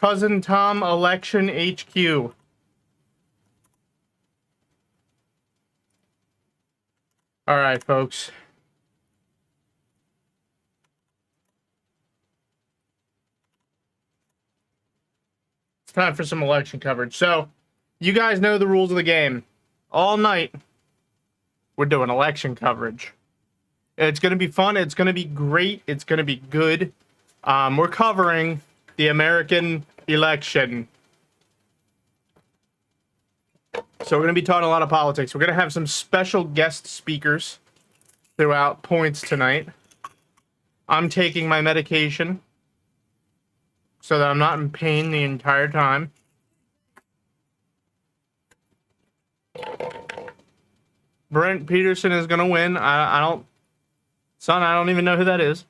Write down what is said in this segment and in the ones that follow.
Cousin Tom Election HQ. All right, folks. It's time for some election coverage. So, you guys know the rules of the game. All night, we're doing election coverage. It's going to be fun. It's going to be great. It's going to be good. We're covering the American election. So we're going to be talking a lot of politics. We're going to have some special guest speakers throughout points tonight. I'm taking my medication so that I'm not in pain the entire time. Brent Peterson is going to win. I don't even know who that is.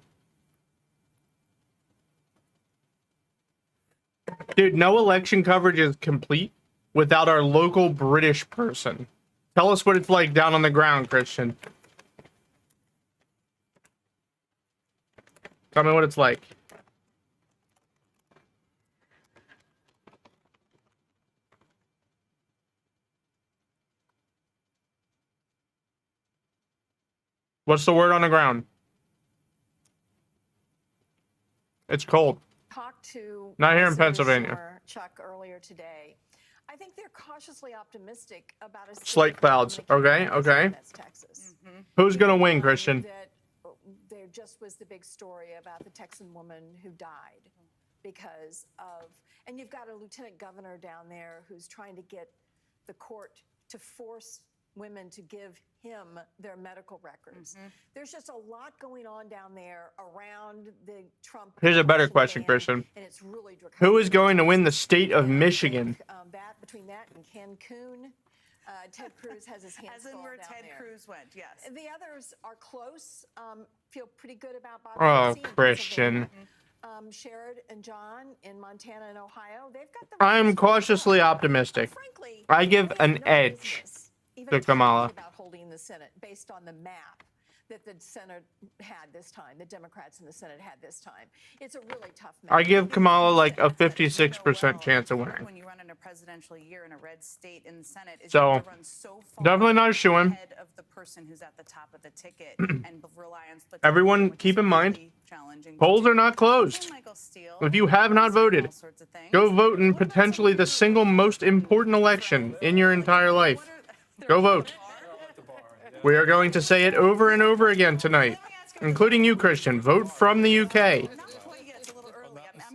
Dude, no election coverage is complete without our local British person. Tell us what it's like down on the ground, Christian. Tell me what it's like. What's the word on the ground? It's cold. Talked to not here in Pennsylvania. Chuck earlier today. I think they're cautiously optimistic about a slight clouds. Okay, okay. That's Texas. Mm-hmm. Who's gonna win, Christian? There just was the big story about the Texan woman who died because of, and you've got a lieutenant governor down there who's trying to get the court to force women to give him their medical records. Mm-hmm. There's just a lot going on down there around the Trump. Here's a better question, Christian. And it's really who is going to win the state of Michigan? Between that and Cancun, Ted Cruz has his hands full down there. As in where Ted Cruz went, yes. The others are close. Feel pretty good about Bob. Oh, Christian. Sherrod and John in Montana and Ohio. They've got the. I'm cautiously optimistic. Frankly, I give an edge to Kamala. About holding the Senate based on the map that the Senate had this time, the Democrats in the Senate had this time. It's a really tough map. I give Kamala like a 56% chance of winning. When you run in a presidential year in a red state in the Senate, is so definitely not a shoo-in. Ahead of the person who's at the top of the ticket and rely on split. Everyone, keep in mind, polls are not closed. If you have not voted, go vote in potentially the single most important election in your entire life. Go vote. We are going to say it over and over again tonight, including you, Christian. Vote from the UK. I'm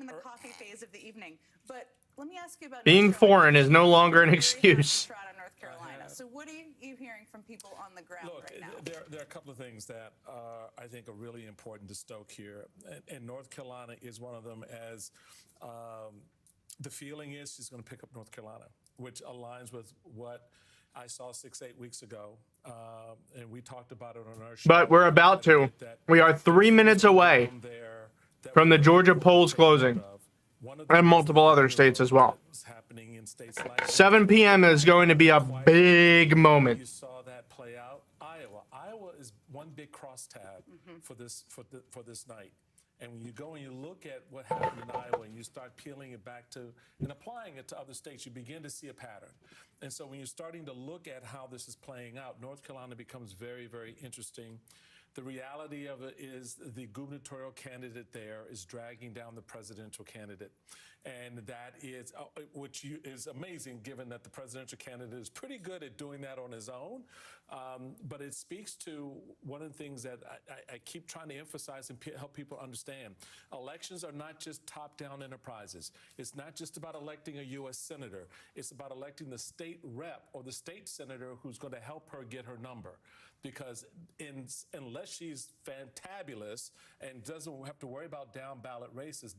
in the coffee phase of the evening, but let me ask you about being foreign is no longer an excuse. North Carolina. So what are you hearing from people on the ground right now? There are a couple of things that I think are really important to stoke here, and North Carolina is one of them. As the feeling is, she's going to pick up North Carolina, which aligns with what I saw 6-8 weeks ago, and we talked about it on our show. But we're about to. We are 3 minutes away from the Georgia polls closing, and multiple other states as well. 7 p.m. is going to be a big moment. You saw that play out. Iowa is one big crosstab for this night. And when you go and you look at what happened in Iowa and you start peeling it back to and applying it to other states, you begin to see a pattern. And so when you're starting to look at how this is playing out, North Carolina becomes very, very interesting. The reality of it is the gubernatorial candidate there is dragging down the presidential candidate. And that is, which is amazing given that the presidential candidate is pretty good at doing that on his own. But it speaks to one of the things that I keep trying to emphasize and help people understand. Elections are not just top-down enterprises. It's not just about electing a U.S. senator. It's about electing the state rep or the state senator who's going to help her get her number. Because unless she's fantabulous and doesn't have to worry about down-ballot races,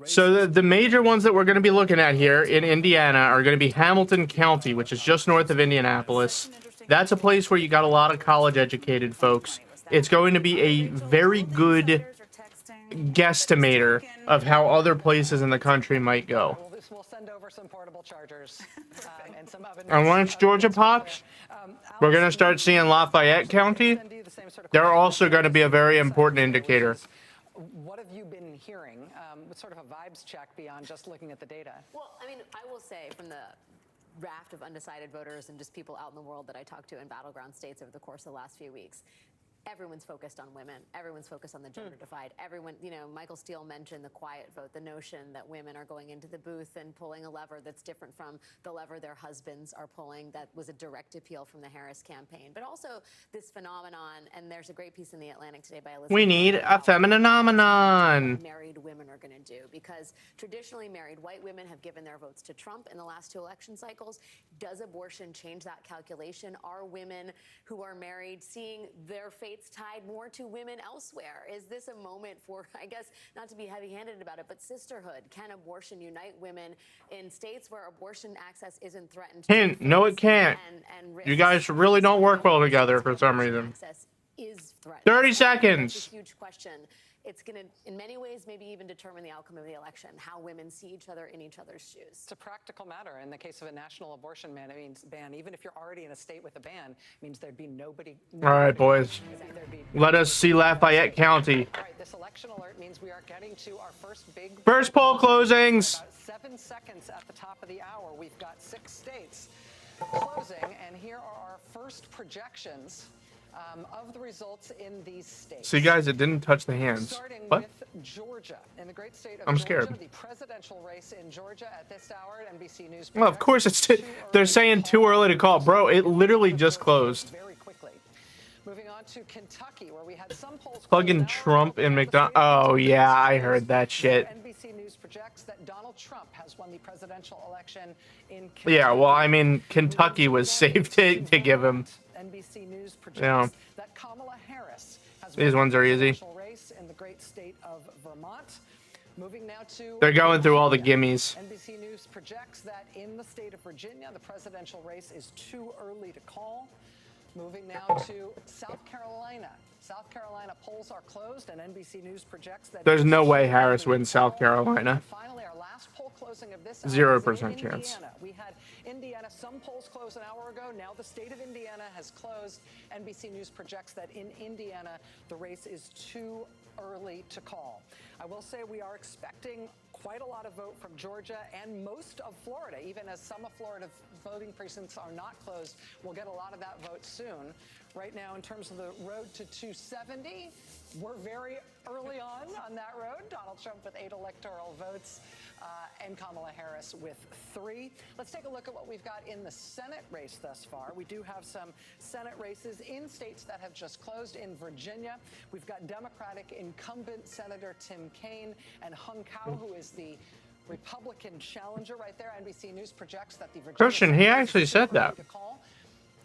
so the major ones that we're going to be looking at here in Indiana are going to be Hamilton County, which is just north of Indianapolis. That's a place where you got a lot of college-educated folks. It's going to be a very good guesstimator of how other places in the country might go. We'll send over some portable chargers and some ovens. And once Georgia pops, we're going to start seeing Lafayette County. They're also going to be a very important indicator. What have you been hearing? What sort of a vibes check beyond just looking at the data? Well, I mean, I will say from the raft of undecided voters and just people out in the world that I talked to in battleground states over the course of the last few weeks, everyone's focused on women. Everyone's focused on the gender divide. Everyone, you know, Michael Steele mentioned the quiet vote, the notion that women are going into the booth and pulling a lever that's different from the lever their husbands are pulling. That was a direct appeal from the Harris campaign. But also this phenomenon, and there's a great piece in The Atlantic today by Elizabeth. We need a femininomenon. Married women are going to do, because traditionally married white women have given their votes to Trump in the last 2 election cycles. Does abortion change that calculation? Are women who are married seeing their fates tied more to women elsewhere? Is this a moment for, I guess, not to be heavy-handed about it, but sisterhood? Can abortion unite women in states where abortion access isn't threatened? Hint, no it can't. You guys really don't work well together for some reason. Access is threatened. 30 That's seconds. a huge question. It's going to, in many ways, maybe even determine the outcome of the election, how women see each other in each other's shoes. It's a practical matter. In the case of a national abortion ban, even if you're already in a state with a ban, it means there'd be nobody. All right, boys. Let us see Lafayette County. All right, this election alert means we are getting to our first poll closings. About 7 seconds at the top of the hour. We've got 6 states closing, and here are our first projections of the results in these states. See, guys, it didn't touch the hands. Starting What? with Georgia, in the great state of I'm Georgia, scared. the presidential race in Georgia at this hour at NBC News. Well, of course it's. They're saying too early to call, bro. It literally just closed. Very quickly. Moving on to Kentucky, where we had some polls. Plug in Trump and McDonald. Oh yeah, I heard that shit. NBC News projects that Donald Trump has won the presidential election in Kentucky. Yeah, well, I mean, Kentucky was safe to give him. NBC News projects Yeah. that Kamala Harris has These won ones the are easy. presidential race in the great state of Vermont. Moving now to They're going through all the Virginia. gimmies. NBC News projects that in the state of Virginia, the presidential race is too early to call. Moving now to South Carolina. South Carolina polls are closed, and NBC News projects that There's no way Harris wins South Carolina. And finally, our last poll closing of this hour 0% is in chance. Indiana. We had Indiana, some polls closed an hour ago. Now the state of Indiana has closed. NBC News projects that in Indiana, the race is too early to call. I will say we are expecting quite a lot of vote from Georgia and most of Florida, even as some of Florida voting precincts are not closed. We'll get a lot of that vote soon. Right now, in terms of the road to 270, we're very early on that road. Donald Trump with 8 electoral votes and Kamala Harris with 3. Let's take a look at what we've got in the Senate race thus far. We do have some Senate races in states that have just closed. In Virginia, we've got Democratic incumbent Senator Tim Kaine and Hung Kao, who is the Republican challenger right there. NBC News projects that the Virginia Christian, he Senate race actually is said too early that. to call.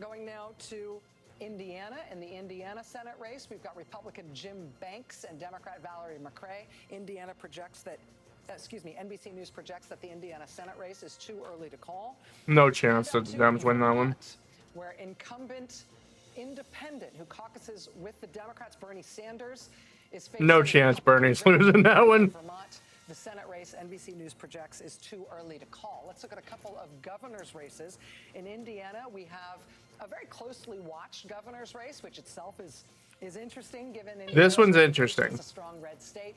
Going now to Indiana. In the Indiana Senate race, we've got Republican Jim Banks and Democrat Valerie McRae. Indiana projects that, NBC News projects that the Indiana Senate race is too early to call. No chance that the Dems win that one. Vermont, where incumbent independent who caucuses with the Democrats, Bernie Sanders, is facing No chance Bernie's losing that one. Vermont. The Senate race, NBC News projects, is too early to call. Let's look at a couple of governor's races. In Indiana, we have a very closely watched governor's race, which itself is interesting, given This one's interesting. It's a strong red state.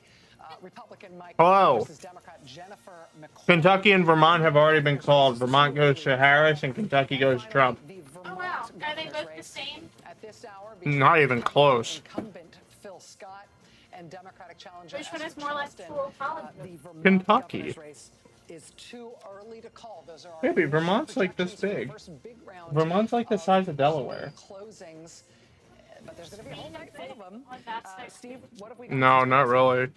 Republican Mike Hello. versus Democrat Jennifer McCormick. Kentucky and Vermont have already been called. Vermont goes to Harris and Kentucky goes to Trump. The Oh wow, Vermont are they governor's both the race same? At this hour, Not even close. Incumbent Phil Scott and Democratic challenger Which one Esther is more like Charleston. full college? The Vermont Kentucky. governor's race is too early to call. Those are our Maybe initial Vermont's like this projections for the big. first big round Vermont's like the size of Delaware. closings, but there's going to be a whole night full of them. On that side. Steve, what have we got? No, not really.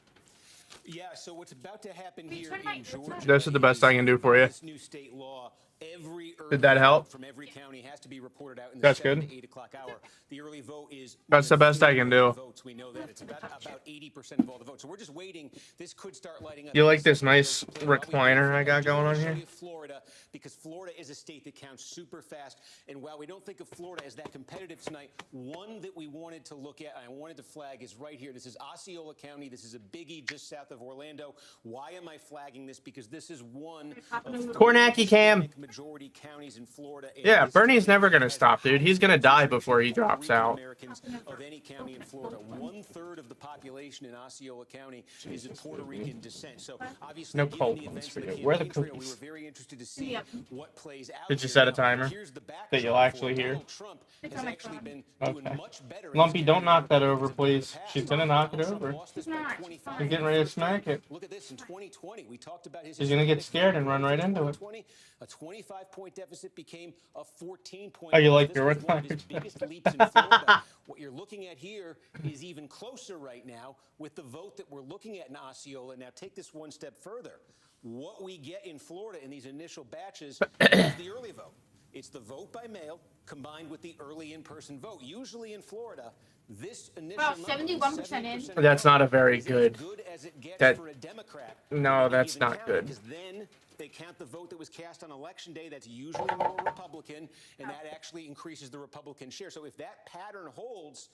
Yeah, so what's about to happen here turn my- in Georgia? This is the best I can do for you. This new state law. Every Did that early help? vote from every county has to be reported out in the That's 7 good. to 8 o'clock hour. The early vote is That's the best I can do. votes. We know that it's about 80% of all the votes. So we're just waiting. This could start lighting up. You like this in nice South Dakota. recliner I got going on I'll show here? you Florida, because Florida is a state that counts super fast. And while we don't think of Florida as that competitive tonight, one that we wanted to look at, and I wanted to flag, is right here. This is Osceola County. This is a biggie just south of Orlando. Why am I flagging this? Because this is one of Kornacki Cam. majority counties in Florida. And Yeah, this Bernie's county never gonna has stop, the dude. He's highest gonna die concentration before he of Puerto drops Rican out. Americans of any county in Florida. 1/3 of the population in Osceola County is of Puerto Rican descent. So obviously, No given cold the ones events for of the you. Where are the campaign trail, we cookies? were very interested to see what plays out. Did you here. set a Now, timer here's the that you'll backdrop actually for it. hear? Donald Trump has actually been doing Okay. much better. in Lumpy, this don't county knock than that over, Republicans have done in the please. past. She's gonna knock it Donald Trump over. lost this by 25 You're getting ready to smack it. Look at this in 2020. We talked about his. She's gonna get scared and run right into it. 2020, a 25-point deficit became a 14-point. Oh, you like This your was one of his words? biggest leaps in Florida. What you're looking at here is even closer right now with the vote that we're looking at in Osceola. Now, take this one step further. What we get in Florida in these initial batches is the early vote. It's the vote by mail combined with the early in-person vote. Usually in Florida, this initial Wow, number, 71% in. 70% That's not a very is good. as good as it gets that- for a Democrat. No, in any that's given not county, good. because then they count the vote that was cast on Election Day. That's usually more Republican, and that actually increases the Republican share. So if that pattern holds,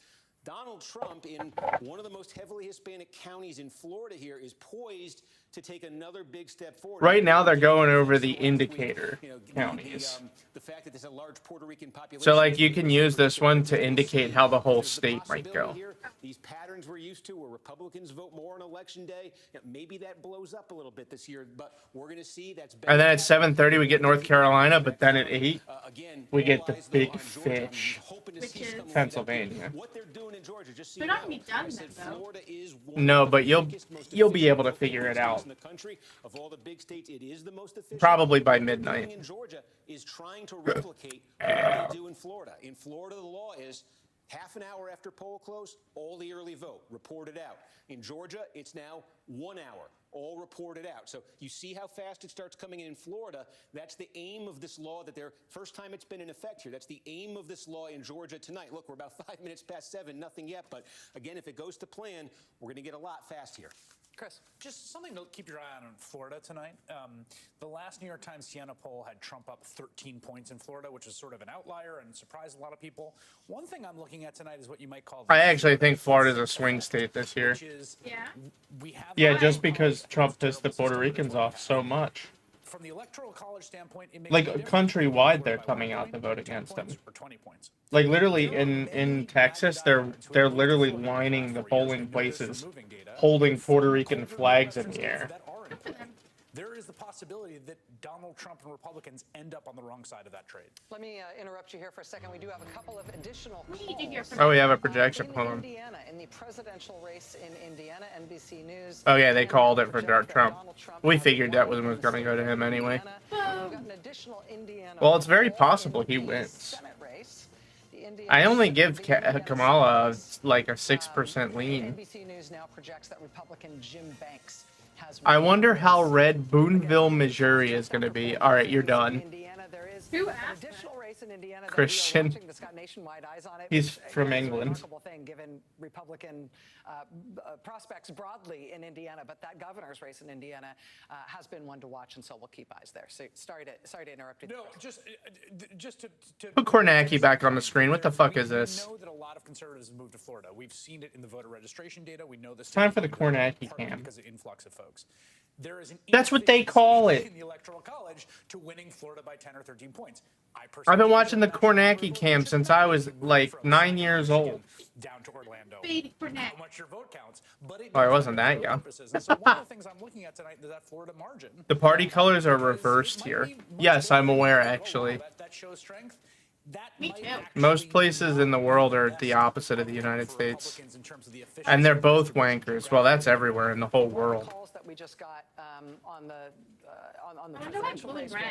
Donald Trump, in one of the most heavily Hispanic counties in Florida here, is poised to take another big step forward. Right now, they're going over the indicator counties. The fact that there's a large Puerto Rican population. So, like, you can use this one to indicate how the whole state might go. Here, these patterns we're used to, where Republicans vote more on Election Day, maybe that blows up a little bit this year, but we're going to see that's. And then at 7:30, we get North Carolina, but then at 8, Again, we get all the eyes, though, big on Georgia. I'm fish. hoping to Which see is some like that. Pennsylvania. What they're doing in Georgia, just so They're you not know, gonna be done I said then, though. Florida is one No, of the but you'll biggest, most be able to efficient figure it voting out. in the country. Of all the big states, it is the most efficient. Probably by What they're doing midnight. in Georgia is trying to replicate what they do in Florida. In Florida, the law is half an hour after poll close, all the early vote reported out. In Georgia, it's now 1 hour, all reported out. So you see how fast it starts coming in Florida. That's the aim of this law that they're first time it's been in effect here. That's the aim of this law in Georgia tonight. Look, we're about 5 minutes past 7, nothing yet. But again, if it goes to plan, we're going to get a lot fast here. Chris. Just something to keep your eye on in Florida tonight. The last New York Times Siena poll had Trump up 13 points in Florida, which is sort of an outlier and surprised a lot of people. One thing I'm looking at tonight is what you might call. I actually think Florida's a swing state this year. Which is, we have Yeah, just because Trump pissed the Puerto Ricans off so much. From the electoral college standpoint, it makes Like, no difference countrywide, if they're you're by coming 1 out to point, vote 10 against points, him. or 20 points. Like, literally, in Texas, they're literally lining the polling places, holding Puerto Rican flags in the air. There is the possibility that Donald Trump and Republicans end up on the wrong side of that trade. Let me interrupt you here for a second. We do have a couple of additional We need to hear calls. from Oh, we have a projection. In Hold on. Indiana, in the presidential race in Indiana, NBC News. Oh, yeah, they called it for project that Trump. Donald Trump We has figured that won was going to go to him anyway. Indiana. We've got an additional Indiana Well, it's very poll possible in he the wins. Senate race. The Indiana I only Senate- give the Indiana Kamala Senate like a race, 6% lean. NBC News now projects that Republican Jim Banks has I won wonder the how race. red Boonville, Missouri is going to be. All right, you're done. Indiana, there is Who an asked additional race in Indiana that we are Christian. watching that's got nationwide eyes on it. He's which, from is a England. remarkable thing given Republican prospects broadly in Indiana, but that governor's race in Indiana has been one to watch, and so we'll keep eyes there. So sorry to interrupt you. No, just to Put Kornacki back on the screen. What the fuck is this? We know that a lot of conservatives have moved to Florida. We've seen it in the voter registration data. We know this. Time for the Kornacki partly cam. because of influx of folks. There is an That's what they call inefficiency it. in the electoral college to winning Florida by 10 or 13 points. I've been watching the Kornacki cam since I was like 9 years old. Down to Orlando. Baby Kornacki. How much your vote counts, but it Oh, I does wasn't for that voter young. purposes. And so one of the things I'm looking at tonight is that Florida margin. The party colors are reversed here. Yes, I'm aware, actually. That shows strength. That Me might too. actually Most places in the world are the opposite of the United for States. Republicans in terms of the efficiency And they're of both the wankers. Well, that's everywhere in the whole world. Calls that we just got on the I wonder why presidential blue and race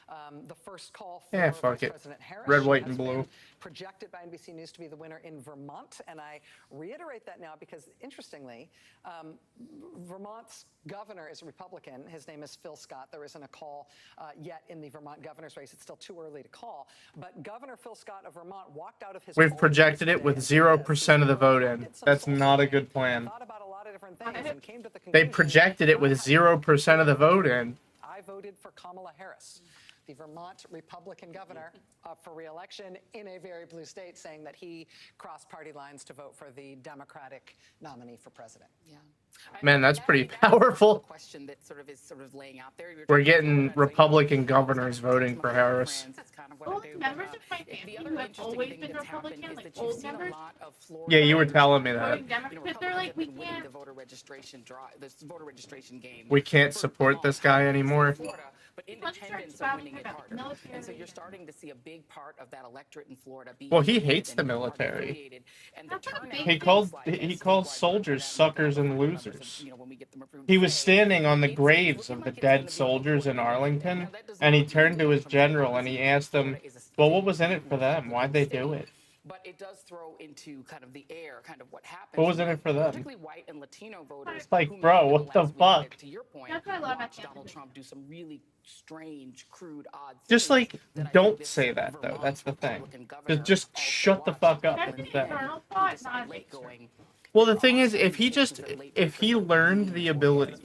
red. was the first call for Yeah, fuck Vice it. President Harris. Red, She white, has and blue. been projected by NBC News to be the winner in Vermont, and I reiterate that now because, interestingly, Vermont's governor is a Republican. His name is Phil Scott. There isn't a call yet in the Vermont governor's race. It's still too early to call. But Governor Phil Scott of Vermont walked out of his We've polling projected place it with today and said 0% of the vote in. did some That's soul not a searching, good plan. thought about a lot of different things and came to the They conclusion, projected it with 0% of the vote in. I voted for Kamala Harris, the Vermont Republican governor up for re-election in a very blue state, saying that he crossed party lines to vote for the Democratic nominee for president. Yeah. Man, that's pretty powerful. Question that sort of laying out there. We're getting Republican governors voting for Harris. That's kind of what Well, I do. members But, of my the family other who have interesting always thing been that's happened Republican, is like that you've old seen a members, lot of Florida. Yeah, you were telling me that. voting Democrats, because they're like, we Republicans have been winning can't. the voter registration drive, this voter registration game. We can't for a support long this guy time in anymore. Florida, but independents are winning it harder. And so you're starting to see a big part of that electorate in Florida be Well, he independent hates the and military. party-affiliated. And the That's like a turnout big He thing. called looks like he it's calls statewide soldiers representative suckers and numbers, losers. when we get them approved He was today, standing on the it's graves looking of the like it's gonna dead be soldiers in important. Arlington, Now, that does and he not mean turned to Donald his Trump's general and policy he asked him, Florida is a well, state what was in it for them? Republican Why'd they state, do it? But it does throw into kind of the air, kind of what happens. What was in when it for them? Particularly white and Latino voters. It's like, who maybe bro, in what the last week, fuck? To your point, That's what I love about watched Kansas Donald City. Trump do some really strange, crude, odd things. Just like, that I think don't this say that though. Vermont That's the thing. Republican governor Just also shut the watched fuck up. That's an instead. internal who thought, decided not late external. going. Well, the thing is, if he learned the ability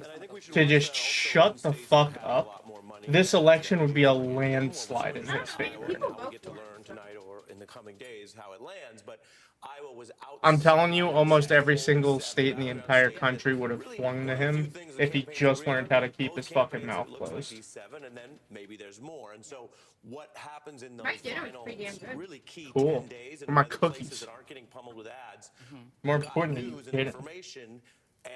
to just shut the fuck up, this election would be a landslide in his favor. People We vote get to for it. learn tonight or in the coming days how it lands, but Iowa was out. I'm telling you, almost every single state in the entire country would have flung to him if he just learned how to keep his fucking mouth closed. And then maybe there's more. And so what happens in those My dinner was final pretty damn good. really key Cool. 10 days For my and other places cookies. that aren't getting pummeled with ads? More got important than news and dinner. information,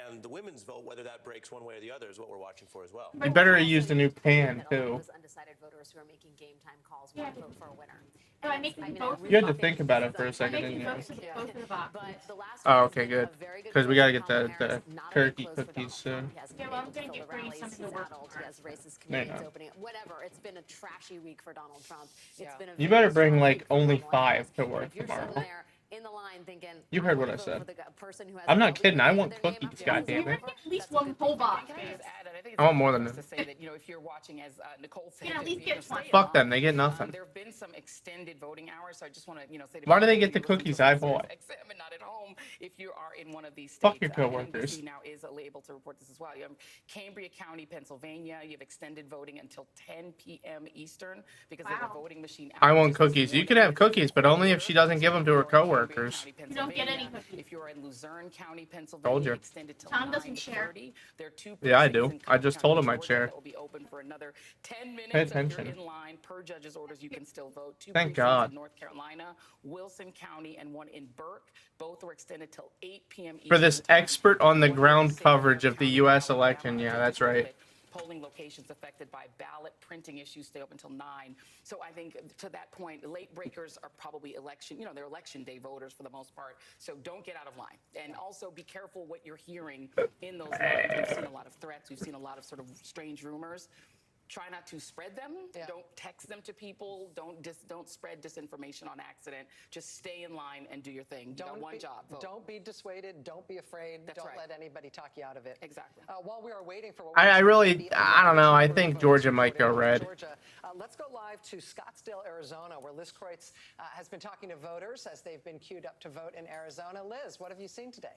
and the women's vote, whether that breaks one way or the other, is what we're watching for as well. You better have used a new pan That all too. those undecided voters who are making game time calls want to vote for a winner. So I make them vote. You had to think about it for a I second, make didn't them you? vote for both of the boxes. But the last Oh, one okay, has been good. a very good 'Cause we campaign gotta for get Kamala the Harris, not only turkey close for cookies Donald soon. Trump, he hasn't Yeah, been well, I'm able to gonna fill get the free rallies, some of the he's worst addled, he has racist No, comedians no. opening it, whatever. It's been a trashy week for Donald Trump. It's been a You very better bring, strong like, week for only Kamala 5 Harris. to And work if you're tomorrow. sitting there in the line thinking, You heard I what wanna I vote said. for the person who has I'm the not kidding. I legal want name in their cookies, name, goddammit. whatever, At least that's a one good whole thing. box. Can I just add, and I think I want more than to this. say that, if you're watching, as Nicole said, You can at least get one. Fuck them, they get nothing. There have been some extended voting hours, so I just want to, say to Why do they people get the who listen to cookies us I on Sirius bought? XM and not at home, if you are in one of these states, Fuck your and coworkers. NBC now is able to report this as well. You have Cambria County, Pennsylvania. You have extended voting until 10 p.m. Eastern because they have a Wow. voting machine. I want outages this cookies. You morning. can have cookies, but only if she doesn't give them to her If you're in Cambria coworkers. County, You don't get any Pennsylvania, cookies. If you're in Luzerne County, Told Pennsylvania, you. extended till Tom doesn't share. 9:30. There are 2 Yeah, I precincts do. in I Cook just County, told him I'd Georgia, share. that will be open for another 10 minutes. Pay If you're attention. in line per judge's orders, you can still vote. 2 Thank precincts God. in North Carolina, Wilson County, and 1 in Burke. Both were extended till 8 p.m. For this Eastern time. expert on the One in ground St. coverage Clair of the County, U.S. Alabama. election, yeah, that's right. Polling locations affected by ballot printing issues stay open until 9. So I think to that point, late breakers are probably they're election day voters for the most part. So don't get out of line. And also be careful what you're hearing in those lines. We've seen a lot of threats. We've seen a lot of sort of strange rumors. Try not to spread them. Yeah. Don't text them to people. Don't spread disinformation on accident. Just stay in line and do your thing. You got one job. Vote. Don't be dissuaded. Don't be afraid. That's don't right. let anybody talk you out of it. Exactly. While we are waiting for, I don't know. I think Georgia might go red. Georgia. Let's go live to Scottsdale, Arizona, where Liz Kreutz has been talking to voters as they've been queued up to vote in Arizona. Liz, what have you seen today?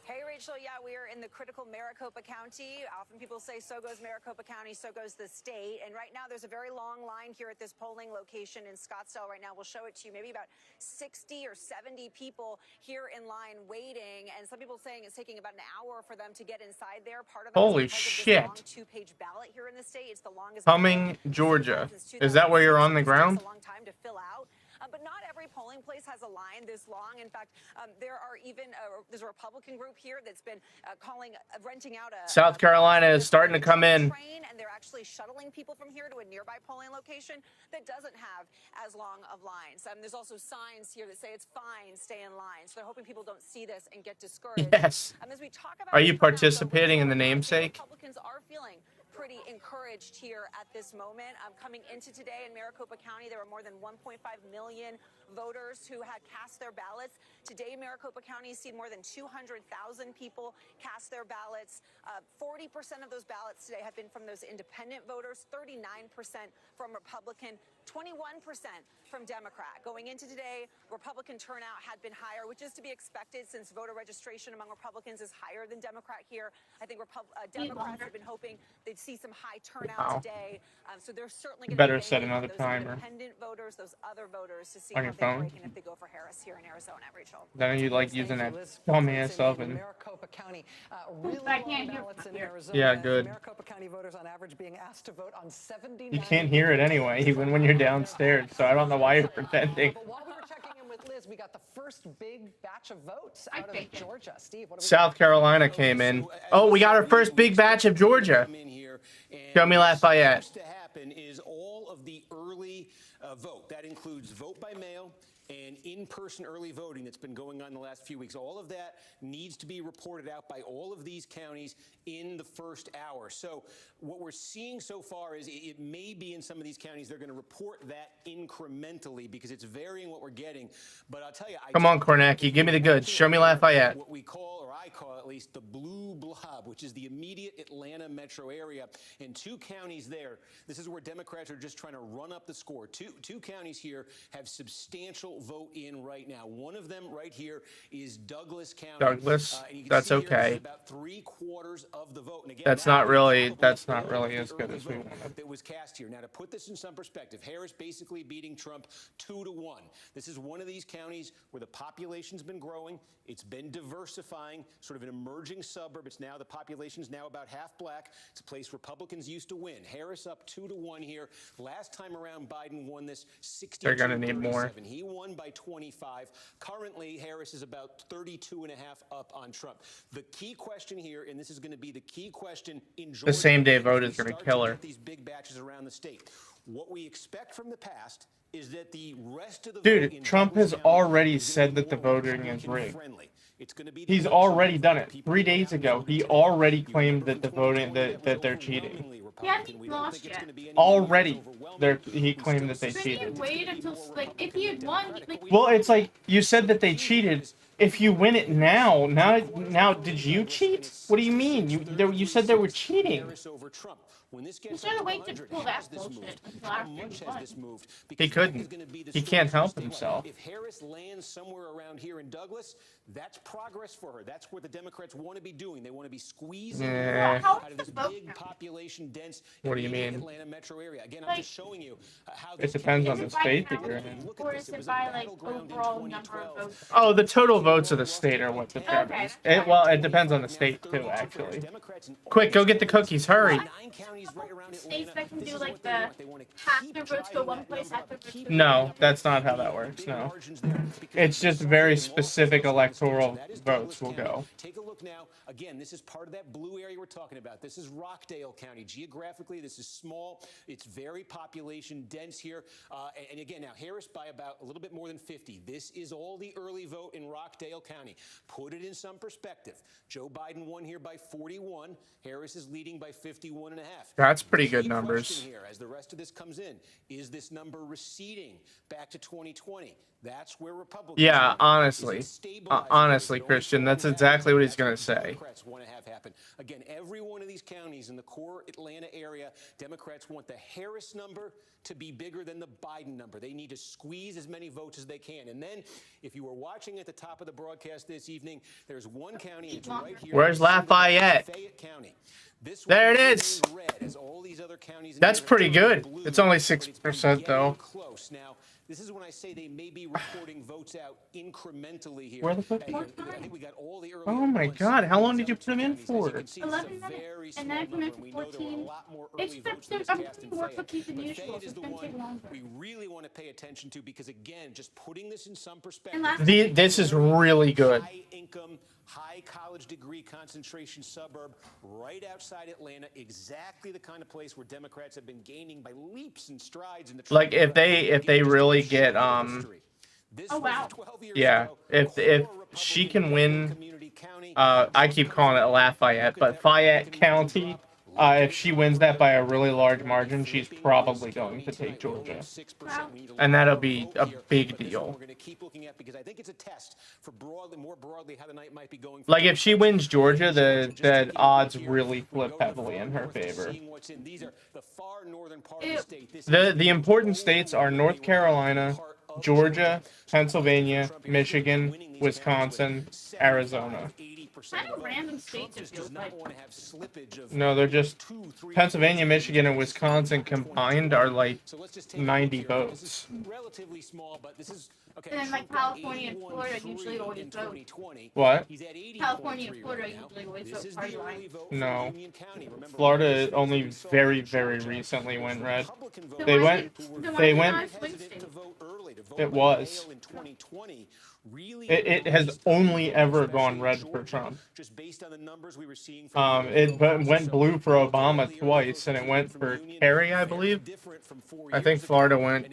Hey, Rachel. Yeah, we are in the critical Maricopa County. Often people say so goes Maricopa County, so goes the state. And right now there's a very long line here at this polling location in Scottsdale right now. We'll show it to you. Maybe about 60 or 70 people here in line waiting. And some people saying it's taking about an hour for them to get inside there. Part of it Holy is because shit. of this long 2-page ballot here in the state. It's the longest Cumming, ballot Georgia. since Is that where you're on the 2006. It ground? takes a long time to fill out. But not every polling place has a line this long. In fact, there are even there's a Republican group here that's been renting out a South Carolina is starting to come in. train, and they're actually shuttling people from here to a nearby polling location that doesn't have as long of lines. There's also signs here that say it's fine, stay in line. So they're hoping people don't see this and get discouraged. Yes. As we talk about Are you turnout, though, participating in the Rachel, namesake? Republicans are feeling pretty encouraged here at this moment. Coming into today in Maricopa County, there were more than 1.5 million voters who had cast their ballots. Today, Maricopa County has seen more than 200,000 people cast their ballots. 40% of those ballots today have been from those independent voters, 39% from Republican 21% from Democrat. Going into today, Republican turnout had been higher, which is to be expected since voter registration among Republicans is higher than Democrat here. I think Democrats have been hoping they'd see some high turnout Wow. today. So they're certainly going Better to be set banking on another those timer. independent voters, those other voters, to see On how your they phone? break and if they go for Harris here in Arizona, Rachel. Then you like using that dumbass oven. Maricopa County, really I long can't hear ballots in from here. Arizona. Yeah, and good. Maricopa County voters on average being asked to vote on 79. You can't hear it anyway, even when you're downstairs. So I don't know why you're pretending. But while we were checking in with Liz, we got the first big batch of votes out of Georgia. Steve, what do we South Carolina came in. Oh, we got our first big batch of Georgia. Show me Lafayette. What's to happen is all of the early vote. That includes vote by mail and in-person early voting that's been going on the last few weeks. All of that needs to be reported out by all of these counties in the first hour. So what we're seeing so far is it may be in some of these counties they're going to report that incrementally because it's varying what we're getting. But I'll tell you, Come on, Kornacki, give me the goods. Show me Lafayette. What we call, or I call at least, the blue blob, which is the immediate Atlanta metro area. In 2 counties there, this is where Democrats are just trying to run up the score. Two counties here have substantial vote in right now. One of them right here is Douglas County. Douglas, And you can that's see here, this is okay. about 3/4 of the vote. And again, That's that not is really probably as good early as we vote wanted. that was cast here. Now, to put this in some perspective, Harris basically beating Trump 2-1. This is one of these counties where the population's been growing. It's been diversifying, sort of an emerging suburb. It's now, the population's now about half black. It's a place Republicans used to win. Harris up 2-1 here. Last time around, Biden won this 62-37. They're gonna need more. He won by 25. Currently, Harris is about 32.5 up on Trump. The key question here, and this is going to be the key question in Georgia, The same-day vote as is we gonna start kill to her. get these big batches around the state. What we expect from the past is that the rest of the vote Dude, in Trump Douglas has County already is gonna said be that the more voting is rigged. Republican-friendly. It's going to be the He's election already done it. people 3 days have ago, he voted. already You claimed remember that the from voting 2020, that they're was cheating. overwhelmingly He hasn't Republican. We don't lost think it's yet. going to be any Already, overwhelming. he claimed that they Shouldn't he cheated. wait until, like, if he had won, like, Well, it's like you said that they cheated. If you win it now, did you cheat? What do you mean? You said they were cheating. Harris over Trump. When this he gets should up have to waited to 100, pull has that this bullshit moved? until How after much he has won. this moved? He Because that couldn't. is gonna be the He story can't for help statewide. himself. If Harris lands somewhere around here in Douglas, that's progress for her. That's what the Democrats want to be doing. They want to be squeezing Nah. How out is of the this vote big count? population dense What do you mean? Atlanta metro area. Again, I'm Like, just showing you how It this depends on Is the it by state that count, you're in. Look at or this. is It it was a by, like, battleground in overall number of 2012. votes? Oh, the total votes of the state are what determines. Okay. Well, it depends on the state too, actually. Quick, go get the cookies. Hurry. 9 counties right around States Atlanta. that can This do, is like, what they the want. They want to half keep their votes go driving one that place, number half up, their votes keep go No, that's not how that works. big No. margins there because It's just very something specific all across the state. electoral That is votes Douglas will County. go. Take a look now. Again, this is part of that blue area we're talking about. This is Rockdale County. Geographically, this is small. It's very population dense here. And again, now Harris by about a little bit more than 50. This is all the early vote in Rockdale County. Put it in some perspective. Joe Biden won here by 41. Harris is leading by 51.5. That's pretty good Key numbers. question here, as the rest of this comes in, is this number receding back to 2020? That's where Republicans. Yeah, are. honestly. Is it stabilizing? Honestly, Going Christian, that's forward, exactly what he's gonna that's what say. Democrats want to have happen. Again, every one of these counties in the core Atlanta area, Democrats want the Harris number to be bigger than the Biden number. They need to squeeze as many votes as they can. And then, if you were watching at the top of the broadcast this evening, there's one county, it's right here. Where's Lafayette? Fayette County. This There one it is. remains red, as all these other counties in That's here have pretty turned good. blue, It's only but it's been 6% though. getting close. Now, this is when I say they may be reporting votes out incrementally here. Where the fuck- And I think we got all the early Oh my votes God, how in long these did you other put them in counties. As you for? can see, this is a 11 very minutes, small and then I came in number, for we know there were a 14. lot more It's early just votes than there's was I'm cast in putting more Fayette. cookies than But usual, Fayette so is it's the gonna take one longer. we really want to pay attention to because, again, just putting this in some perspective. last- This is really good. High income, high college degree concentration suburb right outside Atlanta, exactly the kind of place where Democrats have been gaining by leaps and strides in the Like if they really get Oh, wow. yeah, if she can win I keep calling it Lafayette, but Fayette County, If she wins that by a really large margin, she's probably going to take Georgia. And that'll be a big deal. We're going to keep looking at because I think it's a test for more broadly how the night might be going. Like if she wins Georgia, the odds really flip heavily in her favor. These are the far northern part of the state. The important states are North Carolina, Georgia, Pennsylvania, Michigan, Wisconsin, Arizona. Kind of random states it feels like. No, they're just Pennsylvania, Michigan, and Wisconsin combined are like 90 votes. Relatively small, but this is okay. And then like California and Florida usually always vote. What? California and Florida usually always vote party line. No. Florida only very, very recently went red. So They why went. is it- so why They is it went. not a swing state? It was. It has only ever gone red for Trump. Just based on the numbers we were seeing. It went blue for Obama twice, and it went for Kerry, I believe. I think Florida went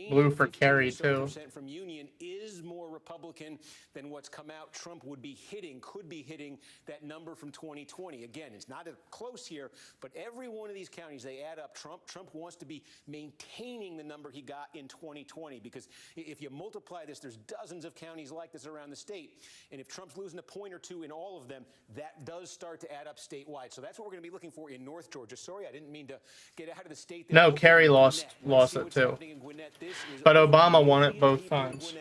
blue for Kerry too. From Union is more Republican than what's come out. Trump could be hitting that number from 2020. Again, it's not close here, but every one of these counties, they add up. Trump wants to be maintaining the number he got in 2020, because if you multiply this, there's dozens of counties like this around the state. And if Trump's losing a point or two in all of them, that does start to add up statewide. So that's what we're going to be looking for in North Georgia. Sorry, I didn't mean to get ahead of the state. No, Kerry lost it too. But Obama won it both times.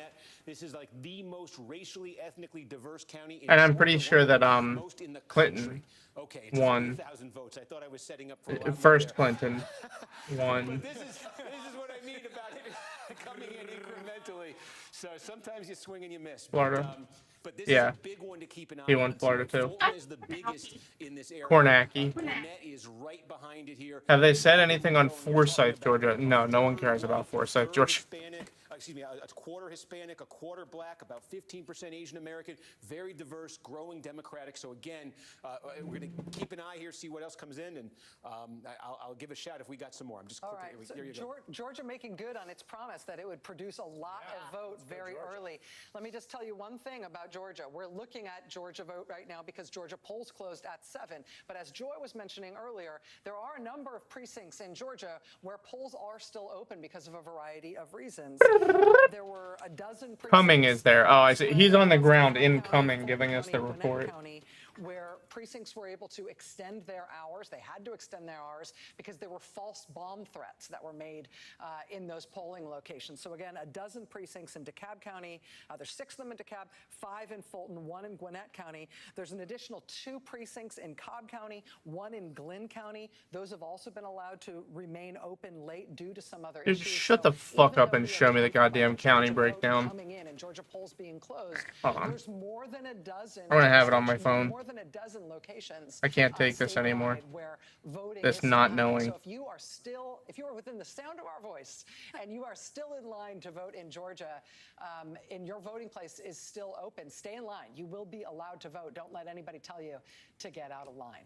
This is like the most racially, ethnically diverse county. And I'm pretty sure that Clinton won. Votes. I thought I was setting up for First Clinton won. But this is what I mean about it coming in incrementally. So sometimes you swing and you miss. Florida. But this Yeah. is a big one to keep an eye He on. won Florida too. Florida is the biggest in this area. Kornacki. Gwinnett is right behind it here. Have they said anything on Forsyth, Georgia? No, no one cares about Forsyth, Georgia. A quarter Hispanic, a quarter black, about 15% Asian American, very diverse, growing Democratic. So again, we're going to keep an eye here, see what else comes in, and I'll give a shout if we got some more. I'm just all right. there you go. Georgia making good on its promise that it would produce a lot of vote very early. Let me just tell you one thing about Georgia. We're looking at Georgia vote right now because Georgia polls closed at 7. But as Joy was mentioning earlier, there are a number of precincts in Georgia where polls are still open because of a variety of reasons. There were a dozen Cumming is there. Oh, I see. He's on the ground in Cumming giving us the report. Where precincts were able to extend their hours. They had to extend their hours because there were false bomb threats that were made in those polling locations. So again, a dozen precincts in DeKalb County. There's 6 of them in DeKalb, 5 in Fulton, 1 in Gwinnett County. There's an additional 2 precincts in Cobb County, 1 in Glynn County. Those have also been allowed to remain open late due to some other Dude, issues. shut the fuck up and show me the goddamn county breakdown. Coming in and Georgia polls being closed. Hold on. There's more than a dozen. I'm gonna have it on my phone. More than a dozen locations. I can't take this anymore. Where voting This is not happening. knowing. So if you are within the sound of our voice and you are still in line to vote in Georgia, and your voting place is still open, stay in line. You will be allowed to vote. Don't let anybody tell you to get out of line.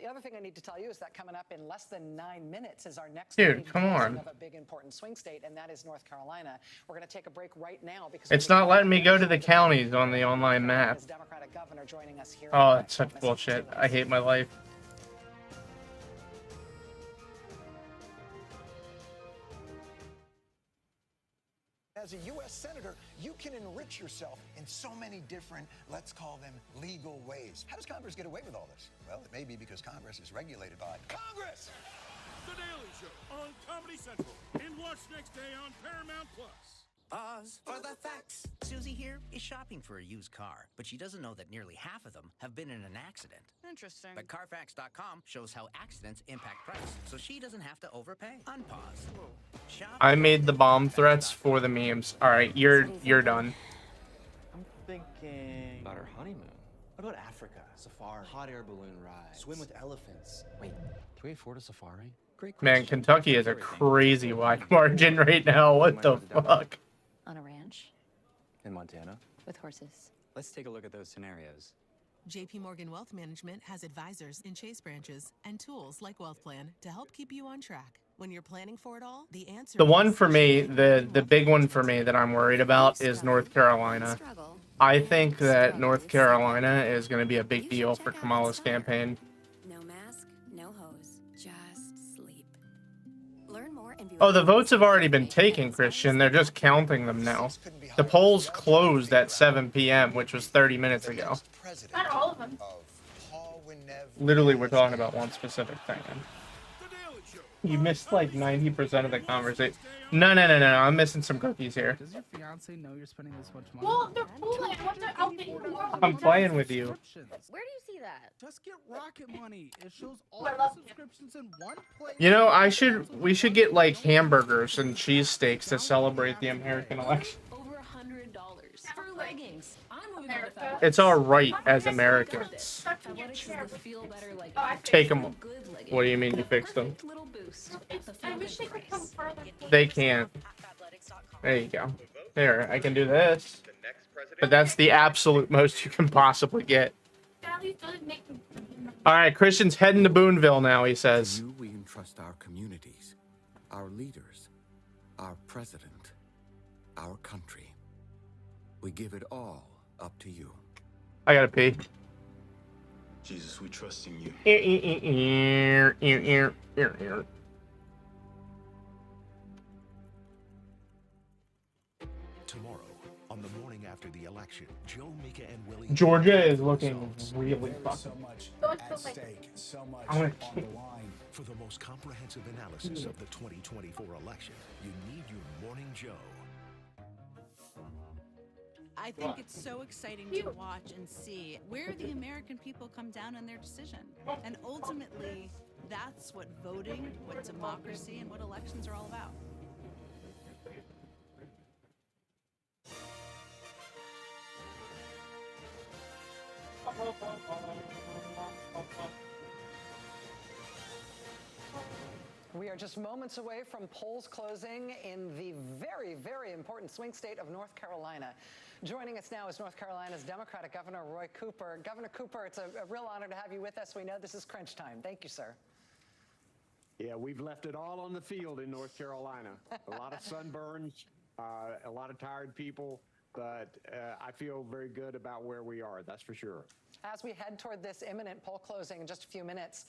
The other thing I need to tell you is that coming up in less than 9 minutes is our next Dude, come on. of a big important swing state, and that is North Carolina. We're going to take a break right now because It's not letting me go to the counties on the online map. Democratic governor joining us here. Oh, that's such bullshit. I hate my life. As a U.S. Senator, you can enrich yourself in so many different, let's call them, legal ways. How does Congress get away with all this? Well, it may be because Congress is regulated by Congress! The Daily Show on Comedy Central, and watch next day on Paramount Plus. Pause for the facts. Susie here is shopping for a used car, but she doesn't know that nearly half of them have been in an accident. Interesting. But Carfax.com shows how accidents impact price, so she doesn't have to overpay. Unpause. Shop I made the bomb threats for the memes. All right, you're done. I'm thinking about our honeymoon. What about Africa? Safari. Hot air balloon ride. Swim with elephants. Wait, can we afford a safari? Great question. Man, Kentucky is a crazy wide margin right now. What the fuck? On a ranch In Montana. with horses. Let's take a look at those scenarios. JP Morgan Wealth Management has advisors in Chase branches and tools like Wealth Plan to help keep you on track. When you're planning for it all, the answer The one for me, the big one for me that I'm worried about is North Carolina. I think that North Carolina is going to be a big deal for Kamala's campaign. No mask, no Oh, the votes have already been taken, Christian. They're just counting them now. The polls closed at 7 p.m., which was 30 minutes ago. Not all of them. Literally, we're talking about one specific thing. You missed like 90% of the conversation. No. I'm missing some cookies here. Does your fiance know you're spending this much money? Well, they're pulling. What the outfit? I'm playing with you. Where do you see that? Just get Rocket Money. It shows all the subscriptions in one place. You know, we should get like hamburgers and cheesesteaks to celebrate the American election. Over $100 for leggings. I'm moving America. It's our right as Americans. Feel better like Take them. What do you mean you fixed them? little boost. I wish they could come further. They can't. There you go. There, I can do this. But that's the absolute most you can possibly get. At least doesn't make them. All right, Christian's heading to Boonville now, he says. To you, we entrust our communities, our leaders, our president, our country. We give it all up to you. I gotta pee. Jesus, we trust in you. Tomorrow, on the morning after the election, Joe, Mika, and Willie. Georgia is looking really fucking. So much at stake, so much I'm on gonna the line. For the most comprehensive analysis of the 2024 election, you need your Morning Joe. I think it's so exciting to watch and see where the American people come down on their decision. And ultimately, that's what voting, what democracy, and what elections are all about. We are just moments away from polls closing in the very, very important swing state of North Carolina. Joining us now is North Carolina's Democratic Governor Roy Cooper. Governor Cooper, it's a real honor to have you with us. We know this is crunch time. Thank you, sir. Yeah, we've left it all on the field in North Carolina. A lot of sunburns, a lot of tired people, but I feel very good about where we are, that's for sure. As we head toward this imminent poll closing in just a few minutes,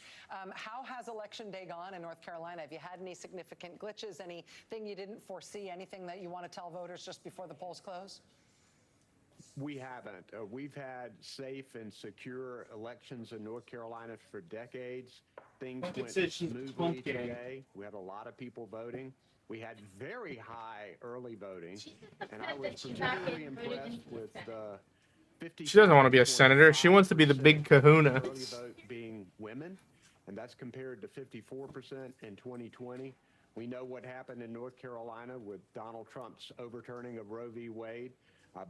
how has Election Day gone in North Carolina? Have you had any significant glitches, anything you didn't foresee, anything that you want to tell voters just before the polls close? We haven't. We've had safe and secure elections in North Carolina for decades. Things went smoothly today. We had a lot of people voting. We had very high early voting, and I was particularly impressed with the 50. She doesn't want to be a senator. She wants to be the big kahuna. Early vote being women, and that's compared to 54% in 2020. We know what happened in North Carolina with Donald Trump's overturning of Roe v. Wade.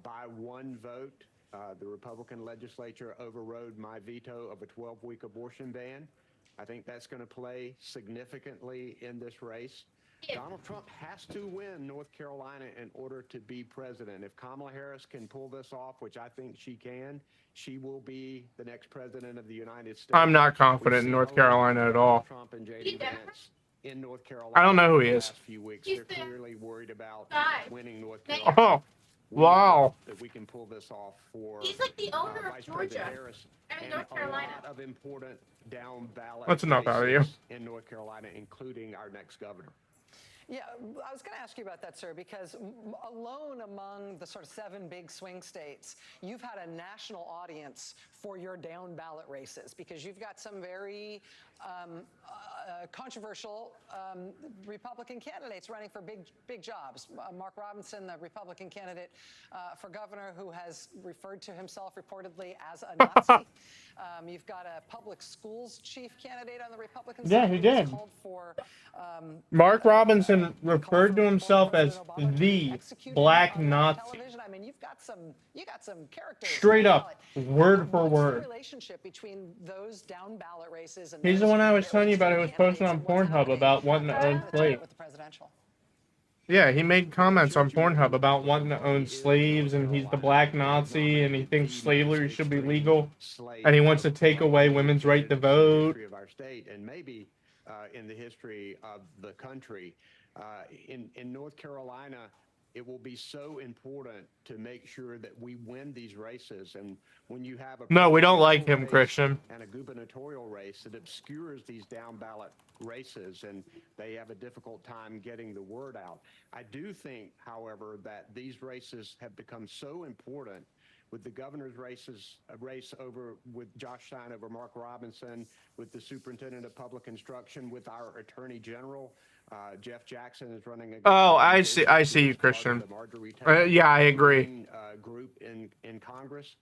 By one vote, the Republican legislature overrode my veto of a 12-week abortion ban. I think that's going to play significantly in this race. Donald Trump has to win North Carolina in order to be president. If Kamala Harris can pull this off, which I think she can, she will be the next president of the United States. I'm not confident in North Carolina at all. Trump and JD Vance in North Carolina. I don't know who he is. The last few weeks, they're clearly worried about winning North Carolina. Oh, wow. That we can pull this off for. He's like the owner of Vice Georgia President Harris and North Carolina. A lot of important down ballot. That's enough out of you. In North Carolina, including our next governor. Yeah, I was going to ask you about that, sir, because alone among the sort of 7 big swing states, you've had a national audience for your down ballot races because you've got some very controversial Republican candidates running for big jobs. Mark Robinson, the Republican candidate for governor, who has referred to himself reportedly as a Nazi. You've got a public schools chief candidate on the Republican side. Yeah, he did. Called for, Mark Robinson referred to himself as the Black Nazi. I mean, you got some characters. Straight up, word for word. Relationship between those down ballot races and He's the one I was telling you about who was posting on Pornhub about wanting to own slaves. Yeah, he made comments on Pornhub about wanting to own slaves, and he's the Black Nazi, and he thinks slavery should be legal, and he wants to take away women's right to vote. Of our state, and maybe in the history of the country, in North Carolina, it will be so important to make sure that we win these races. And when you have a No, we don't like him, Christian. and a gubernatorial race, it obscures these down ballot races, and they have a difficult time getting the word out. I do think, however, that these races have become so important, with the governor's race over with Josh Stein over Mark Robinson, with the superintendent of public instruction, with our attorney general. Jeff Jackson is running against. Oh, I see you, Christian. Yeah, I agree. Group in Congress.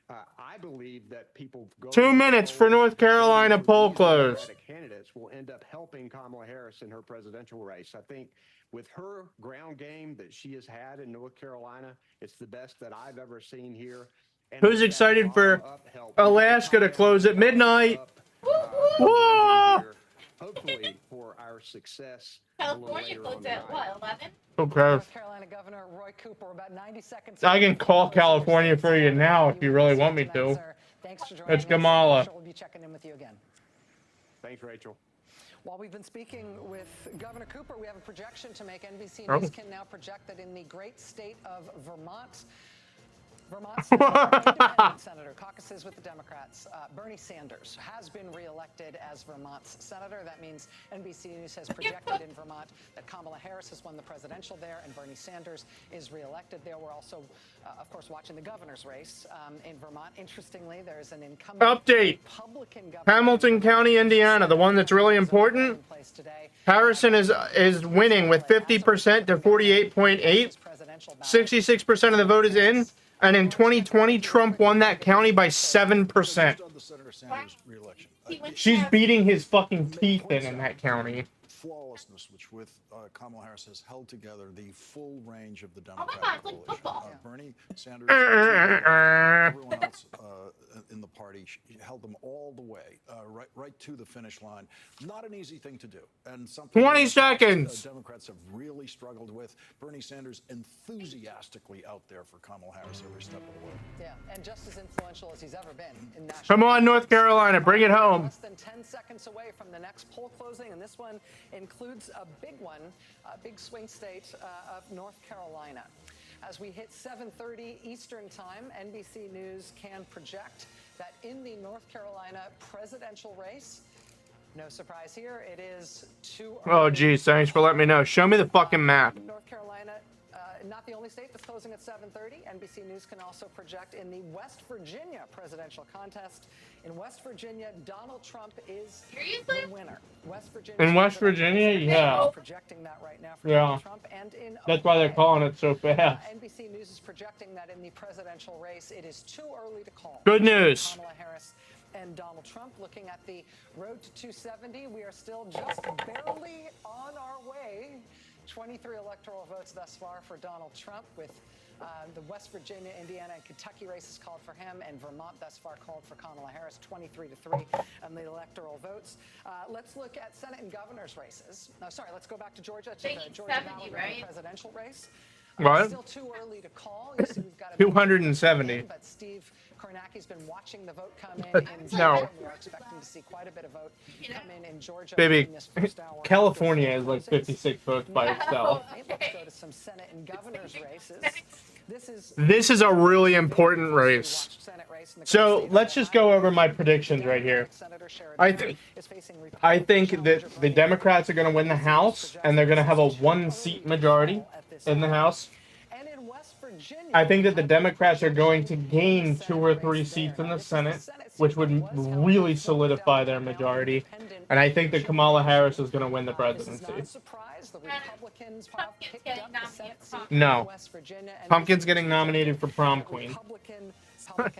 I believe that people 2 minutes for North Carolina poll close. Candidates will end up helping Kamala Harris in her presidential race. I think with her ground game that she has had in North Carolina, it's the best that I've ever seen here. And Who's excited for Alaska to close at midnight? Whoa! Hopefully for our success. California closed at what, 11? Okay. North Carolina Governor Roy Cooper, about 90 seconds. I can call California for you now if you really want me to. Thanks for joining It's Kamala. We'll be checking in with you again. Thanks, Rachel. While we've been speaking with Governor Cooper, we have a projection to make. NBC Oh. News can now project that in the great state of Vermont's independent senator caucuses with the Democrats. Bernie Sanders has been reelected as Vermont's senator. That means NBC News has projected in Vermont that Kamala Harris has won the presidential there and Bernie Sanders is reelected there. We're also, of course, watching the governor's race in Vermont. Interestingly, there's an incumbent Republican governor. Hamilton County, Indiana, the one that's really important. Harrison is winning with 50% to 48.8. 66% of the vote is in. And in 2020, Trump won that county by 7%. She's beating his fucking teeth in that county. Flawlessness, which with Kamala Harris has held together the full range of the Democratic coalition. Bernie Sanders, everyone else in the party, she held them all the way, right to the finish line. Not an easy thing to do, and something 20 seconds. Democrats have really struggled with. Bernie Sanders enthusiastically out there for Kamala Harris every step of the way. Yeah, and just as influential as he's ever been in national. Come on, North Carolina, bring it home. Less than 10 seconds away from the next poll closing, and this one includes a big one, a big swing state of North Carolina. As we hit 7:30 Eastern Time, NBC News can project that in the North Carolina presidential race, no surprise here, it is too early. Oh, geez, thanks for letting me know. Show me the fucking map. North Carolina, not the only state that's closing at 7:30. NBC News can also project in the West Virginia presidential contest. In West Virginia, Donald Trump is the winner. In West Virginia, yeah. Projecting that right now for Yeah. Donald Trump, and in That's why they're calling it so fast. NBC News is projecting that in the presidential race, it is too early to call. Good news. Kamala Harris and Donald Trump. Looking at the road to 270, we are still just barely on our way. 23 electoral votes thus far for Donald Trump, with the West Virginia, Indiana, and Kentucky races called for him, and Vermont thus far called for Kamala Harris, 23-3 on the electoral votes. Let's look at Senate and governor's races. No, sorry, let's go back to Georgia, to the Georgia presidential race. What? Still too early to call. You see, we've got a 270. but Steve Kornacki's been watching the vote come in No. Georgia. We're expecting to see quite a bit of vote come in Georgia. Baby, in this first hour. California has like 56 votes by itself. Let's go to some Senate and governor's races. This is a really important race. So let's just go over my predictions right here. I think that the Democrats are going to win the House, and they're going to have a 1-seat majority in the House. I think that the Democrats are going to gain 2 or 3 seats in the Senate, which would really solidify their majority. And I think that Kamala Harris is going to win the presidency. No. Pumpkin's getting nominated for prom queen.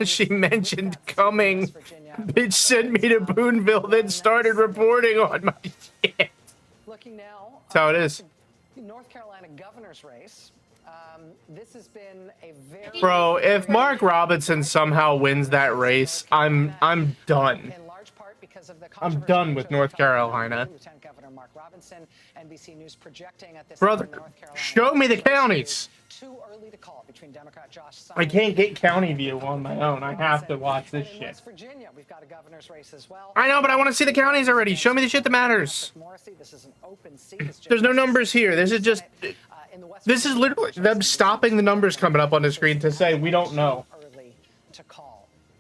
She mentioned coming. Bitch sent me to Boonville, then started reporting on my shit. Looking now, That's how it is. North Carolina governor's race. This has been a very Bro, if Mark Robinson somehow wins that race, I'm done. in large part because of the I'm done with North Carolina. Lieutenant Governor Mark Robinson, NBC News projecting at this Brother, time North Carolina. show me the counties. Too early to call between Democrat Josh Stein. I can't get county view on my own. I have to watch this In shit. West Virginia, we've got a governor's race as well. I know, but I want to see the counties already. Show me the shit that matters. Morrissey, this is an open seat. It's There's no numbers here. This is just... This is literally them stopping the numbers coming up on the screen to say we don't know.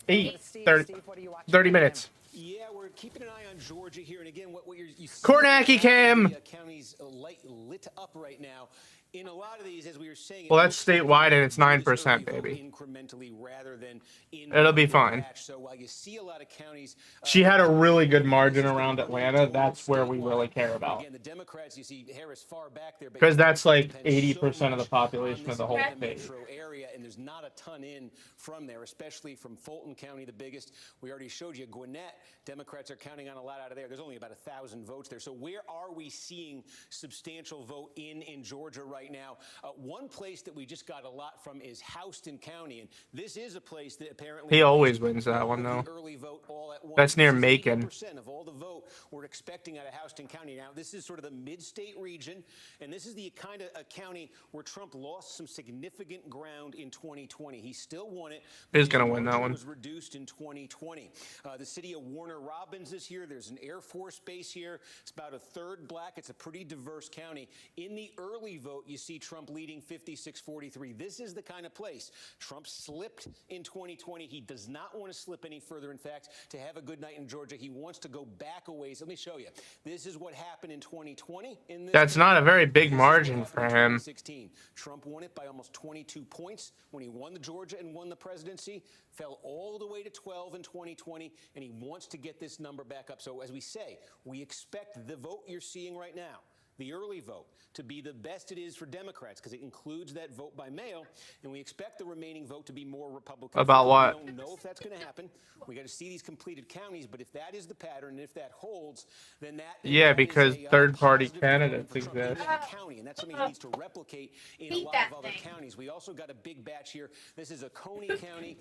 30 minutes. Yeah, we're keeping an eye on Georgia here, and again, what you see Kornacki Cam. the counties lit up right now. In a lot of these, as we were saying, Well, that's statewide and it's 9%, baby. Incrementally rather than in It'll be big fine. batch. So while you see a lot of counties, She had a really good margin around Atlanta. That's where we really care about. again, the Democrats, you see Harris far back there, Because that's like 80% of the population of the whole state. metro area, and there's not a ton in from there, especially from Fulton County, the biggest. We already showed you Gwinnett. Democrats are counting on a lot out of there. There's only about 1,000 votes there. So where are we seeing substantial vote in Georgia right now? One place that we just got a lot from is Houston County, and this is a place that apparently He always wins that one, though. early vote all at once. That's near Macon. 80% of all the vote we're expecting out of Houston County. Now, this is sort of the mid-state region, and this is the kind of a county where Trump lost some significant ground in 2020. He still won it. He's going to win that It one. was reduced in 2020. The city of Warner Robins is here. There's an Air Force base here. It's about a third black. It's a pretty diverse county. In the early vote, you see Trump leading 56-43. This is the kind of place. Trump slipped in 2020. He does not want to slip any further. In fact, to have a good night in Georgia, he wants to go back a ways. Let me show you. This is what happened in 2020. That's not a very big margin for him. 2016. Trump won it by almost 22 points when he won the Georgia and won the presidency. Fell all the way to 12 in 2020, and he wants to get this number back up. So as we say, we expect the vote you're seeing right now, the early vote, to be the best it is for Democrats because it includes that vote by mail, and we expect the remaining vote to be more Republican. About what? We don't know if that's going to happen. We got to see these completed counties, but if that is the pattern, and if that holds, then that Yeah, that is because a, third-party positive candidates development for Trump in exist. that county, and that's something he needs to replicate in a lot of other counties. We also got a big batch here. This is a Coney County.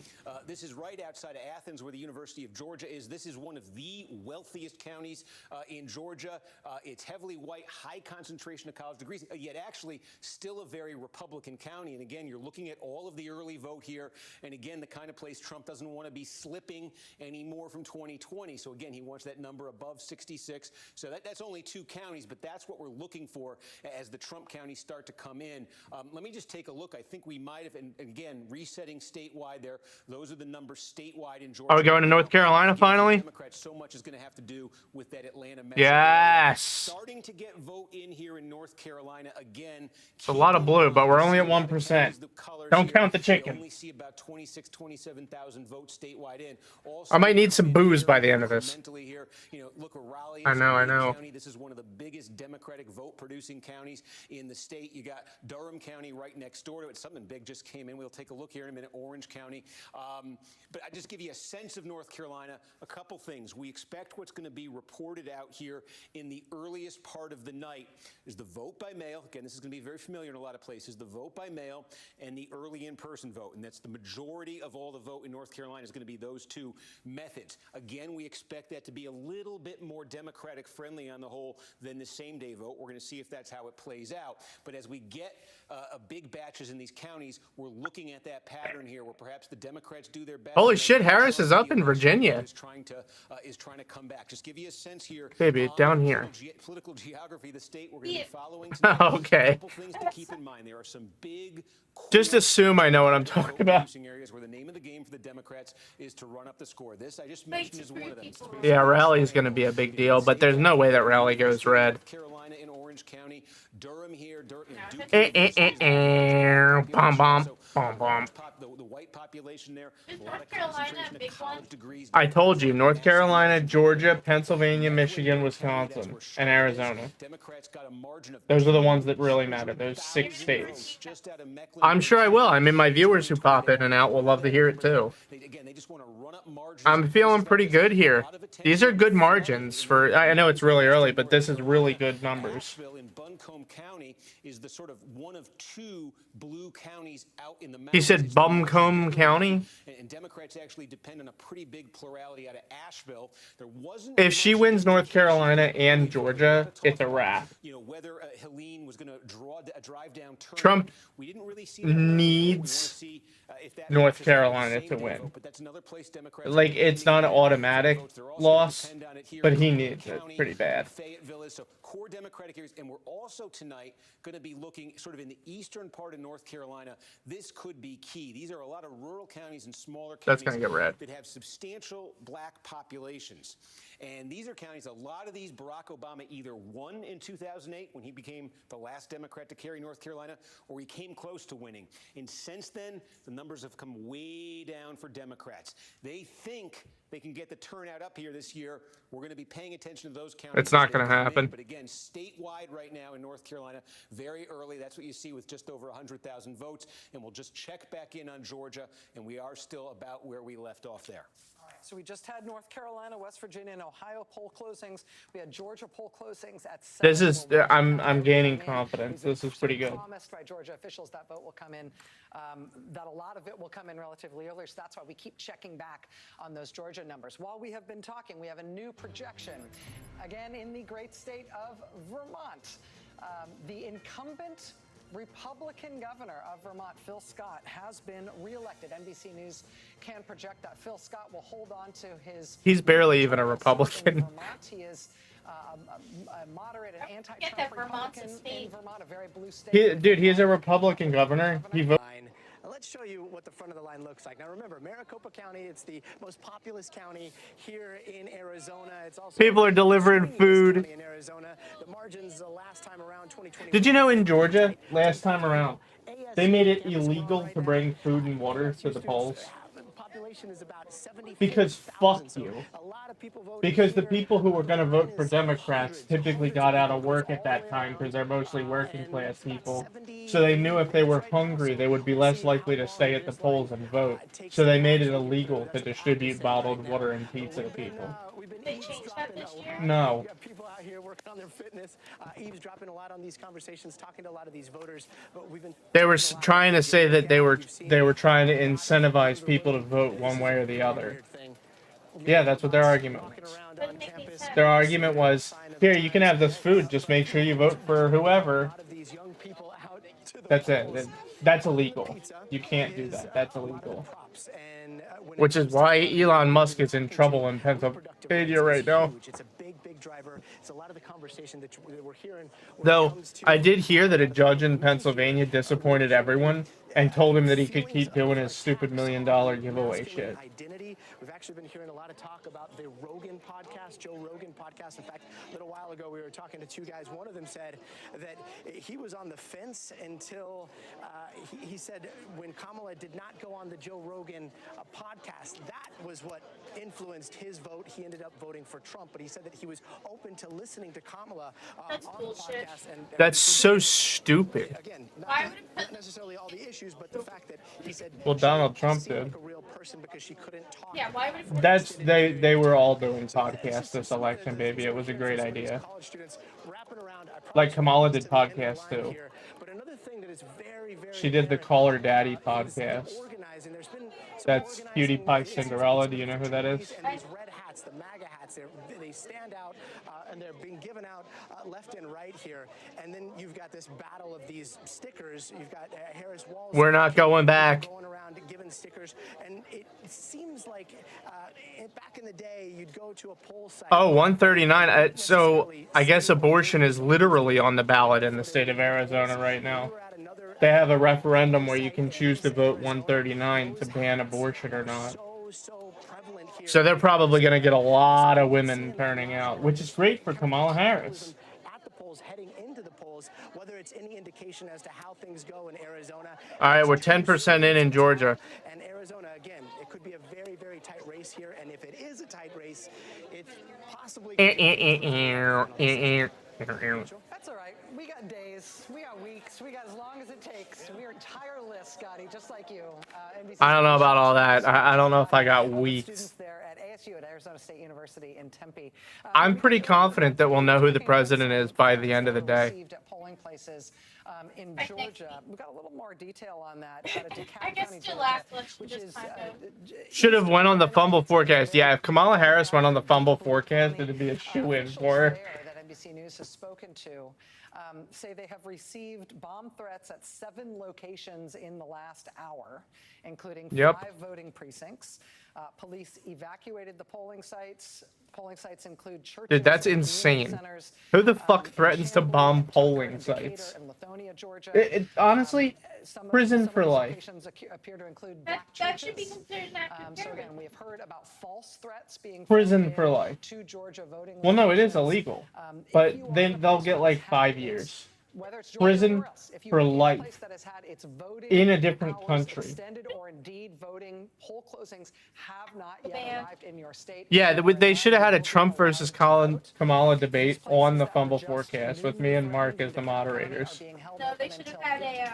This is right outside of Athens, where the University of Georgia is. This is one of the wealthiest counties in Georgia. It's heavily white, high concentration of college degrees, yet actually still a very Republican county. And again, you're looking at all of the early vote here. And again, the kind of place Trump doesn't want to be slipping anymore from 2020. So again, he wants that number above 66. So that's only 2 counties, but that's what we're looking for as the Trump counties start to come in. Let me just take a look. I think we might have, and again, resetting statewide there. Those are the numbers statewide in Georgia. Are we going to North Carolina finally? Democrats, so much is going to have to do with that Atlanta metro Yes. starting to get vote in here in North Carolina again. It's a lot of blue, but we're only at 1%. Don't count the We chicken. only see about 27,000 votes statewide in. I might need some booze by the end of this. Here, look where Raleigh is. I know. County. This is one of the biggest Democratic vote-producing counties in the state. You got Durham County right next door to it. Something big just came in. We'll take a look here in a minute. Orange County. But I just give you a sense of North Carolina. A couple things. We expect what's going to be reported out here in the earliest part of the night is the vote by mail. Again, this is going to be very familiar in a lot of places. The vote by mail and the early in-person vote. And that's the majority of all the vote in North Carolina is going to be those 2 methods. Again, we expect that to be a little bit more Democratic friendly on the whole than the same-day vote. We're going to see if that's how it plays out. But as we get big batches in these counties, we're looking at that pattern here where perhaps the Democrats do their best. Holy shit, Harris is up in Virginia. Is trying to come back. Just give you a sense here. Baby, down here. Political geography of the state we're going to be following tonight. Okay. A couple things to keep in mind. There are some big Just assume I know what I'm talking about. areas where the name of the game for the Democrats is to run up the score. This I just mentioned is one of them. Yeah, Raleigh is going to be a big deal, but there's no way that Raleigh goes red. North Carolina in Orange County, Durham here, Duke Bom, bom, bom, bom. the white population there, a lot of Carolina concentration a big of college degrees. I told you, North Carolina, Georgia, Pennsylvania, Michigan, Wisconsin, and Arizona. Democrats got a margin of Those are the ones that really matter, those 6 states. just out of Mecklenburg. I'm sure I will. I mean, my viewers who pop in and out will love to hear it too. Again, they just want to run up margins. I'm feeling pretty good here. These are good margins for, I know it's really early, but this is really good numbers. Asheville in Buncombe County is the sort of one of 2 blue counties out in the He mountains. said Buncombe County. And Democrats actually depend on a pretty big plurality out of Asheville. There wasn't. If she wins North Carolina and Georgia, it's a wrap. Whether Helene was going to drive down turn. Trump We didn't really see needs North Carolina to win. Like, it's not an automatic loss, but he needs it pretty bad. Fayetteville is so core Democratic areas, and we're also tonight going to be looking sort of in the eastern part of North Carolina. This could be key. These are a lot of rural counties and smaller That's counties gonna get red. that have substantial black populations. And these are counties, a lot of these Barack Obama either won in 2008 when he became the last Democrat to carry North Carolina, or he came close to winning. And since then, the numbers have come way down for Democrats. They think they can get the turnout up here this year. We're going to be paying attention to those counties. It's not as they gonna come in. happen. But again, statewide right now in North Carolina, very early. That's what you see with just over 100,000 votes. And we'll just check back in on Georgia, and we are still about where we left off there. So we just had North Carolina, West Virginia, and Ohio poll closings. We had Georgia poll closings at 7. This is I'm gaining confidence. This is pretty good. Promised by Georgia officials that vote will come in, that a lot of it will come in relatively early. So that's why we keep checking back on those Georgia numbers. While we have been talking, we have a new projection, again in the great state of Vermont. The incumbent Republican governor of Vermont, Phil Scott, has been reelected. NBC News can project that Phil Scott will hold on to his... He's barely even a Republican. Vermont. He is a moderate and anti-Trump Republican in Vermont, a very blue state. Dude, he's a Republican governor. He voted. Let's show you what the front of the line looks like. Now remember, Maricopa County, it's the most populous county here in Arizona. It's also People are delivering food. in Arizona. The margins the last time around 2020. Did you know in Georgia, last time around, they made it illegal to bring food and water to the polls? Because fuck you. Because the people who were going to vote for Democrats typically got out of work at that time because they're mostly working class people. So they knew if they were hungry, they would be less likely to stay at the polls and vote. So they made it illegal to distribute bottled water and pizza to people. They changed that this year? No. We got people out here working on their fitness, eavesdropping a lot on these conversations, talking to a lot of these voters. But we've been They were trying to say that they were trying to incentivize people to vote one way or the other. Yeah, that's what their argument was. Their argument was, here, you can have this food, just make sure you vote for whoever. That's it. That's illegal. You can't do that. That's illegal. Which is why Elon Musk is in trouble in Pennsylvania right now. It's a big driver. It's a lot of the conversation that we're hearing. Though, I did hear that a judge in Pennsylvania disappointed everyone and told him that he could keep doing his stupid $1 million giveaway shit. Identity. We've actually been hearing a lot of talk about the Rogan podcast, Joe Rogan podcast. In fact, a little while ago, we were talking to two guys. One of them said that he was on the fence until he said when Kamala did not go on the Joe Rogan podcast, that was what influenced his vote. He ended up voting for Trump, but he said that he was open to listening to Kamala on the podcast. And That's so stupid. Again, not necessarily all the issues, but the fact that he said Well, Donald Trump did. like a real person because she couldn't talk. Yeah, why would That's they were all doing podcasts this election, baby. It was a great idea. Like Kamala did podcasts too. She did the Call Her Daddy podcast. That's PewDiePie Cinderella. Do you know who that is? And these red hats, the MAGA hats, they stand out and they're being given out left and right here. And then you've got this battle of these stickers. You've got Harris Walls. We're not going back. Going around giving stickers, and it seems like back in the day you'd go to a poll site. Oh, 139. So I guess abortion is literally on the ballot in the state of Arizona right now. They have a referendum where you can choose to vote 139 to ban abortion or not. So they're probably going to get a lot of women turning out, which is great for Kamala Harris. At the polls, heading into the polls, whether it's any indication as to how things go in Arizona. All right, we're 10% in Georgia. And Arizona, again, it could be a very, very tight race here. And if it is a tight race, it's possibly. That's all right. We got days, we got weeks, we got as long as it takes. We are tireless, Scotty, just like you. I don't know about all that. I don't know if I got weeks. Students there at ASU, at Arizona State University in Tempe. I'm pretty confident that we'll know who the president is by the end of the day. Received at polling places in Georgia. We've got a little more detail on that. I guess the last election just kind of... Should have went on the fumble forecast. Yeah, if Kamala Harris went on the fumble forecast, it'd be a shoo-in for her. That NBC News has spoken to say they have received bomb threats at 7 locations in the last hour, including 5 voting precincts. Police evacuated the polling sites. Polling sites include churches, Dude, that's community insane. centers, Who the fuck threatens to bomb polling sites? in Lithonia, Georgia. Honestly, prison for life. Locations appear to include That should be considered an act of So terrorism. again, we have heard about false threats being Prison for life. to Georgia voting. Well, no, it is illegal, but then they'll get like 5 years. Prison for life in a different country. Extended or indeed voting, poll closings have not yet arrived in your state. Yeah, they should have had a Trump versus Kamala debate on the Fumble Forecast with me and Mark as the moderators. No, they should have had a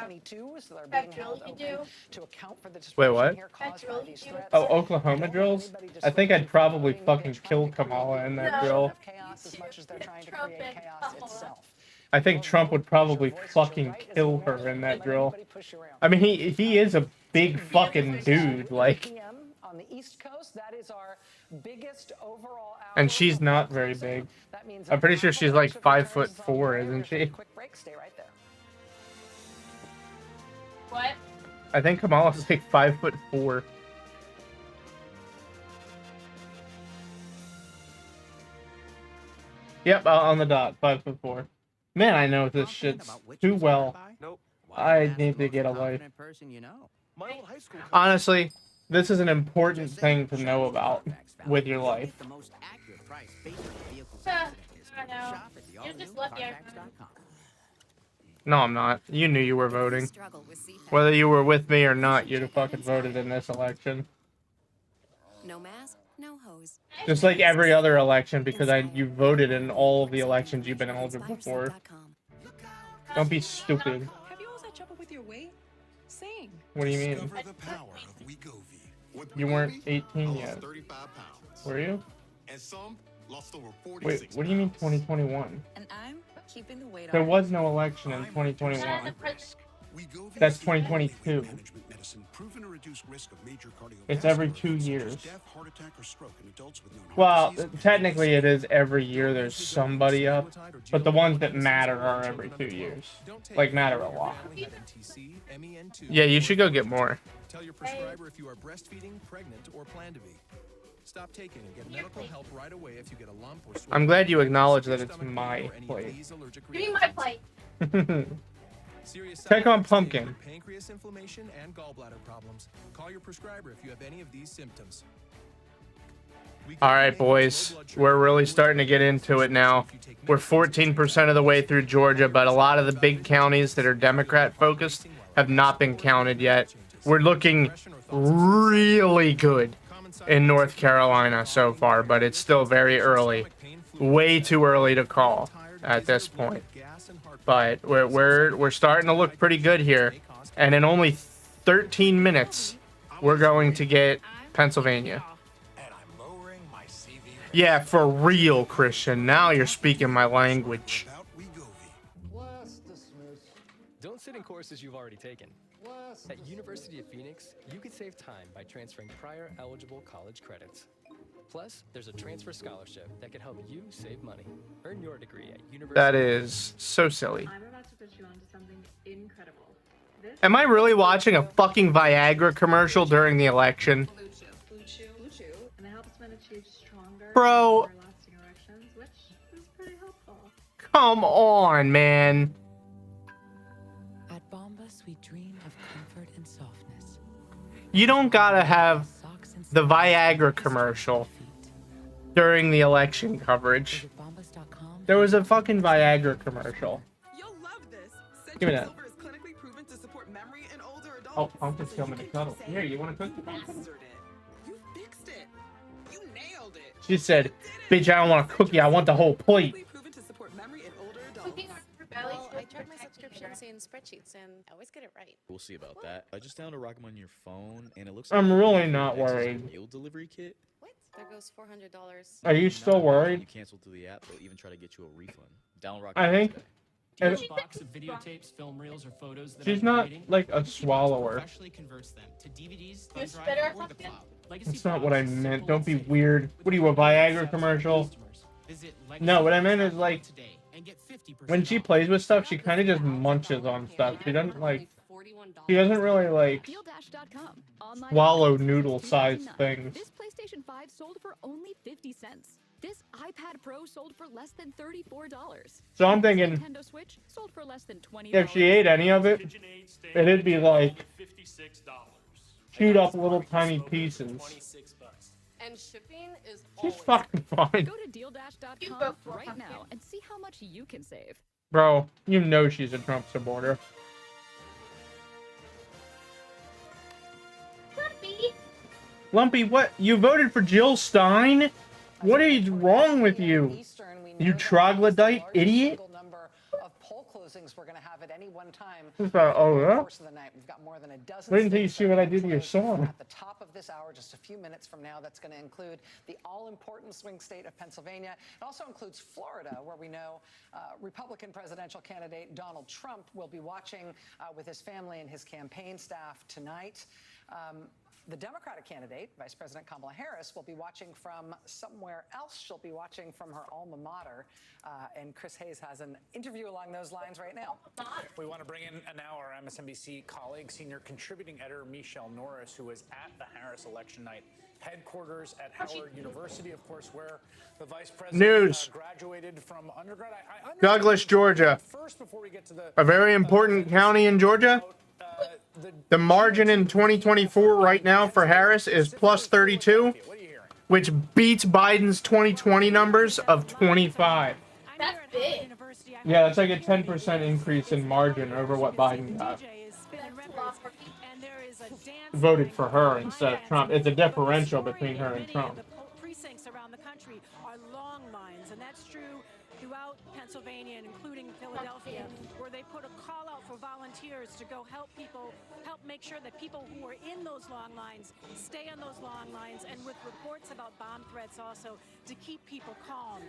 that drill you could do. Wait, what? That drill you do. Oh, Oklahoma drills? I think I'd probably fucking kill Kamala in that drill. I think Trump would probably fucking kill her in that drill. I mean, he is a big fucking dude, like. On the East Coast, that is our biggest overall hour. And she's not very big. I'm pretty sure she's like 5'4", isn't she? Quick break, stay right there. What? I think Kamala's like 5'4". Yep, on the dot, 5'4". Man, I know this shit too well. I need to get a life. Honestly, this is an important thing to know about with your life. I don't know. You're just lucky. No, I'm not. You knew you were voting. Whether you were with me or not, you'd have fucking voted in this election. No mask, no hose. Just like every other election, because you voted in all of the elections you've been eligible for. Don't be stupid. Have you always had trouble with your weight? Sing. What do you mean? You weren't 18 yet. Were you? Wait, what do you mean 2021? And I'm keeping the weight There off. was no election in 2021. That's 2022. It's every 2 years. Well, technically it is every year there's somebody up, but the ones that matter are every 2 years. Like, matter a lot. Yeah, you should go get more. Tell your prescriber if you are breastfeeding, pregnant, or plan to be. Stop taking and get medical help right away if you get a lump or swelling. I'm glad you acknowledge that it's my plate. Give me my plate. Check on Pumpkin. Pancreas inflammation and gallbladder problems. Call your prescriber if you have any of these symptoms. All right, boys, we're really starting to get into it now. We're 14% of the way through Georgia, but a lot of the big counties that are Democrat focused have not been counted yet. We're looking really good in North Carolina so far, but it's still very early. Way too early to call at this point. But we're starting to look pretty good here. And in only 13 minutes, we're going to get Pennsylvania. Yeah, for real, Christian. Now you're speaking my language. Don't sit in courses you've already taken. At University of Phoenix, you could save time by transferring prior eligible college credits. Plus, there's a transfer scholarship that could help you save money. Earn your degree at University. That is so silly. I'm about to put you onto something incredible. Am I really watching a fucking Viagra commercial during the election? Blue Chew, and it helps men achieve stronger, Bro. more lasting erections, which is pretty helpful. Come on, man. At Bombas, we dream of comfort and softness. You don't gotta have the Viagra commercial during the election coverage. There was a fucking Viagra commercial. Give me that. Oh, Pumpkin's coming to cuddle. Here, you want a cookie? She said, bitch, I don't want a cookie, I want the whole plate. Well, I track my subscriptions in spreadsheets and I always get it right. We'll see about that. I just downloaded Rock 'em on your phone, and it looks. I'm like really not worried. Meal delivery kit. What? There goes $400. Are you still worried? You cancel through the app, they'll even try to get you a refund. Download Rock 'em I on think. today. Do you have a box of videotapes, film reels, or photos that She's I'm not creating? like a swallower. Professionally converts them to DVDs, thumb You're drive, spitter or the cloud. That's not what I meant. Don't be weird. What are you, a Viagra commercial? No, what I meant is like when she plays with stuff, she kind of just munches on stuff. She doesn't like. She doesn't really like swallow noodle-sized things. This PlayStation 5 sold for only 50 cents. This iPad Pro sold for less than $34. So I'm thinking, Nintendo Switch sold for less than $20. if she ate any of it, it'd be like chewed up little tiny pieces. And shipping is She's fucking fine. Go to dealdash.com right now and see how much you can save. Bro, you know she's a Trump supporter. Lumpy, what? You voted for Jill Stein? What is wrong with you? You troglodyte idiot? Poll closings we're going to have at any one time. Oh, yeah? Course of the night. We've got more than a dozen. Wait until you see what I did to your song. At the top of this hour, just a few minutes from now, that's going to include the all-important swing state of Pennsylvania. It also includes Florida, where we know Republican presidential candidate Donald Trump will be watching with his family and his campaign staff tonight. The Democratic candidate, Vice President Kamala Harris, will be watching from somewhere else. She'll be watching from her alma mater. And Chris Hayes has an interview along those lines right now. We want to bring in now our MSNBC colleague, senior contributing editor Michelle Norris, who was at the Harris election night headquarters at Howard University, of course, where the vice president graduated from undergrad. Douglas, Georgia. A very important county in Georgia. The margin in 2024 right now for Harris is plus 32, which beats Biden's 2020 numbers of 25. That's big. Yeah, that's like a 10% increase in margin over what Biden got. Voted for her instead of Trump. It's a differential between her and Trump. Precincts around the country are long lines, and that's true throughout Pennsylvania and including Philadelphia, where they put a call out for volunteers to go help make sure that people who are in those long lines stay on those long lines, and with reports about bomb threats also to keep people calm.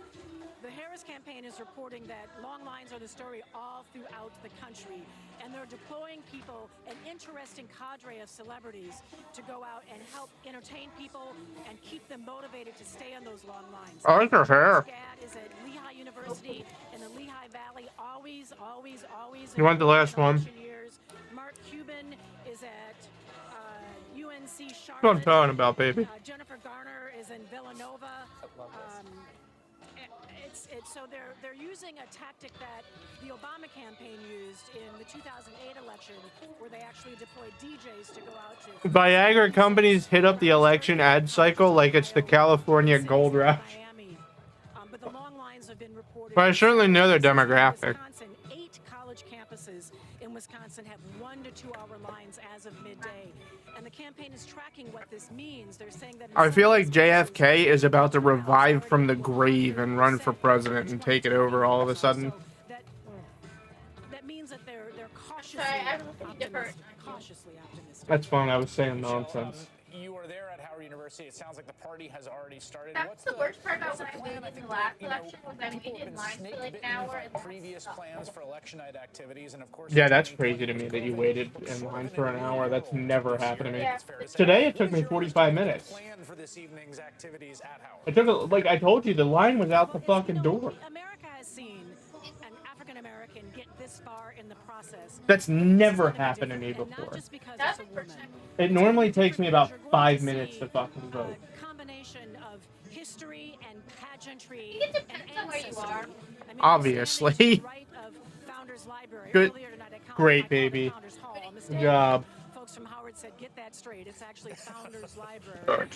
The Harris campaign is reporting that long lines are the story all throughout the country, and they're deploying people, an interesting cadre of celebrities, to go out and help entertain people and keep them motivated to stay on those long lines. I like her hair. Scad is at Lehigh University in the Lehigh Valley. Always. You want the last one? Years. Mark Cuban is at UNC Charlotte. That's what I'm talking about, baby. Jennifer Garner is in Villanova. So they're using a tactic that the Obama campaign used in the 2008 election, where they actually deployed DJs to go out to. Viagra companies hit up the election ad cycle like it's the California gold rush. But the long lines have been reported. But I certainly know their demographic. 8 college campuses in Wisconsin have 1 to 2 hour lines as of midday. And the campaign is tracking what this means. They're saying that I feel like JFK is about to revive from the grave and run for president and take it over all of a sudden. That means that they're cautiously optimistic. That's fine. I was saying nonsense. You are there at Howard University. It sounds like the party has already started. That's the worst part about when I waited in the last election was I waited in line for like an hour and previous plans for election night activities, and of course. Yeah, that's crazy to me that you waited in line for an hour. That's never happened to me. Today it took me 45 minutes. Plan for this evening's activities at Howard. It took, like I told you, the line was out the fucking door. America has seen an African American get this far in the process. That's never happened to me before. It normally takes me about 5 minutes to fucking vote. Combination of history and pageantry. It depends on where you are. Obviously. Good. Great, baby. Good job. Folks from Howard said, get that straight. It's actually Founders Library.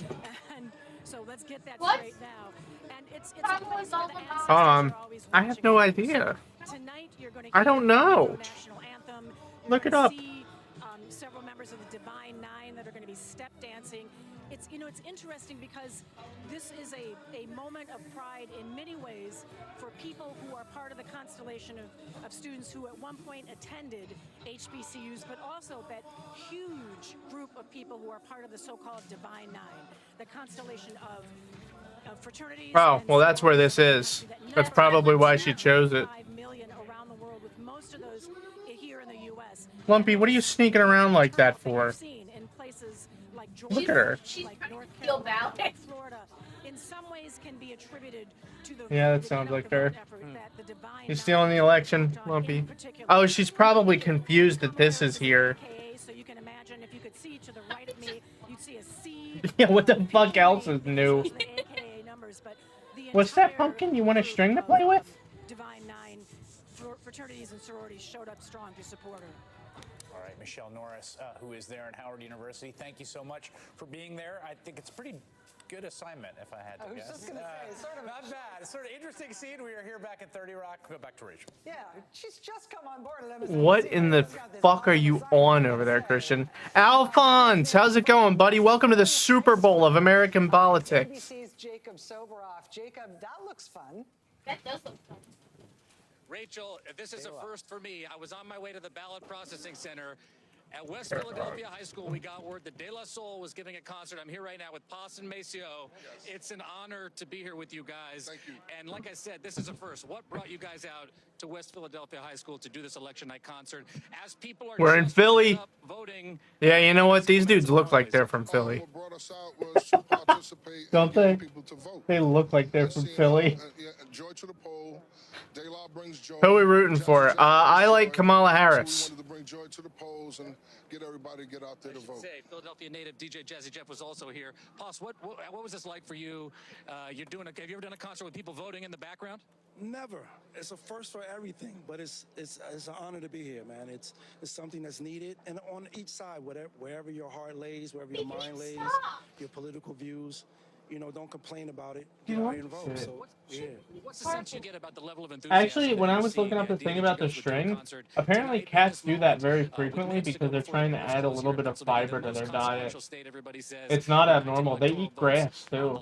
And so let's get that straight now. And it's a place where the ancestors are always I have no idea. Tonight, you're going to I don't know. national anthem. Look it up. Several members of the Divine Nine that are going to be step dancing. It's interesting because this is a moment of pride in many ways for people who are part of the constellation of students who at one point attended HBCUs, but also that huge group of people who are part of the so-called Divine Nine, the constellation of fraternities. Oh, well, that's where this is. That's probably why she chose it. 5 million around the world, with most of those here in the U.S. Lumpy, what are you sneaking around like that for? Look at her. Florida, in some ways can be attributed to the Yeah, that sounds like her. You're stealing the election, Lumpy. Oh, she's probably confused that this is here. So you can imagine if you could see to the right of me, you'd see a C. Yeah, what the fuck else is new? The AKA numbers, but the What's that, Pumpkin? You want a string to play with? Divine Nine fraternities and sororities showed up strong to support her. All right, Michelle Norris, who is there at Howard University, thank you so much for being there. I think it's a pretty good assignment, if I had to guess. I was just going to say, sort of not bad. It's sort of interesting scene. We are here back at 30 Rock. Go back to Rachel. Yeah, she's just come on board at MSNBC. What in the fuck are you on over there, Christian? Alphonse, how's it going, buddy? Welcome to the Super Bowl of American politics. NBC's Jacob Soboroff. Jacob, that looks fun. That does look fun. Rachel, this is a first for me. I was on my way to the ballot processing center. At West Philadelphia High School, we got word that De La Soul was giving a concert. I'm here right now with Poston Maceo. It's an honor to be here with you guys. Thank you. And like I said, this is a first. What brought you guys out to West Philadelphia High School to do this election night concert? As people are We're in Philly. Voting. Yeah, you know what? These dudes look like they're from Philly. What brought us out was to participate Don't and get they? people to vote. They look like they're from Philly. Joy to the poll. De La brings joy. Who are we rooting for? I like Kamala Harris. We wanted to bring joy to the polls and get everybody to get out there to vote. Say, Philadelphia native DJ Jazzy Jeff was also here. Poss, what was this like for you? Have you ever done a concert with people voting in the background? Never. It's a first for everything, but it's an honor to be here, man. It's something that's needed, and on each side, wherever your heart lays, wherever your mind lays, your political views, you know, don't complain about it. Get out and vote. So, yeah. What's the sense you get about the level of enthusiasm? Actually, when I was looking up the thing about the string, apparently cats do that very frequently because they're trying to add a little bit of fiber to their diet. It's not abnormal. They eat grass too.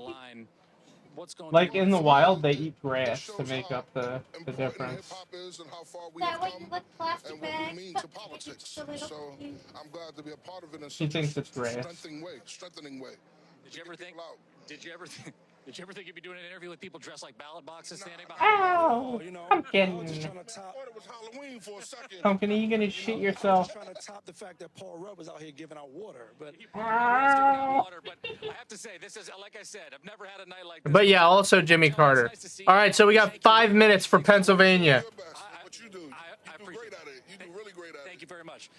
Like in the wild, they eat grass to make up the difference. That way you let plastic And what we bags. mean to politics. So I'm glad to be a part of it in She such thinks a it's grass. strengthening way. Did you ever think you'd be doing an interview with people dressed like ballot boxes standing behind Ow! Pumpkin. Pumpkin, are you gonna shit yourself? Trying to top the fact that Paul Rudd was out here giving out water, but But I have to say, this is, like I said, I've never had a night like this. But yeah, also Jimmy Carter. All right, so we got 5 minutes for Pennsylvania. What you do, I appreciate it. You do really great at it. Thank you very much.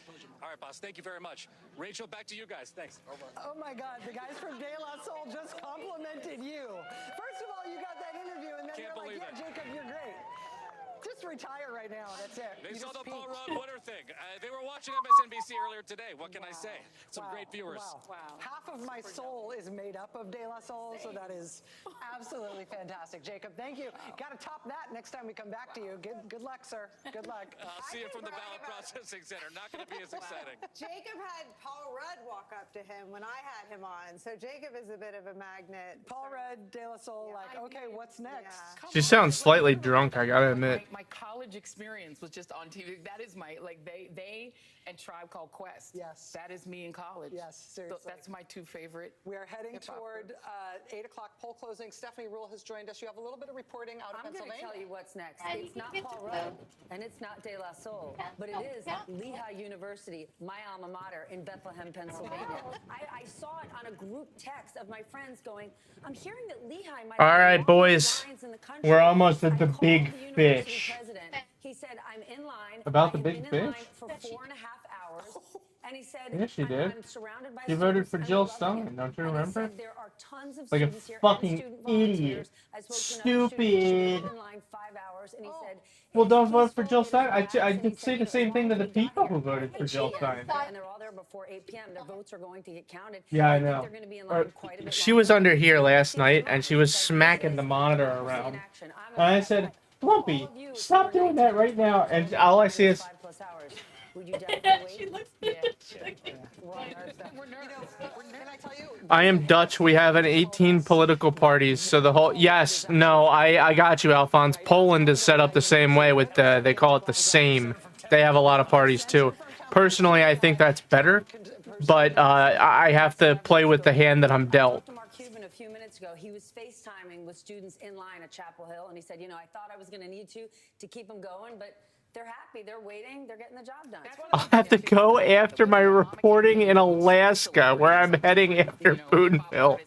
All right, boss. Thank you very much. Rachel, back to you guys. Thanks. Oh my God, the guys from De La Soul just complimented you. First of all, you got that interview, and then Can't you're like, believe yeah, it. Jacob, you're great. Just retire right now. That's it. They You saw just the Paul peaked. Rudd winner thing. They were watching MSNBC earlier today. What can I say? Some great viewers. Wow. Half of my soul is made up of De La Soul, so that is absolutely fantastic. Jacob, thank you. Got to top that next time we come back to you. Good luck, sir. Good luck. I'll see you from the ballot processing center. Not going to be as exciting. Jacob had Paul Rudd walk up to him when I had him on, so Jacob is a bit of a magnet. Paul Rudd, De La Soul, okay, what's next? She sounds slightly drunk, I gotta admit. My college experience was just on TV. That is my, like, they and Tribe Called Quest. Yes. That is me in college. Yes, seriously. That's my two favorite. We are heading hip-hop toward groups. 8 o'clock poll closing. Stephanie Rule has joined us. You have a little bit of reporting out of I'm going to Pennsylvania. tell you what's next. It's not Paul Rudd, and it's not De La Soul, but it is Lehigh University, my alma mater in Bethlehem, Pennsylvania. I saw it on a group text of my friends going, I'm hearing that Lehigh might All have the right, longest boys. lines in the country. We're almost at the I called big the university fish. president. He said, I'm in line. About the I have big been in line fish? for 4.5 hours. And he said, Yeah, she did. I'm surrounded by She voted students for and I Jill love it Stein, here." don't you And he remember? said, there are tons of Like a students here and fucking student volunteers. idiot. I spoke to another student. She Stupid. was in line 5 hours, and he said, Well, don't vote for Jill Stein. I did say the same thing to the people who voted for Jill Stein. and they're all there before 8 p.m. Their votes are going to get counted. Yeah, I think know. they're going to be in line quite a bit She was under here last night, and she was smacking the monitor around. And I said, Lumpy, stop doing that right now. And all I see is, 5+ hours. Would you definitely She looks Can I tell you? I am Dutch. We have an 18 political parties. So the whole, yes, no, I got you, Alphonse. Poland is set up the same way with the, they call it the same. They have a lot of parties too. Personally, I think that's better, but I have to play with the hand that I'm dealt. Mark Cuban a few minutes ago. He was FaceTiming with students in line at Chapel Hill, and he said, you know, I thought I was going to need to keep them going, but They're happy. They're waiting. They're getting the job done. I'll have to go after my reporting in Alaska, where I'm heading after Boonville.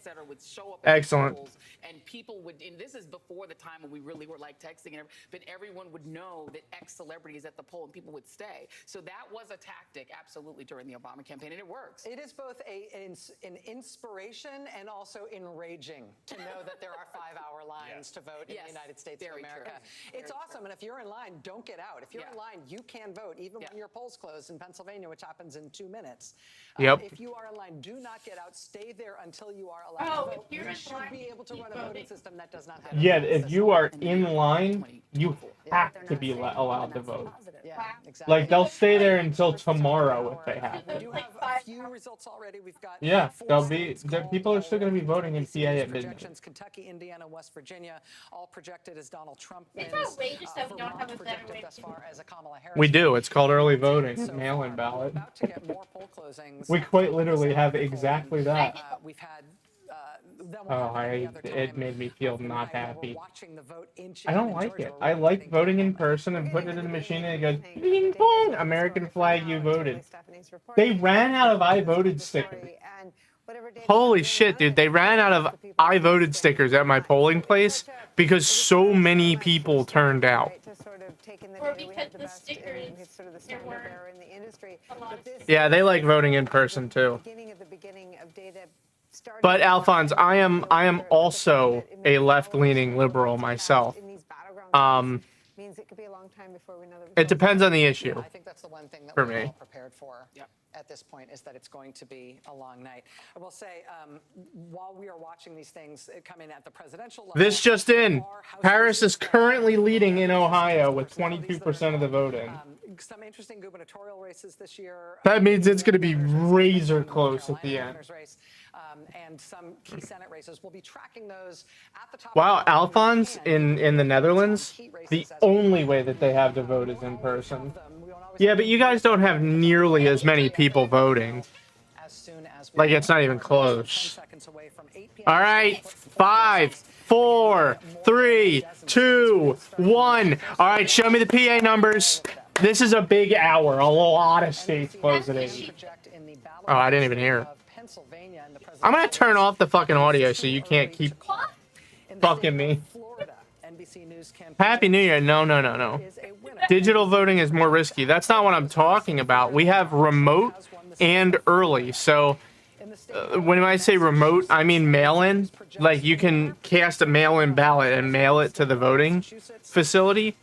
etc. would show up at Excellent. polls, and people would, and this is before the time when we really were like texting, and but everyone would know that X celebrity is at the poll, and people would stay. So that was a tactic, absolutely, during the Obama campaign, and it works. It is both an inspiration and also enraging to know that there are 5-hour lines to vote in the United States of America. It's awesome, and if you're in line, don't get out. If you're in line, you can vote, even when your polls close in Pennsylvania, which happens in 2 minutes. Yep. If you are in line, do not get out. Stay there until you are allowed to vote. If you're We in should line, be able to run a voting system that does not have. Yeah, if you are in line, you have to be allowed to vote. Yeah, exactly. Like, they'll stay there until tomorrow if they have We to. do have a few results already. We've got Yeah, 4 they'll be. states called. People are still going to be voting in PA at midnight. Projections: Kentucky, Indiana, West Virginia, all projected as Donald Trump wins. It's outrageous that we don't have a better Projected way thus far as a Kamala Harris. We do. It's called early voting, mail-in ballot. About to get more poll closings. We quite literally have exactly that. We've had. Oh, it made me feel not happy. I don't like it. I like voting in person and putting it in the machine and it goes, bing, bong, American flag, you voted. They ran out of I voted stickers. Holy shit, dude. They ran out of I voted stickers at my polling place because so many people turned out. Or because the stickers were Yeah, they like voting in person too. But Alphonse, I am also a left-leaning liberal myself. It depends on the issue. I think that's the one thing that for we're me. all prepared for at this point is that it's going to be a long night. I will say, while we are watching these things coming at the presidential level, This just in. Harris is currently leading in Ohio with 22% of the vote in. some interesting gubernatorial races this year. That means it's going to be razor close at the end. Race, and some key Senate races. We'll be tracking those at the top. Wow, Alphonse in the Netherlands, the only way that they have to vote is in person. Yeah, but you guys don't have nearly as many people voting. Like, it's not even close. All right, 5, 4, 3, 2, 1. All right, show me the PA numbers. This is a big hour. A lot of states close at 8. Oh, I didn't even hear. I'm gonna turn off the fucking audio so you can't keep fucking me. Happy New Year. No. Digital voting is more risky. That's not what I'm talking about. We have remote and early. So when I say remote, I mean mail-in. Like, you can cast a mail-in ballot and mail it to the voting facility.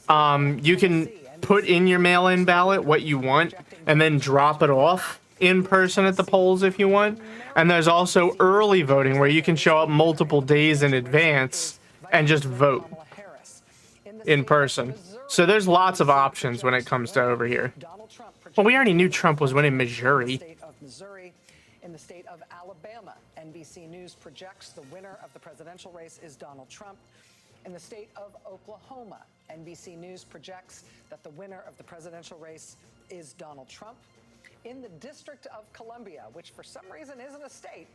You can put in your mail-in ballot what you want and then drop it off in person at the polls if you want. And there's also early voting where you can show up multiple days in advance and just vote in person. So there's lots of options when it comes to over here. Well, we already knew Trump was winning Missouri. In the state of Alabama, NBC News projects the winner of the presidential race is Donald Trump. In the state of Oklahoma, NBC News projects that the winner of the presidential race is Donald Trump. In the District of Columbia, which for some reason isn't a state,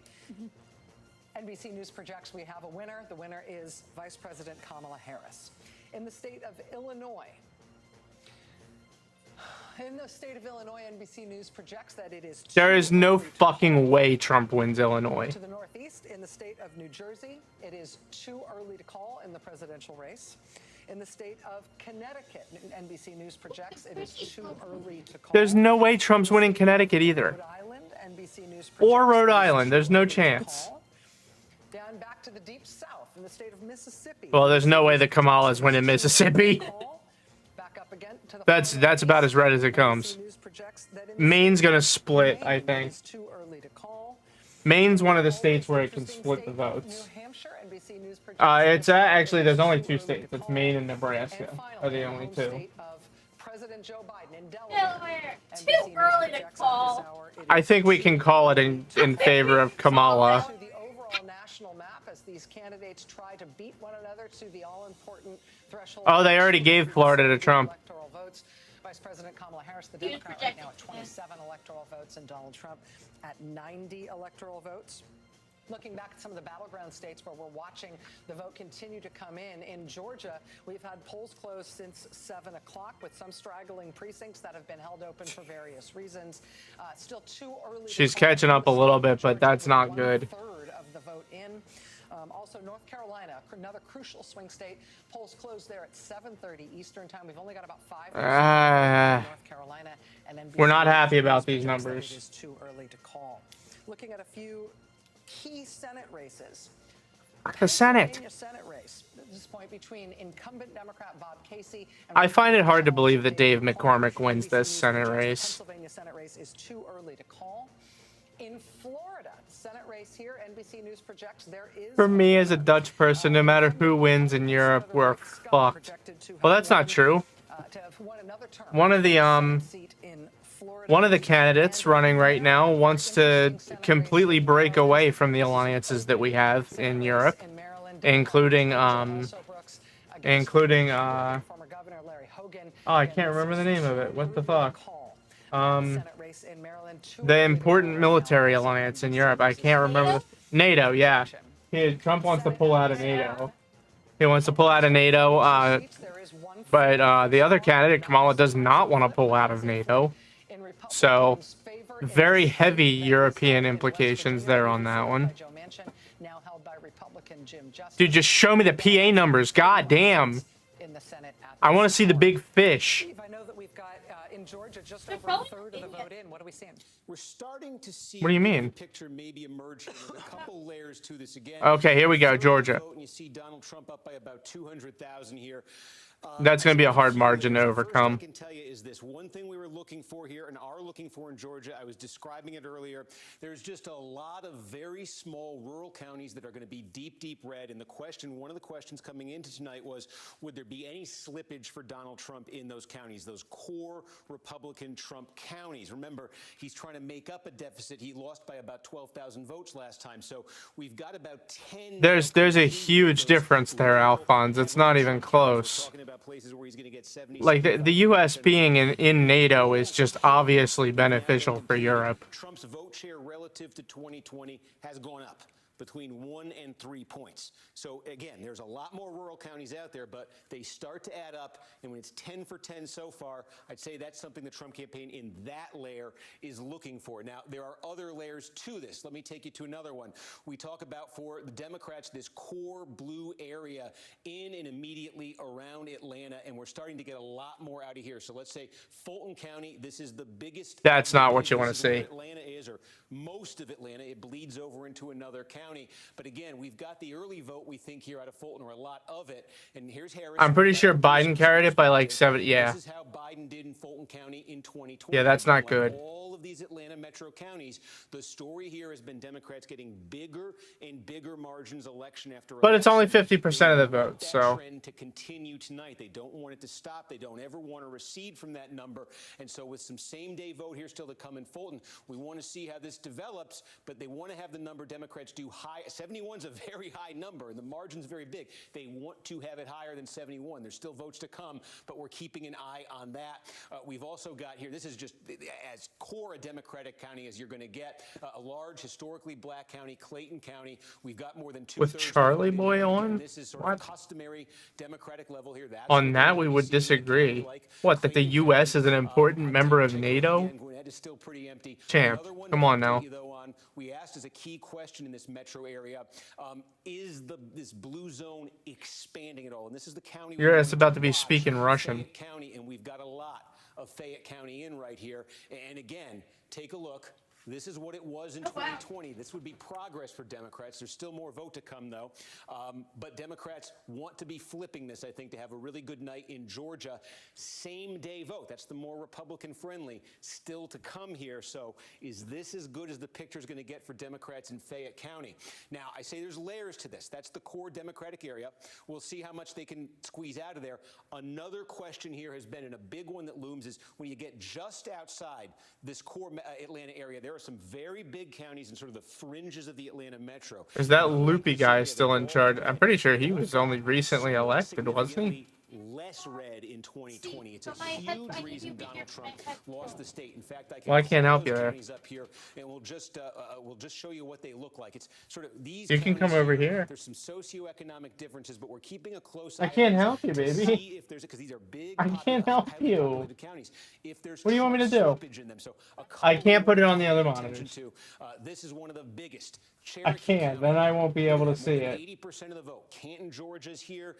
NBC News projects we have a winner. The winner is Vice President Kamala Harris. In the state of Illinois, NBC News projects that it is There is no fucking way Trump wins Illinois. to the northeast. In the state of New Jersey, it is too early to call in the presidential race. In the state of Connecticut, NBC News projects it is too early to call. There's no way Trump's winning Connecticut either. Rhode Island, NBC News Or projects Rhode it is Island. There's too no early to chance. call. Down back to the deep south, in the state of Mississippi. Well, there's no way that Kamala's winning Mississippi. That's about as red as it comes. Maine's gonna split, I think. Maine's one of the states where it can split the votes. It's actually there's only 2 states. It's Maine and Nebraska are the only 2. President Joe Biden in Delaware. Too early to call. I think we can call it in favor of Kamala. To the overall national map as these candidates try to beat one another to the all-important threshold. Oh, they already gave Florida to Trump. Electoral votes. Vice President Kamala Harris, the Democrat, right now at 27 electoral votes, and Donald Trump at 90 electoral votes. Looking back at some of the battleground states where we're watching the vote continue to come in Georgia, we've had polls closed since 7 o'clock with some straggling precincts that have been held open for various reasons. Still too early. She's catching up a little bit, but that's not good. Third of the vote in. Also, North Carolina, another crucial swing state. Polls closed there at 7:30 Eastern time. We've only got about 5 in North Carolina. And NBC We're not happy about these numbers. It is too early to call. Looking at a few key Senate races. The Senate. Senate race. This point between incumbent Democrat Bob Casey and I find it hard to believe that Dave McCormick wins this Senate race. Pennsylvania Senate race is too early to call. In Florida, Senate race here, NBC News projects there is. For me as a Dutch person, no matter who wins in Europe, we're fucked. Well, that's not true. One of the candidates running right now wants to completely break away from the alliances that we have in Europe, including oh, I can't remember the name of it. What the fuck? The important military alliance in Europe. I can't remember. NATO, yeah. Trump wants to pull out of NATO. He wants to pull out of NATO, but the other candidate, Kamala, does not want to pull out of NATO. So, very heavy European implications there on that one. Dude, just show me the PA numbers. God damn. I want to see the big fish. I know that we've got in Georgia just over a third of the vote in. What are we seeing? We're starting to see. What do you mean? The picture maybe emerging with a couple layers to this again. Okay, here we go, Georgia. And you see Donald Trump up by about 200,000 here. That's going to be a hard margin to overcome. What I can tell you is this one thing we were looking for here and are looking for in Georgia. I was describing it earlier. There's just a lot of very small rural counties that are going to be deep, deep red. And one of the questions coming into tonight was, would there be any slippage for Donald Trump in those counties, those core Republican Trump counties? Remember, he's trying to make up a deficit. He lost by about 12,000 votes last time. So we've got about 10. There's a huge difference there, Alphonse. It's not even close. Like the U.S. being in NATO is just obviously beneficial for Europe. Trump's vote share relative to 2020 has gone up between 1 and 3 points. So again, there's a lot more rural counties out there, but they start to add up. And when it's 10 for 10 so far, I'd say that's something the Trump campaign in that layer is looking for. Now, there are other layers to this. Let me take you to another one. We talk about for the Democrats, this core blue area in and immediately around Atlanta, and we're starting to get a lot more out of here. So let's say Fulton County, this is the biggest. That's not what you want to see. Atlanta is, or most of Atlanta, it bleeds over into another county. But again, we've got the early vote, we think, here out of Fulton, or a lot of it. And here's Harris. I'm pretty sure Biden carried it by like 7. Yeah. This is how Biden did in Fulton County in 2020. Yeah, that's not good. All of these Atlanta metro counties, the story here has been Democrats getting bigger and bigger margins election after election. But it's only 50% of the vote, so. Trend to continue tonight. They don't want it to stop. They don't ever want to recede from that number. And so with some same-day vote here still to come in Fulton, we want to see how this develops, but they want to have the number Democrats do high. 71 is a very high number, and the margin's very big. They want to have it higher than 71. There's still votes to come, but we're keeping an eye on that. We've also got here, this is just as core a Democratic county as you're going to get, a large historically black county, Clayton County. We've got more than 2/3 with Charlie Boy on? This is sort of customary Democratic level here. That's on that, we would disagree. What, that the U.S. is an important member of NATO? Is still pretty empty. Champ, come on now. We asked as a key question in this metro area, is this blue zone expanding at all? And this is the county. It's about to be speaking Russian. Fayette County, and we've got a lot of Fayette County in right here. And again, take a look. This is what it was in 2020. This would be progress for Democrats. There's still more vote to come, though. But Democrats want to be flipping this, I think, to have a really good night in Georgia. Same-day vote. That's the more Republican-friendly. Still to come here. So is this as good as the picture is going to get for Democrats in Fayette County? Now, I say there's layers to this. That's the core Democratic area. We'll see how much they can squeeze out of there. Another question here has been, and a big one that looms, is when you get just outside this core Atlanta area, there are some very big counties in sort of the fringes of the Atlanta metro. Is that loopy guy still in charge? I'm pretty sure he was only recently elected, wasn't he? less red in 2020. It's a huge reason Donald Trump lost the state. In fact, I can Well, I can't help those you there. counties up here, and we'll just show you what they look like. It's sort of these. You can come over here. There's some socioeconomic differences, but we're keeping a close eye. I can't on help you, to baby. see if there's because these are big. I can't help highly you. populated counties. If there's What do you want me to do? slippage in them. So I can't put it on the other attention monitors. to. This is one of the biggest. I can't. Then I won't be able to see it. 80% of the vote. Canton, Georgia's here.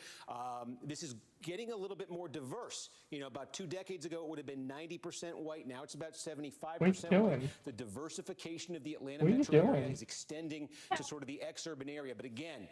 This is getting a little bit more diverse. You know, about 2 decades ago, it would have been 90% white. Now it's about 75% What are you doing? white. The diversification of the Atlanta What are you metro area doing? is extending to sort of the ex-urban area. But again,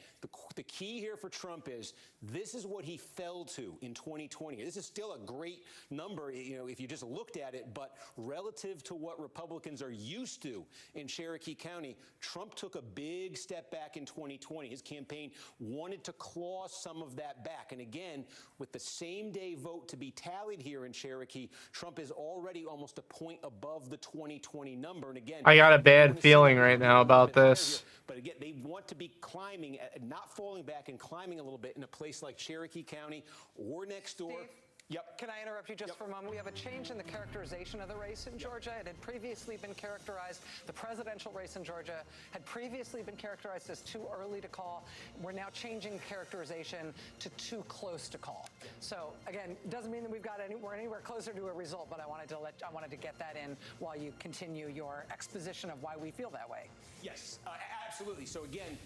the key here for Trump is this is what he fell to in 2020. This is still a great number, you know, if you just looked at it, but relative to what Republicans are used to in Cherokee County, Trump took a big step back in 2020. His campaign wanted to claw some of that back. And again, with the same day vote to be tallied here in Cherokee, Trump is already almost a point above the 2020 number. And again, I got a bad feeling right now about this. but again, they want to be climbing, not falling back and climbing a little bit in a place like Cherokee County or next door. Steve? Yep. Can I interrupt you just for a moment? We have a change in the characterization of the race in Georgia. It had previously been characterized, the presidential race in Georgia had previously been characterized as too early to call. We're now changing characterization to too close to call. So again, it doesn't mean that we're anywhere closer to a result, but I wanted to get that in while you continue your exposition of why we feel that way. Yes, absolutely. So again,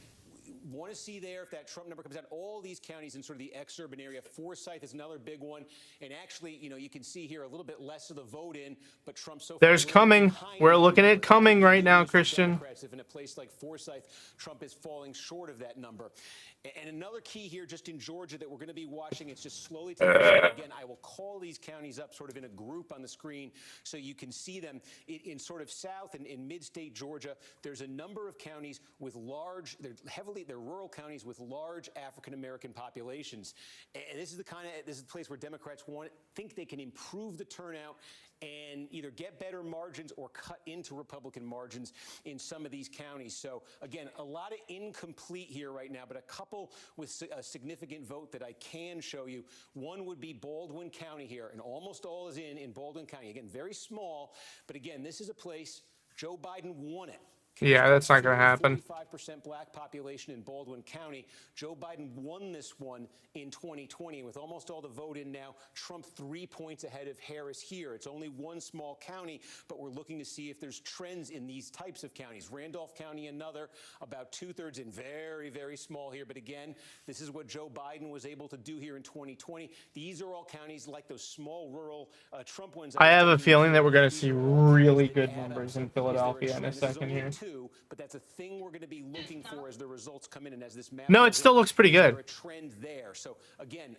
want to see there if that Trump number comes out. All these counties in sort of the ex-urban area. Forsyth is another big one. And actually, you know, you can see here a little bit less of the vote in, but Trump so far. There's coming. We're looking at coming right now, Christian. If in a place like Forsyth, Trump is falling short of that number. And another key here, just in Georgia, that we're going to be watching, it's just slowly taking shape. Again, I will call these counties up sort of in a group on the screen so you can see them. In sort of south and in mid-state Georgia, there's a number of counties with large, they're rural counties with large African-American populations. And this is the place where Democrats think they can improve the turnout and either get better margins or cut into Republican margins in some of these counties. So again, a lot of incomplete here right now, but a couple with a significant vote that I can show you. One would be Baldwin County here, and almost all is in Baldwin County. Again, very small, but again, this is a place Joe Biden won it. Yeah, that's not going to happen. 45% black population in Baldwin County. Joe Biden won this one in 2020. With almost all the vote in now, Trump 3 points ahead of Harris here. It's only one small county, but we're looking to see if there's trends in these types of counties. Randolph County, another, about 2/3 in very, very small here. But again, this is what Joe Biden was able to do here in 2020. These are all counties like those small rural Trump ones. I have a feeling that we're going to see really good numbers in Philadelphia in a second here. But that's a thing we're going to be looking for as the results come in and as this map. No, it still looks pretty good. A trend there. So again,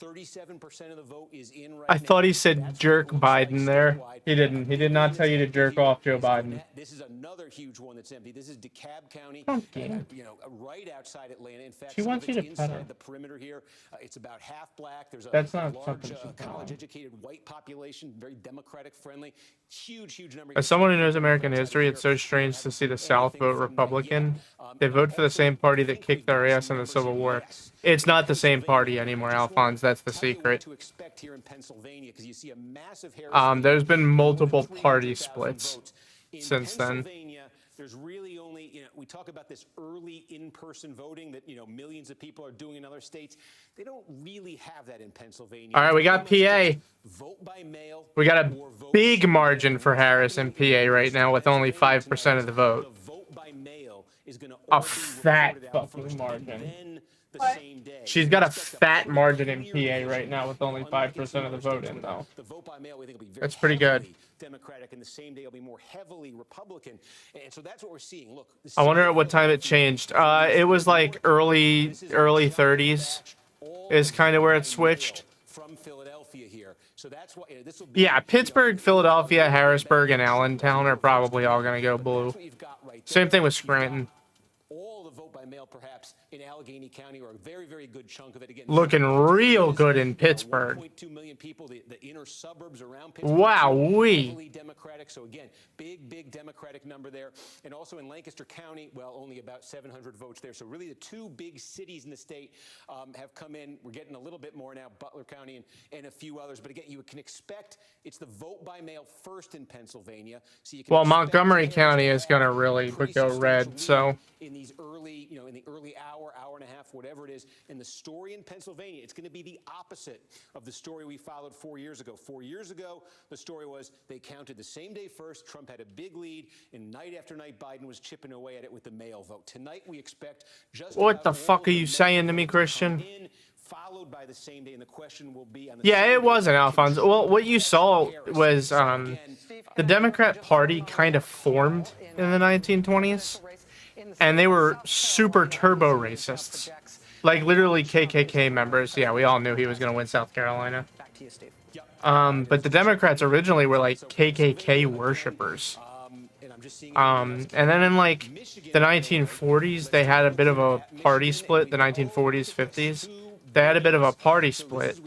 37% of the vote is in right I now. thought he said jerk Biden there. He didn't. He did not tell you to jerk off Joe Biden. This is another huge one that's empty. This is DeKalb County, you know, right outside Atlanta. In fact, She some wants of it's you to pet her. inside the perimeter here. It's about half black. There's a That's not large something she's college-educated white population, very Democratic friendly. Huge number. As someone who knows American history, it's so strange to see the South vote Republican. They vote for the same party that kicked our ass in the Civil War. It's not the same party anymore, Alphonse. That's the secret. To expect here in Pennsylvania, because you see a massive There's been multiple party splits since then. There's really only, you know, we talk about this early in-person voting that, you know, millions of people are doing in other states. They don't really have that in Pennsylvania. All right, we got PA. Vote by mail. We got a big margin for Harris in PA right now with only 5% of the vote. Vote by mail is going to A fat fucking margin. She's got a fat margin in PA right now with only 5% of the vote in, though. The vote by mail, we think, will be very That's pretty good. Democratic, and the same day it'll be more heavily Republican, and so that's what we're seeing. Look, I wonder at what time it changed. It was like early 30s is kind of where it switched. From Philadelphia here, so that's why this will. Yeah, Pittsburgh, Philadelphia, Harrisburg, and Allentown are probably all going to go blue. Same thing with Scranton. All the vote by by mail perhaps in Allegheny County, or a very, very good chunk of it. Again, Looking real good in Pittsburgh. 1.2 million people, the inner suburbs around Pittsburgh. Wow-wee. Heavily Democratic. So again, big Democratic number there. And also in Lancaster County, well, only about 700 votes there. So really the two big cities in the state have come in. We're getting a little bit more now, Butler County and a few others. But again, you can expect it's the vote by mail first in Pennsylvania. So you can Well, Montgomery County is going to really go red, so. in these early, in the early hour and a half, whatever it is. And the story in Pennsylvania, it's going to be the opposite of the story we followed 4 years ago. 4 years ago, the story was they counted the same day first. Trump had a big lead, and night after night, Biden was chipping away at it with the mail vote. Tonight, we expect just What the fuck are you saying to me, Christian? followed by the same day, and the question will be on the Yeah, it wasn't Alphonse. Well, what you saw was the Democrat Party kind of formed in the 1920s, and they were super turbo racists. Like, literally KKK members. Yeah, we all knew he was going to win South Carolina. But the Democrats originally were, like, KKK worshippers. And then in, like, the 1940s, they had a bit of a party split, the 1940s, 50s. They had a bit of a party split,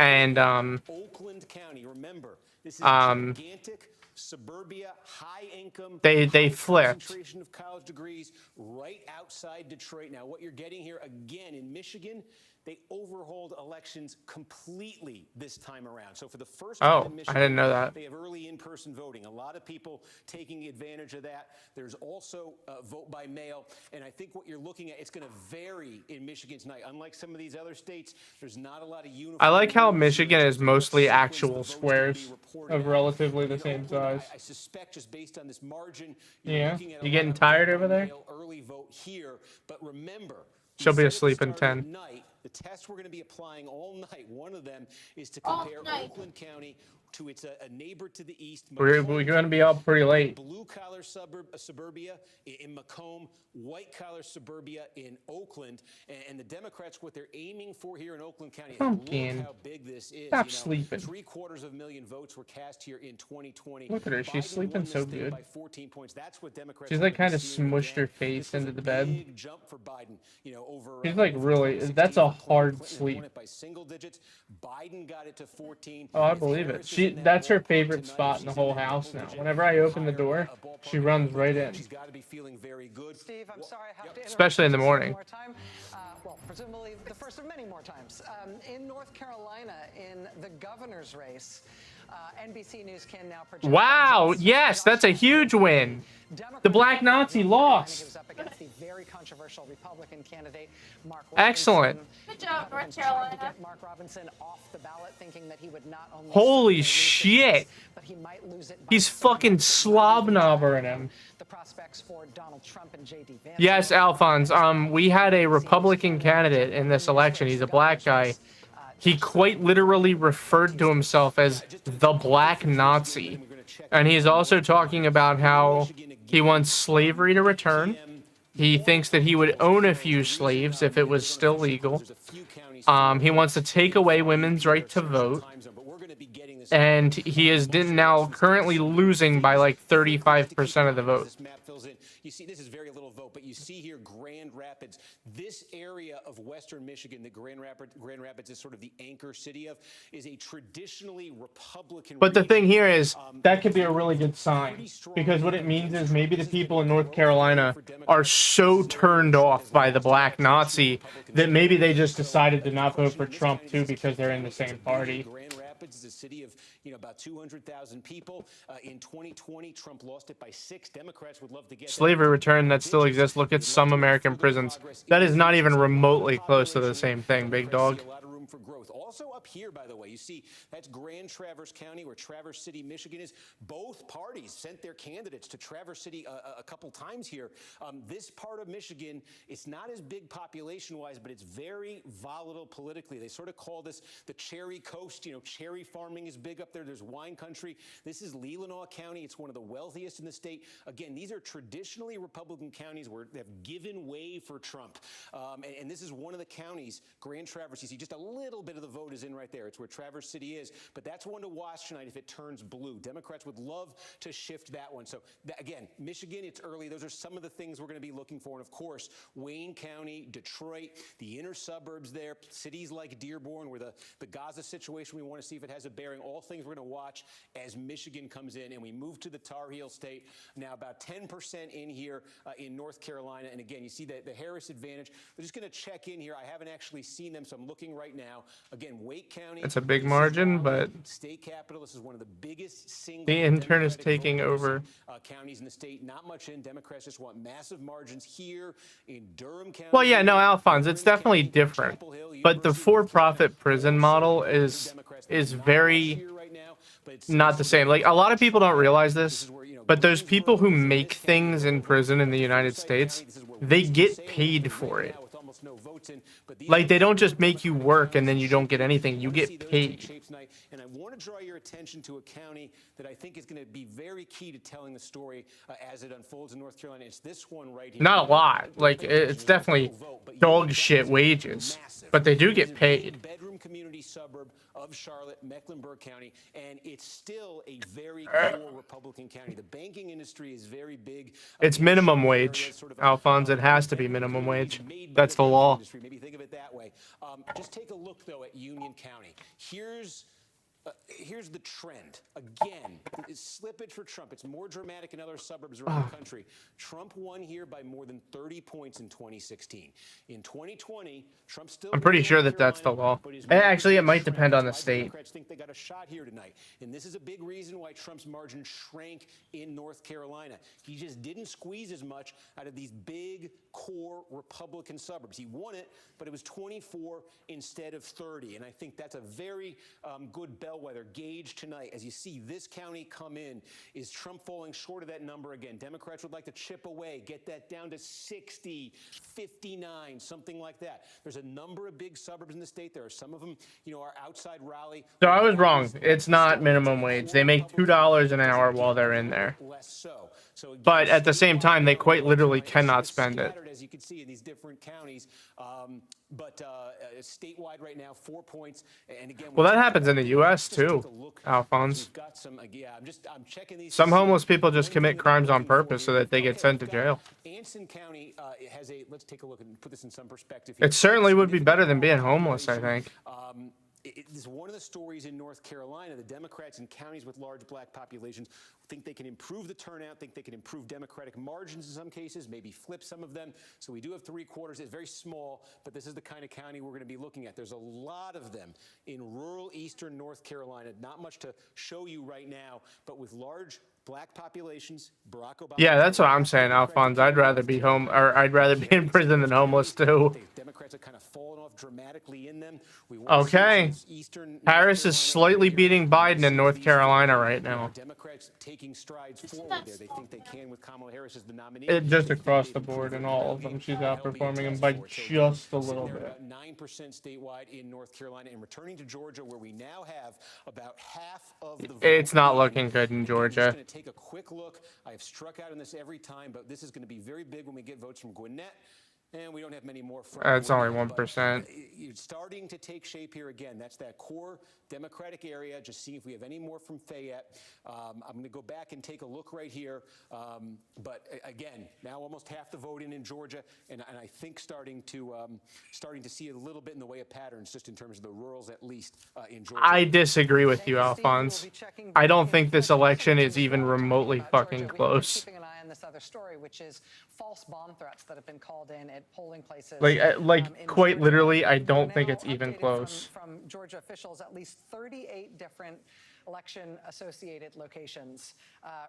and Oakland County, remember, this is gigantic suburbia, high income, they flipped. Concentration of college degrees right outside Detroit. Now, what you're getting here again in Michigan, they overhauled elections completely this time around. So for the first time in Michigan, I didn't know that. They have early in-person voting. A lot of people taking advantage of that. There's also vote by mail, and I think what you're looking at, it's going to vary in Michigan tonight. Unlike some of these other states, there's not a lot of uniform. I like how Michigan is mostly actual squares of relatively the same size. I suspect just based on this margin, Yeah, you getting tired over there? Early vote here, but remember, she'll be asleep in 10. The test we're going to be applying all night, one of them is to compare Oakland County to its a neighbor to the east. We're going to be up pretty late. Blue-collar suburbia in Macomb, white-collar suburbia in Oakland, and the Democrats, what they're aiming for here in Oakland County, Pumpkin. look how big this is. Stop sleeping. 750,000 votes were cast here in 2020. Look at her, she's sleeping so good. By 14 points. That's what Democrats She's like kind of smushed her face into the bed. big jump for Biden, over She's like really, that's a hard sleep. by single digits. Biden got it to 14. Oh, I believe it. That's her favorite spot in the whole house now. Whenever I open the door, she runs right in. She's got to be feeling very good. Steve, I'm sorry I have to Especially in the morning. more time. Well, presumably the first of many more times. In North Carolina, in the governor's race, NBC News can now project. Wow, yes, that's a huge win. The Black Nazi lost. He was up against the very controversial Republican candidate, Mark Robinson. Excellent. Good job, North Carolina. To get Mark Robinson off the ballot, thinking that he would not only Holy shit. but he might lose it. He's fucking slobnobbering him. The prospects for Donald Trump and J.D. Vance. Yes, Alphonse. We had a Republican candidate in this election. He's a black guy. He quite literally referred to himself as the Black Nazi. And he's also talking about how he wants slavery to return. He thinks that he would own a few slaves if it was still legal. He wants to take away women's right to vote. And he is now currently losing by like 35% of the vote. You see, this is very little vote, but you see here Grand Rapids. This area of western Michigan that Grand Rapids is sort of the anchor city of, is a traditionally Republican But the thing here is, that could be a really good sign. Because what it means is maybe the people in North Carolina are so turned off by the Black Nazi that maybe they just decided to not vote for Trump too because they're in the same party. Grand Rapids is a city of about 200,000 people. In 2020, Trump lost it by 6. Democrats would love to get Slavery return, that still exists. Look at some American prisons. That is not even remotely close to the same thing, big dog. for growth. Also up here, by the way, you see that's Grand Traverse County, where Traverse City, Michigan is. Both parties sent their candidates to Traverse City a couple times here. This part of Michigan, it's not as big population-wise, but it's very volatile politically. They sort of call this the cherry coast. You know, cherry farming is big up there. There's wine country. This is Leelanau County. It's one of the wealthiest in the state. Again, these are traditionally Republican counties where they've given way for Trump. And this is one of the counties, Grand Traverse. You see just a little bit of the vote is in right there. It's where Traverse City is, but that's one to watch tonight if it turns blue. Democrats would love to shift that one. So again, Michigan, it's early. Those are some of the things we're going to be looking for. And of course, Wayne County, Detroit, the inner suburbs there, cities like Dearborn, where the Gaza situation, we want to see if it has a bearing. All things we're going to watch as Michigan comes in and we move to the Tar Heel State. Now about 10% in here in North Carolina. And again, you see the Harris advantage. We're just going to check in here. I haven't actually seen them, so I'm looking right now. Again, Wake County. It's a big margin, but state capital. This is one of the biggest single. the intern is taking over. Counties in the state. Not much in. Democrats just want massive margins here in Durham County. Well, yeah, no, Alphonse, it's definitely different. But the for-profit prison model is very not the same. Like, a lot of people don't realize this, but those people who make things in prison in the United States, they get paid for it. Like, they don't just make you work and then you don't get anything. You get paid. And I want to draw your attention to a county that I think is going to be very key to telling the story as it unfolds in North Carolina. It's this one right here. Not a lot. Like, it's definitely dog shit wages, but they do get paid. Bedroom community suburb of Charlotte, Mecklenburg County, and it's still a very core Republican county. The banking industry is very big. It's minimum wage, Alphonse. It has to be minimum wage. That's the law. Maybe think of it that way. Just take a look, though, at Union County. Here's the trend. Again, it's slippage for Trump. It's more dramatic in other suburbs around the country. Trump won here by more than 30 points in 2016. In 2020, Trump still. I'm pretty sure that that's the law. Actually, it might depend on the state. Democrats think they got a shot here tonight, and this is a big reason why Trump's margin shrank in North Carolina. He just didn't squeeze as much out of these big core Republican suburbs. He won it, but it was 24 instead of 30, and I think that's a very good bellwether gauge tonight. As you see this county come in, is Trump falling short of that number again? Democrats would like to chip away, get that down to 60, 59, something like that. There's a number of big suburbs in the state. There are some of them, are outside Raleigh. So I was wrong. It's not minimum wage. They make $2 an hour while they're in there. Less so. But at the same time, they quite literally cannot spend it. As you can see in these different counties, but statewide right now, 4 points. And again, Well, that happens in the U.S. too, Alphonse. I'm checking these. Some homeless people just commit crimes on purpose so that they get sent to jail. Anson County has a. Let's take a look and put this in some perspective. It certainly would be better than being homeless, I think. This is one of the stories in North Carolina. The Democrats in counties with large black populations think they can improve the turnout, think they can improve Democratic margins in some cases, maybe flip some of them. So we do have 3/4. It's very small, but this is the kind of county we're going to be looking at. There's a lot of them in rural eastern North Carolina. Not much to show you right now, but with large black populations, Barack Obama. Yeah, that's what I'm saying, Alphonse. I'd rather be I'd rather be in prison than homeless too. Democrats have kind of fallen off dramatically in them. Okay. Harris is slightly beating Biden in North Carolina right now. Democrats taking strides forward there. They think they can with Kamala Harris as the nominee. Just across the board in all of them, she's outperforming him by just a little bit. About 9% statewide in North Carolina, and returning to Georgia, where we now have about half of the vote. It's not looking good in Georgia. Take a quick look. I have struck out on this every time, but this is going to be very big when we get votes from Gwinnett. And we don't have many more from It's only 1%. You're starting to take shape here again. That's that core Democratic area. Just see if we have any more from Fayette. I'm going to go back and take a look right here. But again, now almost half the vote in Georgia, and I think starting to see a little bit in the way of patterns, just in terms of the rurals, at least in Georgia. I disagree with you, Alphonse. I don't think this election is even remotely fucking close. Keeping an eye on this other story, which is false bomb threats that have been called in at polling places. Like quite literally, I don't think it's even close. From Georgia officials, at least 38 different election-associated locations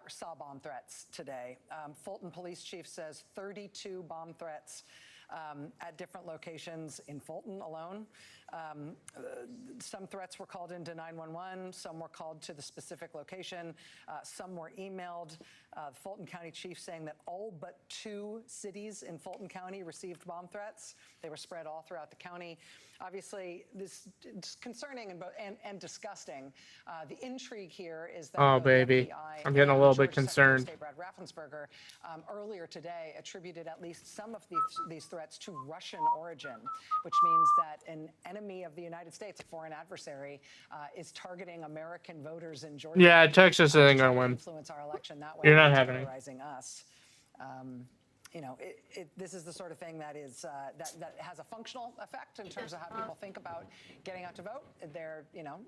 saw bomb threats today. Fulton Police Chief says 32 bomb threats at different locations in Fulton alone. Some threats were called into 911, some were called to the specific location, some were emailed. Fulton County Chief saying that all but 2 cities in Fulton County received bomb threats. They were spread all throughout the county. Obviously, this is concerning and disgusting. The intrigue here is that oh baby, I'm getting a little bit concerned. State Brad Raffensperger earlier today attributed at least some of these threats to Russian origin, which means that an enemy enemy of the United States, a foreign adversary, is targeting American voters in Georgia. Yeah, Texas ain't gonna win. Influence our election that way. You're not having it. Terrorizing us. You know, this is the sort of thing that is that has a functional effect in terms of how people think about getting out to vote. They're, you know,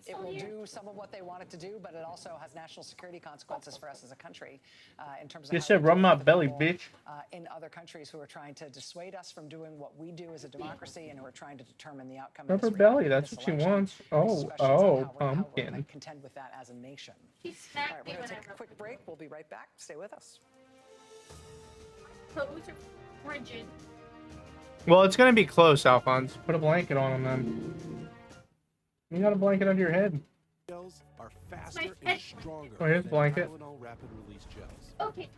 it will do some of what they want it to do, but it also has national security consequences for us as a country in terms of. You how said we rub deal my with the belly, people, bitch. in other countries who are trying to dissuade us from doing what we do as a democracy and who are trying to determine the outcome. Rub her of this belly. That's this what she election. wants. Raises Oh, questions on how we're pumpkin. gonna contend with that as a nation. All right, we're going to take a quick break. We'll be right back. Stay with us. Clothes are frigid. Well, it's gonna be close, Alphonse. Put a blanket on them then. You got a blanket under your head. Gels are faster and stronger Oh, here's than blanket. Tylenol rapid release gels. Okay.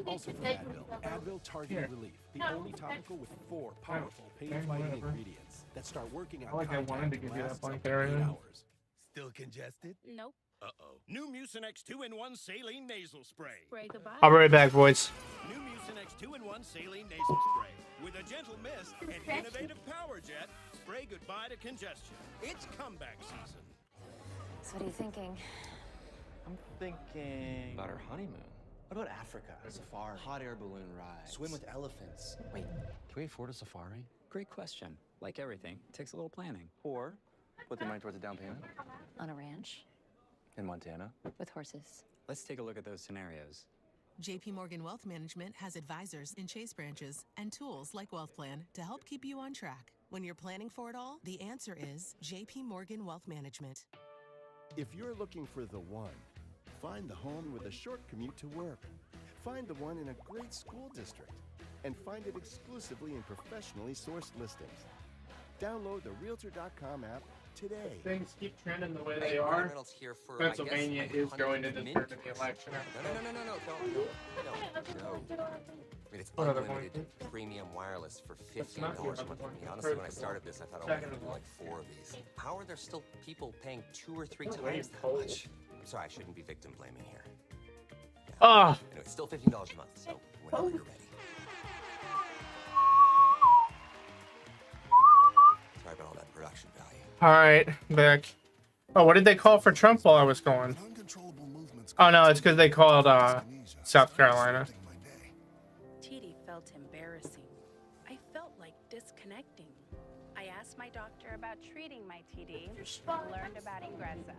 Also from Advil Targeted Relief, the only topical with 4 powerful pain-fighting ingredients that start working out. I like I wanted to give you that lasts up blanket to 8 already. hours. Still congested? Nope. Uh-oh. New Mucinex 2-in-1 Saline Nasal Spray. Spray the body. I'll be right back, boys. New Mucinex 2-in-1 Saline Nasal Spray. With a gentle mist and innovative power jet, spray goodbye to congestion. It's comeback season. So what are you thinking? I'm thinking about our honeymoon. What about Africa? A safari, hot air balloon ride, swim with elephants. Wait, can we afford a safari? Great question. Like everything, it takes a little planning. Or put the money towards a down payment On a ranch in Montana. with horses. Let's take a look at those scenarios. JP Morgan Wealth Management has advisors in Chase branches and tools like Wealth Plan to help keep you on track. When you're planning for it all, the answer is JP Morgan Wealth Management. If you're looking for the one, find the home with a short commute to work. Find the one in a great school district. And find it exclusively in professionally sourced listings. Download the Realtor.com app today. Things keep trending the way they are. Pennsylvania is going to determine the election. No. I mean, it's What other unlimited one? premium wireless for That's not $15 good. a month for me. Honestly, when I started this, I thought I was going to do like 4 of these. How are there still people paying 2 or 3 times that much? I'm sorry, I shouldn't be victim blaming here. Ah. Anyway, it's still $15 a month, so whenever you're ready. Sorry about all that production value. All right, back. Oh, what did they call for Trump while I was gone? Oh no, it's because they called South Carolina. TD felt embarrassing. I felt like disconnecting. I asked my doctor about treating my TD and learned about Ingrezza.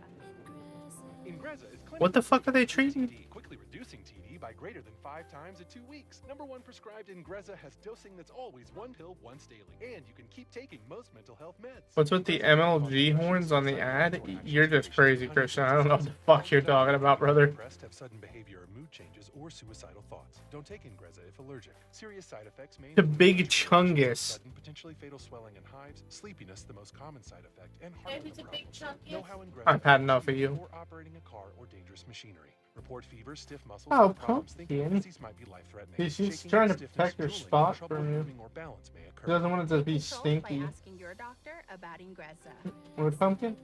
Ingrezza is What the fuck are they treating? TD, quickly reducing TD by greater than 5 times in 2 weeks. #1 prescribed Ingrezza has dosing that's always 1 pill once daily, and you can keep taking most mental health meds. What's with the MLG horns on the ad? You're just crazy, Christian. I don't know what the fuck you're talking about, brother. Depressed, have sudden behavior or mood changes, or suicidal thoughts. Don't take Ingrezza if allergic. Serious side effects may The include big chungus. sudden, potentially fatal swelling and hives, sleepiness, the most common side effect, and heart If it's a rhythm big problems. Know how Ingrezza I've had helps enough of you. before operating a car or dangerous machinery. Report fever, stiff muscles, Oh, or problems thinking pumpkin. disease might be life-threatening. She's Shaking, trying to stiffness, protect her drooling, spot trouble from you. moving or balance may occur. She doesn't want it to be Controlled stinky. by asking your doctor about Ingrezza. With pumpkin?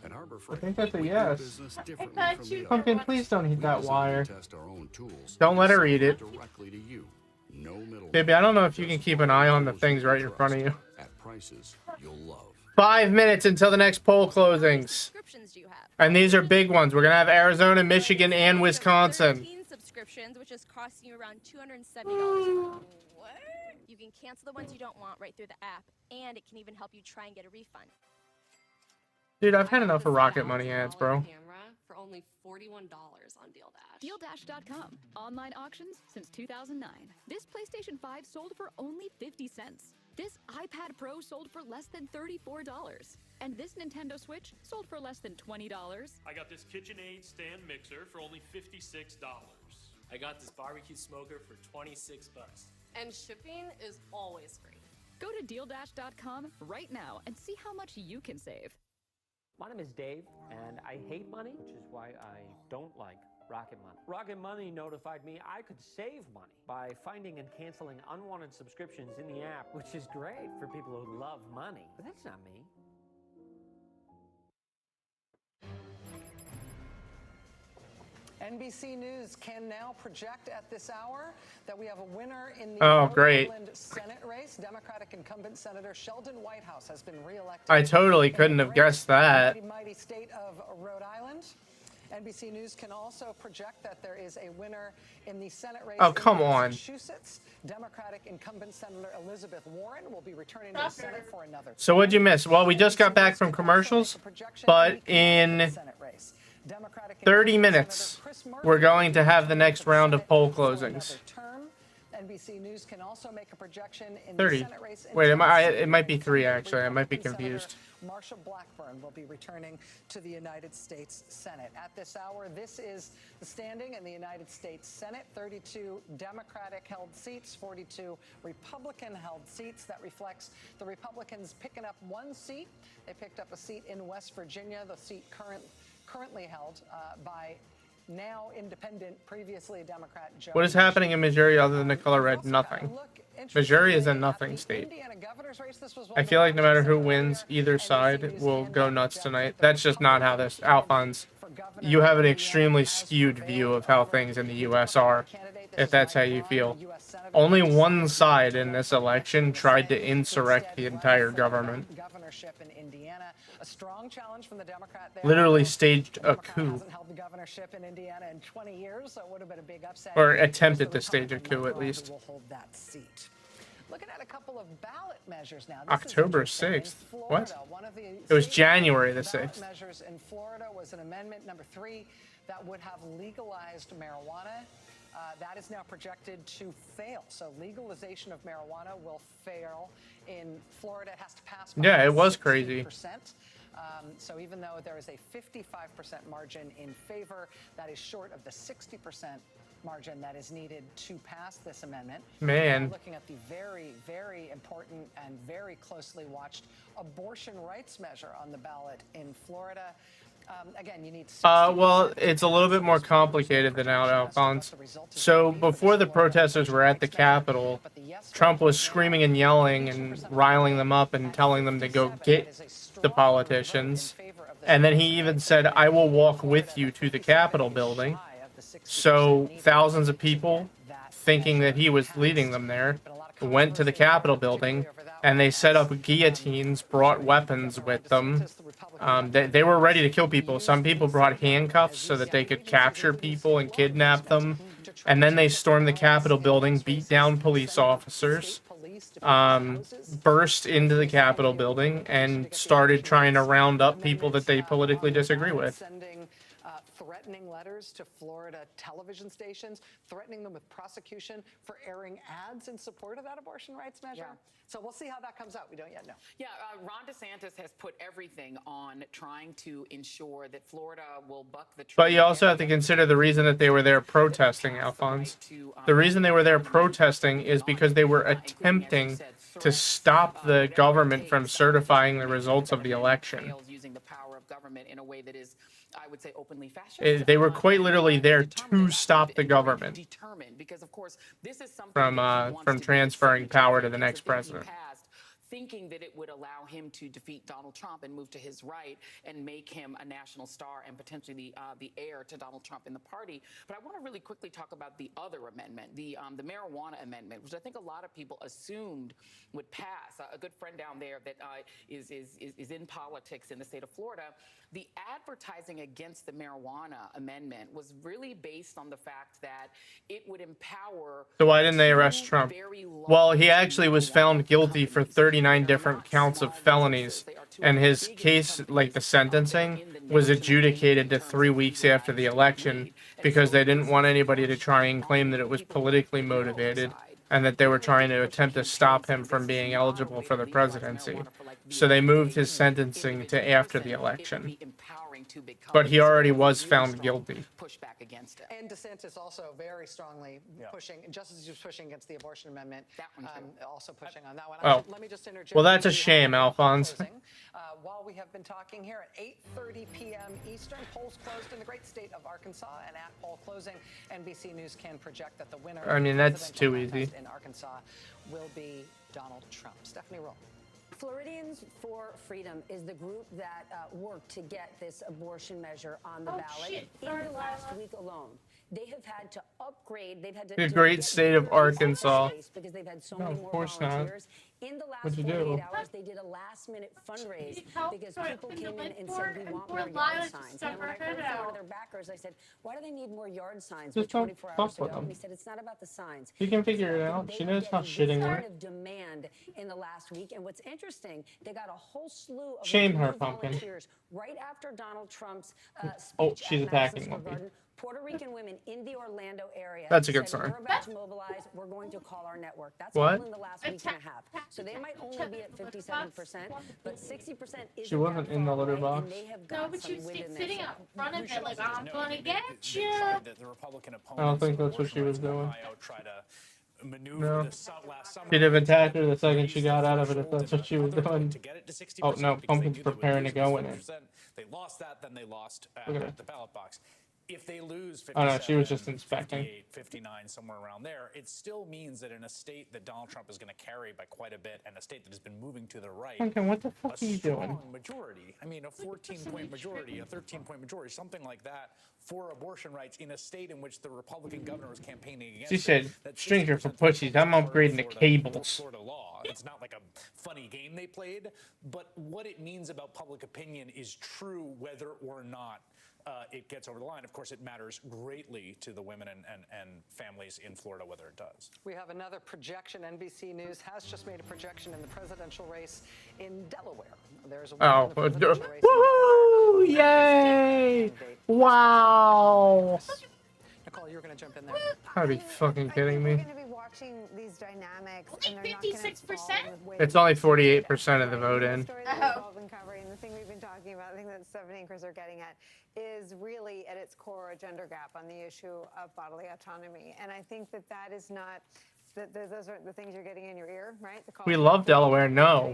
At Harbor I Freight, think that's a we do yes. business differently from the Pumpkin, others. please don't eat We that design wire. and test our own tools Don't and let her sell eat them it. directly to you. No middle. Baby, I don't know if you can keep an eye on the things right in front of you. At prices you'll love. 5 minutes until the next poll closings. And these are big ones. We're going to have Arizona, Michigan, and Wisconsin. 13 subscriptions, which is costing you around $270. What? You can cancel the ones you don't want right through the app, and it can even help you try and get a refund. Dude, I've had enough of Rocket Money ads, bro. Camera for only $41 on DealDash. DealDash.com. Online auctions since 2009. This PlayStation 5 sold for only 50 cents. This iPad Pro sold for less than $34. And this Nintendo Switch sold for less than $20. I got this KitchenAid stand mixer for only $56. I got this barbecue smoker for $26. And shipping is always free. Go to DealDash.com right now and see how much you can save. My name is Dave, and I hate money, which is why I don't like Rocket Money. Rocket Money notified me I could save money by finding and canceling unwanted subscriptions in the app, which is great for people who love money. But that's not me. NBC News can now project at this hour that we have a winner in the Great. Rhode Island Senate race. Democratic incumbent Senator Sheldon Whitehouse has been reelected. I totally couldn't have guessed that. Mighty state of Rhode Island. NBC News can also project that there is a winner in the Senate race Oh, come in on. Massachusetts. Democratic incumbent Senator Elizabeth Warren will be returning to the Senate for another. So what'd you miss? Well, we just got back from commercials, but in 30 minutes, we're going to have the next round of poll closings. NBC News can also make a projection in 30. the Senate race. Wait, it might be 3 actually. I might be confused. Marsha Blackburn will be returning to the United States Senate. At this hour, this is the standing in the United States Senate. 32 Democratic-held seats, 42 Republican-held seats. That reflects the Republicans picking up 1 seat. They picked up a seat in West Virginia, the seat currently held by now independent, previously Democrat Joe. What is happening in Missouri other than the color red? Nothing. Missouri is a nothing state. I feel like no matter who wins, either side will go nuts tonight. That's just not how this... Alphonse, you have an extremely skewed view of how things in the U.S. are, if that's how you feel. Only one side in this election tried to insurrect the entire government. A strong challenge from the Democrat there. Literally staged a coup. Hasn't held the governorship in Indiana in 20 years, so it would have been a big upset. Or attempted to stage a coup, at least. Will hold that seat. Looking at a couple of ballot measures now. October 6th. What? It was January the 6th. Measures in Florida was an amendment number 3 that would have legalized marijuana. That is now projected to fail. So legalization of marijuana will fail in Florida. It has to pass. Yeah, it was crazy. So even though there is a 55% margin in favor, that is short of the 60% margin that is needed to pass this amendment. Man. We're looking at the very, very important and very closely watched abortion rights measure on the ballot in Florida. Again, you need. Well, it's a little bit more complicated than that, Alphonse. So before the protesters were at the Capitol, Trump was screaming and yelling and riling them up and telling them to go get the politicians. And then he even said, "I will walk with you to the Capitol building." So thousands of people, thinking that he was leading them there, went to the Capitol building, and they set up guillotines, brought weapons with them. They were ready to kill people. Some people brought handcuffs so that they could capture people and kidnap them. And then they stormed the Capitol building, beat down police officers, burst into the Capitol building, and started trying to round up people that they politically disagree with. Threatening letters to Florida television stations, threatening them with prosecution for airing ads in support of that abortion rights measure. Yeah. So we'll see how that comes out. We don't yet know. Yeah, Ron DeSantis has put everything on trying to ensure that Florida will buck the trend. But you also have to consider the reason that they were there protesting, Alphonse. The reason they were there protesting is because they were attempting to stop the government from certifying the results of the election. Using the power of government in a way that is, I would say, openly fascist. They were quite literally there to stop the government because, of course, this is something from transferring power to the next president. Thinking that it would allow him to defeat Donald Trump and move to his right and make him a national star and potentially the heir to Donald Trump in the party. But I want to really quickly talk about the other amendment, the marijuana amendment, which I think a lot of people assumed would pass. A good friend down there that is in politics in the state of Florida. The advertising against the marijuana amendment was really based on the fact that it would empower. So why didn't they arrest Trump? Well, he actually was found guilty for 39 different counts of felonies, and his case, like the sentencing, was adjudicated to 3 weeks after the election because they didn't want anybody to try and claim that it was politically motivated and that they were trying to attempt to stop him from being eligible for the presidency. So they moved his sentencing to after the election. But he already was found guilty. And DeSantis also very strongly pushing, just as he was pushing against the abortion amendment, also pushing on that one. Oh, Let me just interject. Well, that's a shame, Alphonse. While we have been talking here at 8:30 p.m. Eastern, polls closed in the great state of Arkansas, and at poll closing, NBC News can project that the winner. I mean, that's too easy. In Arkansas will be Donald Trump. Stephanie Roll. Floridians for Freedom is the group that worked to get this abortion measure on the ballot. In the last week alone, they have had to upgrade. They've had to The great state of Arkansas. because they've had so No, many of more course not. volunteers. In the last What'd you 48 do? hours, they did a last-minute fundraise because people came in and for said, it we want and more we're yard live signs. to And when I separate heard it from one out. of their backers, I said, why do they need more yard signs Just for don't 24 fuck hours with ago? them. And he said, it's not about the signs. You can figure it out. She knows how shitting This kind works. of demand in the last week. And what's interesting, they got a whole slew of Shame her, new Pumpkin. volunteers right after Donald Trump's speech Oh, she's at attacking Madison Square Lumpy. Garden. Puerto Rican women in the Orlando area. That's a good said, sign. We're about to mobilize. We're going to call our network. That's What? all in the last week and a half. So they might only be at 57%, but 60% is. She wasn't in the litter box. And they have No, got but some you wind stick in sitting their up front of it like I'm gonna get They you. tried the Republican I don't think that's what opponents she was doing. Ohio try to maneuver No. this last summer. She'd have attacked her the second she got out of it if that's what she was doing. Oh no, Pumpkin's preparing to go in it. They lost that, then they lost Look at her. at the ballot box. If they lose Oh no, she was just 57, inspecting. 58, 59, somewhere around there, it still means that in a state that Donald Trump is going to carry by quite a bit, and a state that has been moving to the right, Pumpkin, what the fuck a are you doing? strong majority, I mean a 14-point majority, a 13-point majority, something like that, for abortion rights in a state in which the Republican governor was campaigning against She said, it, that stranger for 60% pussies, I'm upgrading the Florida- cables. Florida law. It's not like a funny game they played, but what it means about public opinion is true whether or not it gets over the line. Of course, it matters greatly to the women and families in Florida whether it does. We have another projection. NBC News has just made a projection in the presidential race in Delaware. There's a woman in the presidential race in Woohoo! Yay! Wow! Nicole, you were going to jump in there. Gotta be fucking kidding me. We're going to be watching these dynamics, and they're not going to 56%? It's only 48% of the vote in. The story that we've all been covering, the thing we've been talking about, the thing that Seven Anchors are getting at, is really at its core a gender gap on the issue of bodily autonomy. And I think that that is not. Those are the things you're getting in your ear, right? The We love Delaware. No.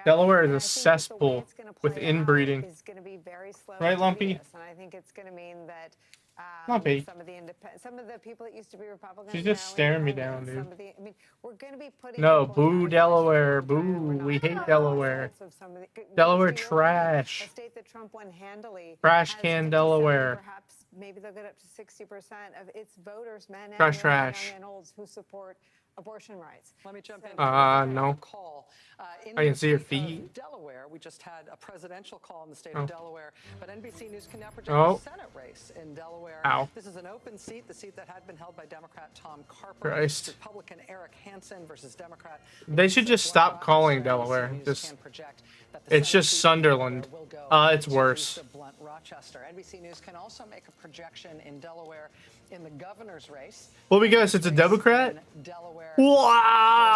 Delaware is a cesspool with inbreeding. Is going to be very slow. Right, and Lumpy? tedious, and I think it's going to mean that Lumpy. some of the people that used to be Republicans. She's just now staring me independents, down, dude. some of the- I mean, we're going to be putting. No, people in boo Delaware. Boo. We hate Delaware. of some of the- Delaware New York, trash. A state that Trump won handily. Trash has can 57, Delaware. Perhaps maybe they'll get up to 60% of its voters, men and Trash, women, trash. young and olds, who support abortion rights. Let me jump in. No. Call. In I can the see your state of feet. Delaware, we just had a presidential call in the state Oh. of Delaware, but NBC News can now project Oh. the Senate race in Delaware. Ow. This is an open seat, the seat that had been held by Democrat Tom Carper. Christ. Republican Eric Hansen versus Democrat. They should just stop calling Delaware. Just, it's just Sunderland. It's worse. Blunt, Rochester. NBC News can also make a projection in Delaware in the governor's race. Well, because it's a Democrat. Delaware.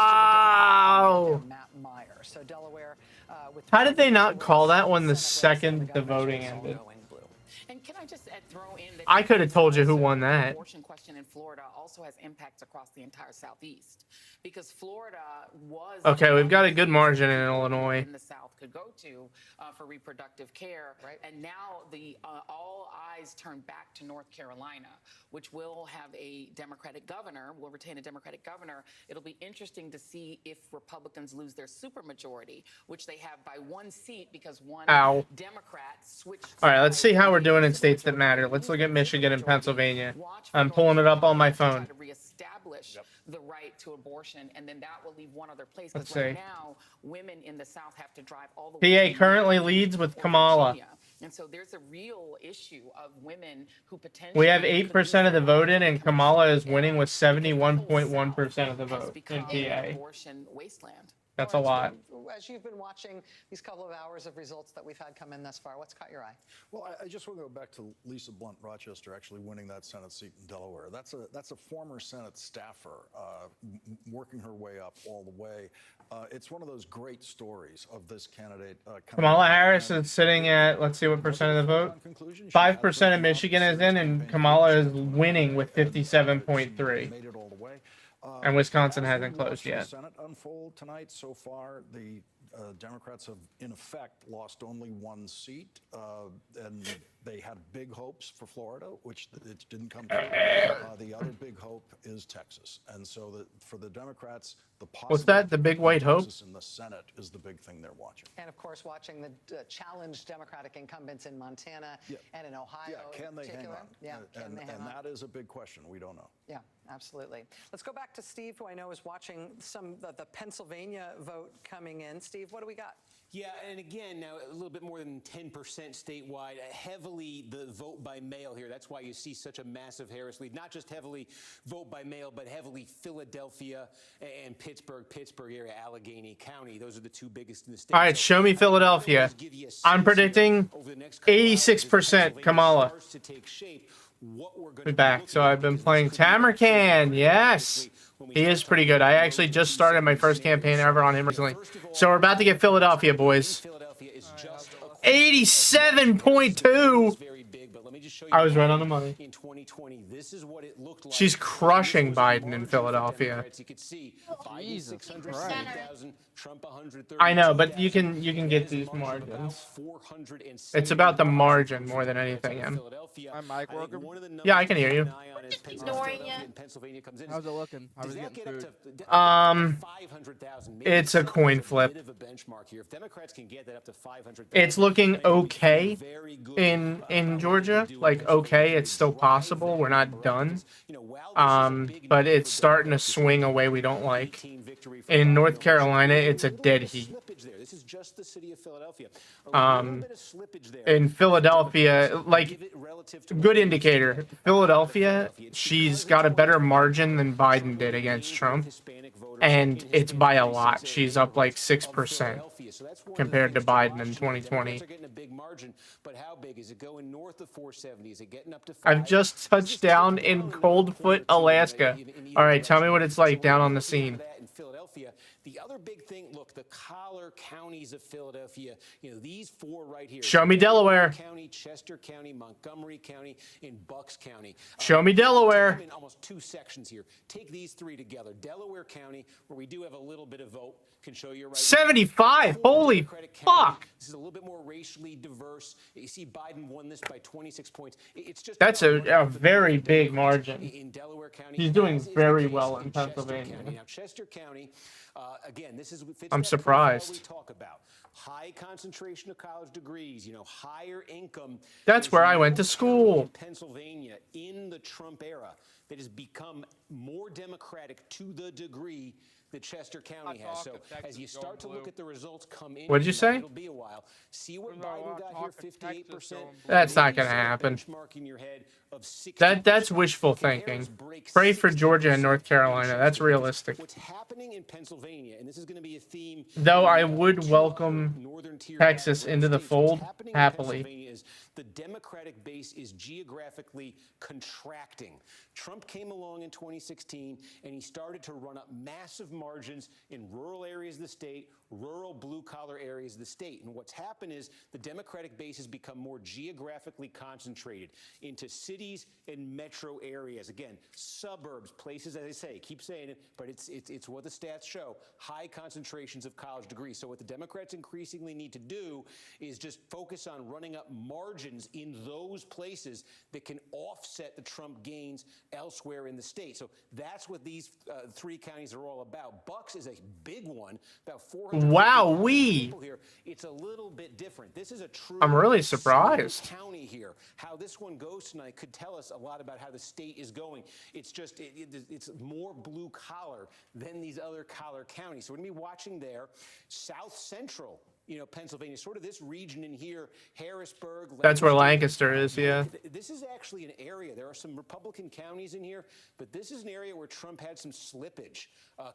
Wow! Matt Meyer. So Delaware with How did they not call that one the second the voting ended? And can I just throw in that I could have told you who won the that. abortion question in Florida also has impacts across the entire Southeast, because Florida was Okay, we've got a good margin in Illinois. in the South could go to for reproductive care, and now the all eyes turn back to North Carolina, which will have a Democratic governor, will retain a Democratic governor. It'll be interesting to see if Republicans lose their supermajority, which they have by one seat because one Ow. Democrat switched. All right, let's see how we're doing in states that matter. Let's look at Michigan and Pennsylvania. I'm pulling it up on my phone. To reestablish the right to abortion, and then that will leave one other place. Let's Because right see. now, women in the South have to drive all the PA way to currently leads with Kamala. Virginia. And so there's a real issue of women who potentially We have 8% of the vote in, and Kamala is winning with 71.1% of the vote in become PA. an abortion wasteland. That's a lot. As you've been watching these couple of hours of results that we've had come in thus far, what's caught your eye? Well, I just want to go back to Lisa Blunt Rochester actually winning that Senate seat in Delaware. That's a former Senate staffer working her way up all the way. It's one of those great stories of this candidate. Kamala Harris is sitting at, let's see what percent of the vote. 5% of Michigan is in, and Kamala is winning with 57.3. Made it all the way. And Wisconsin As hasn't we watch closed the yet. Senate unfold tonight so far, the Democrats have, in effect, lost only one seat, and they had big hopes for Florida, which it didn't come true. The other big hope is Texas. And so for the Democrats, the What's that? The big white hope? Texas in the Senate is the big thing they're watching. And of course, watching the challenged Democratic incumbents in Montana and in Ohio. Yeah, can they hang on? Yeah, can they hang on? That is a big question. We don't know. Yeah, absolutely. Let's go back to Steve, who I know is watching some of the Pennsylvania vote coming in. Steve, what do we got? Yeah, and again, now a little bit more than 10% statewide, heavily the vote by mail here. That's why you see such a massive Harris lead. Not just heavily vote by mail, but heavily Philadelphia and Pittsburgh area, Allegheny County. Those are the two biggest in the state. All right, show me Philadelphia. I'm predicting 86% Kamala. Be back. So I've been playing Tamercan. Yes. He is pretty good. I actually just started my first campaign ever on him recently. So we're about to get Philadelphia, boys. 87.2. I was right on the money. She's crushing Biden in Philadelphia. I know, but you can get these margins. It's about the margin more than anything. My mic working? Yeah, I can hear you. Ignoring you. How's it looking? How is it getting food? It's a coin flip. It's looking okay in Georgia. Like okay, it's still possible. We're not done. But it's starting to swing a way we don't like. In North Carolina, it's a dead heat. In Philadelphia, like good indicator. Philadelphia, she's got a better margin than Biden did against Trump, and it's by a lot. She's up like 6% compared to Biden in 2020. I've just touched down in Coldfoot, Alaska. All right, tell me what it's like down on the scene. The other big thing, look, the collar counties of Philadelphia, these four right here. Show me Delaware. County, Chester County, Montgomery County, and Bucks County. Show me Delaware. In almost two sections here. Take these three together. Delaware County, where we do have a little bit of vote, can show you right 75. Holy fuck. This is a little bit more racially diverse. You see Biden won this by 26 points. It's just that's a very big margin. In Delaware County, he's doing very well in Pennsylvania. Now Chester County, again, this is I'm surprised. We talk about high concentration of college degrees, higher income. That's where I went to school. Pennsylvania in the Trump era that has become more Democratic to the degree that Chester County has. So as you start to look at the results come in, what did you say? It'll be a while. See what Biden got here, 58%. That's not going to happen. That's wishful thinking. Pray for Georgia and North Carolina. That's realistic. What's happening in Pennsylvania, and this is going to be a theme. Though I would welcome Texas into the fold happily. Is the Democratic base is geographically contracting. Trump came along in 2016 and he started to run up massive margins in rural areas of the state, rural blue-collar areas of the state. And what's happened is the Democratic base has become more geographically concentrated into cities and metro areas. Again, suburbs, places, as I say, keep saying it, but it's what the stats show, high concentrations of college degrees. So what the Democrats increasingly need to do is just focus on running up margins in those places that can offset the Trump gains elsewhere in the state. So that's what these three counties are all about. Bucks is a big one, about 400 people here. It's a little bit different. This is a true I'm really surprised. County here. How this one goes tonight could tell us a lot about how the state is going. It's just it's more blue collar than these other collar counties. So we're going to be watching there. South Central, Pennsylvania, sort of this region in here, Harrisburg. That's where Lancaster is, yeah. This is actually an area. There are some Republican counties in here, but this is an area where Trump had some slippage.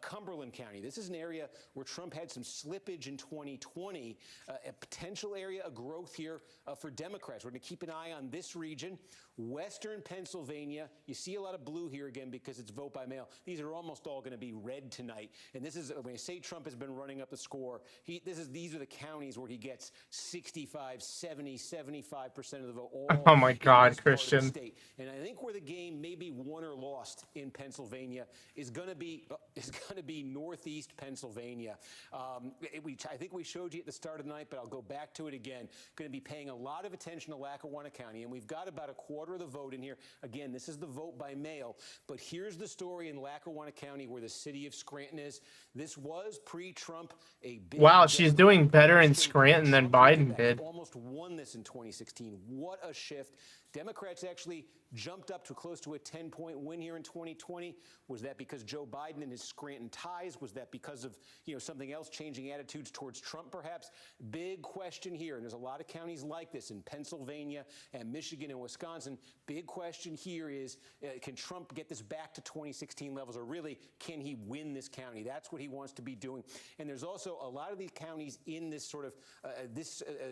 Cumberland County, this is an area where Trump had some slippage in 2020, a potential area of growth here for Democrats. We're going to keep an eye on this region. Western Pennsylvania, you see a lot of blue here again because it's vote by mail. These are almost all going to be red tonight. And this is, when I say Trump has been running up the score, these are the counties where he gets 65, 70, 75% of the vote. Oh my God, in this part of the Christian. state. And I think where the game may be won or lost in Pennsylvania is going to be Northeast Pennsylvania. I think we showed you at the start of the night, but I'll go back to it again. Going to be paying a lot of attention to Lackawanna County, and we've got about a quarter of the vote in here. Again, this is the vote by mail, but here's the story in Lackawanna County where the city of Scranton is. This was pre-Trump a big... Wow, she's doing better in Scranton than Biden did. Almost won this in 2016. What a shift. Democrats actually jumped up to close to a 10-point win here in 2020. Was that because Joe Biden and his Scranton ties? Was that because of, something else, changing attitudes towards Trump, perhaps? Big question here, and there's a lot of counties like this in Pennsylvania and Michigan and Wisconsin. Big question here is, can Trump get this back to 2016 levels, or really, can he win this county? That's what he wants to be doing. And there's also a lot of these counties in this sort of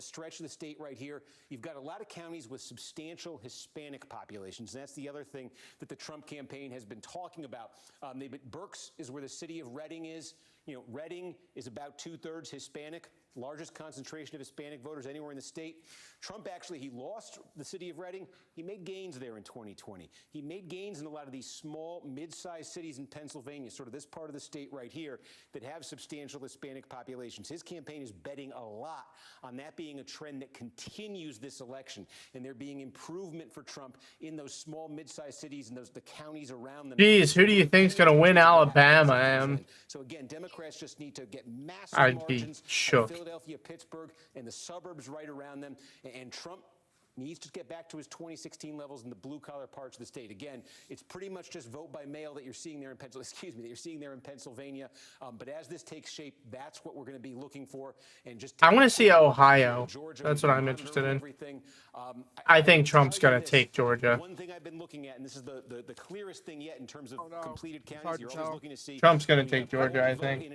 stretch of the state right here. You've got a lot of counties with substantial Hispanic populations. And that's the other thing that the Trump campaign has been talking about. Berks is where the city of Reading is. Reading is about 2/3 Hispanic, largest concentration of Hispanic voters anywhere in the state. Trump actually, he lost the city of Reading. He made gains there in 2020. He made gains in a lot of these small, mid-sized cities in Pennsylvania, sort of this part of the state right here, that have substantial Hispanic populations. His campaign is betting a lot on that being a trend that continues this election, and there being improvement for Trump in those small, mid-sized cities and the counties around them. Geez, who do you think's gonna win Alabama? So again, Democrats just need to get massive I'd be margins shook. in Philadelphia, Pittsburgh, and the suburbs right around them. And Trump needs to get back to his 2016 levels in the blue-collar parts of the state. Again, it's pretty much just vote by mail that you're seeing there in Pennsylvania. But as this takes shape, that's what we're going to be looking for. And just I want to see Ohio. That's what I'm interested in. I think Trump's going to take Georgia. One thing I've been looking at, and this is the clearest thing yet in terms of completed counties, you're always looking to see. Trump's going to take Georgia, I think.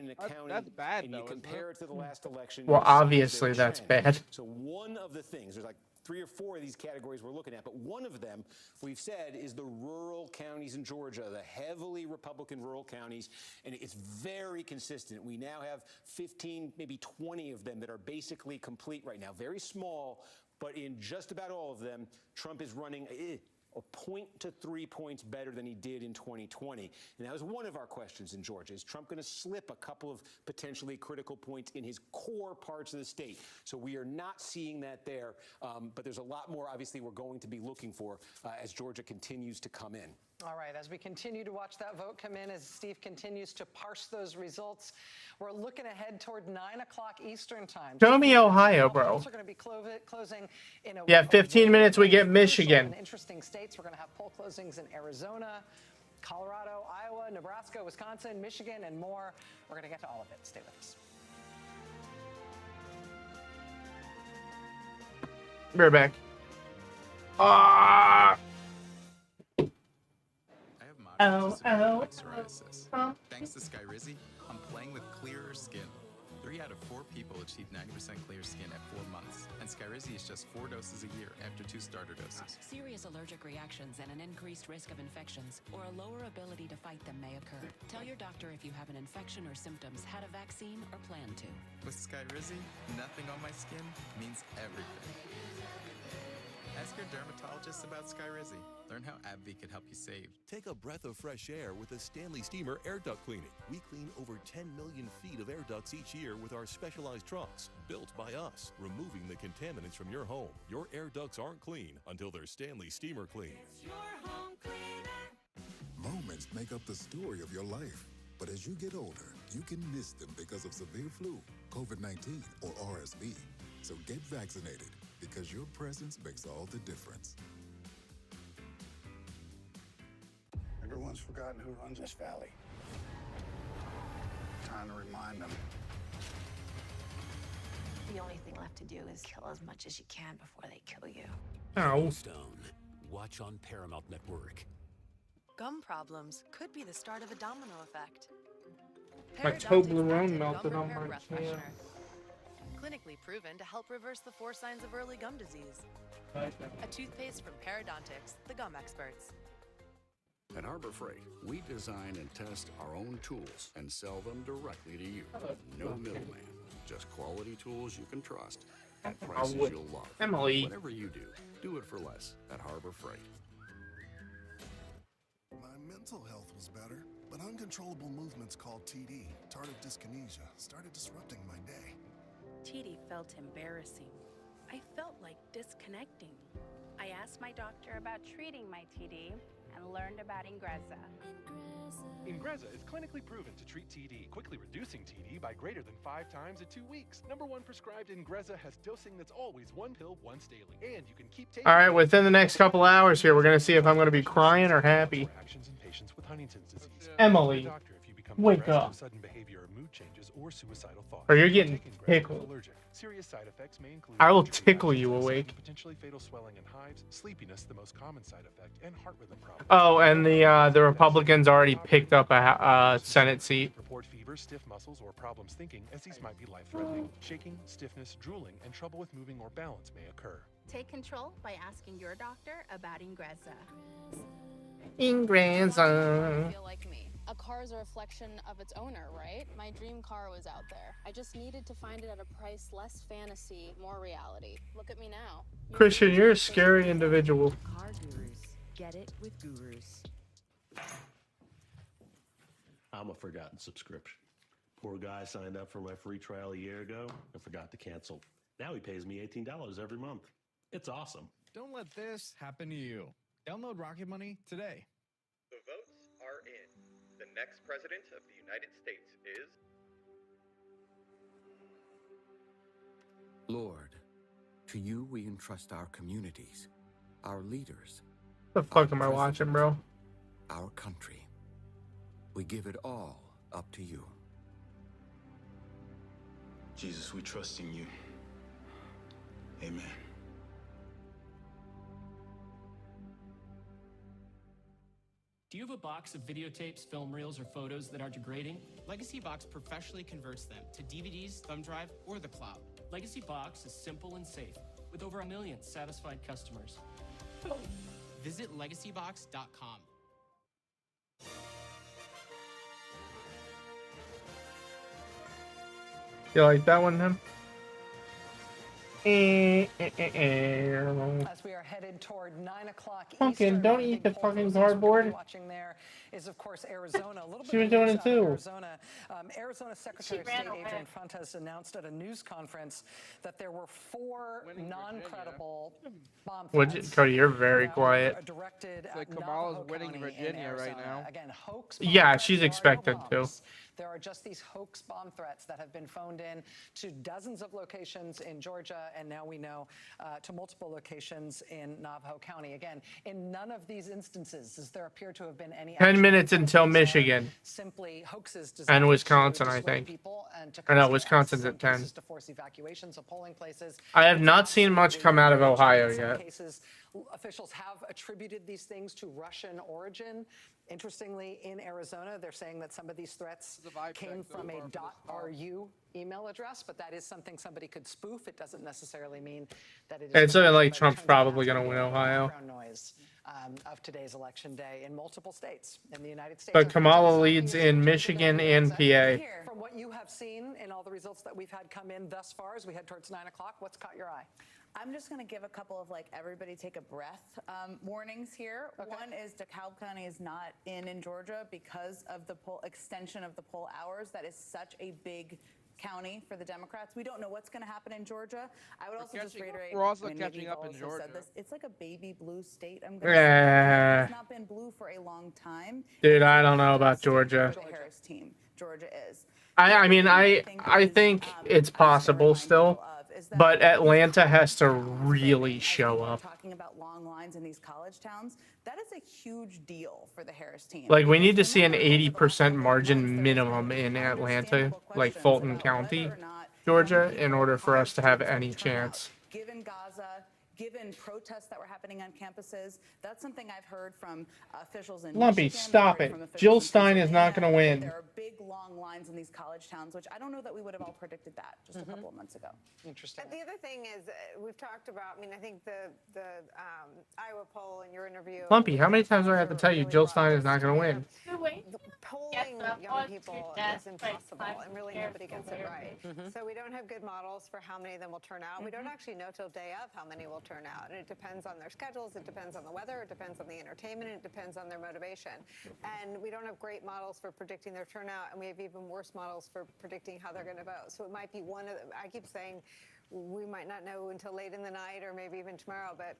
That's bad, and though. You compare it to the last election. Well, obviously that's bad. So one of the things, there's like 3 or 4 of these categories we're looking at, but one of them we've said is the rural counties in Georgia, the heavily Republican rural counties, and it's very consistent. We now have 15, maybe 20 of them that are basically complete right now. Very small, but in just about all of them, Trump is running a point to 3 points better than he did in 2020. And that was one of our questions in Georgia. Is Trump going to slip a couple of potentially critical points in his core parts of the state? So we are not seeing that there, but there's a lot more, obviously, we're going to be looking for as Georgia continues to come in. All right, as we continue to watch that vote come in, as Steve continues to parse those results, we're looking ahead toward 9 o'clock Eastern time. Show me Ohio, bro. Polls are going to be closing in Yeah, 15 minutes we get Michigan. Interesting states. We're going to have poll closings in Arizona, Colorado, Iowa, Nebraska, Wisconsin, Michigan, and more. We're going to get to all of it. Stay with us. We're back. Psoriasis. Thanks to Skyrizi, I'm playing with clearer skin. 3 out of 4 people achieve 90% clear skin at 4 months, and Skyrizi is just 4 doses a year after 2 starter doses. Serious allergic reactions and an increased risk of infections or a lower ability to fight them may occur. Tell your doctor if you have an infection or symptoms, had a vaccine, or plan to. With Skyrizi, nothing on my skin means everything. Ask your dermatologist about Skyrizi. Learn how AbbVie can help you save. Take a breath of fresh air with the Stanley Steamer air duct cleaning. We clean over 10 million feet of air ducts each year with our specialized trucks, built by us, removing the contaminants from your home. Your air ducts aren't clean until they're Stanley Steamer clean. It's your home cleaner. Moments make up the story of your life. But as you get older, you can miss them because of severe flu, COVID-19, or RSV. So get vaccinated, because your presence makes all the difference. Everyone's forgotten who runs this valley. Time to remind them. The only thing left to do is kill as much as you can before they kill you. Ow. Stone. Watch on Paramount Network. Gum problems could be the start of a domino effect. My Toblerone melted on my chair. Clinically proven to help reverse the 4 signs of early gum disease. A toothpaste from Parodontics, the gum experts. At Harbor Freight, we design and test our own tools and sell them directly to you. No middleman, Just quality tools you can trust at Oh, prices you'll love. Emily. Whatever you do it for less at Harbor Freight. My mental health was better, but uncontrollable movements called TD, tardive dyskinesia, started disrupting my day. TD felt embarrassing. I felt like disconnecting. I asked my doctor about treating my TD and learned about Ingrezza. Ingrezza is clinically proven to treat TD, quickly reducing TD by greater than 5 times at 2 weeks. #1 prescribed Ingrezza has dosing that's always 1 pill once daily, and you can keep taking. All right, within the next couple hours here, we're gonna see if I'm gonna be crying or happy. Actions in patients with Huntington's disease. Emily, Doctor, if you become wake depressed, up. sudden behavior or mood changes, or suicidal thoughts. Or you're getting Taking Ingrezza tickled. is allergic. Serious side effects may include I will allergic tickle you reactions, awake. potentially fatal swelling and hives, sleepiness, the most common side effect, and heart rhythm problems. Oh, and the Republicans already picked up a Senate seat. Report fever, stiff muscles, or problems thinking, as these might be life-threatening. Shaking, stiffness, drooling, and trouble with moving or balance may occur. Take control by asking your doctor about Ingrezza. Ingrezza. Feel like me. A car is a reflection of its owner, right? My dream car was out there. I just needed to find it at a price less fantasy, more reality. Look at me now. Christian, you're a scary individual. Car Gurus. Get it with Gurus. I'm a forgotten subscription. Poor guy signed up for my free trial a year ago and forgot to cancel. Now he pays me $18 every month. It's awesome. Don't let this happen to you. Download Rocket Money today. The votes are in. The next president of the United States is... Lord, to you we entrust our communities, our leaders, What the fuck am I watching, bro? our country. We give it all up to you. Jesus, we trust in you. Amen. Do you have a box of videotapes, film reels, or photos that are degrading? Legacy Box professionally converts them to DVDs, thumb drive, or the cloud. Legacy Box is simple and safe, with over 1 million satisfied customers. Visit legacybox.com. You like that one, then? As we are headed toward 9 o'clock Pumpkin, Eastern, don't the eat big the poll fucking for those we're gonna be cardboard. Watching there is, of course, Arizona. A little She bit was of doing news it out of too. Arizona. Arizona Secretary of She ran State away. Adrian Fontes announced at a news conference that there were 4 non-credible bomb Would threats. you, Cody? You're very quiet. Directed It's like at Kamala's Navajo winning County in Virginia right Arizona. now. Again, hoax. Yeah, she's expected to. There are just these hoax bomb threats that have been phoned in to dozens of locations in Georgia, and now we know to multiple locations in Navajo County. Again, in none of these instances does there appear to have been any 10 actual minutes threats. until These are Michigan. simply hoaxes And designed Wisconsin, to I dissuade think. people and to Or no, cause Wisconsin's chaos, at in 10. cases to force evacuations of polling places. I have not seen much come out of Ohio In some yet. cases, officials have attributed these things to Russian origin. Interestingly, in Arizona, they're saying that some of these threats came from a .ru email address, but that is something somebody could spoof. It doesn't necessarily mean that it is. And so, from like, Russia, but it Trump's turns out probably that's gonna what win the Ohio. background noise of today's election day in multiple states in the United States. But Kamala leads in Michigan and PA. From what you have seen in all the results that we've had come in thus far as we head towards 9 o'clock, what's caught your eye? I'm just going to give a couple of everybody take a breath warnings here. One is DeKalb County is not in Georgia because of the poll extension of the poll hours. That is such a big county for the Democrats. We don't know what's going to happen in Georgia. I would also just reiterate. We're also maybe catching you've up in also Georgia. said this, it's like a baby blue state. I'm going to Yeah. say it's not been blue for a long time. Dude, I don't know about Georgia. The Harris team, Georgia is. I mean, I think it's possible still, but Atlanta has to really show up. Talking about long lines in these college towns, that is a huge deal for the Harris team. Like, we need to see an 80% margin minimum in Atlanta, like Fulton County, Georgia, in order for us to have any chance. Given Gaza, given protests that were happening on campuses, that's something I've heard from officials in Lumpy, Michigan, stop I've it. heard from officials Jill in Stein is not going to win. There are big, long lines in these college towns, which I don't know that we would have all predicted that just a couple of months ago. Interesting. The other thing is, we've talked about, I think the Iowa poll and your interview. Lumpy, how many times do I have to tell you Jill Stein is not going to win? polling young people is impossible, and really nobody gets it right. So we don't have good models for how many of them will turn out. We don't actually know till day of how many will turn out, and it depends on their schedules, it depends on the weather, it depends on the entertainment, it depends on their motivation. And we don't have great models for predicting their turnout, and we have even worse models for predicting how they're going to vote. So it might be one of the, I keep saying we might not know until late in the night or maybe even tomorrow, but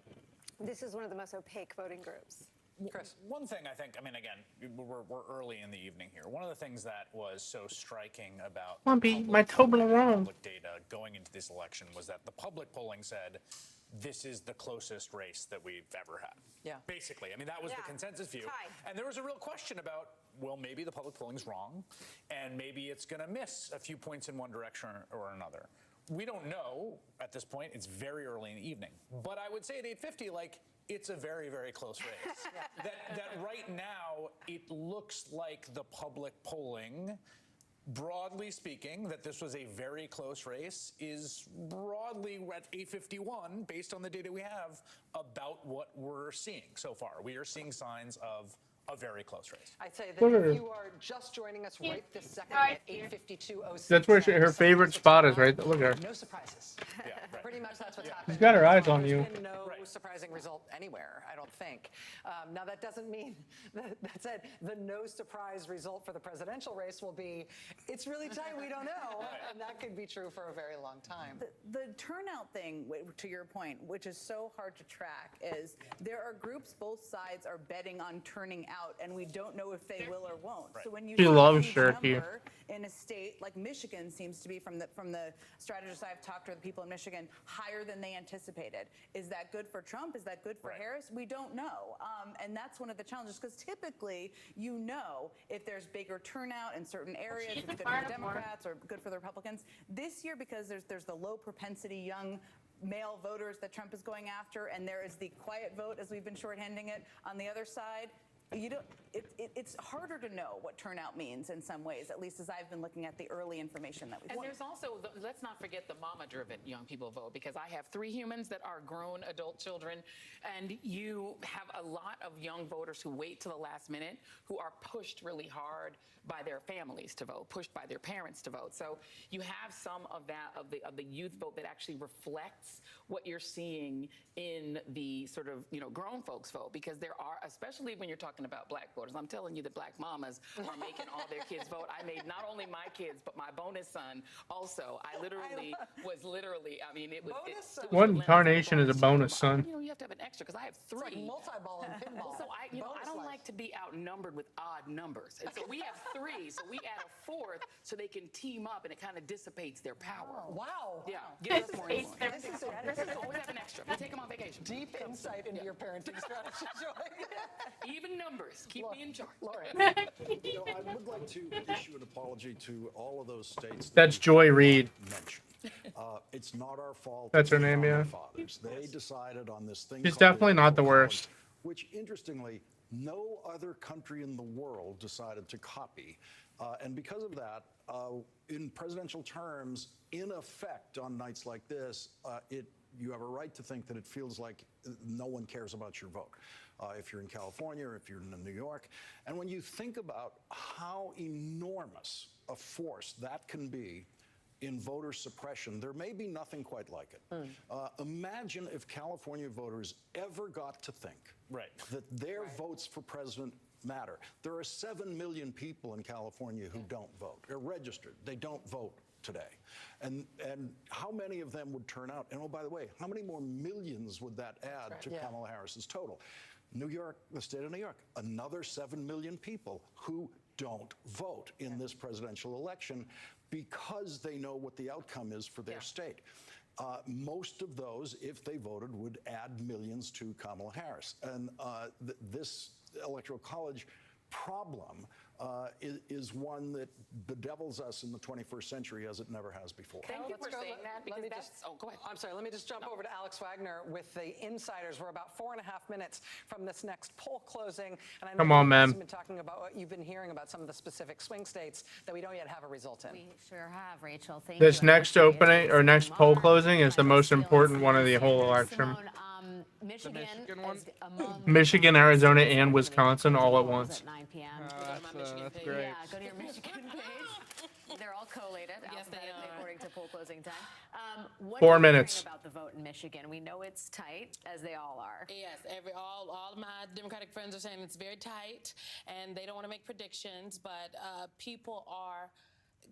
this is one of the most opaque voting groups. Chris. One thing I think, I mean, again, we're early in the evening here. One of the things that was so striking about my Toblerone. public data going into this election was that the public polling said this is the closest race that we've ever had. Yeah. Basically, I mean, that was the consensus view. And there was a real question about, well, maybe the public polling's wrong, and maybe it's going to miss a few points in one direction or another. We don't know at this point. It's very early in the evening. But I would say at 8:50, like, it's a very, very close race. that right now, it looks like the public polling, broadly speaking, that this was a very close race, is broadly at 8:51, based on the data we have, about what we're seeing so far. We are seeing signs of a very close race. I'd say that if you are just joining us right this second at 8:52:06. That's where her favorite spot is, right? Look at her. No surprises. Pretty much that's what's happening. She's got her eyes on you. There's been no surprising result anywhere, I don't think. Now, that doesn't mean that said the no surprise result for the presidential race will be, it's really tight, we don't know. And that could be true for a very long time. The turnout thing, to your point, which is so hard to track, is there are groups, both sides are betting on turning out, and we don't know if they will or won't. So when you She see a loves huge Turkey. number in a state like Michigan, seems to be from the strategists I've talked to, the people in Michigan, higher than they anticipated. Is that good for Trump? Is that good for Harris? We don't know. And that's one of the challenges, because typically, you know, if there's bigger turnout in certain areas, it's good for the Democrats or good for the Republicans. This year, because there's the low propensity young male voters that Trump is going after, and there is the quiet vote, as we've been shorthanding it, on the other side. It's harder to know what turnout means in some ways, at least as I've been looking at the early information that we've And there's also, let's not forget the mama-driven young people vote, because I have 3 humans that are grown adult children, and you have a lot of young voters who wait to the last minute, who are pushed really hard by their families to vote, pushed by their parents to vote. So you have some of that, of the youth vote that actually reflects what you're seeing in the sort of, grown folks vote, because there are, especially when you're talking about black voters, I'm telling you that black mamas are making all their kids vote. I made not only my kids, but my bonus son also. I mean, it was... What incarnation is a bonus son? You have to have an extra, because I have 3. It's like multi-ball and pinball. So I don't like to be outnumbered with odd numbers. And so we have 3, so we add a 4th so they can team up, and it kind of dissipates their power. Wow. Yeah. Give us more influence. Always have an extra. We take them on vacation. Deep insight into your parenting strategy, Joy. Even numbers. Keep me in charge. I would like to issue an apology to all of those states. That's Joy Reid. It's not our fault. That's her name, yeah. Fathers. They decided on this thing. She's called definitely the not the Electoral worst. College, which, interestingly, no other country in the world decided to copy. And because of that, in presidential terms, in effect, on nights like this, you have a right to think that it feels like no one cares about your vote. If you're in California or if you're in New York. And when you think about how enormous a force that can be in voter suppression, there may be nothing quite like it. Imagine if California voters ever got to think that their votes for president matter. There are 7 million people in California who don't vote. They're registered. They don't vote today. And how many of them would turn out? And oh, by the way, how many more millions would that add to Kamala Harris's total? New York, the state of New York, another 7 million people who don't vote in this presidential election because they know what the outcome is for their state. Most of those, if they voted, would add millions to Kamala Harris. And this Electoral College problem is one that bedevils us in the 21st century as it never has before. Thank you for saying that, because go ahead. I'm sorry, let me just jump over to Alex Wagner with the insiders. We're about 4.5 minutes from this next poll closing. And I know Come on, man. You've been talking about what you've been hearing about some of the specific swing states that we don't yet have a result in. We sure have, Rachel. Thank This you. next opening or next poll closing is the most important one of the whole election. Michigan Michigan one? Michigan, Arizona, and Wisconsin all at once. At 9 p.m. That's great. Yeah, go to your Michigan page. They're all collated, alphabetically according to poll closing time. What 4 are you hearing minutes. about the vote in Michigan? We know it's tight, as they all are. Yes, all of my Democratic friends are saying it's very tight, and they don't want to make predictions, but people are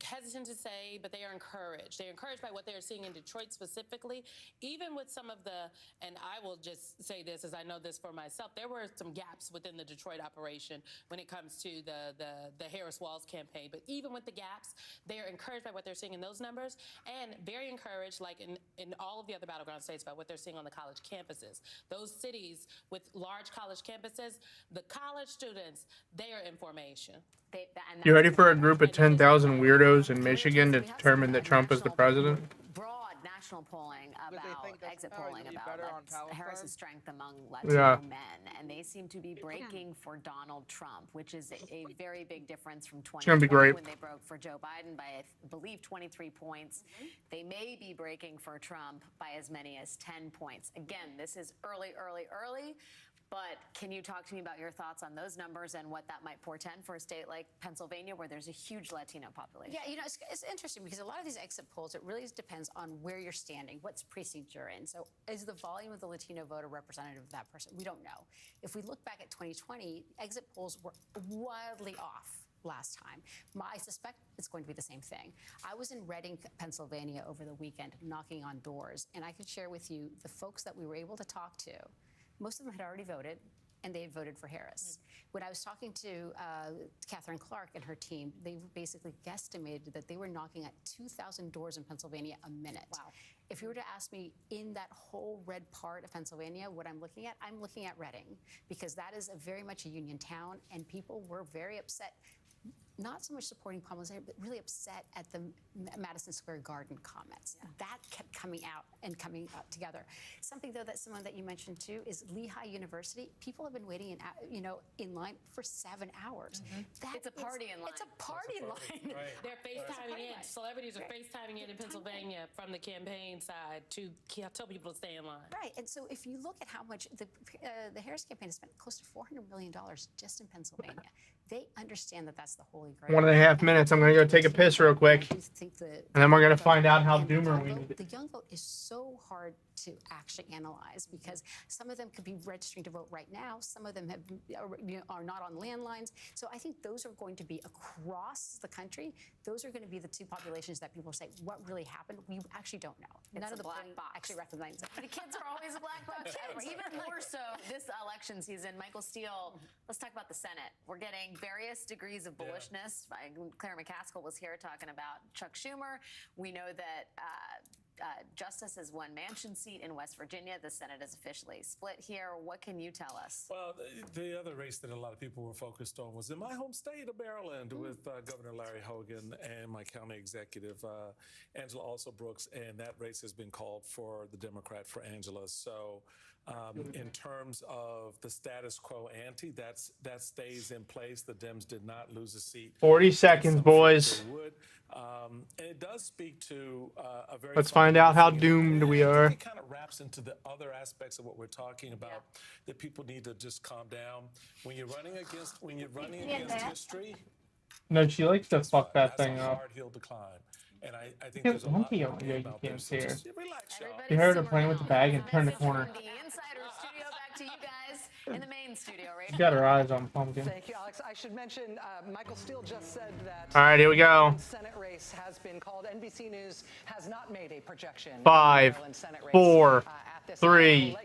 hesitant to say, but they are encouraged. They're encouraged by what they're seeing in Detroit specifically, even with some of the, and I will just say this as I know this for myself, there were some gaps within the Detroit operation when it comes to the Harris Walls campaign. But even with the gaps, they are encouraged by what they're seeing in those numbers, and very encouraged, like in all of the other battleground states, by what they're seeing on the college campuses. Those cities with large college campuses, the college students, they are in formation. You ready for a group of 10,000 weirdos in Michigan to determine that Trump is the president? Broad national polling about exit polling about Harris's strength among Yeah. Latino men, and they seem to be breaking for Donald Trump, which is a very big difference from gonna be 2020 great. when they broke for Joe Biden by, I believe, 23 points. They may be breaking for Trump by as many as 10 points. Again, this is early. But can you talk to me about your thoughts on those numbers and what that might portend for a state like Pennsylvania, where there's a huge Latino population? Yeah, it's interesting because a lot of these exit polls, it really depends on where you're standing, what's precinct you're in. So is the volume of the Latino voter representative of that person? We don't know. If we look back at 2020, exit polls were wildly off last time. I suspect it's going to be the same thing. I was in Reading, Pennsylvania over the weekend knocking on doors, and I could share with you the folks that we were able to talk to. Most of them had already voted, and they had voted for Harris. When I was talking to Catherine Clark and her team, they basically guesstimated that they were knocking at 2,000 doors in Pennsylvania a minute. Wow. If you were to ask me in that whole red part of Pennsylvania what I'm looking at Reading, because that is very much a union town, and people were very upset. Not so much supporting Kamala, but really upset at the Madison Square Garden comments. Yeah. That kept coming out and coming up together. Something though someone that you mentioned too is Lehigh University. People have been waiting in line for 7 hours. Mm-hmm. It's a party in line. It's a party line. Right. They're FaceTiming in. Celebrities are FaceTiming in Pennsylvania from the campaign side to tell people to stay in line. Right. And so if you look at how much the Harris campaign has spent close to $400 million just in Pennsylvania, they understand that that's the holy grail. 1.5 minutes. I'm gonna go take a piss real quick, and then we're gonna find out how doomer we need it. The young vote is so hard to actually analyze because some of them could be registering to vote right now. Some of them are not on landlines. So I think those are going to be across the country. Those are going to be the two populations that people say, what really happened? We actually don't know. None of the black box actually recognize it. The kids are always a black box. Even more so this election season. Michael Steele, let's talk about the Senate. We're getting various degrees of bullishness. Claire McCaskill was here talking about Chuck Schumer. We know that Justice has won Manchin seat in West Virginia. The Senate is officially split here. What can you tell us? Well, the other race that a lot of people were focused on was in my home state of Maryland with Governor Larry Hogan and my county executive, Angela Also Brooks, and that race has been called for the Democrat for Angela. So in terms of the status quo ante, that stays in place. The Dems did not lose a seat. 40 seconds, boys. And it does speak to a very. Let's find out how doomed we are. It kind of wraps into the other aspects of what we're talking about that people need to just calm down. When you're running against history. No, she likes to fuck that thing that's a up. hard hill to climb. And I think Yeah, there's a lot you more about can't them. see So her. just relax, y'all. You heard her playing with the bag and turned the corner. From the Insider studio back to you guys in the main studio, right? She got her eyes on Pumpkin. Thank you, Alex. I should mention Michael Steele just said that All right, here we go. the Senate race has been called. NBC News has not made a projection. 5, 4, 3,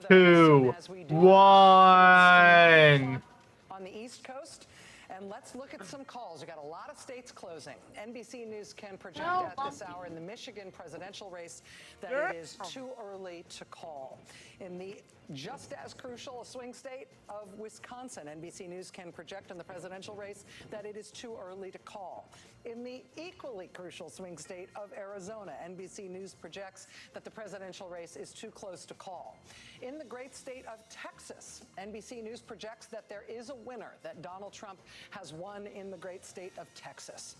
2, 1. On the East Coast. And let's look at some calls. We've got a lot of states closing. NBC News can project at this hour in the Michigan presidential race that it is too early to call. In the just as crucial a swing state of Wisconsin, NBC News can project in the presidential race that it is too early to call. In the equally crucial swing state of Arizona, NBC News projects that the presidential race is too close to call. In the great state of Texas, NBC News projects that there is a winner, that Donald Trump has won in the great state of Texas.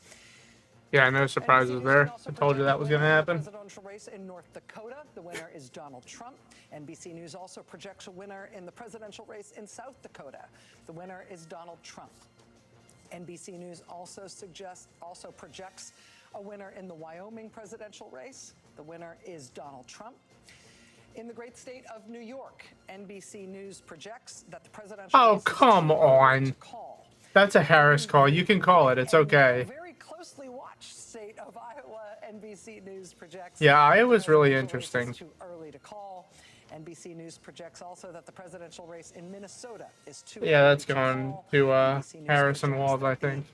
Yeah, no surprises there. I told you that was going to happen. Presidential race in North Dakota. The winner is Donald Trump. NBC News also projects a winner in the presidential race in South Dakota. The winner is Donald Trump. NBC News also projects a winner in the Wyoming presidential race. The winner is Donald Trump. In the great state of New York, NBC News projects that the presidential Oh, race is come too early on. to call. That's a Harris call. You can call it. It's okay. Very closely watched state of Iowa, NBC News projects. Yeah, Iowa's really presidential race interesting. is too early to call. NBC News projects also that the presidential race in Minnesota is too Yeah, early that's to going call. to NBC News Harrison projects Walls, that I the think.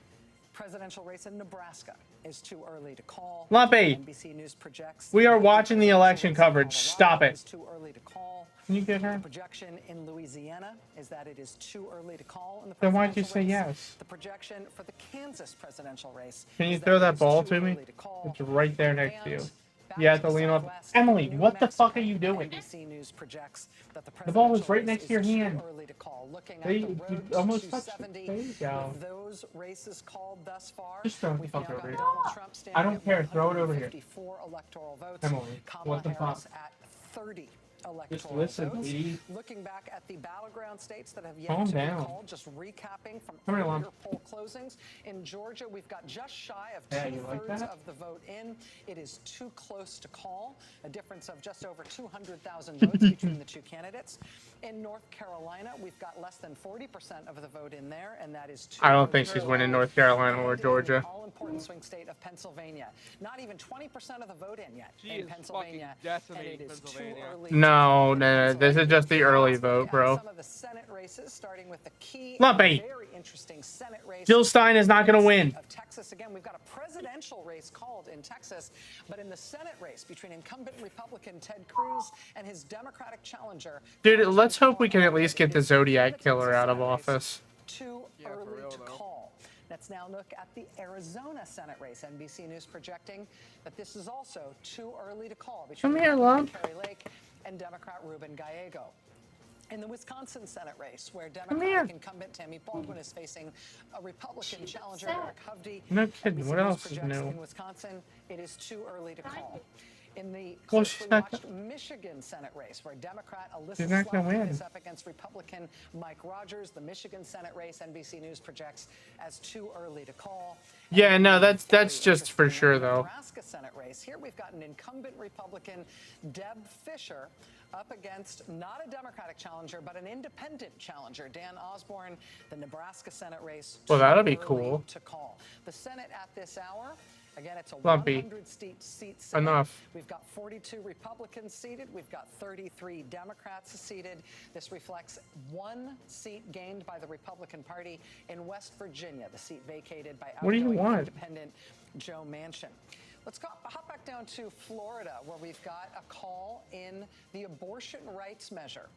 Presidential race in Nebraska is too early to call. Lumpy, NBC News projects we are that the watching the presidential election race in coverage. Stop Colorado it. is too early to call. Can you get her? The projection in Louisiana is that it is too early to call in the Then why'd you presidential say race. yes? The projection for the Kansas presidential race. Can you is throw it that is ball too to me? early to call. It's right there next to you. And You have to lean up. Southwest Emily, New what the fuck are Mexico. you doing? NBC News projects that The ball was presidential right race next is to your too hand. early to call. Looking They- at the you road almost to touched it. 270 There you go. with those races called thus far. Just throw it the We've fuck now over got here. Donald Trump standing I don't at care. Throw it over here. 154 electoral votes. Emily, Kamala what the Harris fuck? at 30 electoral Just listen, votes. lady. Looking back at the battleground states that have yet Calm to down. be called, just recapping from Come here, earlier Lon. poll closings. In Georgia, we've got just shy of Yeah, you like two-thirds that? of the vote in. It is too close to call, a difference of just over 200,000 votes between the two candidates. In North Carolina, we've got less than 40% of the vote in there, and that is too I don't early think to she's call. winning North Carolina or And in Georgia. the all-important swing state of Pennsylvania. Not even 20% of the vote in yet She in is Pennsylvania. fucking decimating And it is too Pennsylvania. early No, no, this is just the early vote, bro. some of the Senate races, starting with the key Lumpy. very interesting Senate race. Jill Stein is not going to win. Of Texas again, we've got a presidential race called in Texas, but in the Senate race between incumbent Republican Ted Cruz and his Democratic challenger. Dude, let's hope we can at least get the Zodiac Killer out of office. Too early to call. Let's now look at the Arizona Senate race. NBC News projecting that this is also too early to call between Come here, Republican Lump. Kari Lake and Democrat Ruben Gallego. In the Wisconsin Senate race, where here. Democratic incumbent Tammy Baldwin is facing a Republican challenger, Eric Hovde. No kidding. NBC What News else is projects new? In Wisconsin, it is too early to call. In the Well, closely she's not watched Michigan Senate race, where Democrat Alyssa She's not gonna Slotkin win. is up against Republican Mike Rogers, the Michigan Senate race, NBC News projects as too early to call. Yeah, no, that's just for sure, though. Nebraska Senate race. Here we've got an incumbent Republican, Deb Fischer, up against not a Democratic challenger, but an independent challenger, Dan Osborne, the Nebraska Senate race. Well, that'll be too cool. early to call. The Senate at this hour. Again, it's a Lumpy. 100-seat Senate. Enough. We've got 42 Republicans seated. We've got 33 Democrats seated. This reflects one seat gained by the Republican Party in West Virginia, the seat vacated by What do you outgoing want? independent Joe Manchin. Let's hop back down to Florida, where we've got a call in the abortion rights measure.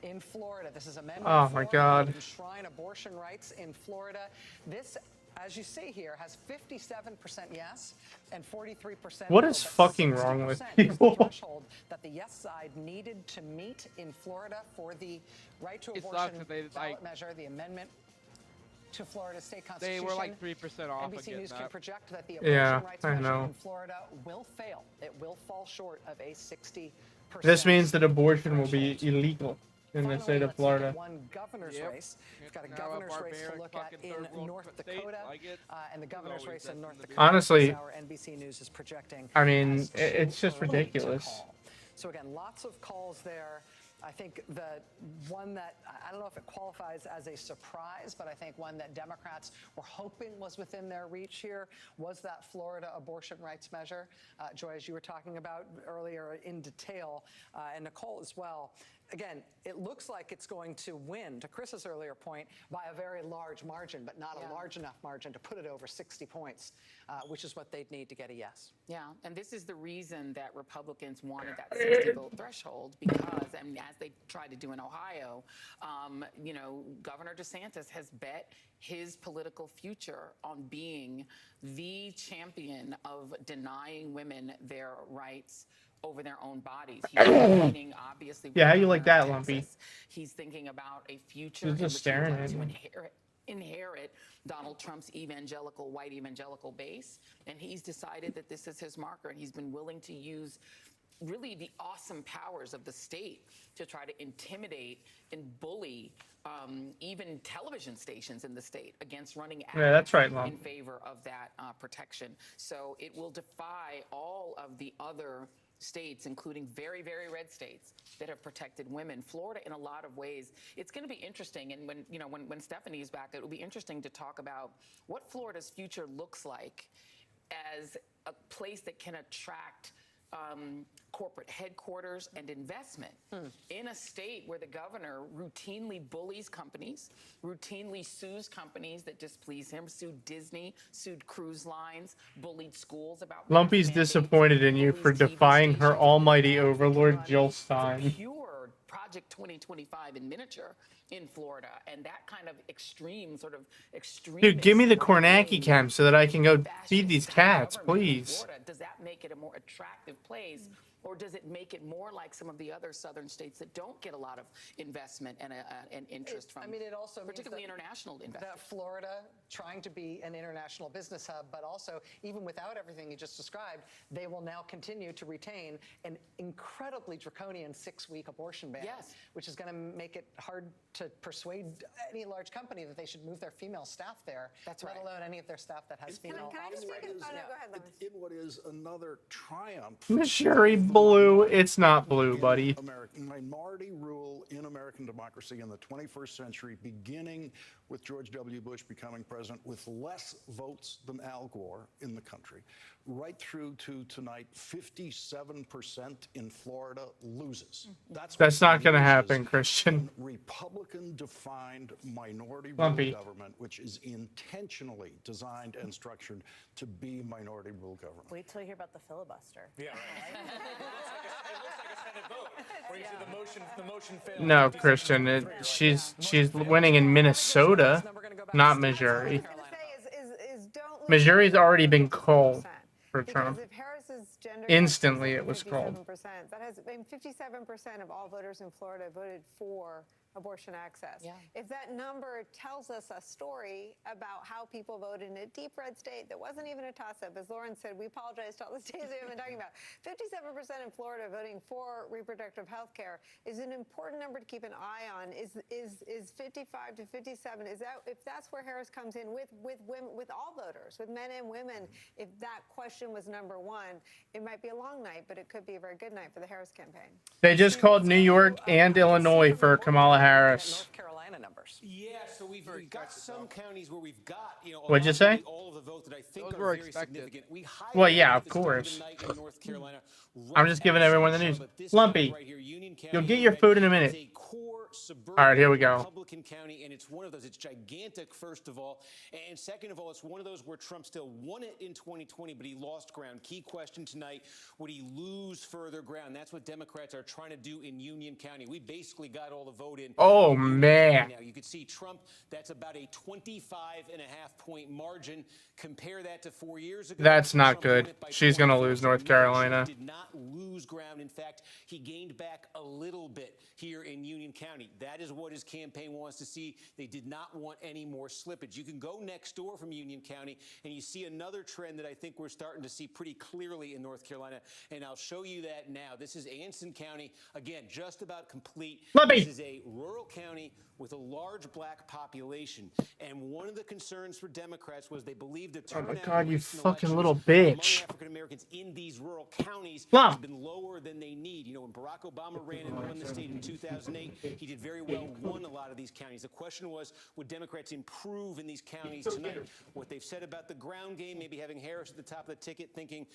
In Florida, this is Amendment Oh, 4 my that God. would enshrine abortion rights in Florida. This, as you see here, has 57% yes and 43%. What no, is but fucking wrong with 60% is the people? threshold that the yes side needed to meet in Florida for the right to It sucks abortion that they, ballot measure, the amendment to Florida state They constitution. were like 3% off NBC again. News can project that the Yeah, abortion rights I measure know. in Florida will fail. It will fall short of a 60%. This means that abortion will be illegal in the state of Florida. One governor's Yep. race. We've got a Now a governor's race to barbaric look at fucking in third world North state Dakota, like it. and the governor's always race in destined North to be. Dakota. Honestly, this hour, NBC News is projecting. I mean, as it's just too early to ridiculous. call. So again, lots of calls there. I think the one that, I don't know if it qualifies as a surprise, but I think one that Democrats were hoping was within their reach here was that Florida abortion rights measure. Joy, as you were talking about earlier in detail, and Nicole as well. Again, it looks like it's going to win, to Chris's earlier point, by a very large margin, but not a large enough margin to put it over 60 points, which is what they'd need to get a yes. Yeah, and this is the reason that Republicans wanted that 60 vote threshold, because, I mean, as they tried to do in Ohio, you know, Governor DeSantis has bet his political future on being the champion of denying women their rights over their own bodies. He's campaigning, obviously. Yeah, how you with like Governor that, of Lumpy? Texas. He's thinking about a future She's in just which he would staring like at to me. inherit Donald Trump's white evangelical base. And he's decided that this is his marker, and he's been willing to use really the awesome powers of the state to try to intimidate and bully even television stations in the state against running ads that's right, Mom. in favor of that protection. So it will defy all of the other states, including very, very red states that have protected women. Florida, in a lot of ways, it's going to be interesting. And when Stephanie's back, it will be interesting to talk about what Florida's future looks like as a place that can attract corporate headquarters and investment in a state where the governor routinely bullies companies, routinely sues companies that displease him, sued Disney, sued cruise lines, bullied schools about Lumpy's disappointed in you for defying her almighty overlord Jill Stein. pure Project 2025 in miniature in Florida, and that kind of extreme Dude, give me the Kornacki cam so that I can go feed these cats, please. Florida, does that make it a more attractive place, or does it make it more like some of the other southern states that don't get a lot of investment and interest from, it also particularly means international investment? that Florida, trying to be an international business hub, but also, even without everything you just described, they will now continue to retain an incredibly draconian 6-week abortion ban, which is going to make it hard to persuade any large company that they should move their female staff there, let alone any of their staff that has female offspring. In what is another triumph. Missouri blue. It's not blue, buddy. Minority rule in American democracy in the 21st century, beginning with George W. Bush becoming president with less votes than Al Gore in the country, right through to tonight, 57% in Florida loses. That's not going to happen, Christian. Republican-defined minority rule Lumpy. government, which is intentionally designed and structured to be minority rule government. Wait till you hear about the filibuster. Yeah, right. It looks like a Senate vote. Where you see the motion failed. No, Christian. She's winning in Minnesota, not Missouri. Missouri's already been called for Trump. Instantly, it was called. That has been 57% of all voters in Florida voted for abortion access. If that number tells us a story about how people voted in a deep red state that wasn't even a toss-up, as Lauren said, we apologize to all the states we've been talking about. 57% in Florida voting for reproductive health care is an important number to keep an eye on. Is 55 to 57? Is that, if that's where Harris comes in with women, with all voters, with men and women? If that question was number one, it might be a long night, but it could be a very good night for the Harris campaign. They just called New York and Illinois for Kamala Harris. North Carolina numbers. Yeah, so we've got some counties where we've got, What'd you say? all of the vote that I think Those are were very expected. significant. We Well, yeah, of highlighted the start course. the night in North Carolina, I'm just giving everyone the news. but this Lumpy, county right here, Union County, you'll get your food in a minute. is a core suburban All right, here we go. Republican county, and it's one of those. It's gigantic, first of all, and second of all, it's one of those where Trump still won it in 2020, but he lost ground. Key question tonight: would he lose further ground? That's what Democrats are trying to do in Union County. We basically got all the vote in. Oh, man. Now you can see Trump. That's about a 25.5-point margin. Compare that to 4 years ago. That's not Trump won good. it by She's going to 24. lose North No, Carolina. Trump did not lose ground. In fact, he gained back a little bit here in Union County. That is what his campaign wants to see. They did not want any more slippage. You can go next door from Union County, and you see another trend that I think we're starting to see pretty clearly in North Carolina, and I'll show you that now. This is Anson County. Again, just about complete. Lumpy. This is a rural county with a large black population, and one of the concerns for Democrats was they believed the Oh my turnout God, you recent fucking elections little among bitch. African Americans in these rural counties Plum. has been lower than they need. You know, when Barack Obama ran and won the state in 2008, he did very well, won a lot of these counties. The question was, would Democrats improve in these counties tonight? What they've said about the ground game, maybe having Harris at the top of the ticket, thinking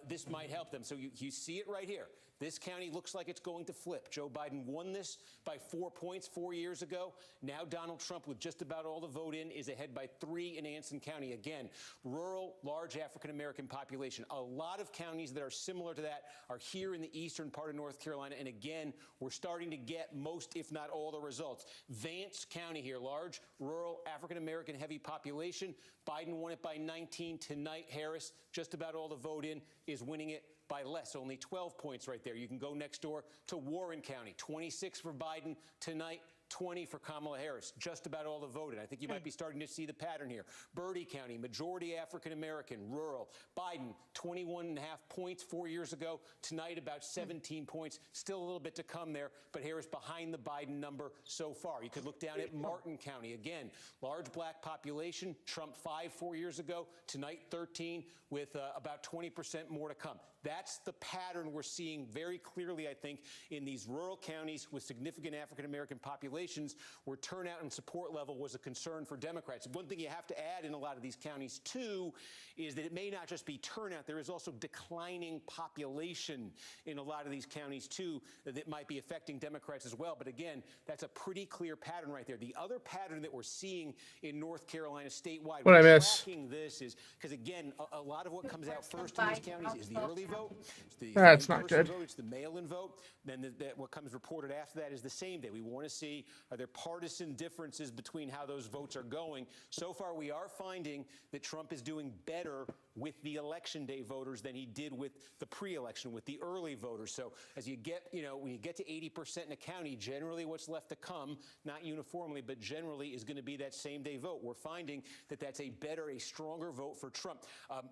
this might help them. So you see it right here. This county looks like it's going to flip. Joe Biden won this by 4 points 4 years ago. Now Donald Trump, with just about all the vote in, is ahead by 3 in Anson County. Again, rural, large African-American population. A lot of counties that are similar to that are here in the eastern part of North Carolina. And again, we're starting to get most, if not all, the results. Vance County here, large, rural, African-American heavy population. Biden won it by 19 tonight. Harris, just about all the vote in, is winning it by less, only 12 points right there. You can go next door to Warren County, 26 for Biden tonight, 20 for Kamala Harris, just about all the voted. I think you might be starting to see the pattern here. Bertie County, majority African-American, rural. Biden, 21.5 points 4 years ago. Tonight, about 17 points. Still a little bit to come there, but Harris behind the Biden number so far. You could look down at Martin County. Again, large black population. Trump 5 4 years ago. Tonight, 13, with about 20% more to come. That's the pattern we're seeing very clearly, I think, in these rural counties with significant African-American populations where turnout and support level was a concern for Democrats. One thing you have to add in a lot of these counties, too, is that it may not just be turnout. There is also declining population in a lot of these counties, too, that might be affecting Democrats as well. But again, that's a pretty clear pattern right there. The other pattern that we're seeing in North Carolina statewide, What I we're miss? tracking this is because, again, a lot of what comes out first in these counties is the early vote. It's the That's not in-person good. vote. It's the mail-in vote. Then what comes reported after that is the same day. We want to see, are there partisan differences between how those votes are going? So far, we are finding that Trump is doing better with the election day voters than he did with the pre-election, with the early voters. So as you get, when you get to 80% in a county, generally what's left to come, not uniformly, but generally is going to be that same day vote. We're finding that that's a better, a stronger vote for Trump.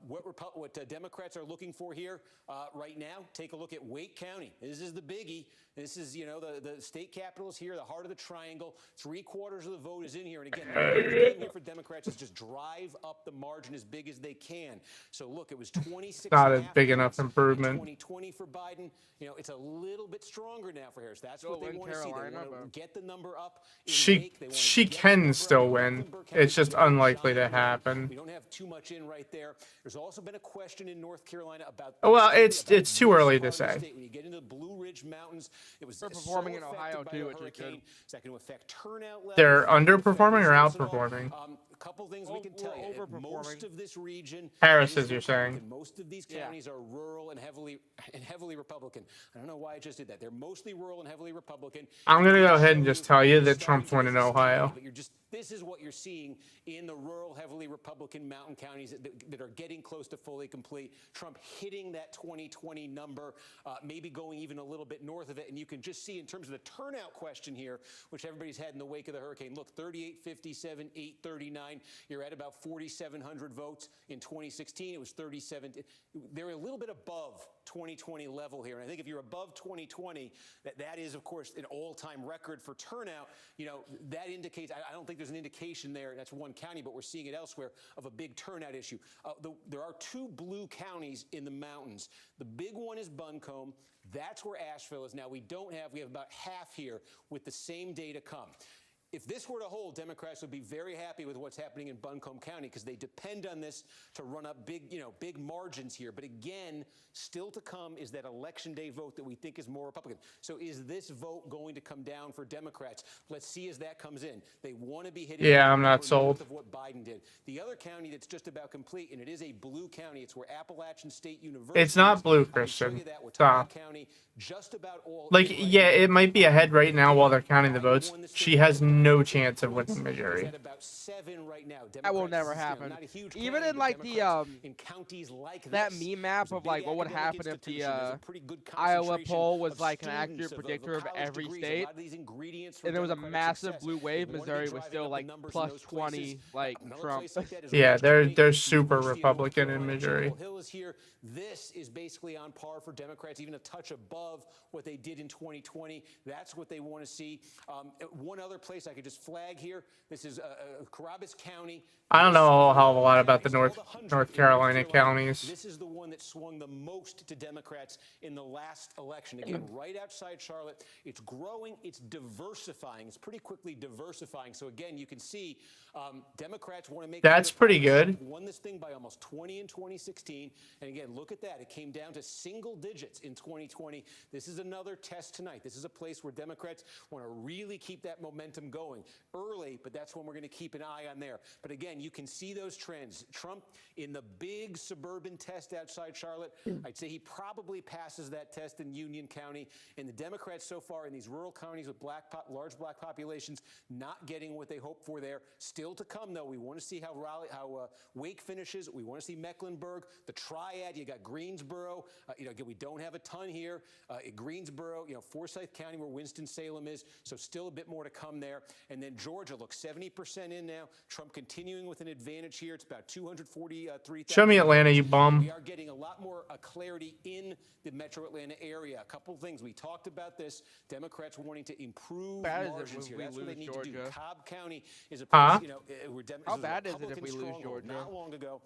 What Democrats are looking for here right now, take a look at Wake County. This is the biggie. This is, the state capital is here, the heart of the triangle. 3/4 of the vote is in here. And again, the game here for Democrats is just drive up the margin as big as they can. So look, it was 26. Not a big enough improvement. 2020 for Biden. It's a little bit stronger now for Harris. That's what they want to see. They want to get the number up. She can still win. It's just unlikely to happen. We don't have too much in right there. There's also been a question in North Carolina about. Well, it's too early to say. When you get into the Blue Ridge Mountains, it was They're performing in Ohio too, which is good. Is that going to affect turnout levels? They're underperforming or outperforming? A couple things we can tell you. Most of this region, Harris, as you're saying. Most of these counties are rural and heavily Republican. I don't know why I just did that. They're mostly rural and heavily Republican. I'm gonna go ahead and just tell you that Trump's winning Ohio. But this is what you're seeing in the rural, heavily Republican mountain counties that are getting close to fully complete. Trump hitting that 2020 number, maybe going even a little bit north of it. And you can just see in terms of the turnout question here, which everybody's had in the wake of the hurricane. Look, 3857, 839. You're at about 4,700 votes. In 2016, it was 37. They're a little bit above 2020 level here. And I think if you're above 2020, that is, of course, an all-time record for turnout. That indicates, I don't think there's an indication there, that's one county, but we're seeing it elsewhere, of a big turnout issue. There are 2 blue counties in the mountains. The big one is Buncombe. That's where Asheville is. Now, we have about half here with the same day to come. If this were to hold, Democrats would be very happy with what's happening in Buncombe County because they depend on this to run up big margins here. But again, still to come is that election day vote that we think is more Republican. So is this vote going to come down for Democrats? Let's see as that comes in. They want to be hitting. Yeah, I'm not sold. Of what Biden did. The other county that's just about complete, and it is a blue county. It's where Appalachian State University. It's not blue, Christian. Stop. County, just about all. Yeah, it might be ahead right now while they're counting the votes. She has no chance of winning Missouri. That will never happen. Even in like the that meme map of like what would happen if the Iowa poll was like an accurate predictor of every state, and there was a massive blue wave, Missouri was still like plus 20, like Trump. Yeah, they're super Republican in Missouri. Hill is here. This is basically on par for Democrats, even a touch above what they did in 2020. That's what they want to see. One other place I could just flag here. This is Carrabas County. I don't know a hell of a lot about the North Carolina counties. This is the one that swung the most to Democrats in the last election. Again, right outside Charlotte. It's growing. It's diversifying. It's pretty quickly diversifying. So again, you can see Democrats want to make. That's pretty good. Won this thing by almost 20 in 2016. And again, look at that. It came down to single digits in 2020. This is another test tonight. This is a place where Democrats want to really keep that momentum going. going. Early, but that's when we're going to keep an eye on there. But again, you can see those trends. Trump in the big suburban test outside Charlotte, I'd say he probably passes that test in Union County. And the Democrats so far in these rural counties with large black populations not getting what they hope for there. Still to come, though. We want to see how Wake finishes. We want to see Mecklenburg, the Triad. You got Greensboro. Again, we don't have a ton here. Greensboro, Forsyth County, where Winston-Salem is. So still a bit more to come there. And then Georgia, look, 70% in now. Trump continuing with an advantage here. It's about 243,000. Show me Atlanta, you bum. We are getting a lot more clarity in the metro Atlanta area. A couple of things. We talked about this. Democrats wanting to improve margins here. That's what they need to do. Cobb County is a place, How bad is it if we lose Georgia? Not long ago.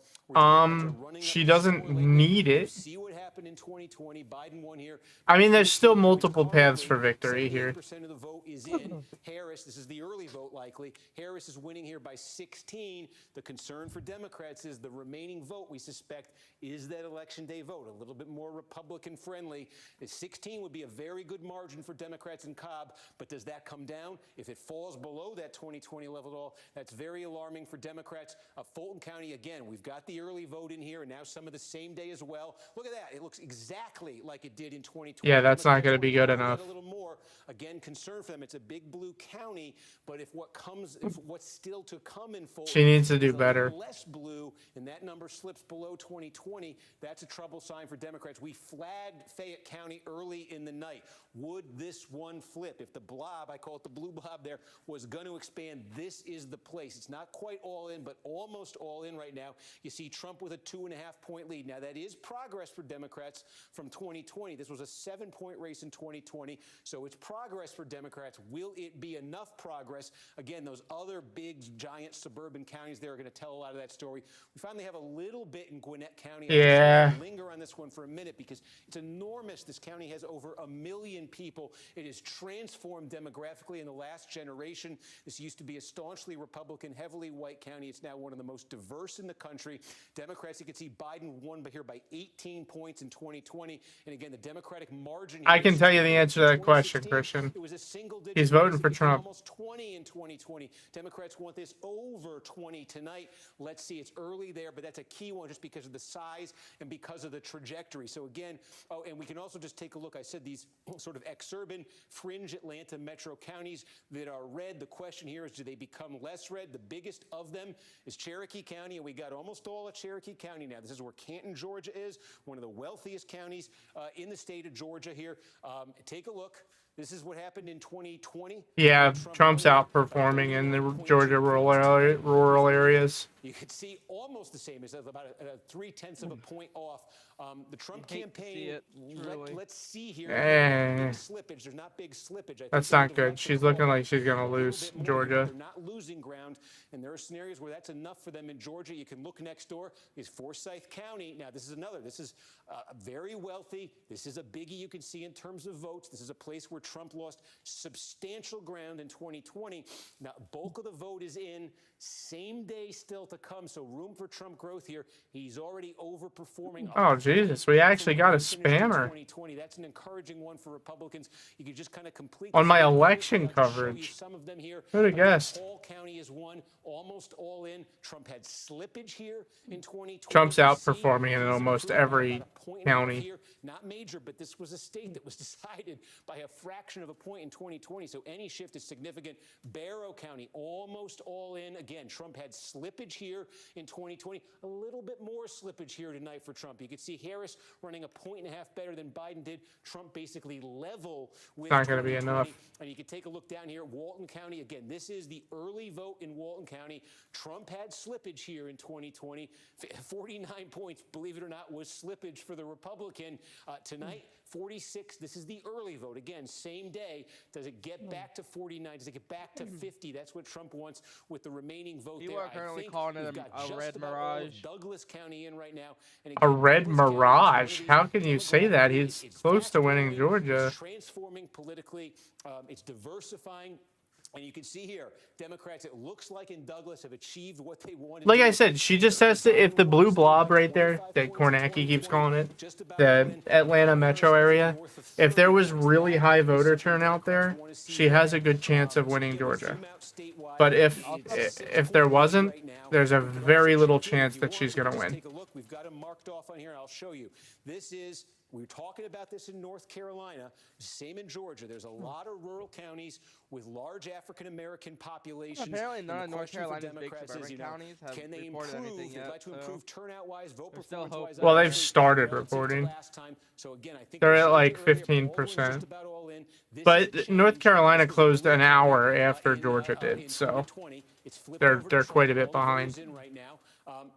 She doesn't need it. See what happened in 2020. Biden won here. I mean, there's still multiple paths for victory here. 78% of the vote is in. Harris, this is the early vote likely. Harris is winning here by 16. The concern for Democrats is the remaining vote, we suspect, is that election day vote, a little bit more Republican friendly. 16 would be a very good margin for Democrats in Cobb, but does that come down? If it falls below that 2020 level at all, that's very alarming for Democrats. Fulton County, again, we've got the early vote in here, and now some of the same day as well. Look at that. It looks exactly like it did in 2020. Yeah, that's not going to be good enough. A little more. Again, concern for them. It's a big blue county, but if what's still to come in Fulton, she needs to do better. Less blue, and that number slips below 2020. That's a trouble sign for Democrats. We flagged Fayette County early in the night. Would this one flip? If the blob, I call it the blue blob there, was going to expand, this is the place. It's not quite all in, but almost all in right now. You see Trump with a 2.5-point lead. Now, that is progress for Democrats from 2020. This was a 7-point race in 2020, so it's progress for Democrats. Will it be enough progress? Again, those other big, giant suburban counties there are going to tell a lot of that story. We finally have a little bit in Gwinnett County. Yeah. I just linger on this one for a minute because it's enormous. This county has over 1 million people. It is transformed demographically in the last generation. This used to be a staunchly Republican, heavily white county. It's now one of the most diverse in the country. Democrats, you can see Biden won here by 18 points in 2020. And again, the Democratic margin. I can tell you the answer to that question, Christian. It was a single-digit. He's voting for Trump. Almost 20 in 2020. Democrats want this over 20 tonight. Let's see. It's early there, but that's a key one just because of the size and because of the trajectory. So again, and we can also just take a look. I said these sort of exurban, fringe Atlanta metro counties that are red. The question here is, do they become less red? The biggest of them is Cherokee County, and we got almost all of Cherokee County now. This is where Canton, Georgia is, one of the wealthiest counties in the state of Georgia here. Take a look. This is what happened in 2020. Yeah, Trump's outperforming in the Georgia rural areas. You could see almost the same. It's about 0.3 of a point off. The Trump campaign, let's see here. Big slippage. There's not big slippage. That's not good. She's looking like she's going to lose Georgia. They're not losing ground, and there are scenarios where that's enough for them in Georgia. You can look next door. Is Forsyth County. Now, this is another. This is very wealthy. This is a biggie you can see in terms of votes. This is a place where Trump lost substantial ground in 2020. Now, bulk of the vote is in. Same day still to come, so room for Trump growth here. He's already overperforming. Oh, Jesus, we actually got a spammer. 2020. That's an encouraging one for Republicans. You could just kind of complete on my election coverage. Some of them here. Who'd have guessed? All county is one, almost all in. Trump had slippage here in 2020. Trump's outperforming in almost every county. Here. Not major, but this was a state that was decided by a fraction of a point in 2020. So any shift is significant. Barrow County, almost all in. Again, Trump had slippage here in 2020. A little bit more slippage here tonight for Trump. You can see Harris running 1.5 points better than Biden did. Trump basically level with. Not going to be enough. And you can take a look down here. Walton County, again, this is the early vote in Walton County. Trump had slippage here in 2020. 49 points, believe it or not, was slippage for the Republican. Tonight, 46. This is the early vote. Again, same day. Does it get back to 49? Does it get back to 50? That's what Trump wants with the remaining vote there. You are currently calling it a red mirage. Douglas County in right now. And again, a red mirage? How can you say that? He's close to winning Georgia. It's transforming politically. It's diversifying. And you can see here, Democrats, it looks like in Douglas have achieved what they wanted. Like I said, she just has to, if the blue blob right there, that Kornacki keeps calling it, the Atlanta metro area, if there was really high voter turnout there, she has a good chance of winning Georgia. But if there wasn't, there's a very little chance that she's going to win. Take a look. We've got them marked off on here. I'll show you. This is, we were talking about this in North Carolina, same in Georgia. There's a lot of rural counties with large African-American populations. Apparently none of North Carolina's big suburban counties have can they reported improve? anything yet. They'd like to improve turnout-wise, vote performance-wise. Well, they've started reporting. So again, I think they're at like 15%. But North Carolina closed an hour after Georgia did, so they're quite a bit behind.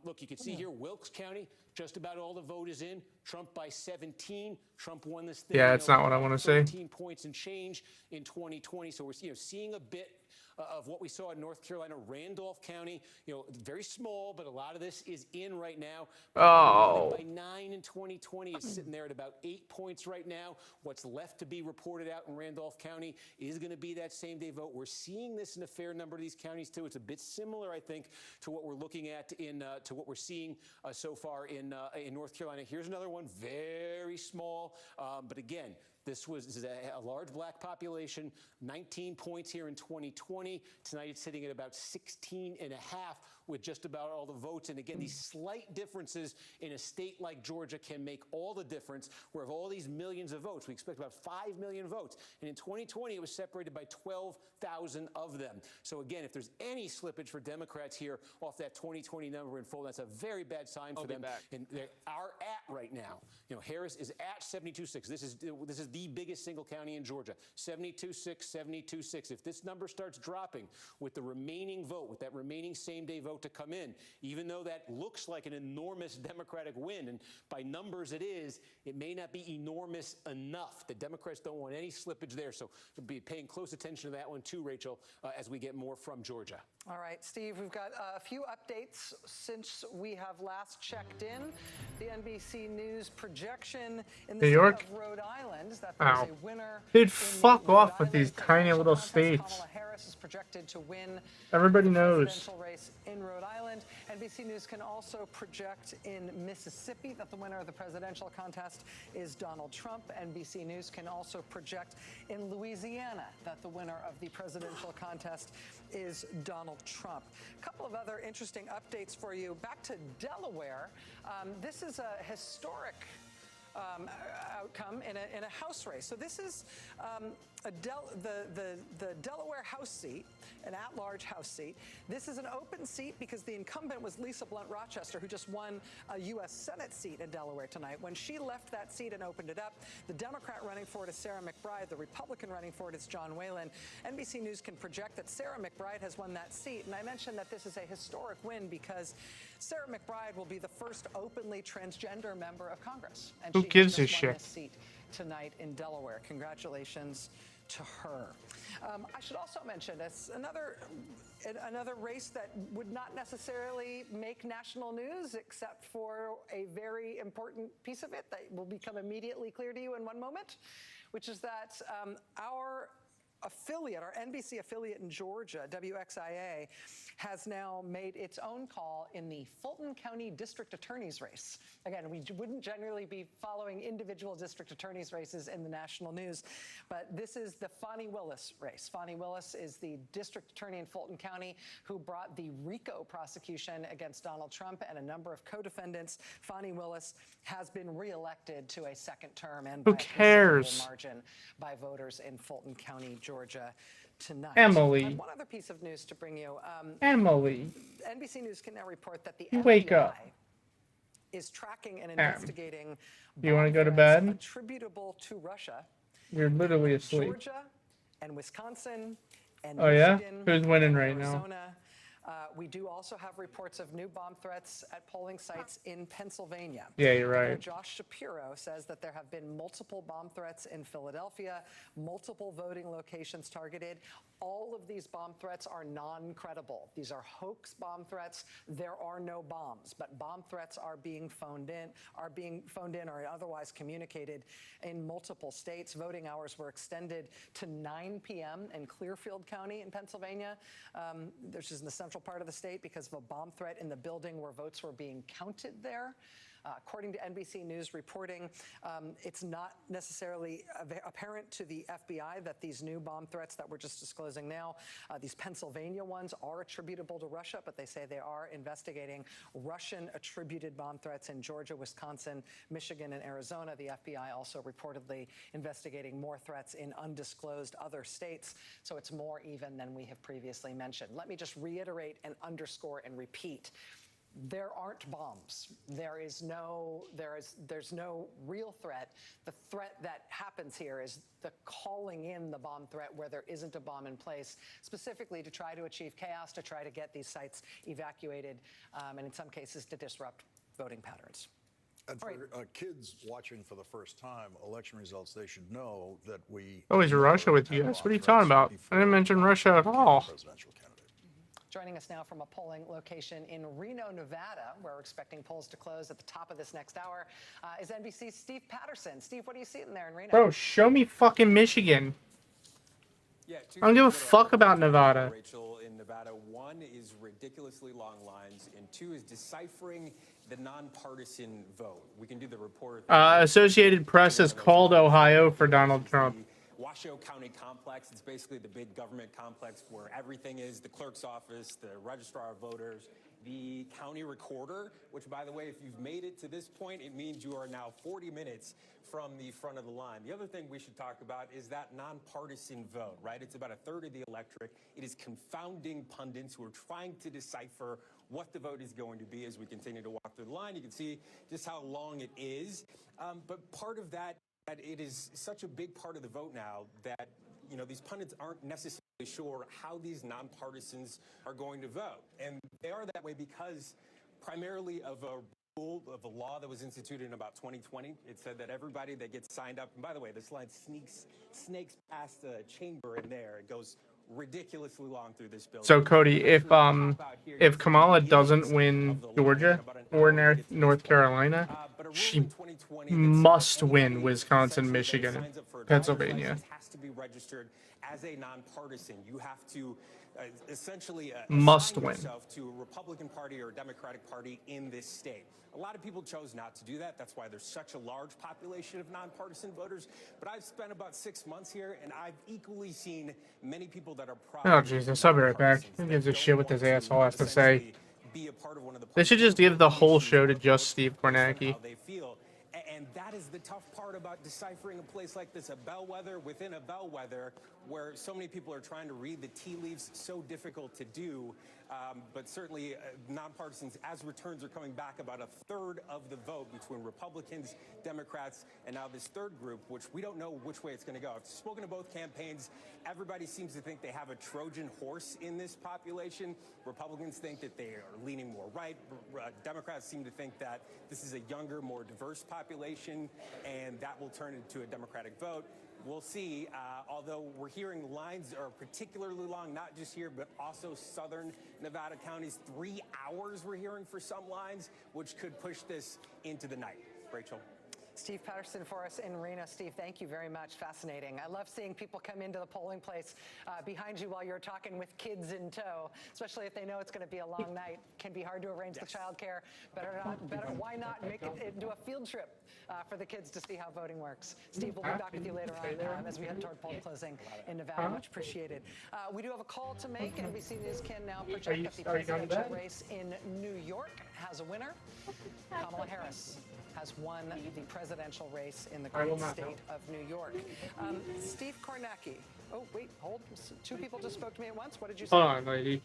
Look, you can see here, Wilkes County, just about all the vote is in. Trump by 17. Trump won this thing. Yeah, it's not what I want to say. 13 points and change in 2020. So we're seeing a bit of what we saw in North Carolina, Randolph County, very small, but a lot of this is in right now. Oh. By 9 in 2020, it's sitting there at about 8 points right now. What's left to be reported out in Randolph County is going to be that same-day vote. We're seeing this in a fair number of these counties too. It's a bit similar, I think, to what we're looking at to what we're seeing so far in North Carolina. Here's another one, very small, but again. This is a large black population, 19 points here in 2020. Tonight it's sitting at about 16 and a half with just about all the votes. And again, these slight differences in a state like Georgia can make all the difference. Where of all these millions of votes, we expect about 5 million votes. And in 2020, it was separated by 12,000 of them. So again, if there's any slippage for Democrats here off that 2020 number in full, that's a very bad sign for them. And they are at right now. Harris is at 72.6. This is the biggest single county in Georgia. 72.6, 72.6. If this number starts dropping with the remaining vote, with that remaining same-day vote to come in, even though that looks like an enormous Democratic win, and by numbers it is, it may not be enormous enough. The Democrats don't want any slippage there, so we'll be paying close attention to that one too, Rachel, as we get more from Georgia. All right, Steve, we've got a few updates since we have last checked in. The NBC News projection in the New York? state of Rhode Island is that there's a winner. Dude, fuck off with these tiny little states. Kamala Harris is projected to win Everybody the knows. presidential race in Rhode Island. NBC News can also project in Mississippi that the winner of the presidential contest is Donald Trump. NBC News can also project in Louisiana that the winner of the presidential contest is Donald Trump. A couple of other interesting updates for you. Back to Delaware. This is a historic outcome in a House race. So this is the Delaware House seat, an at-large House seat. This is an open seat because the incumbent was Lisa Blunt Rochester, who just won a U.S. Senate seat in Delaware tonight. When she left that seat and opened it up, the Democrat running for it is Sarah McBride. The Republican running for it is John Whalen. NBC News can project that Sarah McBride has won that seat. And I mentioned that this is a historic win because Sarah McBride will be the first openly transgender member of Congress. And Who gives a won shit? this seat tonight in Delaware. Congratulations to her. I should also mention it's another race that would not necessarily make national news, except for a very important piece of it that will become immediately clear to you in one moment, which is that our affiliate, our NBC affiliate in Georgia, WXIA, has now made its own call in the Fulton County District Attorney's race. Again, we wouldn't generally be following individual district attorneys' races in the national news, but this is the Fani Willis race. Fani Willis is the district attorney in Fulton County who brought the RICO prosecution against Donald Trump and a number of co-defendants. Fani Willis has been reelected to a second term and by a considerable margin by voters in Fulton County, Georgia, tonight. Emily. One other piece of news to bring you. Emily. NBC News can now report that the You wake FBI up. is tracking and investigating You want to go to bomb bed? threats attributable to Russia. You're literally asleep. Georgia and Wisconsin and Oh yeah? Michigan Who's winning and right now? Arizona. We do also have reports of new bomb threats at polling sites in Pennsylvania. Yeah, you're Governor right. Josh Shapiro says that there have been multiple bomb threats in Philadelphia, multiple voting locations targeted. All of these bomb threats are non-credible. These are hoax bomb threats. There are no bombs, but bomb threats are being phoned in or otherwise communicated in multiple states. Voting hours were extended to 9 p.m. in Clearfield County in Pennsylvania, which is in the central part of the state, because of a bomb threat in the building where votes were being counted there. According to NBC News reporting, it's not necessarily apparent to the FBI that these new bomb threats that we're just disclosing now, these Pennsylvania ones, are attributable to Russia, but they say they are investigating Russian-attributed bomb threats in Georgia, Wisconsin, Michigan, and Arizona. The FBI also reportedly investigating more threats in undisclosed other states, so it's more even than we have previously mentioned. Let me just reiterate and underscore and repeat. There aren't bombs. There's no real threat. The threat that happens here is the calling in the bomb threat where there isn't a bomb in place, specifically to try to achieve chaos, to try to get these sites evacuated, and in some cases to disrupt voting patterns. And for kids watching for the first time election results, they should know that we... Always Russia with you guys. What are you talking about? I didn't mention Russia at all. Joining us now from a polling location in Reno, Nevada, where we're expecting polls to close at the top of this next hour, is NBC's Steve Patterson. Steve, what are you seeing there in Reno? Bro, show me fucking Michigan. Yeah, I don't give a fuck about Nevada. Rachel, in Nevada, one is ridiculously long lines, and two is deciphering the nonpartisan vote. We can do the report. Associated Press has called Ohio for Donald Trump. Washoe County complex. It's basically the big government complex where everything is: the clerk's office, the registrar of voters, the county recorder, which, by the way, if you've made it to this point, it means you are now 40 minutes from the front of the line. The other thing we should talk about is that nonpartisan vote, right? It's about a third of the electorate. It is confounding pundits who are trying to decipher what the vote is going to be as we continue to walk through the line. You can see just how long it is. But part of that it is such a big part of the vote now that, you know, these pundits aren't necessarily sure how these nonpartisans are going to vote. And they are that way because primarily of a rule of a law that was instituted in about 2020. It said that everybody that gets signed up, and by the way, this line snakes past the chamber in there. It goes ridiculously long through this building. So Cody, if Kamala doesn't win Georgia or North Carolina, she must win Wisconsin, Michigan, Pennsylvania. Has to be registered as a nonpartisan. You have to essentially must assign win yourself to a Republican Party or a Democratic Party in this state. A lot of people chose not to do that. That's why there's such a large population of nonpartisan voters. But I've spent about 6 months here, and I've equally seen many people that are proud. Oh Jesus, I'll be right back. Who gives a shit what this asshole has to say? They should just give the whole show to just Steve Kornacki. And that is the tough part about deciphering a place like this, a bellwether within a bellwether, where so many people are trying to read the tea leaves, so difficult to do. But certainly nonpartisans, as returns are coming back, about a third of the vote between Republicans, Democrats, and now this third group, which we don't know which way it's going to go. I've spoken to both campaigns. Everybody seems to think they have a Trojan horse in this population. Republicans think that they are leaning more right. Democrats seem to think that this is a younger, more diverse population, and that will turn into a Democratic vote. We'll see, although we're hearing the lines are particularly long, not just here, but also southern Nevada counties. 3 hours we're hearing for some lines, which could push this into the night. Rachel. Steve Patterson for us in Reno. Steve, thank you very much. Fascinating. I love seeing people come into the polling place behind you while you're talking with kids in tow, especially if they know it's going to be a long night. Can be hard to arrange the childcare. Why not make it into a field trip for the kids to see how voting works? Steve, we'll be back with you later on as we head toward poll closing in Nevada. Much appreciated. We do have a call to make. NBC News can now project that the presidential race in New York has a winner. Kamala Harris has won the presidential race in the great state of New York. Steve Kornacki. Oh, wait, hold. Two people just spoke to me at once. What did you say? Hold on, lady.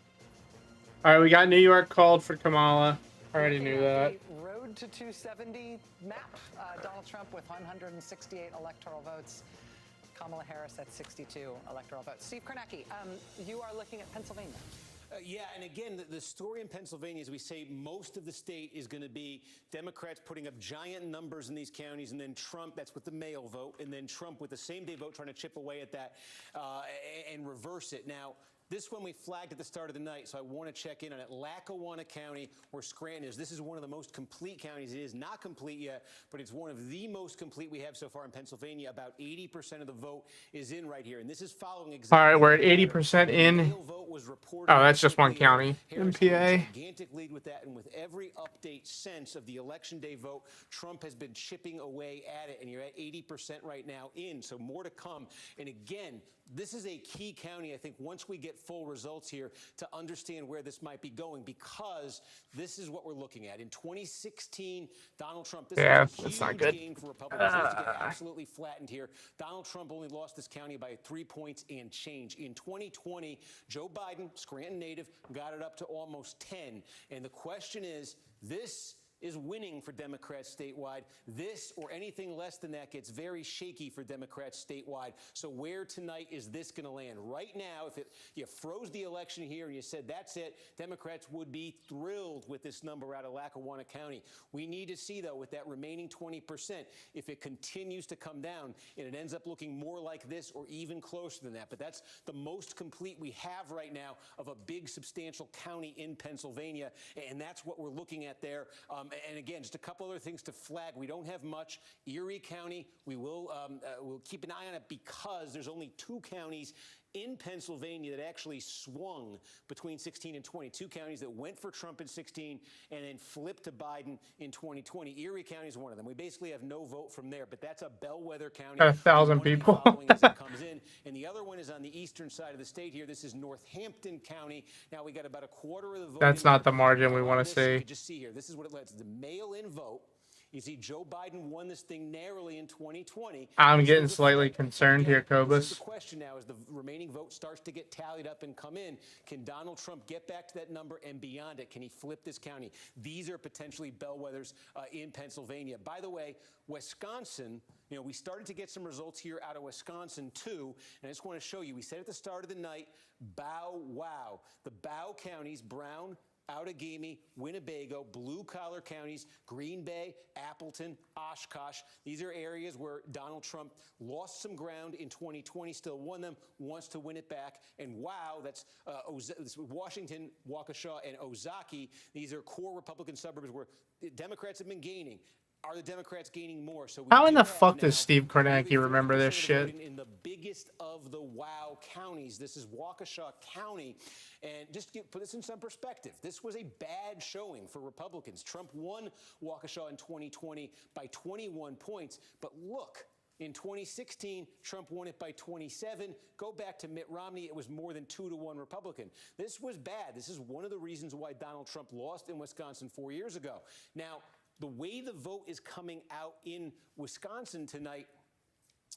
All right, we got New York called for Kamala. I already knew that. Road to 270 map. Donald Trump with 168 electoral votes. Kamala Harris at 62 electoral votes. Steve Kornacki, you are looking at Pennsylvania. Yeah, and again, the story in Pennsylvania is we say most of the state is going to be Democrats putting up giant numbers in these counties, and then Trump, that's with the mail vote, and then Trump with the same-day vote trying to chip away at that and reverse it. Now, this one we flagged at the start of the night, so I want to check in on it. Lackawanna County, where Scranton is. This is one of the most complete counties. It is not complete yet, but it's one of the most complete we have so far in Pennsylvania. About 80% of the vote is in right here, and this is following exactly. All right, we're at 80% in. Oh, that's just one county in PA. Gigantic lead with that, and with every update since of the election day vote, Trump has been chipping away at it, and you're at 80% right now in. So more to come. And again, this is a key county, I think, once we get full results here to understand where this might be going, because this is what we're looking at. In 2016, Donald Trump, this was a huge game for Republicans. To get absolutely flattened here. Donald Trump only lost this county by 3 points and change. In 2020, Joe Biden, Scranton native, got it up to almost 10. And the question is, this is winning for Democrats statewide. This or anything less than that gets very shaky for Democrats statewide. So where tonight is this going to land? Right now, if you froze the election here and you said that's it, Democrats would be thrilled with this number out of Lackawanna County. We need to see, though, with that remaining 20%, if it continues to come down and it ends up looking more like this or even closer than that. But that's the most complete we have right now of a big, substantial county in Pennsylvania, and that's what we're looking at there. And again, just a couple other things to flag. We don't have much. Erie County, we'll keep an eye on it because there's only 2 counties in Pennsylvania that actually swung between 16 and 20. 2 counties that went for Trump in 16 and then flipped to Biden in 2020. Erie County is one of them. We basically have no vote from there, but that's a bellwether county. 1,000 people. As it comes in. And the other one is on the eastern side of the state here. This is Northampton County. Now we got about a quarter of the vote. That's not the margin we want to see. You can just see here. This is what it lets the mail-in vote. You see, Joe Biden won this thing narrowly in 2020. I'm getting slightly concerned here, This is Kobus. the question now, as the remaining vote starts to get tallied up and come in, can Donald Trump get back to that number and beyond it? Can he flip this county? These are potentially bellwethers in Pennsylvania. By the way, Wisconsin, we started to get some results here out of Wisconsin, too. And I just want to show you, we said at the start of the night, bow wow. The bow counties, Brown, Outagamie, Winnebago, blue-collar counties, Green Bay, Appleton, Oshkosh. These are areas where Donald Trump lost some ground in 2020, still won them, wants to win it back. And wow, that's Washington, Waukesha, and Ozaukee. These are core Republican suburbs where Democrats have been gaining. Are the Democrats gaining more? So How in the fuck does Steve Kornacki remember this shit? In the biggest of the wow counties, this is Waukesha County. And just to put this in some perspective, this was a bad showing for Republicans. Trump won Waukesha in 2020 by 21 points. But look, in 2016, Trump won it by 27. Go back to Mitt Romney, it was more than 2-1 Republican. This was bad. This is one of the reasons why Donald Trump lost in Wisconsin 4 years ago. Now, the way the vote is coming out in Wisconsin tonight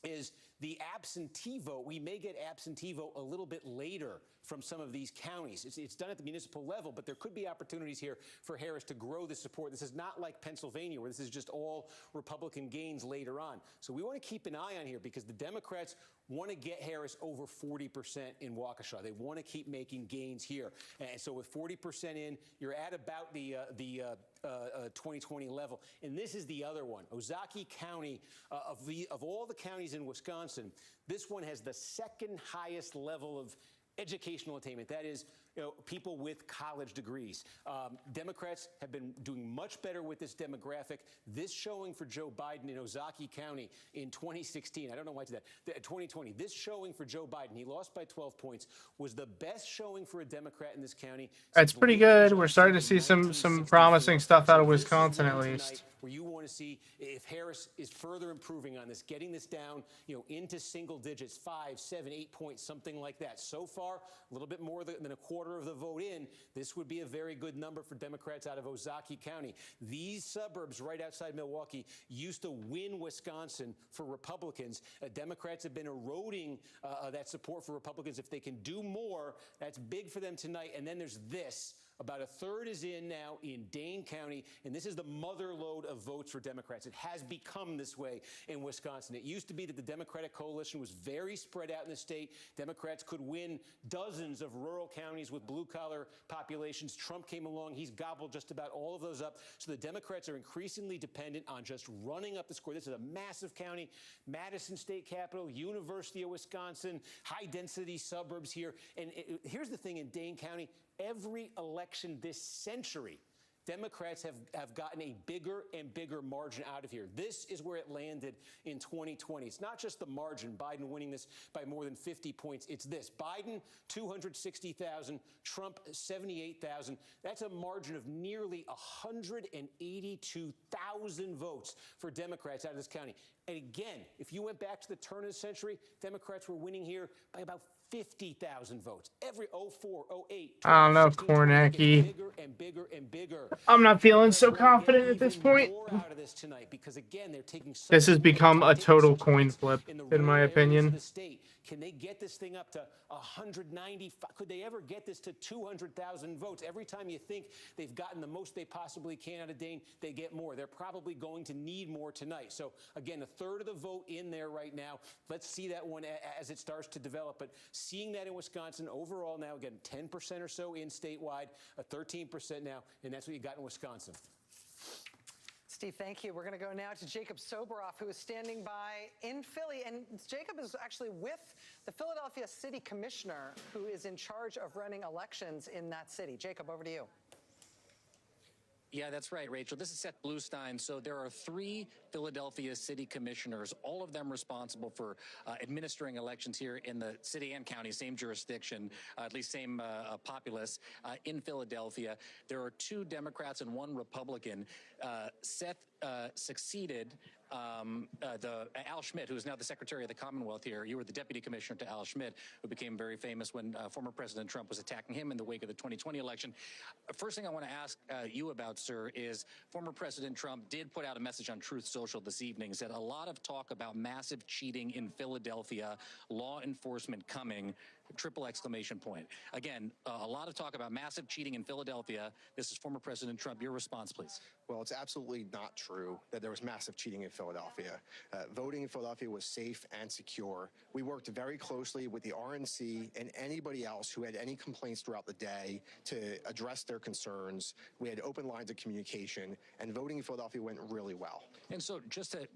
is the absentee vote. We may get absentee vote a little bit later from some of these counties. It's done at the municipal level, but there could be opportunities here for Harris to grow the support. This is not like Pennsylvania, where this is just all Republican gains later on. So we want to keep an eye on here because the Democrats want to get Harris over 40% in Waukesha. They want to keep making gains here. And so with 40% in, you're at about the 2020 level. And this is the other one. Ozaukee County, of all the counties in Wisconsin, this one has the second highest level of educational attainment. That is, people with college degrees. Democrats have been doing much better with this demographic. This showing for Joe Biden in Ozaukee County in 2016, I don't know why I did that, 2020, this showing for Joe Biden, he lost by 12 points, was the best showing for a Democrat in this county. It's pretty good. We're starting to see some promising stuff out of Wisconsin, at least. Where you want to see if Harris is further improving on this, getting this down, into single digits, 5, 7, 8 points, something like that. So far, a little bit more than a quarter of the vote in. This would be a very good number for Democrats out of Ozaukee County. These suburbs right outside Milwaukee used to win Wisconsin for Republicans. Democrats have been eroding that support for Republicans. If they can do more, that's big for them tonight. And then there's this. About a third is in now in Dane County, and this is the mother lode of votes for Democrats. It has become this way in Wisconsin. It used to be that the Democratic coalition was very spread out in the state. Democrats could win dozens of rural counties with blue-collar populations. Trump came along. He's gobbled just about all of those up. So the Democrats are increasingly dependent on just running up the score. This is a massive county, Madison State Capital, University of Wisconsin, high-density suburbs here. And here's the thing in Dane County. Every election this century, Democrats have gotten a bigger and bigger margin out of here. This is where it landed in 2020. It's not just the margin, Biden winning this by more than 50 points. It's this. Biden, 260,000. Trump, 78,000. That's a margin of nearly 182,000 votes for Democrats out of this county. And again, if you went back to the turn of the century, Democrats were winning here by about 50,000 votes. Every 04, 08, I don't know, 16, Kornacki. bigger and bigger and bigger. I'm not feeling so confident at this point. More out of this tonight because again, they're taking This has become a total coin flip, in my opinion. Can they get this thing up to 195? Could they ever get this to 200,000 votes? Every time you think they've gotten the most they possibly can out of Dane, they get more. They're probably going to need more tonight. So again, a third of the vote in there right now. Let's see that one as it starts to develop. But seeing that in Wisconsin overall now, again, 10% or so in statewide, a 13% now, and that's what you got in Wisconsin. Steve, thank you. We're going to go now to Jacob Soboroff, who is standing by in Philly. And Jacob is actually with the Philadelphia City Commissioner, who is in charge of running elections in that city. Jacob, over to you. Yeah, that's right, Rachel. This is Seth Bluestein. So there are 3 Philadelphia city commissioners, all of them responsible for administering elections here in the city and county, same jurisdiction, at least same populace in Philadelphia. There are 2 Democrats and 1 Republican. Seth succeeded Al Schmidt, who is now the Secretary of the Commonwealth here. You were the Deputy Commissioner to Al Schmidt, who became very famous when former President Trump was attacking him in the wake of the 2020 election. First thing I want to ask you about, sir, is former President Trump did put out a message on Truth Social this evening, said a lot of talk about massive cheating in Philadelphia, law enforcement coming, triple exclamation point. Again, a lot of talk about massive cheating in Philadelphia. This is former President Trump. Your response, please. Well, it's absolutely not true that there was massive cheating in Philadelphia. Voting in Philadelphia was safe and secure. We worked very closely with the RNC and anybody else who had any complaints throughout the day to address their concerns. We had open lines of communication, and voting in Philadelphia went really well. And so just to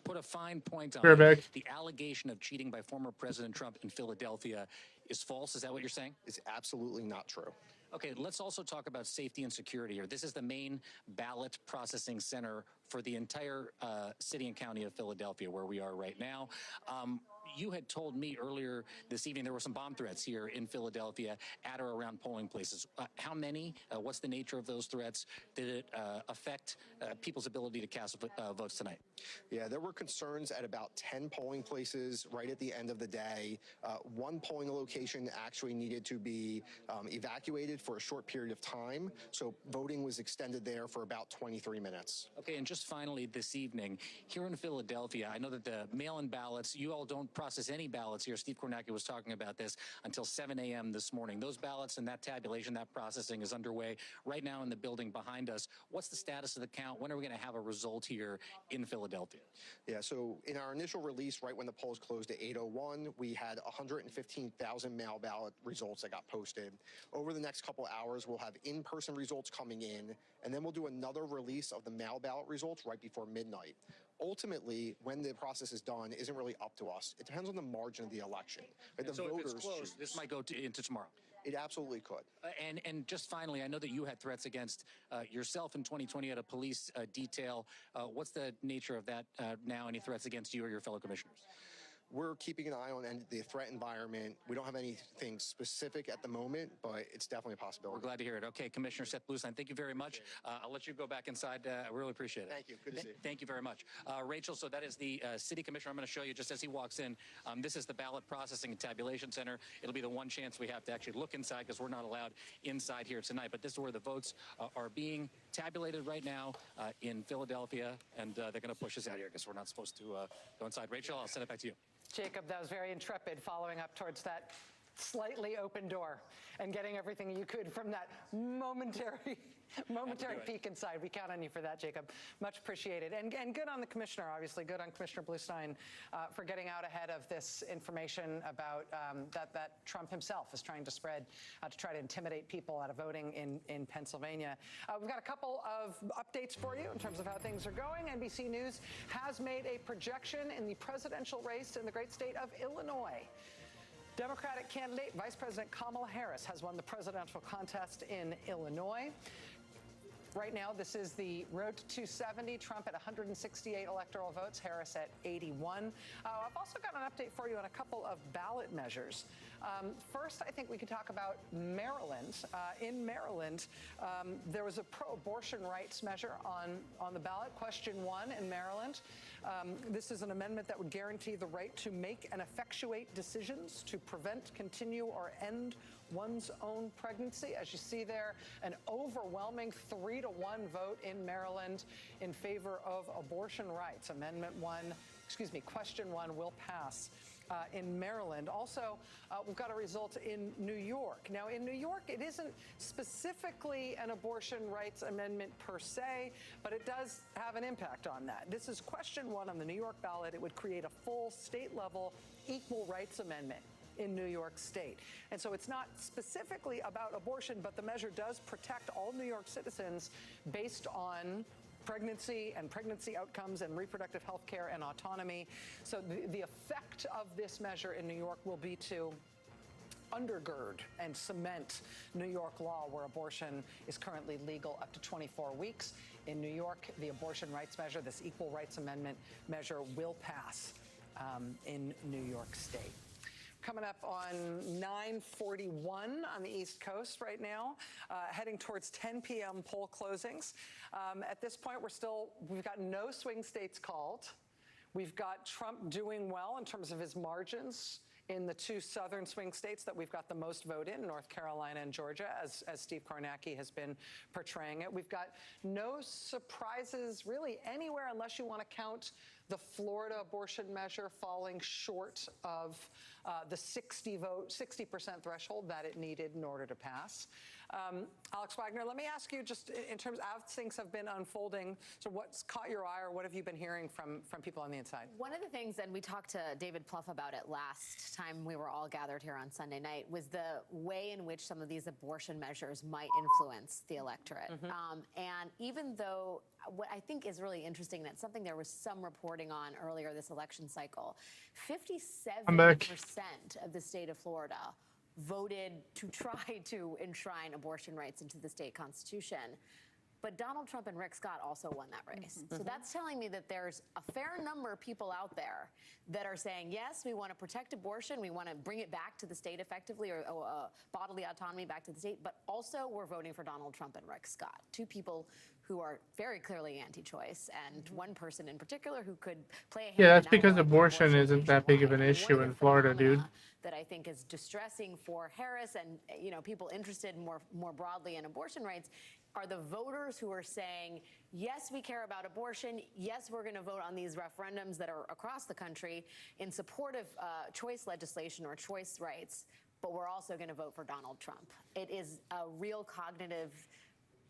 put a fine point on Perfect. it, the allegation of cheating by former President Trump in Philadelphia is false. Is that what you're saying? It's absolutely not true. Okay, let's also talk about safety and security here. This is the main ballot processing center for the entire city and county of Philadelphia, where we are right now. You had told me earlier this evening there were some bomb threats here in Philadelphia at or around polling places. How many? What's the nature of those threats? Did it affect people's ability to cast votes tonight? Yeah, there were concerns at about 10 polling places right at the end of the day. One polling location actually needed to be evacuated for a short period of time, so voting was extended there for about 23 minutes. Okay, and just finally this evening, here in Philadelphia, I know that the mail-in ballots, you all don't process any ballots here. Steve Kornacki was talking about this until 7 a.m. this morning. Those ballots and that tabulation, that processing is underway right now in the building behind us. What's the status of the count? When are we going to have a result here in Philadelphia? Yeah, so in our initial release, right when the polls closed at 8:01, we had 115,000 mail ballot results that got posted. Over the next couple hours, we'll have in-person results coming in, and then we'll do another release of the mail ballot results right before midnight. Ultimately, when the process is done, isn't really up to us. It depends on the margin of the election. Right? The so voters if it's close, choose. this might go into tomorrow. It absolutely could. And just finally, I know that you had threats against yourself in 2020 at a police detail. What's the nature of that now? Any threats against you or your fellow commissioners? We're keeping an eye on the threat environment. We don't have anything specific at the moment, but it's definitely a possibility. We're glad to hear it. Okay, Commissioner Seth Bluestein, thank you very much. I'll let you go back inside. I really appreciate it. Thank you. Good to see you. Thank you very much. Rachel, so that is the city commissioner. I'm going to show you just as he walks in. This is the ballot processing and tabulation center. It'll be the one chance we have to actually look inside because we're not allowed inside here tonight. But this is where the votes are being tabulated right now in Philadelphia, and they're going to push us out here because we're not supposed to go inside. Rachel, I'll send it back to you. Jacob, that was very intrepid following up towards that slightly open door and getting everything you could from that momentary peek inside. We count on you for that, Jacob. Much appreciated. And good on the commissioner, obviously. Good on Commissioner Bluestein for getting out ahead of this information about that Trump himself is trying to spread to try to intimidate people out of voting in Pennsylvania. We've got a couple of updates for you in terms of how things are going. NBC News has made a projection in the presidential race in the great state of Illinois. Democratic candidate Vice President Kamala Harris has won the presidential contest in Illinois. Right now, this is the road to 270. Trump at 168 electoral votes, Harris at 81. I've also got an update for you on a couple of ballot measures. First, I think we could talk about Maryland. In Maryland, there was a pro-abortion rights measure on the ballot, question 1 in Maryland. This is an amendment that would guarantee the right to make and effectuate decisions to prevent, continue, or end one's own pregnancy. As you see there, an overwhelming 3-1 vote in Maryland in favor of abortion rights. Question 1 will pass in Maryland. Also, we've got a result in New York. Now, in New York, it isn't specifically an abortion rights amendment per se, but it does have an impact on that. This is question 1 on the New York ballot. It would create a full state-level equal rights amendment in New York State. And so it's not specifically about abortion, but the measure does protect all New York citizens based on pregnancy and pregnancy outcomes and reproductive health care and autonomy. So the effect of this measure in New York will be to undergird and cement New York law, where abortion is currently legal up to 24 weeks. In New York, the abortion rights measure, this equal rights amendment measure, will pass in New York State. Coming up on 9:41 on the East Coast right now, heading towards 10 p.m. poll closings. At this point, we've got no swing states called. We've got Trump doing well in terms of his margins in the 2 southern swing states that we've got the most vote in, North Carolina and Georgia, as Steve Kornacki has been portraying it. We've got no surprises really anywhere unless you want to count the Florida abortion measure falling short of the 60% threshold that it needed in order to pass. Alex Wagner, let me ask you, just in terms of how things have been unfolding, so what's caught your eye, or what have you been hearing from people on the inside? One of the things, and we talked to David Plouffe about it last time we were all gathered here on Sunday night, was the way in which some of these abortion measures might influence the electorate. And even though what I think is really interesting, and it's something there was some reporting on earlier this election cycle, 57% of the state of Florida voted to try to enshrine abortion rights into the state constitution. But Donald Trump and Rick Scott also won that race. So that's telling me that there's a fair number of people out there that are saying, yes, we want to protect abortion, we want to bring it back to the state effectively, or bodily autonomy back to the state, but also we're voting for Donald Trump and Rick Scott, 2 people who are very clearly anti-choice, and one person in particular who could play a hand. Yeah, that's because abortion isn't that big of an issue in Florida, dude. That I think is distressing for Harris and people interested more broadly in abortion rights are the voters who are saying, yes, we care about abortion. Yes, we're going to vote on these referendums that are across the country in support of choice legislation or choice rights, but we're also going to vote for Donald Trump. It is a real cognitive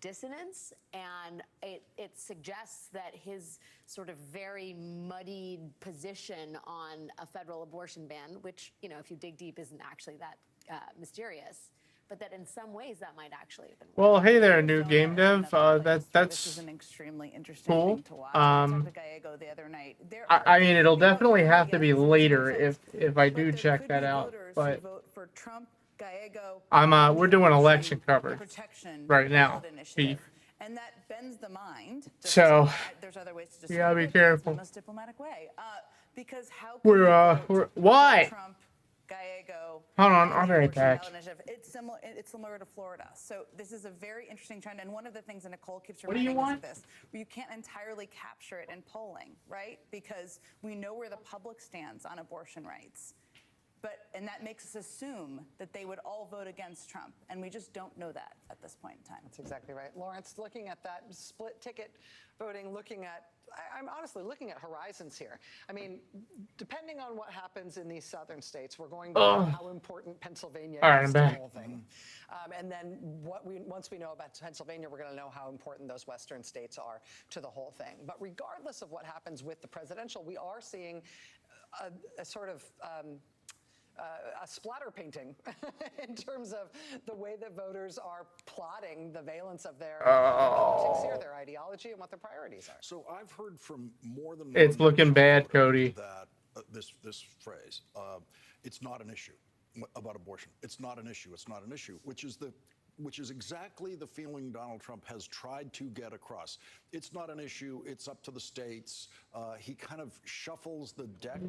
dissonance, and it suggests that his sort of very muddied position on a federal abortion ban, which, if you dig deep, isn't actually that mysterious, but that in some ways that might actually have been. Well, hey there, new game dev. That's This is an extremely interesting cool. thing to watch. I talked to Gallego the other night. I mean, it'll definitely have to be later if I do check that out. But vote for Trump, Gallego. we're doing election coverage right now. Beef. And that bends the mind. So there's other ways to you gotta be careful. in the most diplomatic way. Because how We're why? Trump, Gallego. Hold on, I'll be right back. It's similar to Florida. So this is a very interesting trend, and one of the things that Nicole keeps What do you reminding us want? of this, where you can't entirely capture it in polling, right? Because we know where the public stands on abortion rights. And that makes us assume that they would all vote against Trump. And we just don't know that at this point in time. That's exactly right. Lawrence, looking at that split ticket voting, I'm honestly looking at horizons here. I mean, depending on what happens in these southern states, we're going to know how important Pennsylvania is to the whole thing. And then once we know about Pennsylvania, we're going to know how important those western states are to the whole thing. But regardless of what happens with the presidential, we are seeing a sort of a splatter painting in terms of the way that voters are plotting the valence of their politics here, their ideology, and what their priorities are. So I've heard from more than It's one looking bad, Cody. that this phrase, it's not an issue about abortion. It's not an issue. It's not an issue, which is exactly the feeling Donald Trump has tried to get across. It's not an issue. It's up to the states. He kind of shuffles the deck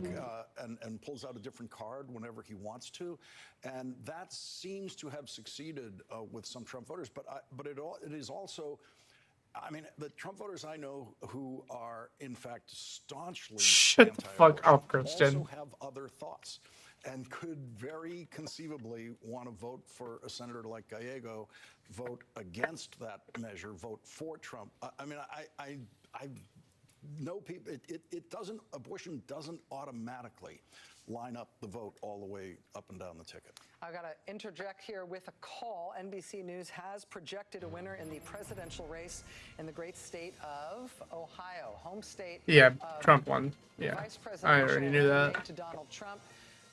and pulls out a different card whenever he wants to, and that seems to have succeeded with some Trump voters. But it is also. I mean, the Trump voters I know who are, in fact, staunchly Shut the fuck up, Kristen. also have other thoughts and could very conceivably want to vote for a senator like Gallego, vote against that measure, vote for Trump. I mean, I know people, abortion doesn't automatically line up the vote all the way up and down the ticket. I've got to interject here with a call. NBC News has projected a winner in the presidential race in the great state of Ohio, home state. Yeah, Trump won. Yeah, Vice I presidential already knew that. candidate to Donald Trump.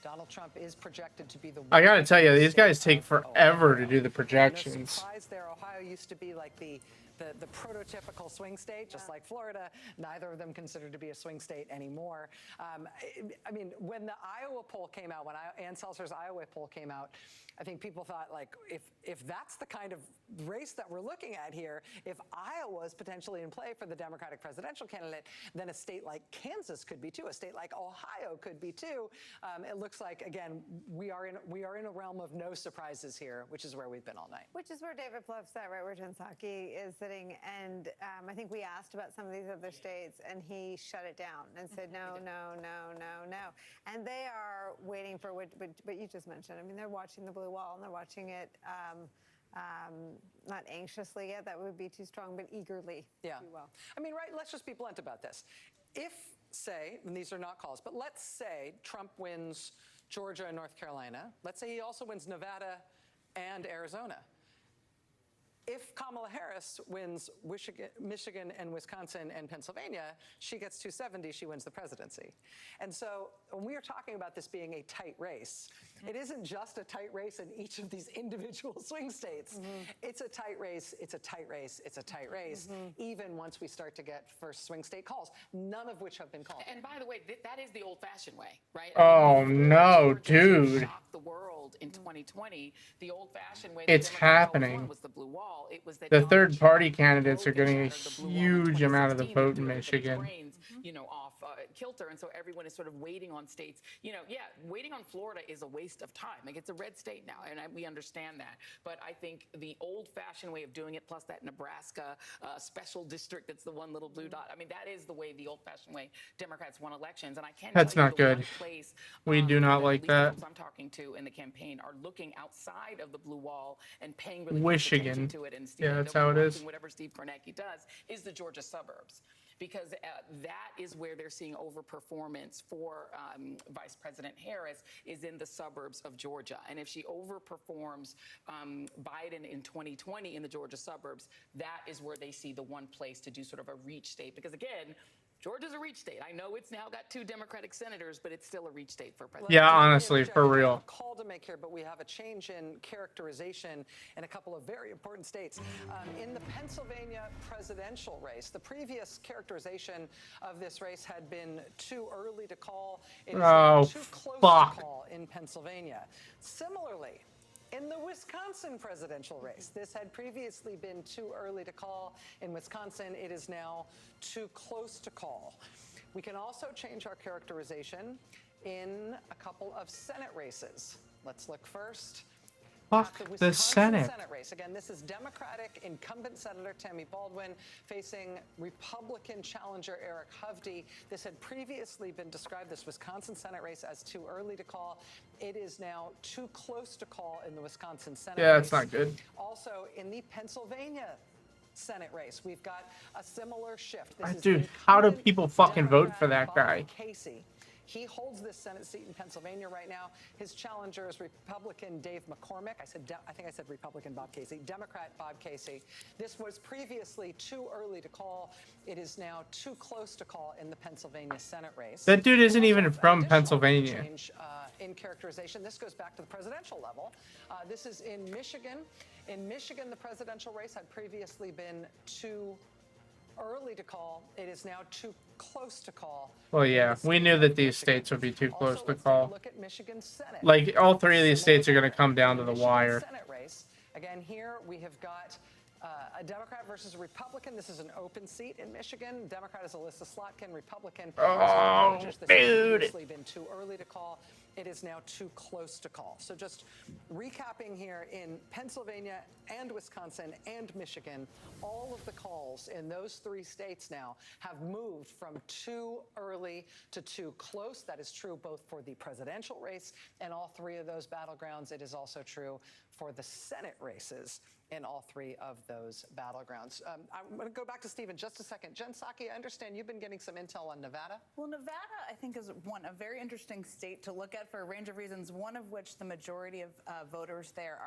Donald Trump is projected to be the winner. I gotta tell you, these guys take forever to do the No projections. surprise there. Ohio used to be like the prototypical swing state, just like Florida. Neither of them considered to be a swing state anymore. I mean, when the Iowa poll came out, when Ann Seltzer's Iowa poll came out, I think people thought, like, if that's the kind of race that we're looking at here, if Iowa is potentially in play for the Democratic presidential candidate, then a state like Kansas could be too. A state like Ohio could be too. It looks like, again, we are in a realm of no surprises here, which is where we've been all night. Which is where David Plouffe sat, right where Jen Psaki is sitting. And I think we asked about some of these other states, and he shut it down and said, no. And they are waiting for what you just mentioned. I mean, they're watching the blue wall, and they're watching it not anxiously yet. That would be too strong, but eagerly. Yeah. If you will. I mean, right, let's just be blunt about this. If, say, and these are not calls, but let's say Trump wins Georgia and North Carolina. Let's say he also wins Nevada and Arizona. If Kamala Harris wins Michigan and Wisconsin and Pennsylvania, she gets 270, she wins the presidency. And so when we are talking about this being a tight race, it isn't just a tight race in each of these individual swing states. It's a tight race, it's a tight race, it's a tight race, even once we start to get first swing state calls, none of which have been called. And by the way, that is the old-fashioned way, right? Oh no, dude. Shocked the world in 2020. The old-fashioned way. It's happening. Was the blue wall. It was that The third-party candidates are getting a huge amount of the vote in Michigan. You know, off kilter, and so everyone is sort of waiting on states. You know, yeah, waiting on Florida is a waste of time. Like, it's a red state now, and we understand that. But I think the old-fashioned way of doing it, plus that Nebraska special district that's the one little blue dot. I mean, that is the way, the old-fashioned way Democrats won elections. And I can't. That's tell you not the one good. Place, We do not like the that. folks I'm talking to in the campaign are looking outside of the blue wall and paying really Michigan. close attention to it. And Yeah, that's how it is. Whatever Steve Kornacki does is the Georgia suburbs, because that is where they're seeing overperformance for Vice President Harris is in the suburbs of Georgia. And if she overperforms Biden in 2020 in the Georgia suburbs, that is where they see the one place to do sort of a reach state. Because again, Georgia's a reach state. I know it's now got 2 Democratic senators, but it's still a reach state for president. Yeah, honestly, for real. We have a call to make here, but we have a change in characterization in a couple of very important states. In the Pennsylvania presidential race, the previous characterization of this race had been too early to call. It is now too close to call in Pennsylvania. Similarly, in the Wisconsin presidential race, this had previously been too early to call. In Wisconsin, it is now too close to call. We can also change our characterization in a couple of Senate races. Let's look first Fuck the Senate. Senate race. Again, this is Democratic incumbent Senator Tammy Baldwin facing Republican challenger Eric Hovde. This had previously been described, this Wisconsin Senate race, as too early to call. It is now too close to call in the Wisconsin Senate race. Yeah, it's not good. Also, in the Pennsylvania Senate race, we've got a similar shift. This is Dude, how do incumbent people fucking vote for Democrat that guy? Bob Casey. He holds this Senate seat in Pennsylvania right now. His challenger is Republican Dave McCormick. I think I said Republican Bob Casey. Democrat Bob Casey. This was previously too early to call. It is now too close to call in the Pennsylvania Senate race. That dude isn't even from Pennsylvania. Change in characterization. This goes back to the presidential level. This is in Michigan. In Michigan, the presidential race had previously been too early to call. It is now too close to call. Well, yeah, we knew that these states would be too close to call. Look at Michigan Senate. Like, all three of these states are going to come down to the wire. Senate race. Again, here we have got a Democrat versus a Republican. This is an open seat in Michigan. Democrat is Alyssa Slotkin. Republican. Oh, This has dude. previously been too early to call. It is now too close to call. So just recapping here, in Pennsylvania and Wisconsin and Michigan, all of the calls in those three states now have moved from too early to too close. That is true both for the presidential race and all three of those battlegrounds. It is also true for the Senate races in all three of those battlegrounds. I'm going to go back to Steve in just a second. Jen Psaki, I understand you've been getting some intel on Nevada. Well, Nevada, I think, is a very interesting state to look at for a range of reasons, one of which the majority of voters there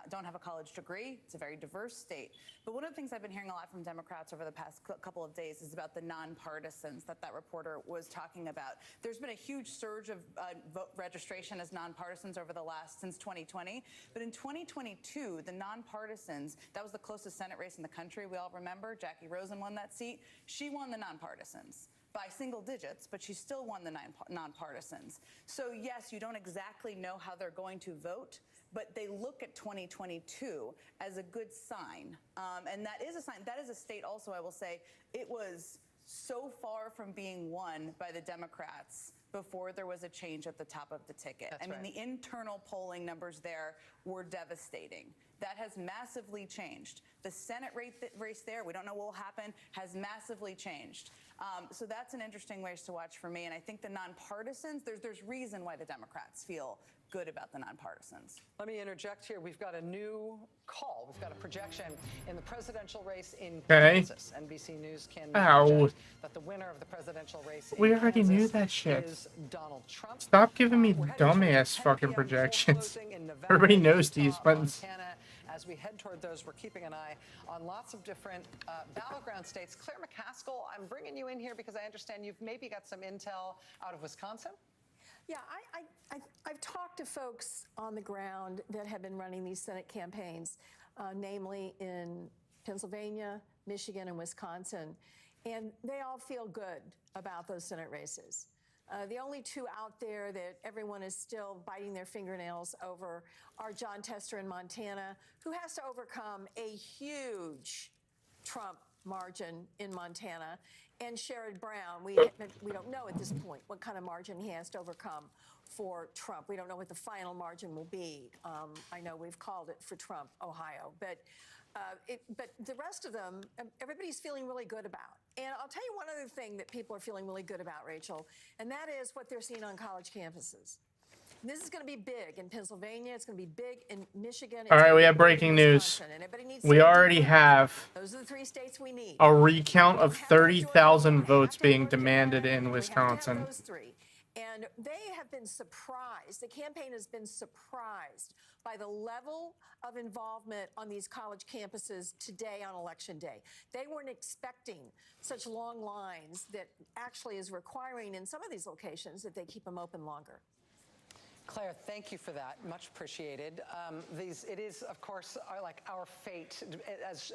don't have a college degree. It's a very diverse state. But one of the things I've been hearing a lot from Democrats over the past couple of days is about the nonpartisans that reporter was talking about. There's been a huge surge of vote registration as nonpartisans since 2020. But in 2022, the nonpartisans, that was the closest Senate race in the country. We all remember Jackie Rosen won that seat. She won the nonpartisans by single digits, but she still won the nonpartisans. So yes, you don't exactly know how they're going to vote, but they look at 2022 as a good sign. And that is a sign. That is a state also, I will say, it was so far from being won by the Democrats before there was a change at the top of the ticket. The internal polling numbers there were devastating. That has massively changed. The Senate race there, we don't know what will happen, has massively changed. So that's an interesting race to watch for me. And I think the nonpartisans, there's reason why the Democrats feel good about the nonpartisans. Let me interject here. We've got a new call. We've got a projection in the presidential race in Kansas. NBC News can project that the winner of the presidential race in Kansas already knew that shit. is Donald Trump. Stop giving me dumbass fucking projections. Everybody knows these buttons. As we head toward those, we're keeping an eye on lots of different battleground states. Claire McCaskill, I'm bringing you in here because I understand you've maybe got some intel out of Wisconsin. Yeah, I've talked to folks on the ground that have been running these Senate campaigns, namely in Pennsylvania, Michigan, and Wisconsin, and they all feel good about those Senate races. The only two out there that everyone is still biting their fingernails over are John Tester in Montana, who has to overcome a huge Trump margin in Montana, and Sherrod Brown. We don't know at this point what kind of margin he has to overcome for Trump. We don't know what the final margin will be. I know we've called it for Trump, Ohio, but the rest of them, everybody's feeling really good about. And I'll tell you one other thing that people are feeling really good about, Rachel, and that is what they're seeing on college campuses. This is going to be big in Pennsylvania. It's going to be big in Michigan. All right, we have breaking news. We already have those are the three states we need. A recount of 30,000 votes being demanded in Wisconsin. And they have been surprised. The campaign has been surprised by the level of involvement on these college campuses today on Election Day. They weren't expecting such long lines that actually is requiring in some of these locations that they keep them open longer. Claire, thank you for that. Much appreciated. It is, of course, our fate as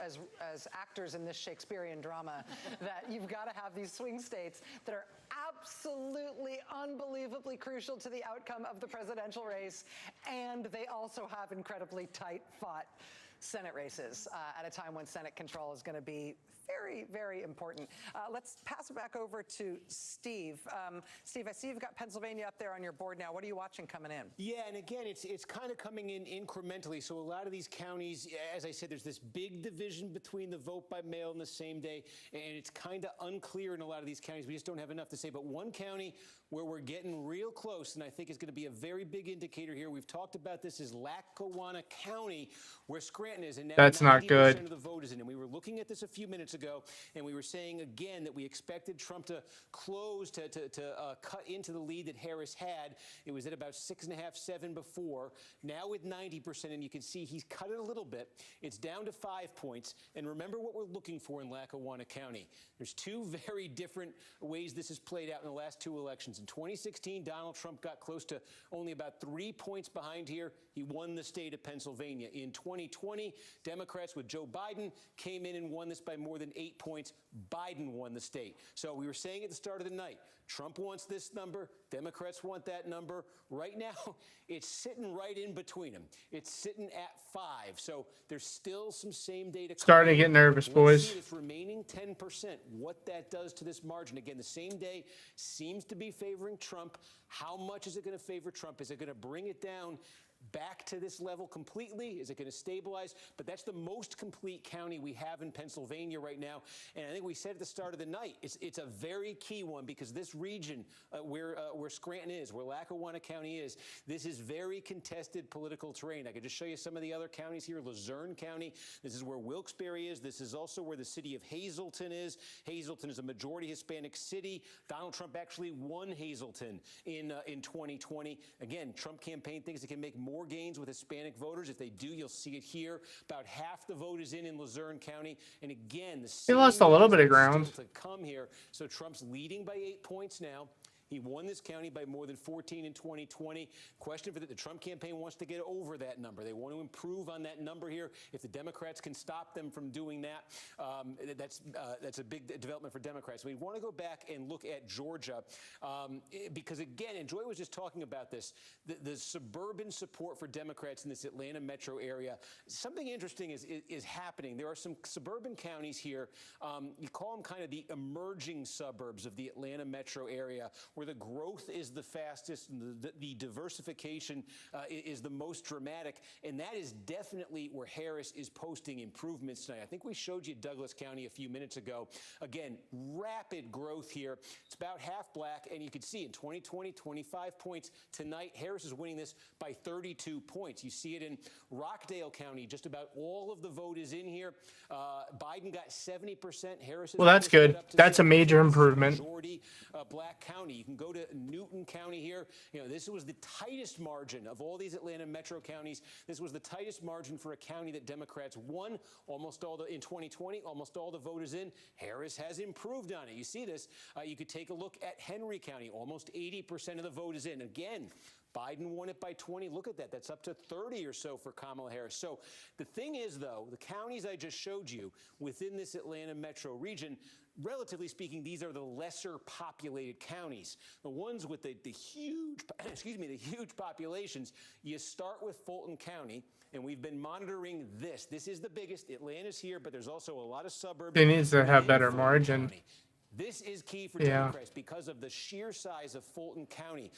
actors in this Shakespearean drama that you've got to have these swing states that are absolutely unbelievably crucial to the outcome of the presidential race, and they also have incredibly tight-fought Senate races at a time when Senate control is going to be very, very important. Let's pass it back over to Steve. Steve, I see you've got Pennsylvania up there on your board now. What are you watching coming in? Yeah, and again, it's kind of coming in incrementally. So a lot of these counties, as I said, there's this big division between the vote by mail and the same day, and it's kind of unclear in a lot of these counties. We just don't have enough to say. But one county where we're getting real close, and I think is going to be a very big indicator here. We've talked about this, is Lackawanna County, where Scranton is, and now That's not good. 90% of the vote is in. And we were looking at this a few minutes ago, and we were saying again that we expected Trump to close, to cut into the lead that Harris had. It was at about 6.5, 7 before. Now with 90%, and you can see he's cut it a little bit. It's down to 5 points. And remember what we're looking for in Lackawanna County. There's two very different ways this has played out in the last two elections. In 2016, Donald Trump got close to only about 3 points behind here. He won the state of Pennsylvania. In 2020, Democrats with Joe Biden came in and won this by more than 8 points. Biden won the state. So we were saying at the start of the night, Trump wants this number, Democrats want that number. Right now, it's sitting right in between them. It's sitting at 5. So there's still some same data. Starting to get nervous, boys. See this remaining 10%, what that does to this margin. Again, the same day seems to be favoring Trump. How much is it going to favor Trump? Is it going to bring it down back to this level completely? Is it going to stabilize? But that's the most complete county we have in Pennsylvania right now. And I think we said at the start of the night, it's a very key one, because this region where Scranton is, where Lackawanna County is, this is very contested political terrain. I could just show you some of the other counties here. Luzerne County, this is where Wilkes-Barre is. This is also where the city of Hazleton is. Hazleton is a majority Hispanic city. Donald Trump actually won Hazleton in 2020. Again, Trump campaign thinks it can make more gains with Hispanic voters. If they do, you'll see it here. About half the vote is in Luzerne County. And again, He lost a little bit of ground. to come here. So Trump's leading by 8 points now. He won this county by more than 14 in 2020. Question for the Trump campaign wants to get over that number. They want to improve on that number here. If the Democrats can stop them from doing that, that's a big development for Democrats. We want to go back and look at Georgia because, again, and Joy was just talking about this, the suburban support for Democrats in this Atlanta metro area. Something interesting is happening. There are some suburban counties here. You call them kind of the emerging suburbs of the Atlanta metro area, where the growth is the fastest and the diversification is the most dramatic. And that is definitely where Harris is posting improvements tonight. I think we showed you Douglas County a few minutes ago. Again, rapid growth here. It's about half black, and you can see in 2020, 25 points. Tonight, Harris is winning this by 32 points. You see it in Rockdale County. Just about all of the vote is in here. Biden got 70%. Harris is Well, that's good. That's a major improvement. Majority black county. You can go to Newton County here. You know, this was the tightest margin of all these Atlanta metro counties. This was the tightest margin for a county that Democrats won almost all in 2020. Almost all the vote is in. Harris has improved on it. You see this. You could take a look at Henry County. Almost 80% of the vote is in. Again, Biden won it by 20. Look at that. That's up to 30 or so for Kamala Harris. So the thing is, though, the counties I just showed you within this Atlanta metro region, relatively speaking, these are the lesser populated counties. The ones with the huge, the huge populations, you start with Fulton County, and we've been monitoring this. This is the biggest. Atlanta's here, but there's also a lot of suburbs. He needs to have better margin. This is key for Democrats because of the sheer size of Fulton County.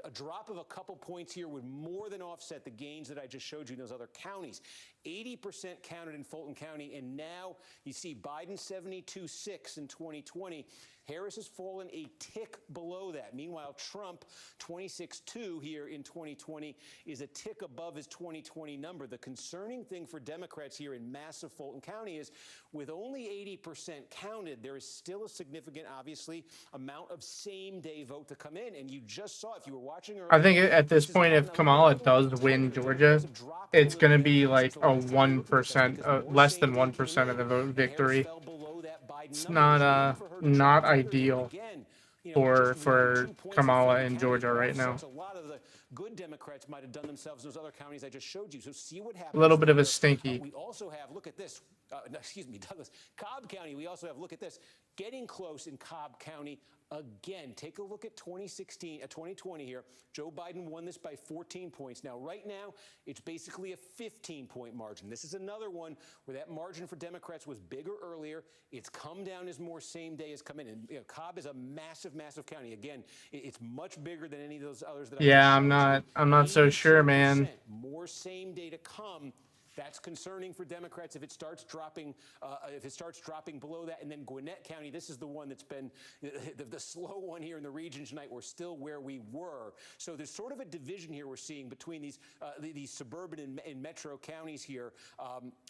A drop of a couple points here would more than offset the gains that I just showed you in those other counties. 80% counted in Fulton County, and now you see Biden 72.6 in 2020. Harris has fallen a tick below that. Meanwhile, Trump 26.2 here in 2020 is a tick above his 2020 number. The concerning thing for Democrats here in massive Fulton County is with only 80% counted, there is still a significant, obviously, amount of same-day vote to come in. And you just saw, if you were watching earlier, I think at this point, if Kamala does win Georgia, it's going to be like a 1%, less than 1% of the vote victory. It's not ideal for Kamala in Georgia right now. A lot of the good Democrats might have done themselves in those other counties I just showed you. So see what happens. A little bit of a stinky. We also have, look at this, Douglas. Cobb County, we also have, look at this, getting close in Cobb County again. Take a look at 2020 here. Joe Biden won this by 14 points. Now, right now, it's basically a 15-point margin. This is another one where that margin for Democrats was bigger earlier. It's come down as more same day has come in. And Cobb is a massive, massive county. Again, it's much bigger than any of those others that Yeah, I'm not so sure, man. More same day to come. That's concerning for Democrats if it starts dropping below that. And then Gwinnett County, this is the one that's been the slow one here in the region tonight. We're still where we were. So there's sort of a division here we're seeing between these suburban and metro counties here.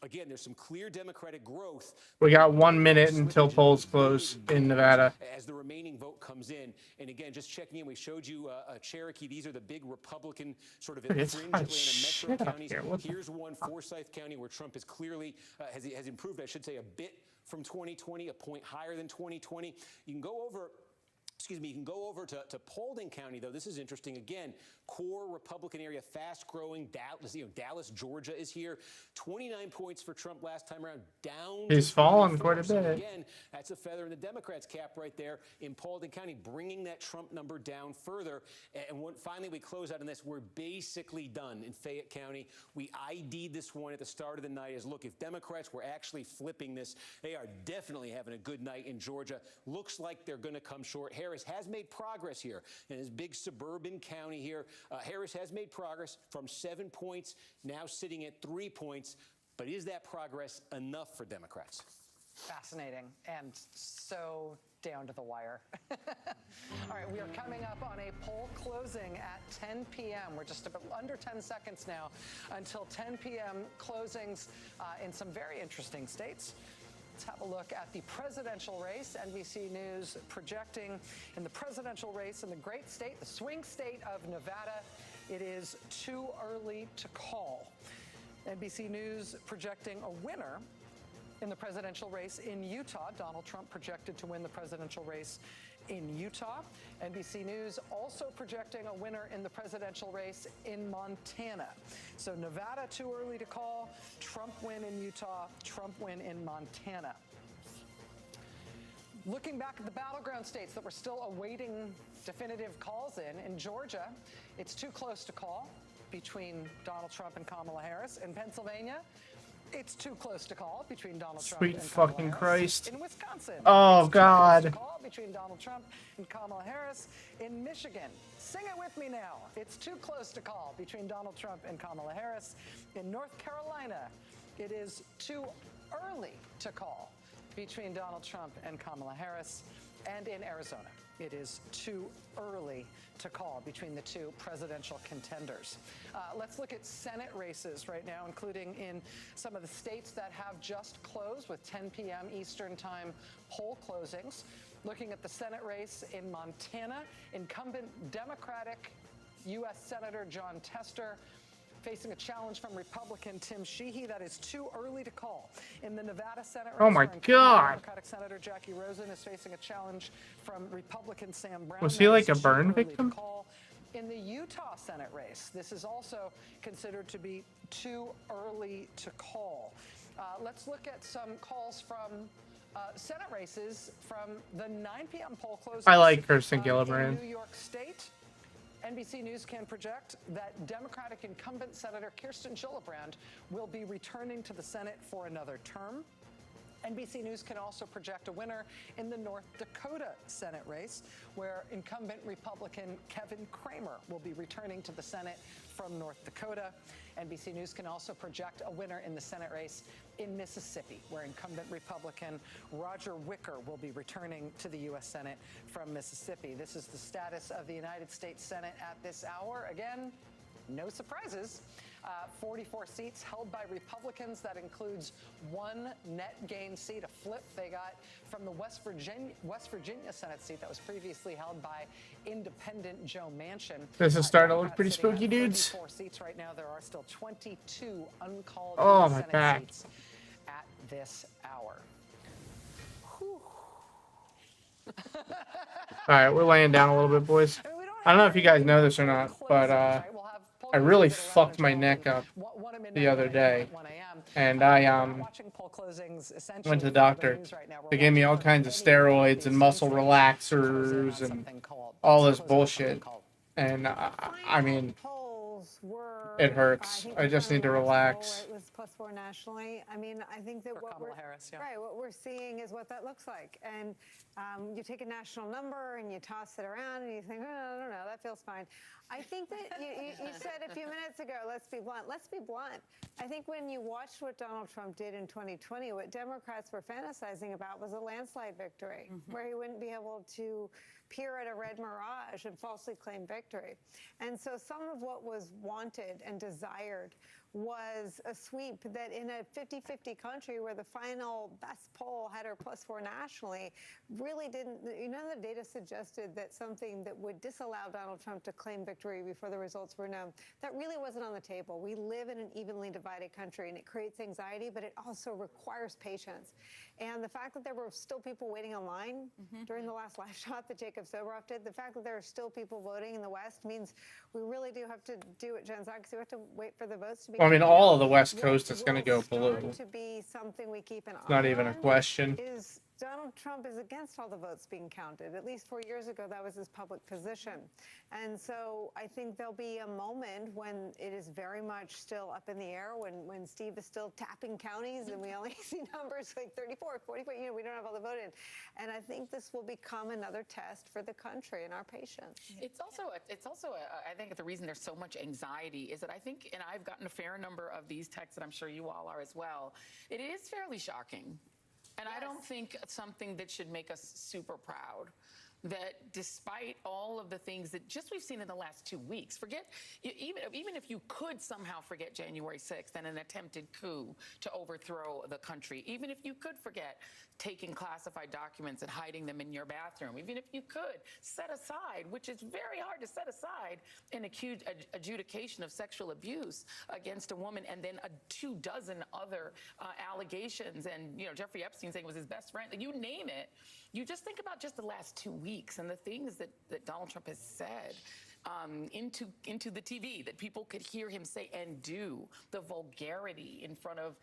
Again, there's some clear Democratic growth. We got 1 minute until polls close in Nevada. As the remaining vote comes in. And again, just checking in, we showed you Cherokee. These are the big Republican sort of fringe Atlanta metro counties. Here's one, Forsyth County, where Trump is clearly has improved, I should say, a bit from 2020, a point higher than 2020. You can go over to Paulding County, though. This is interesting. Again, core Republican area, fast-growing. Dallas, Georgia is here. 29 points for Trump last time around. Down. He's fallen quite a bit. So again, that's a feather in the Democrats' cap right there in Paulding County, bringing that Trump number down further. And finally, we close out on this. We're basically done in Fayette County. We ID'd this one at the start of the night as, look, if Democrats were actually flipping this, they are definitely having a good night in Georgia. Looks like they're going to come short. Harris has made progress here in his big suburban county here. Harris has made progress from 7 points, now sitting at 3 points. But is that progress enough for Democrats? Fascinating and so down to the wire. All right, we are coming up on a poll closing at 10 p.m. We're just about under 10 seconds now until 10 p.m. closings in some very interesting states. Let's have a look at the presidential race. NBC News projecting in the presidential race in the great state, the swing state of Nevada, it is too early to call. NBC News projecting a winner in the presidential race in Utah. Donald Trump projected to win the presidential race in Utah. NBC News also projecting a winner in the presidential race in Montana. So Nevada, too early to call. Trump win in Utah, Trump win in Montana. Looking back at the battleground states that we're still awaiting definitive calls in Georgia, it's too close to call between Donald Trump and Kamala Harris. In Pennsylvania, it's too close to call between Donald Trump and Kamala fucking Harris. Christ. In Wisconsin, oh, it's God. too close to call between Donald Trump and Kamala Harris. In Michigan, sing it with me now. It's too close to call between Donald Trump and Kamala Harris. In North Carolina, it is too early to call between Donald Trump and Kamala Harris. And in Arizona, it is too early to call between the two presidential contenders. Let's look at Senate races right now, including in some of the states that have just closed with 10 p.m. Eastern Time poll closings. Looking at the Senate race in Montana, incumbent Democratic U.S. Senator John Tester facing a challenge from Republican Tim Sheehy. That is too early to call. In the Nevada Senate race, Oh my God. Democratic Senator Jackie Rosen is facing a challenge from Republican Sam Brown. Was he like a That is burn too early to victim? call. In the Utah Senate race, this is also considered to be too early to call. Let's look at some calls from Senate races from the 9 p.m. poll closings. I like Kirsten in Gillibrand. New York State. NBC News can project that Democratic incumbent Senator Kirsten Gillibrand will be returning to the Senate for another term. NBC News can also project a winner in the North Dakota Senate race, where incumbent Republican Kevin Cramer will be returning to the Senate from North Dakota. NBC News can also project a winner in the Senate race in Mississippi, where incumbent Republican Roger Wicker will be returning to the U.S. Senate from Mississippi. This is the status of the United States Senate at this hour. Again, no surprises. 44 seats held by Republicans. That includes one net gain seat, a flip they got from the West Virginia Senate seat that was previously held by independent Joe Manchin. This is starting to look pretty spooky, dudes. 34 seats right now. There are still 22 uncalled Oh, my Senate back. seats at this hour. All right, we're laying down a little bit, boys. I don't know if you guys know this or not, but I really fucked my neck up the other day, and I went to the doctor. They gave me all kinds of steroids and muscle relaxers and all this bullshit. And I mean, it hurts. I just need to relax. It was +4 nationally. I mean, I think that what we're right, what we're seeing is what that looks like. And you take a national number and you toss it around and you think, oh, no, that feels fine. I think that you said a few minutes ago, let's be blunt. Let's be blunt. I think when you watched what Donald Trump did in 2020, what Democrats were fantasizing about was a landslide victory, where he wouldn't be able to peer at a red mirage and falsely claim victory. And so some of what was wanted and desired was a sweep that in a 50-50 country where the final best poll had her +4 nationally really didn't, none of the data suggested that something that would disallow Donald Trump to claim victory before the results were known. That really wasn't on the table. We live in an evenly divided country and it creates anxiety, but it also requires patience. And the fact that there were still people waiting online during the last live shot that Jacob Soboroff did, the fact that there are still people voting in the West means we really do have to do what Jen said, because we have to wait for the votes to be. Well, I mean, all of the West Coast is going to go blue. To be something we keep an eye on. It's not even a question. Is Donald Trump is against all the votes being counted. At least 4 years ago, that was his public position. And so I think there'll be a moment when it is very much still up in the air, when Steve is still tapping counties and we only see numbers like 34, 44, we don't have all the vote in. And I think this will become another test for the country and our patience. It's also, I think the reason there's so much anxiety is that I think, and I've gotten a fair number of these texts, and I'm sure you all are as well, it is fairly shocking. And I don't think it's something that should make us super proud. That despite all of the things that just we've seen in the last 2 weeks, even if you could somehow forget January 6th and an attempted coup to overthrow the country, even if you could forget taking classified documents and hiding them in your bathroom, even if you could set aside, which is very hard to set aside, an adjudication of sexual abuse against a woman and then 24 other allegations, and Jeffrey Epstein saying it was his best friend, you name it. You just think about just the last 2 weeks and the things that Donald Trump has said into the TV that people could hear him say and do, the vulgarity in front of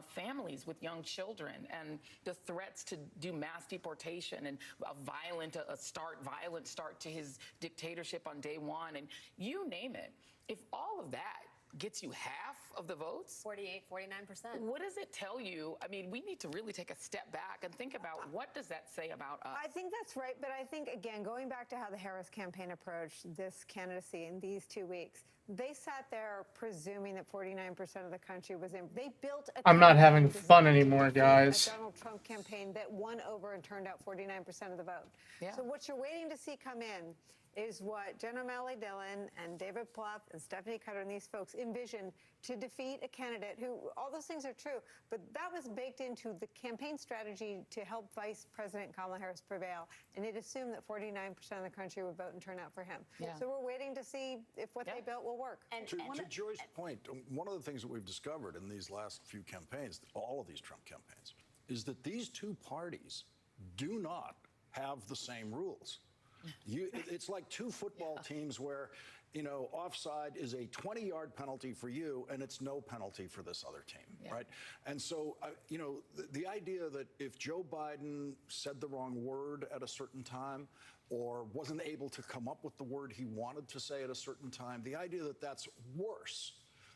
families with young children, and the threats to do mass deportation and a violent start to his dictatorship on day one, and you name it. If all of that gets you half of the votes, 48, 49%. What does it tell you? I mean, we need to really take a step back and think about what does that say about us? I think that's right, but I think, again, going back to how the Harris campaign approached this candidacy in these 2 weeks, they sat there presuming that 49% of the country was in. They built a I'm not having fun anymore, guys. A Donald Trump campaign that won over and turned out 49% of the vote. Yeah. So what you're waiting to see come in is what Jen O'Malley Dillon and David Plouffe and Stephanie Cutter and these folks envisioned to defeat a candidate who, all those things are true, but that was baked into the campaign strategy to help Vice President Kamala Harris prevail. And it assumed that 49% of the country would vote and turn out for him. Yeah. So we're waiting to see if what they built will work. And to Joy's point, one of the things that we've discovered in these last few campaigns, all of these Trump campaigns, is that these two parties do not have the same rules. It's like two football teams where, offside is a 20-yard penalty for you and it's no penalty for this other team, right? And so, the idea that if Joe Biden said the wrong word at a certain time or wasn't able to come up with the word he wanted to say at a certain time, the idea that that's worse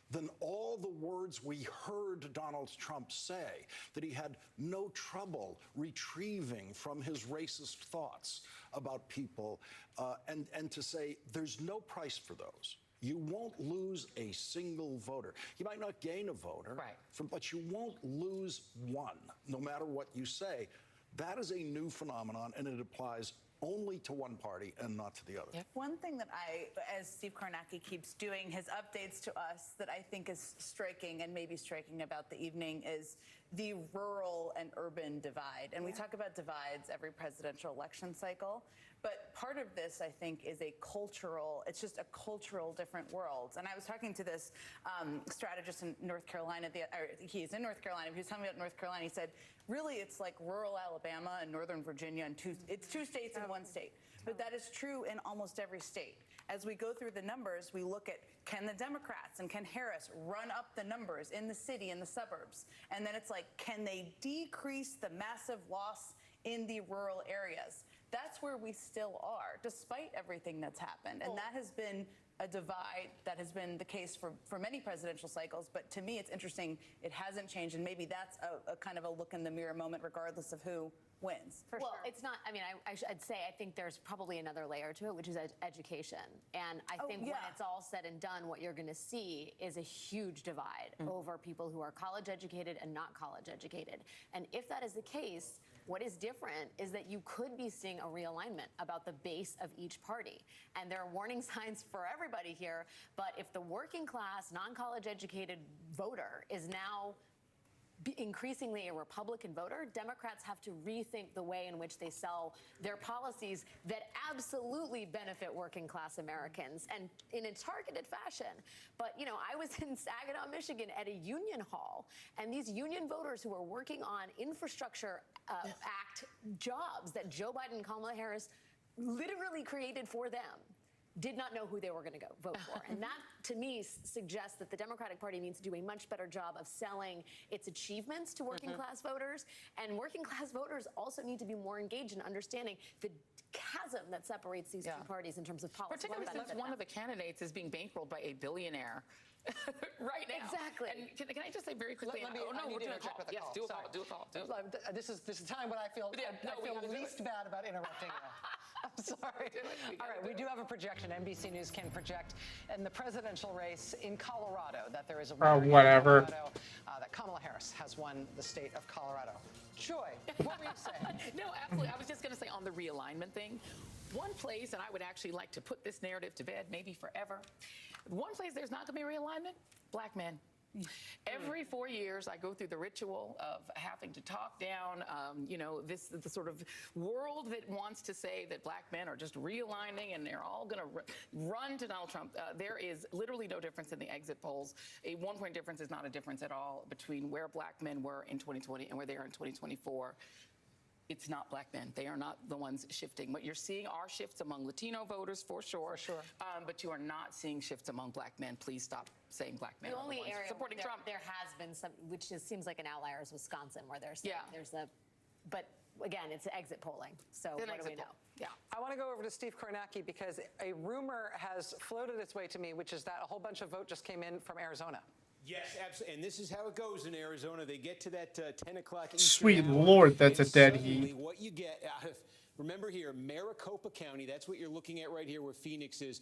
than all the words we heard Donald Trump say, that he had no trouble retrieving from his racist thoughts about people, and to say there's no price for those. You won't lose a single voter. You might not gain a voter, but you won't lose one, no matter what you say. That is a new phenomenon, and it applies only to one party and not to the other. One thing that as Steve Kornacki keeps doing his updates to us that I think is striking and maybe striking about the evening is the rural and urban divide. And we talk about divides every presidential election cycle, But part of this, I think, is it's just a cultural different world. And I was talking to this strategist in North Carolina, he's in North Carolina, he was telling me about North Carolina. He said, really, it's like rural Alabama and Northern Virginia, and it's two states and one state. But that is true in almost every state. As we go through the numbers, we look at, can the Democrats and can Harris run up the numbers in the city and the suburbs? And then it's like, can they decrease the massive loss in the rural areas? That's where we still are, despite everything that's happened. And that has been a divide that has been the case for many presidential cycles. But to me, it's interesting. It hasn't changed. And maybe that's a kind of a look in the mirror moment, regardless of who wins. It's not, I mean, I'd say I think there's probably another layer to it, which is education. And I think when it's all said and done, what you're going to see is a huge divide over people who are college educated and not college educated. And if that is the case, what is different is that you could be seeing a realignment about the base of each party. And there are warning signs for everybody here, but if the working class, non-college educated voter is now increasingly a Republican voter, Democrats have to rethink the way in which they sell their policies that absolutely benefit working class Americans and in a targeted fashion. But, you know, I was in Saginaw, Michigan at a union hall, and these union voters who are working on infrastructure act jobs that Joe Biden and Kamala Harris literally created for them did not know who they were going to go vote for. And that, to me, suggests that the Democratic Party needs to do a much better job of selling its achievements to working class voters. And working class voters also need to be more engaged in understanding the chasm that separates these two parties in terms of policy. Particularly since one of the candidates is being bankrolled by a billionaire. Right now. Exactly. And can I just say very quickly? Let me, I need to interject with a call. Do a call. This is the time when I feel least bad about interrupting you. I'm sorry. All right, we do have a projection. NBC News can project in the presidential race in Colorado that there is a winner in Colorado, that Kamala Harris has won the state of Colorado. Joy, what were you saying? No, absolutely. I was just going to say on the realignment thing, one place, and I would actually like to put this narrative to bed, maybe forever. One place there's not going to be realignment, black men. Every 4 years, I go through the ritual of having to talk down, the sort of world that wants to say that black men are just realigning and they're all going to run to Donald Trump. There is literally no difference in the exit polls. A 1 point difference is not a difference at all between where black men were in 2020 and where they are in 2024. It's not black men. They are not the ones shifting. What you're seeing are shifts among Latino voters, for sure. But you are not seeing shifts among black men. Please stop saying black men. The only area supporting Trump. There has been some, which just seems like an outlier, is Wisconsin, where there's but again, it's exit polling. So what do we know? Yeah. I want to go over to Steve Kornacki because a rumor has floated its way to me, which is that a whole bunch of vote just came in from Arizona. Yes, absolutely. And this is how it goes in Arizona. They get to that 10 o'clock Eastern Sweet hour, Lord, that's a dead suddenly heat. What you get out of, remember here, Maricopa County, that's what you're looking at right here where Phoenix is.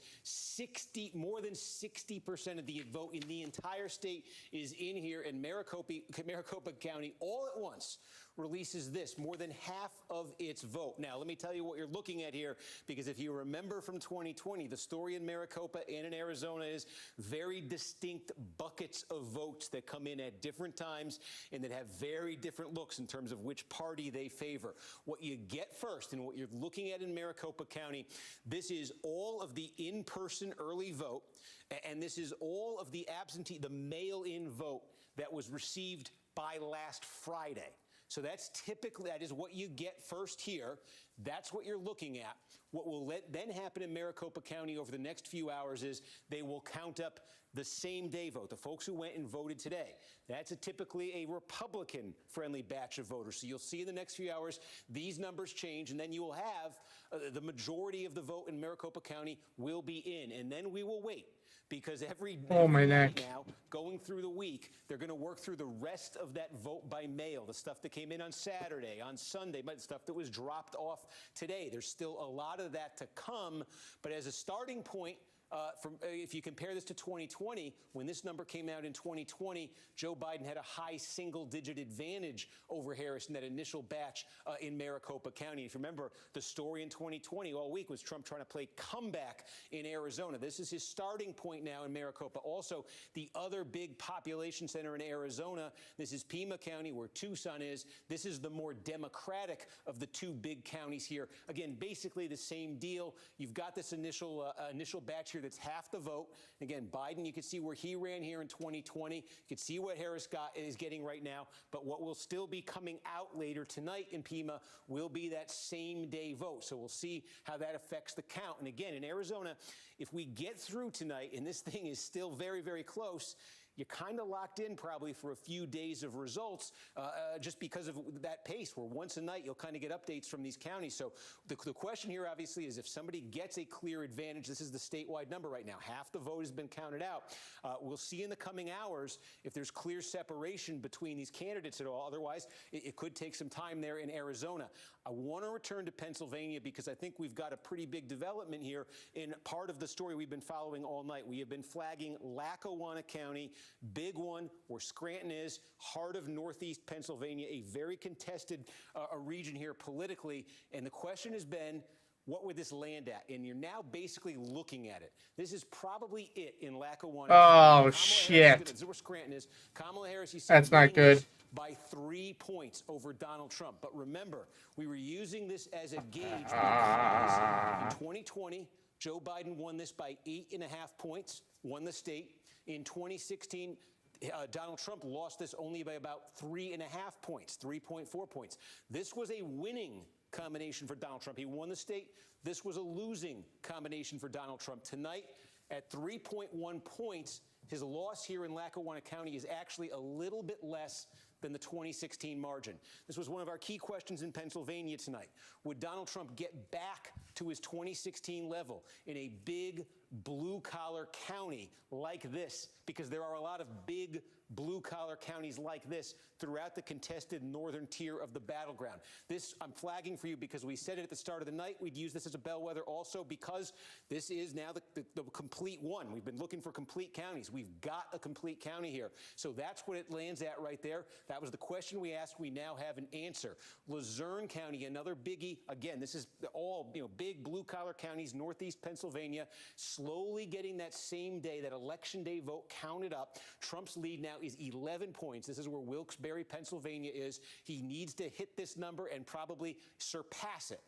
More than 60% of the vote in the entire state is in here. And Maricopa County, all at once, releases this, more than half of its vote. Now, let me tell you what you're looking at here, because if you remember from 2020, the story in Maricopa and in Arizona is very distinct buckets of votes that come in at different times and that have very different looks in terms of which party they favor. What you get first and what you're looking at in Maricopa County, this is all of the in-person early vote, and this is all of the absentee, the mail-in vote that was received by last Friday. So that is what you get first here. That's what you're looking at. What will then happen in Maricopa County over the next few hours is they will count up the same day vote, the folks who went and voted today. That's typically a Republican-friendly batch of voters. So you'll see in the next few hours these numbers change, and then you will have the majority of the vote in Maricopa County will be in. And then we will wait. Because every night now, going through the week, they're going to work through the rest of that vote by mail, the stuff that came in on Saturday, on Sunday, but stuff that was dropped off today. There's still a lot of that to come, but as a starting point, if you compare this to 2020, when this number came out in 2020, Joe Biden had a high single-digit advantage over Harris in that initial batch in Maricopa County. If you remember, the story in 2020 all week was Trump trying to play comeback in Arizona. This is his starting point now in Maricopa. Also, the other big population center in Arizona, this is Pima County, where Tucson is. This is the more Democratic of the two big counties here. Again, basically the same deal. You've got this initial batch here that's half the vote. Again, Biden, you can see where he ran here in 2020. You can see what Harris is getting right now. But what will still be coming out later tonight in Pima will be that same day vote. So we'll see how that affects the count. And again, in Arizona, if we get through tonight and this thing is still very, very close, you're kind of locked in probably for a few days of results just because of that pace, where once a night you'll kind of get updates from these counties. So the question here obviously is, if somebody gets a clear advantage, this is the statewide number right now, half the vote has been counted out. We'll see in the coming hours if there's clear separation between these candidates at all. Otherwise, it could take some time there in Arizona. I want to return to Pennsylvania because I think we've got a pretty big development here in part of the story we've been following all night. We have been flagging Lackawanna County, big one where Scranton is, heart of Northeast Pennsylvania, a very contested region here politically. And the question has been, what would this land at? And you're now basically looking at it. This is probably it in Lackawanna. Oh, shit. This is where Scranton is. Kamala Harris, you see, that's not good. By 3 points over Donald Trump. But remember, we were using this as a gauge because in 2020, Joe Biden won this by 8.5 points, won the state. In 2016, Donald Trump lost this only by about 3.5 points, 3.4 points. This was a winning combination for Donald Trump. He won the state. This was a losing combination for Donald Trump. Tonight, at 3.1 points, his loss here in Lackawanna County is actually a little bit less than the 2016 margin. This was one of our key questions in Pennsylvania tonight. Would Donald Trump get back to his 2016 level in a big blue-collar county like this? Because there are a lot of big blue-collar counties like this throughout the contested northern tier of the battleground. This I'm flagging for you because we said it at the start of the night. We'd use this as a bellwether also because this is now the complete one. We've been looking for complete counties. We've got a complete county here. So that's what it lands at right there. That was the question we asked. We now have an answer. Luzerne County, another biggie. Again, this is all big blue-collar counties, northeast Pennsylvania, slowly getting that same day, that election day vote counted up. Trump's lead now is 11 points. This is where Wilkes-Barre, Pennsylvania is. He needs to hit this number and probably surpass it.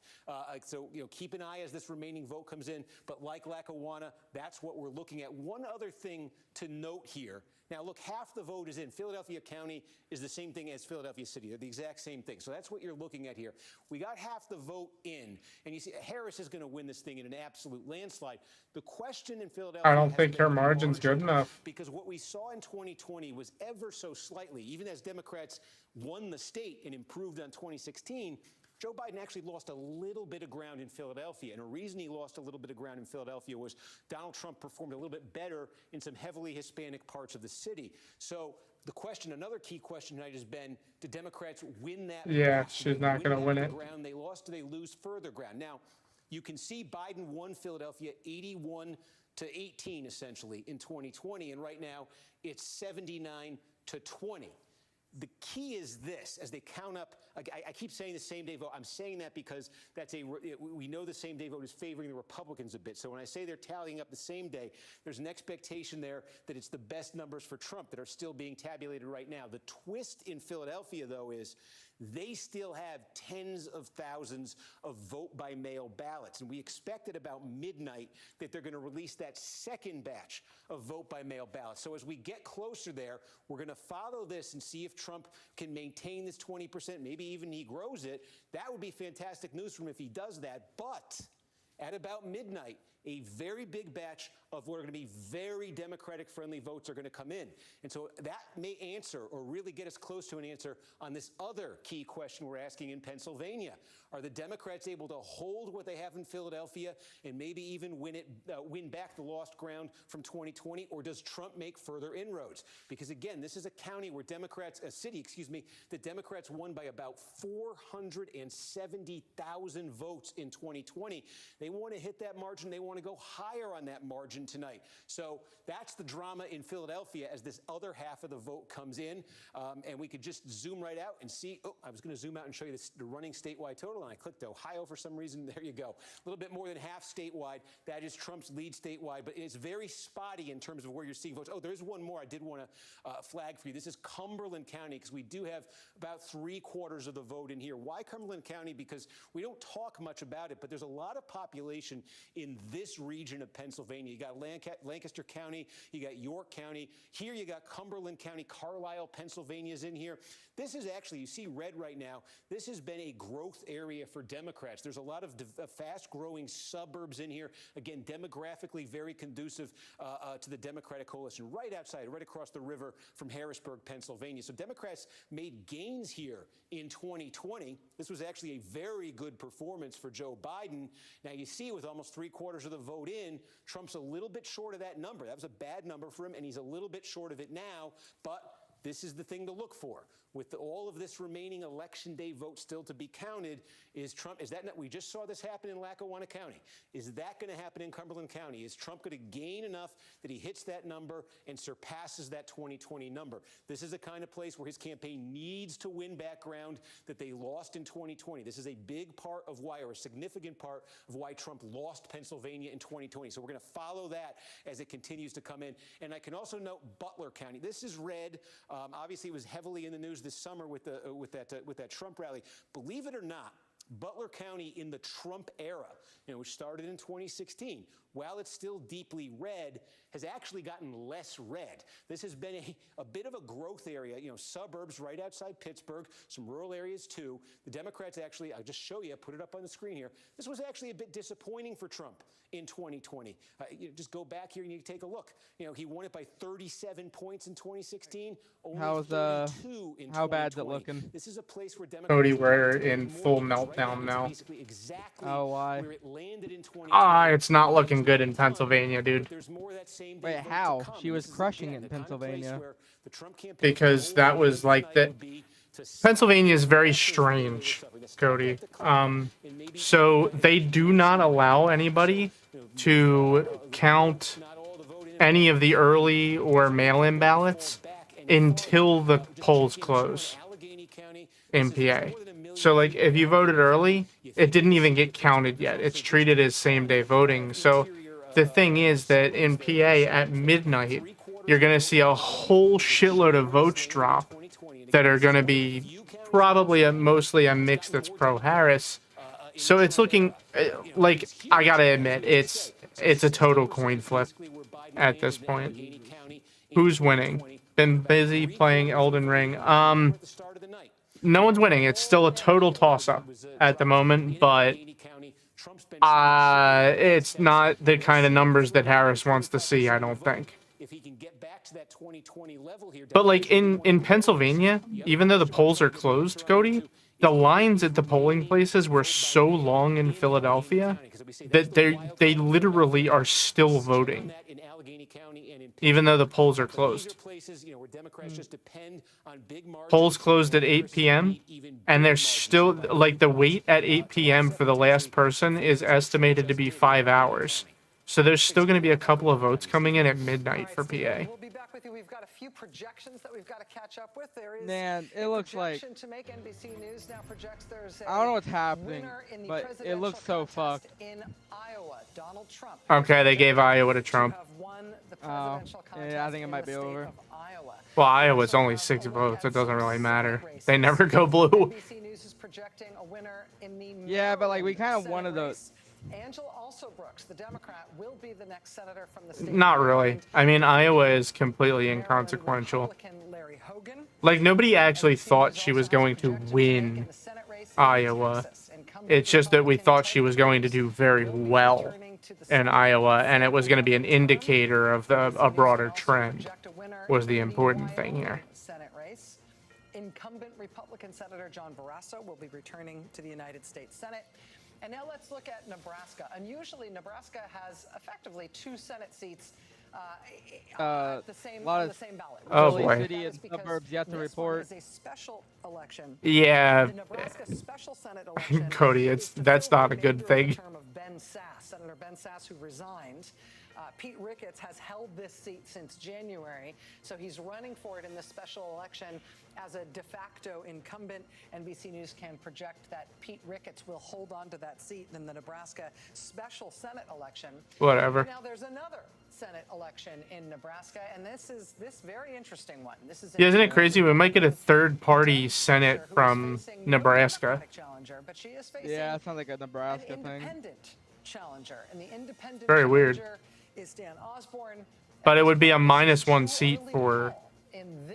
So keep an eye as this remaining vote comes in. But like Lackawanna, that's what we're looking at. One other thing to note here. Now, look, half the vote is in. Philadelphia County is the same thing as Philadelphia City. They're the exact same thing. So that's what you're looking at here. We got half the vote in. And you see, Harris is going to win this thing in an absolute landslide. The question in Philadelphia, I don't think her margin's good enough. Because what we saw in 2020 was ever so slightly, even as Democrats won the state and improved on 2016, Joe Biden actually lost a little bit of ground in Philadelphia. And a reason he lost a little bit of ground in Philadelphia was Donald Trump performed a little bit better in some heavily Hispanic parts of the city. So the question, another key question tonight has been, do Democrats win that? Yeah, she's not going to win it. Ground they lost, do they lose further ground? Now, you can see Biden won Philadelphia 81-18 essentially in 2020. And right now it's 79-20. The key is this, as they count up, I keep saying the same day vote. I'm saying that because we know the same day vote is favoring the Republicans a bit. So when I say they're tallying up the same day, there's an expectation there that it's the best numbers for Trump that are still being tabulated right now. The twist in Philadelphia, though, is they still have tens of thousands of vote-by-mail ballots. And we expect at about midnight that they're going to release that second batch of vote-by-mail ballots. So as we get closer there, we're going to follow this and see if Trump can maintain this 20%, maybe even he grows it. That would be fantastic news for him if he does that. But at about midnight, a very big batch of what are going to be very Democratic-friendly votes are going to come in. And so that may answer or really get us close to an answer on this other key question we're asking in Pennsylvania. Are the Democrats able to hold what they have in Philadelphia and maybe even win back the lost ground from 2020, or does Trump make further inroads? Because again, this is a county where the Democrats won by about 470,000 votes in 2020. They want to hit that margin. They want want to go higher on that margin tonight. So that's the drama in Philadelphia as this other half of the vote comes in. And we could just zoom right out and see. Oh, I was going to zoom out and show you the running statewide total, and I clicked Ohio for some reason. There you go. A little bit more than half statewide. That is Trump's lead statewide, but it's very spotty in terms of where you're seeing votes. Oh, there is one more I did want to flag for you. This is Cumberland County, because we do have about 3/4 of the vote in here. Why Cumberland County? Because we don't talk much about it, but there's a lot of population in this region of Pennsylvania. You got Lancaster County, you got York County. Here you got Cumberland County, Carlisle, Pennsylvania is in here. This is actually, you see red right now, this has been a growth area for Democrats. There's a lot of fast-growing suburbs in here. Again, demographically very conducive to the Democratic coalition. Right outside, right across the river from Harrisburg, Pennsylvania. So Democrats made gains here in 2020. This was actually a very good performance for Joe Biden. Now you see with almost 3/4 of the vote in, Trump's a little bit short of that number. That was a bad number for him, and he's a little bit short of it now, but this is the thing to look for. With all of this remaining election day vote still to be counted, is that we just saw this happen in Lackawanna County. Is that going to happen in Cumberland County? Is Trump going to gain enough that he hits that number and surpasses that 2020 number? This is the kind of place where his campaign needs to win back ground that they lost in 2020. This is a big part of why, or a significant part of why Trump lost Pennsylvania in 2020. So we're going to follow that as it continues to come in. And I can also note Butler County. This is red. Obviously, it was heavily in the news this summer with that Trump rally. Believe it or not, Butler County in the Trump era, which started in 2016, while it's still deeply red, has actually gotten less red. This has been a bit of a growth area, suburbs right outside Pittsburgh, some rural areas too. The Democrats actually, I'll just show you, put it up on the screen here. This was actually a bit disappointing for Trump in 2020. Just go back here and you take a look. He won it by 37 points in 2016, only 32 in 2020. How bad's it looking? This is a place where Democrats Cody, we're in full meltdown now. Oh, why? It's not looking good in Pennsylvania, dude. Wait, how? She was crushing it in Pennsylvania. Because that was like the... Pennsylvania is very strange, Cody. So they do not allow anybody to count any of the early or mail-in ballots until the polls close in PA. So, like, if you voted early, it didn't even get counted yet. It's treated as same-day voting. So the thing is that in PA at midnight, you're going to see a whole shitload of votes drop that are going to be probably mostly a mix that's pro-Harris. So it's looking like, I got to admit, it's a total coin flip at this point. Who's winning? Been busy playing Elden Ring. No one's winning. It's still a total toss-up at the moment, but it's not the kind of numbers that Harris wants to see, I don't think. But like in Pennsylvania, even though the polls are closed, Cody, the lines at the polling places were so long in Philadelphia that they literally are still voting, even though the polls are closed. Polls closed at 8 p.m. and there's still, like, the wait at 8 p.m. for the last person is estimated to be 5 hours. So there's still going to be a couple of votes coming in at midnight for PA. We'll be back with you. We've got a few projections that we've got to catch up with. There is Man, it looks like to make. NBC News now projects there's I don't know what's happening, but it looks so fucked. In Iowa, Donald Trump. Okay, they gave Iowa to Trump. Oh, yeah, I think it might be over. Well, Iowa's only 6 votes. It doesn't really matter. They never go blue. NBC News is projecting a winner in the Yeah, but like we kind of wanted the. Angela also Brooks, the Democrat, will be the next senator from the state. Not really. I mean, Iowa is completely inconsequential. Like, nobody actually thought she was going to win Iowa. It's just that we thought she was going to do very well in Iowa, and it was going to be an indicator of a broader trend, was the important thing here. Senate race. Incumbent Republican Senator John Barrasso will be returning to the United States Senate. And now let's look at Nebraska. Unusually, Nebraska has effectively 2 Senate seats A lot of Oh, Philly boy. city and suburbs yet to report. Is a special election. Yeah. The Nebraska special Senate election. Cody, that's not a good thing. Term of Ben Sass, Senator Ben Sass, who resigned. Pete Ricketts has held this seat since January, so he's running for it in this special election as a de facto incumbent. NBC News can project that Pete Ricketts will hold on to that seat in the Nebraska special Senate election. Whatever. Now there's another Senate election in Nebraska, and this very interesting one. This is Yeah, isn't it crazy? We might get a third-party Senate from Nebraska. Yeah, it sounds like a Nebraska thing. Challenger, and the independent Very weird. is Dan Osborne. But it would be a -1 seat for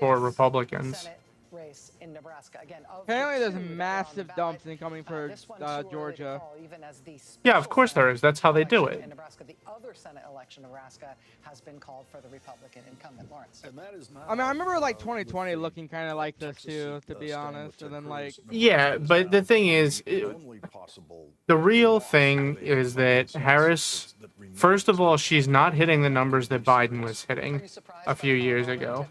Republicans. Senate race in Nebraska. Again, Apparently, there's massive dumps incoming for Georgia. Yeah, of course there is. That's how they do it. In Nebraska, the other Senate election in Nebraska has been called for the Republican incumbent, Lawrence. And that is not. I mean, I remember like 2020 looking kind of like this too, to be honest. And then like. Yeah, but the thing is, the real thing is that Harris, first of all, she's not hitting the numbers that Biden was hitting a few years ago.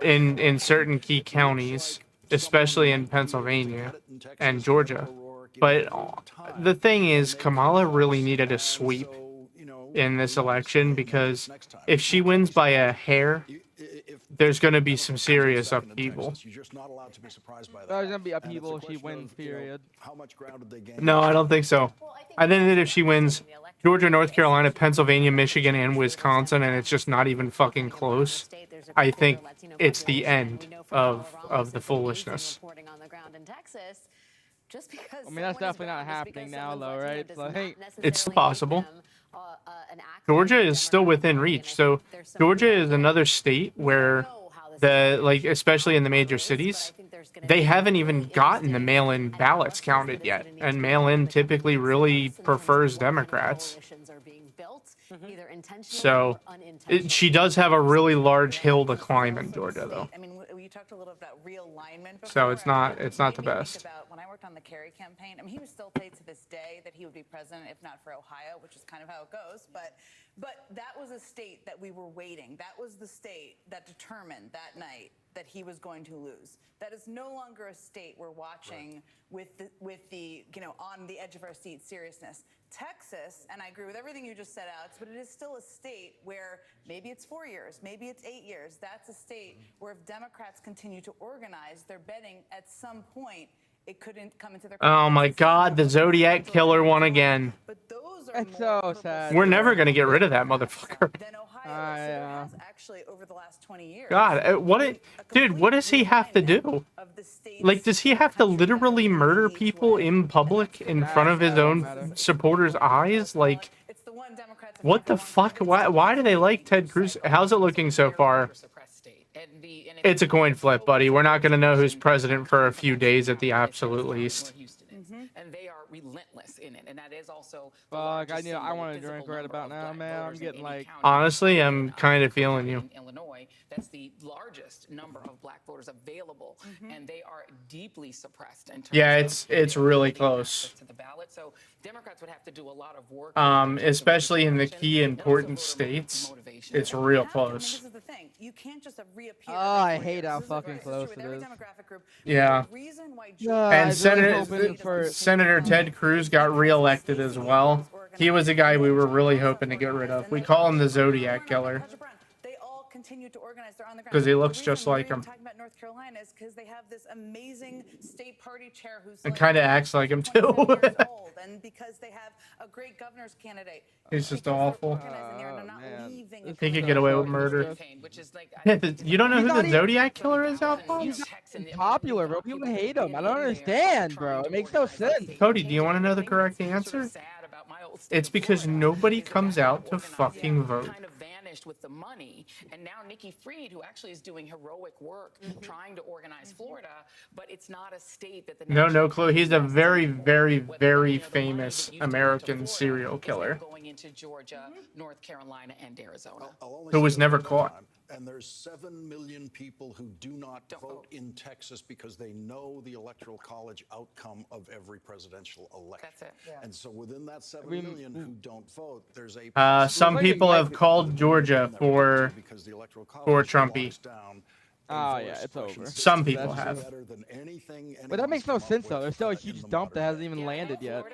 In certain key counties, especially in Pennsylvania and Georgia. But the thing is, Kamala really needed a sweep in this election, because if she wins by a hair, there's going to be some serious upheaval. There's going to be upheaval if she wins, period. No, I don't think so. I think that if she wins Georgia, North Carolina, Pennsylvania, Michigan, and Wisconsin, and it's just not even fucking close, I think it's the end of the foolishness. I mean, that's definitely not happening now, though, right? Like, it's possible. Georgia is still within reach. So Georgia is another state where especially in the major cities, they haven't even gotten the mail-in ballots counted yet. And mail-in typically really prefers Democrats. So she does have a really large hill to climb in Georgia, though. I mean, you talked a little about realignment before. So it's not the best. When I worked on the Kerry campaign, I mean, he would still say to this day that he would be president if not for Ohio, which is kind of how it goes. But that was a state that we were waiting. That was the state that determined that night that he was going to lose. That is no longer a state we're watching with the on the edge of our seat seriousness. Texas, and I agree with everything you just said, Alex, but it is still a state where maybe it's 4 years, maybe it's 8 years. That's a state where if Democrats continue to organize, they're betting at some point it couldn't come into their. Oh my God, the Zodiac Killer won again. It's so sad. We're never gonna get rid of that motherfucker. Actually, over the last 20 years. God, what does he have to do? Like, does he have to literally murder people in public in front of his own supporters' eyes? Like, what the fuck? Why do they like Ted Cruz? How's it looking so far? It's a coin flip, buddy. We're not going to know who's president for a few days at the absolute least. And they are relentless in it, and that is also. Fuck, I want to drink right about now, man. I'm getting like. Honestly, I'm kind of feeling you. In Illinois, that's the largest number of black voters available, and they are deeply suppressed. In terms it's really close. To the ballot, so Democrats would have to do a lot of work. Especially in the key important states, it's real close. This is the thing. You can't just reappear. Oh, I hate how fucking close it is. Yeah. And Senator Ted Cruz got reelected as well. He was a guy we were really hoping to get rid of. We call him the Zodiac Killer. They all continue to organize. They're on the ground. Because he looks just like him. Talking about North Carolina is because they have this amazing state party chair who's And kind of acts like him too. And because they have a great governor's candidate. He's just awful. He could get away with murder. You don't know who the Zodiac Killer is, Alphonse? He's popular, bro. People hate him. I don't understand, bro. It makes no sense. Cody, do you want to know the correct answer? It's because nobody comes out to fucking vote. With the money, and now Nikki Fried, who actually is doing heroic work trying to organize Florida, but it's not a state that the no clue. He's a very, very, very famous American serial killer going into Georgia, North Carolina, and Arizona, who was never caught. And there's 7 million people who do not vote in Texas because they know the Electoral College outcome of every presidential election. That's it. Yeah. And so within that 7 million who don't vote, there's a Some people have called Georgia for Trumpy. Oh yeah, it's over. Some people have. But that makes no sense though. There's still a huge dump that hasn't even landed yet.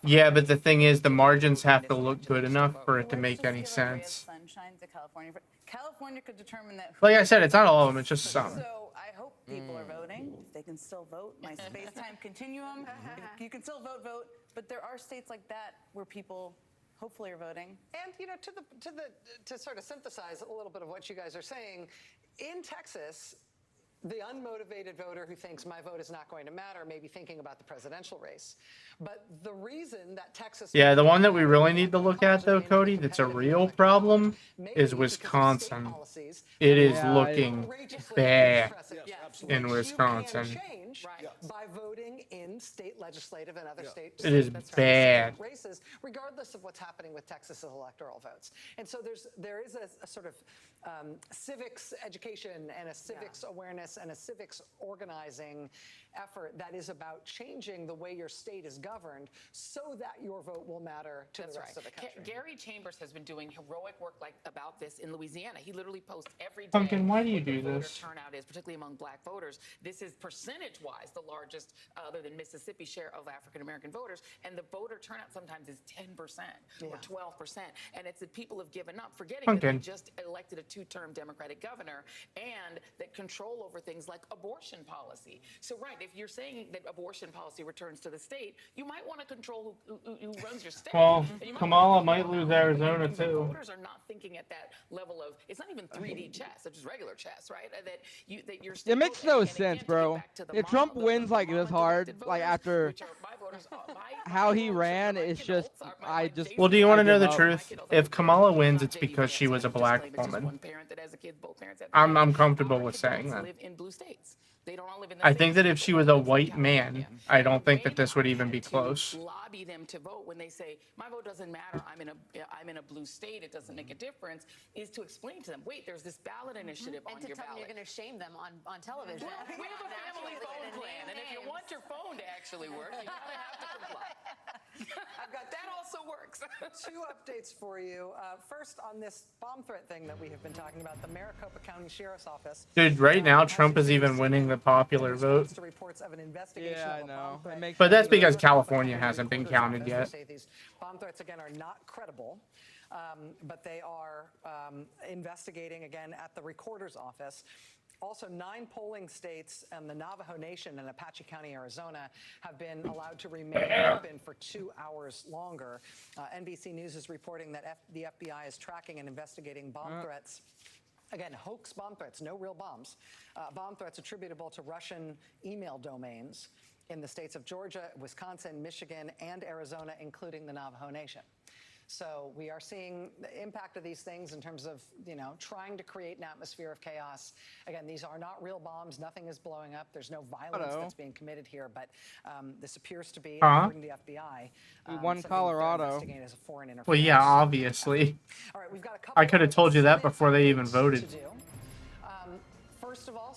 Yeah, but the thing is, the margins have to look good enough for it to make any sense. Sunshine to California. California could determine that. Like I said, it's not all of them. It's just some. So I hope people are voting. If they can still vote, my space-time continuum. If you can still vote. But there are states like that where people hopefully are voting. And to sort of synthesize a little bit of what you guys are saying, in Texas, the unmotivated voter who thinks my vote is not going to matter may be thinking about the presidential race. But the reason that Texas... Yeah, the one that we really need to look at, though, Cody, that's a real problem, is Wisconsin. It is looking bad in Wisconsin. By voting in state legislative and other states. It is bad. Races, regardless of what's happening with Texas's electoral votes. And so there is a sort of civics education and a civics awareness and a civics organizing effort that is about changing the way your state is governed so that your vote will matter to the rest of the country. Gary Chambers has been doing heroic work about this in Louisiana. He literally posts every day. Pumpkin, why do you what the do voter this? turnout is, particularly among black voters. This is percentage-wise the largest, other than Mississippi, share of African-American voters. And the voter turnout sometimes is 10% or 12%. And it's that people have given up, forgetting that they just elected a 2-term Democratic governor and that control over things like abortion policy. So, right, if you're saying that abortion policy returns to the state, you might want to control who runs your state. Well, Kamala might lose Arizona, too. Voters are not thinking at that level of, it's not even 3D chess, it's just regular chess, right? That your state It makes no sense, bro. If Trump wins like this hard, like after how he ran, it's just, Well, do you want to know the truth? If Kamala wins, it's because she was a black woman. I'm comfortable with saying that. I think that if she was a white man, I don't think that this would even be close. Lobby them to vote when they say my vote doesn't matter. I'm in a blue state. It doesn't make a difference. Is to explain to them, wait, there's this ballot initiative on your ballot. You're going to shame them on television. Well, we have a family phone plan, and if you want your phone to actually work, you gotta have to comply. I've got that also works. 2 updates for you. First, on this bomb threat thing that we have been talking about, the Maricopa County Sheriff's Office. Dude, right now Trump is even winning the popular vote. Yeah, I know. But that's because California hasn't been counted yet. These bomb threats, again, are not credible, but they are investigating, again, at the recorder's office. Also, 9 polling states and the Navajo Nation in Apache County, Arizona, have been allowed to remain open for 2 hours longer. NBC News is reporting that the FBI is tracking and investigating bomb threats. Again, hoax bomb threats, no real bombs. Bomb threats attributable to Russian email domains in the states of Georgia, Wisconsin, Michigan, and Arizona, including the Navajo Nation. So we are seeing the impact of these things in terms of, trying to create an atmosphere of chaos. Again, these are not real bombs. Nothing is blowing up. There's no violence that's being committed here. But this appears to be, according to the FBI, we won Colorado. As a foreign interference. Well, yeah, obviously. All right, we've got a couple I could have told you that before they even voted. First of all,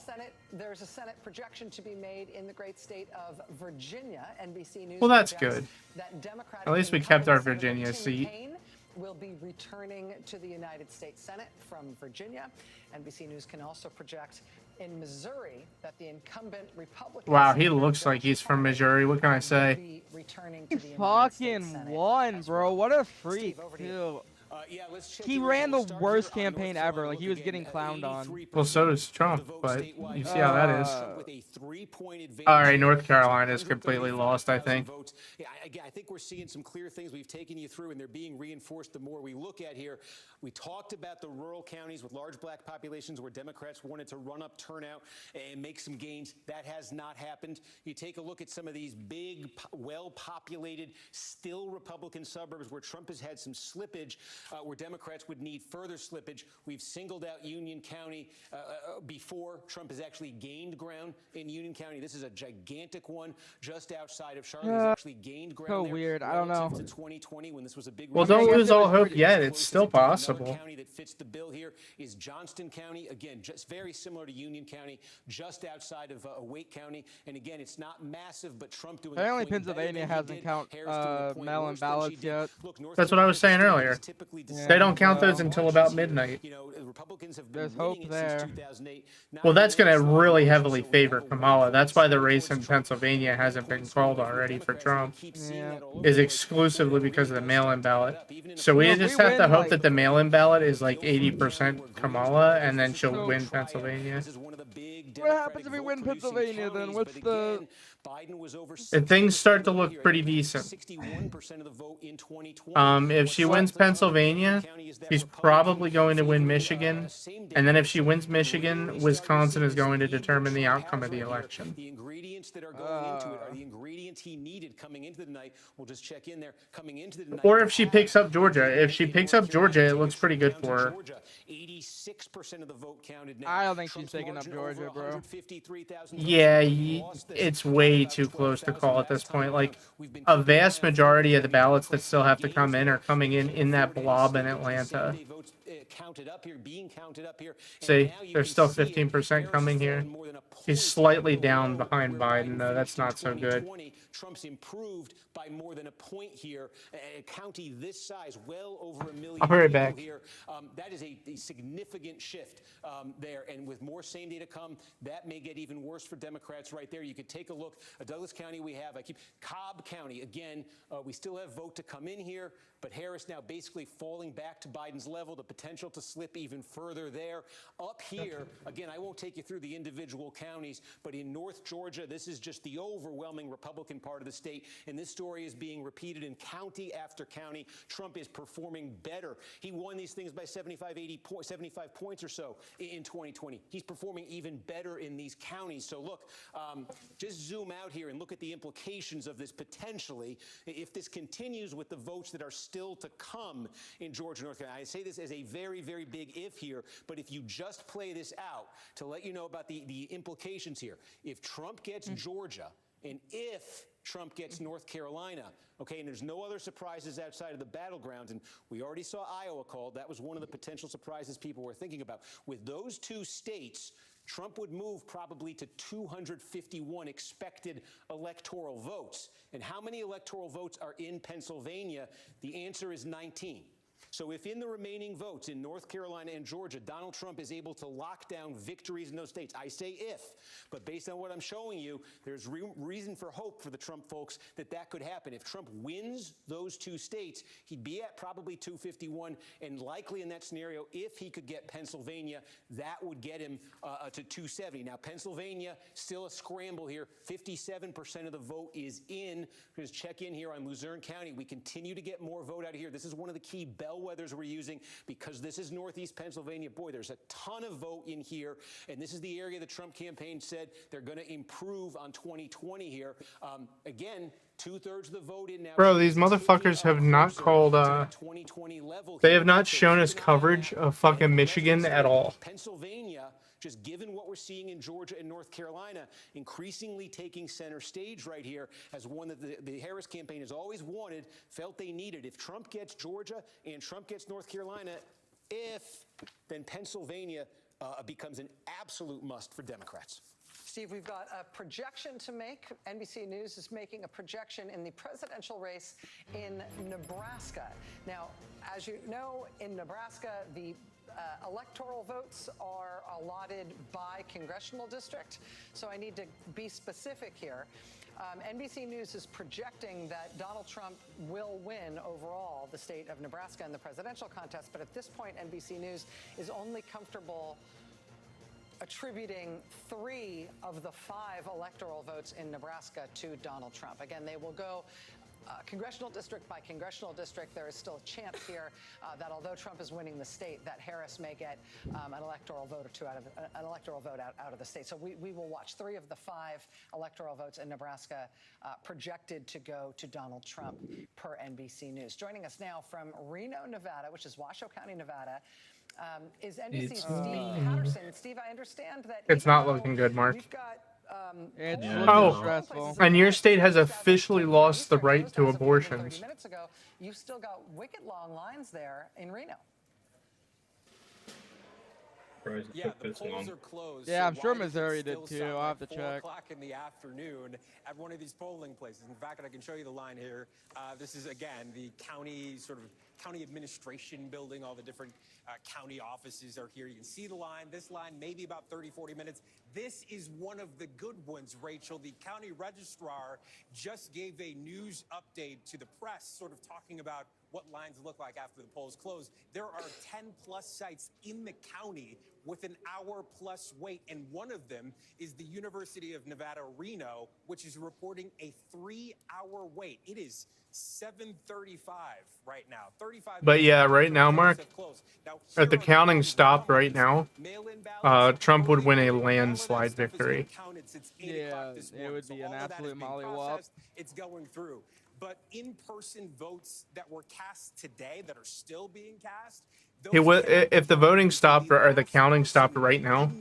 there's a Senate projection to be made in the great state of Virginia. NBC News. Well, that's good. That Democratic At least we kept our Virginia seat. Will be returning to the United States Senate from Virginia. NBC News can also project in Missouri that the incumbent Republican. Wow, he looks like he's from Missouri. What can I say? He fucking won, bro. What a freak, too. He ran the worst campaign ever. Like, he was getting clowned on. Well, so does Trump, but you see how that is. All right, North Carolina is completely lost, I think. Again, I think we're seeing some clear things we've taken you through, and they're being reinforced the more we look at here. We talked about the rural counties with large black populations where Democrats wanted to run up turnout and make some gains. That has not happened. You take a look at some of these big, well-populated, still Republican suburbs where Trump has had some slippage. where Democrats would need further slippage. We've singled out Union County before. Trump has actually gained ground in Union County. This is a gigantic one just outside of Charlotte. He's actually gained ground there weird. I don't know. relative to 2020 when this was a big Well, race. don't lose all hope yet. It's Close still as it can. possible. Another county that fits the bill here is Johnston County. Again, just very similar to Union County, just outside of Wake County. And again, it's not massive, but Trump doing Apparently a point better Pennsylvania than he hasn't did. count Harris doing a point mail-in worse than she ballots did. yet. Look, North That's what I was saying Carolina earlier. is typically They don't count those decided until by about March this year. midnight. You know, the Republicans have There's been winning hope it since there. 2008. Not Well, that's going to landslide really margin, heavily so favor we have a Kamala. That's why the 1.4 race in towards Pennsylvania hasn't been called already for Trump. Keep seeing that all over Is the place. exclusively because of the mail-in ballot. Even in the So we Well, if just we have to win, hope like- that the mail-in ballot is like 80% Kamala, and then she'll So- win Pennsylvania. This is one of the big What happens if we Democratic win vote-producing Pennsylvania then? counties, What's but the- again, Biden was over If things start to 60% look here. pretty He had decent. 61% of the vote in 2020. If she wins Pennsylvania, she's probably going to win Michigan, and then if she wins Michigan, Wisconsin is going to determine the outcome of the election. The ingredients that are going into it are the ingredients he needed coming into the night. We'll just check in there. Coming into the night. Or if she picks up Georgia. If she picks up Georgia, it looks pretty good for her. 86% of the vote counted now. I don't think she's Trump's taking up margin over Georgia, bro. 153,000 votes. Yeah, Lost this. it's way too close to call at this point. Like, a vast majority of the ballots that still have to come in are coming in that blob in Atlanta. Votes, counted up here, being counted up here. And See, now you there's can still see it. 15% Harris coming has here. fallen more than a He's point slightly below down behind where Biden, though. That's not so good. 2020, Trump's improved by more than a point here. A county this size, well over 1 million I'll be right people back. here. That is a significant shift there. And with more same day to come, that may get even worse for Democrats right there. You could take a look. Douglas County we have. Cobb County, again, we still have vote to come in here, but Harris now basically falling back to Biden's level, the potential to slip even further there. Up here, again, I won't take you through the individual counties, but in North Georgia, this is just the overwhelming Republican part of the state, and this story is being repeated in county after county. Trump is performing better. He won these things by 75 points or so in 2020. He's performing even better in these counties. So look, just zoom out here and look at the implications of this potentially. If this continues with the votes that are still to come in Georgia, North Carolina, I say this as a very, very big if here, but if you just play this out to let you know about the implications here. If Trump gets Georgia, and if Trump gets North Carolina, okay, and there's no other surprises outside of the battlegrounds, and we already saw Iowa called. That was one of the potential surprises people were thinking about. With those two states, Trump would move probably to 251 expected electoral votes. And how many electoral votes are in Pennsylvania? The answer is 19. So if in the remaining votes in North Carolina and Georgia, Donald Trump is able to lock down victories in those states, I say if, but based on what I'm showing you, there's reason for hope for the Trump folks that that could happen. If Trump wins those two states, he'd be at probably 251, and likely in that scenario, if he could get Pennsylvania, that would get him to 270. Now, Pennsylvania, still a scramble here. 57% of the vote is in. We're going to check in here on Luzerne County. We continue to get more vote out of here. This is one of the key bellwethers we're using because this is Northeast Pennsylvania. Boy, there's a ton of vote in here, and this is the area the Trump campaign said they're going to improve on 2020 here. Again, 2/3 of the vote in now. Bro, these motherfuckers have not called, they have not shown us coverage of fucking Michigan at all. Pennsylvania, just given what we're seeing in Georgia and North Carolina, increasingly taking center stage right here as one that the Harris campaign has always wanted, felt they needed. If Trump gets Georgia and Trump gets North Carolina, then Pennsylvania becomes an absolute must for Democrats. Steve, we've got a projection to make. NBC News is making a projection in the presidential race in Nebraska. Now, as you know, in Nebraska, the electoral votes are allotted by congressional district, so I need to be specific here. NBC News is projecting that Donald Trump will win overall the state of Nebraska in the presidential contest, but at this point, NBC News is only comfortable attributing 3 of the 5 electoral votes in Nebraska to Donald Trump. Again, they will go congressional district by congressional district, there is still a chance here that although Trump is winning the state, that Harris may get an electoral vote or two out of the state. So we will watch. 3 of the 5 electoral votes in Nebraska projected to go to Donald Trump per NBC News. Joining us now from Reno, Nevada, which is Washoe County, Nevada, is NBC's Steve Patterson. Steve, I understand that It's not looking good, Mark. we've got It's Yeah, looking oh, stressful. and your state has officially lost the right to abortions. 30 minutes ago, you've still got wicked long lines there in Reno. Yeah, the polls are closed. Yeah, I'm so sure why does it Missouri still did too. sound I'll have to like 4 check. o'clock in the afternoon at one of these polling places? In fact, I can show you the line here. This is, again, the county county administration building. All the different county offices are here. You can see the line. This line, maybe about 30, 40 minutes. This is one of the good ones, Rachel. The county registrar just gave a news update to the press, sort of talking about what lines look like after the polls close. There are 10+ sites in the county with an hour-plus wait, and one of them is the University of Nevada, Reno, which is reporting a 3-hour wait. It is 7:35 right now. 35 But yeah, minutes right now, Mark, if the counting stopped right now, Trump would win a landslide victory. Yeah, it would be an absolute mollywop. It's going through. But in-person votes that were cast today that are still being cast, If the voting stopped or the counting stopped right now,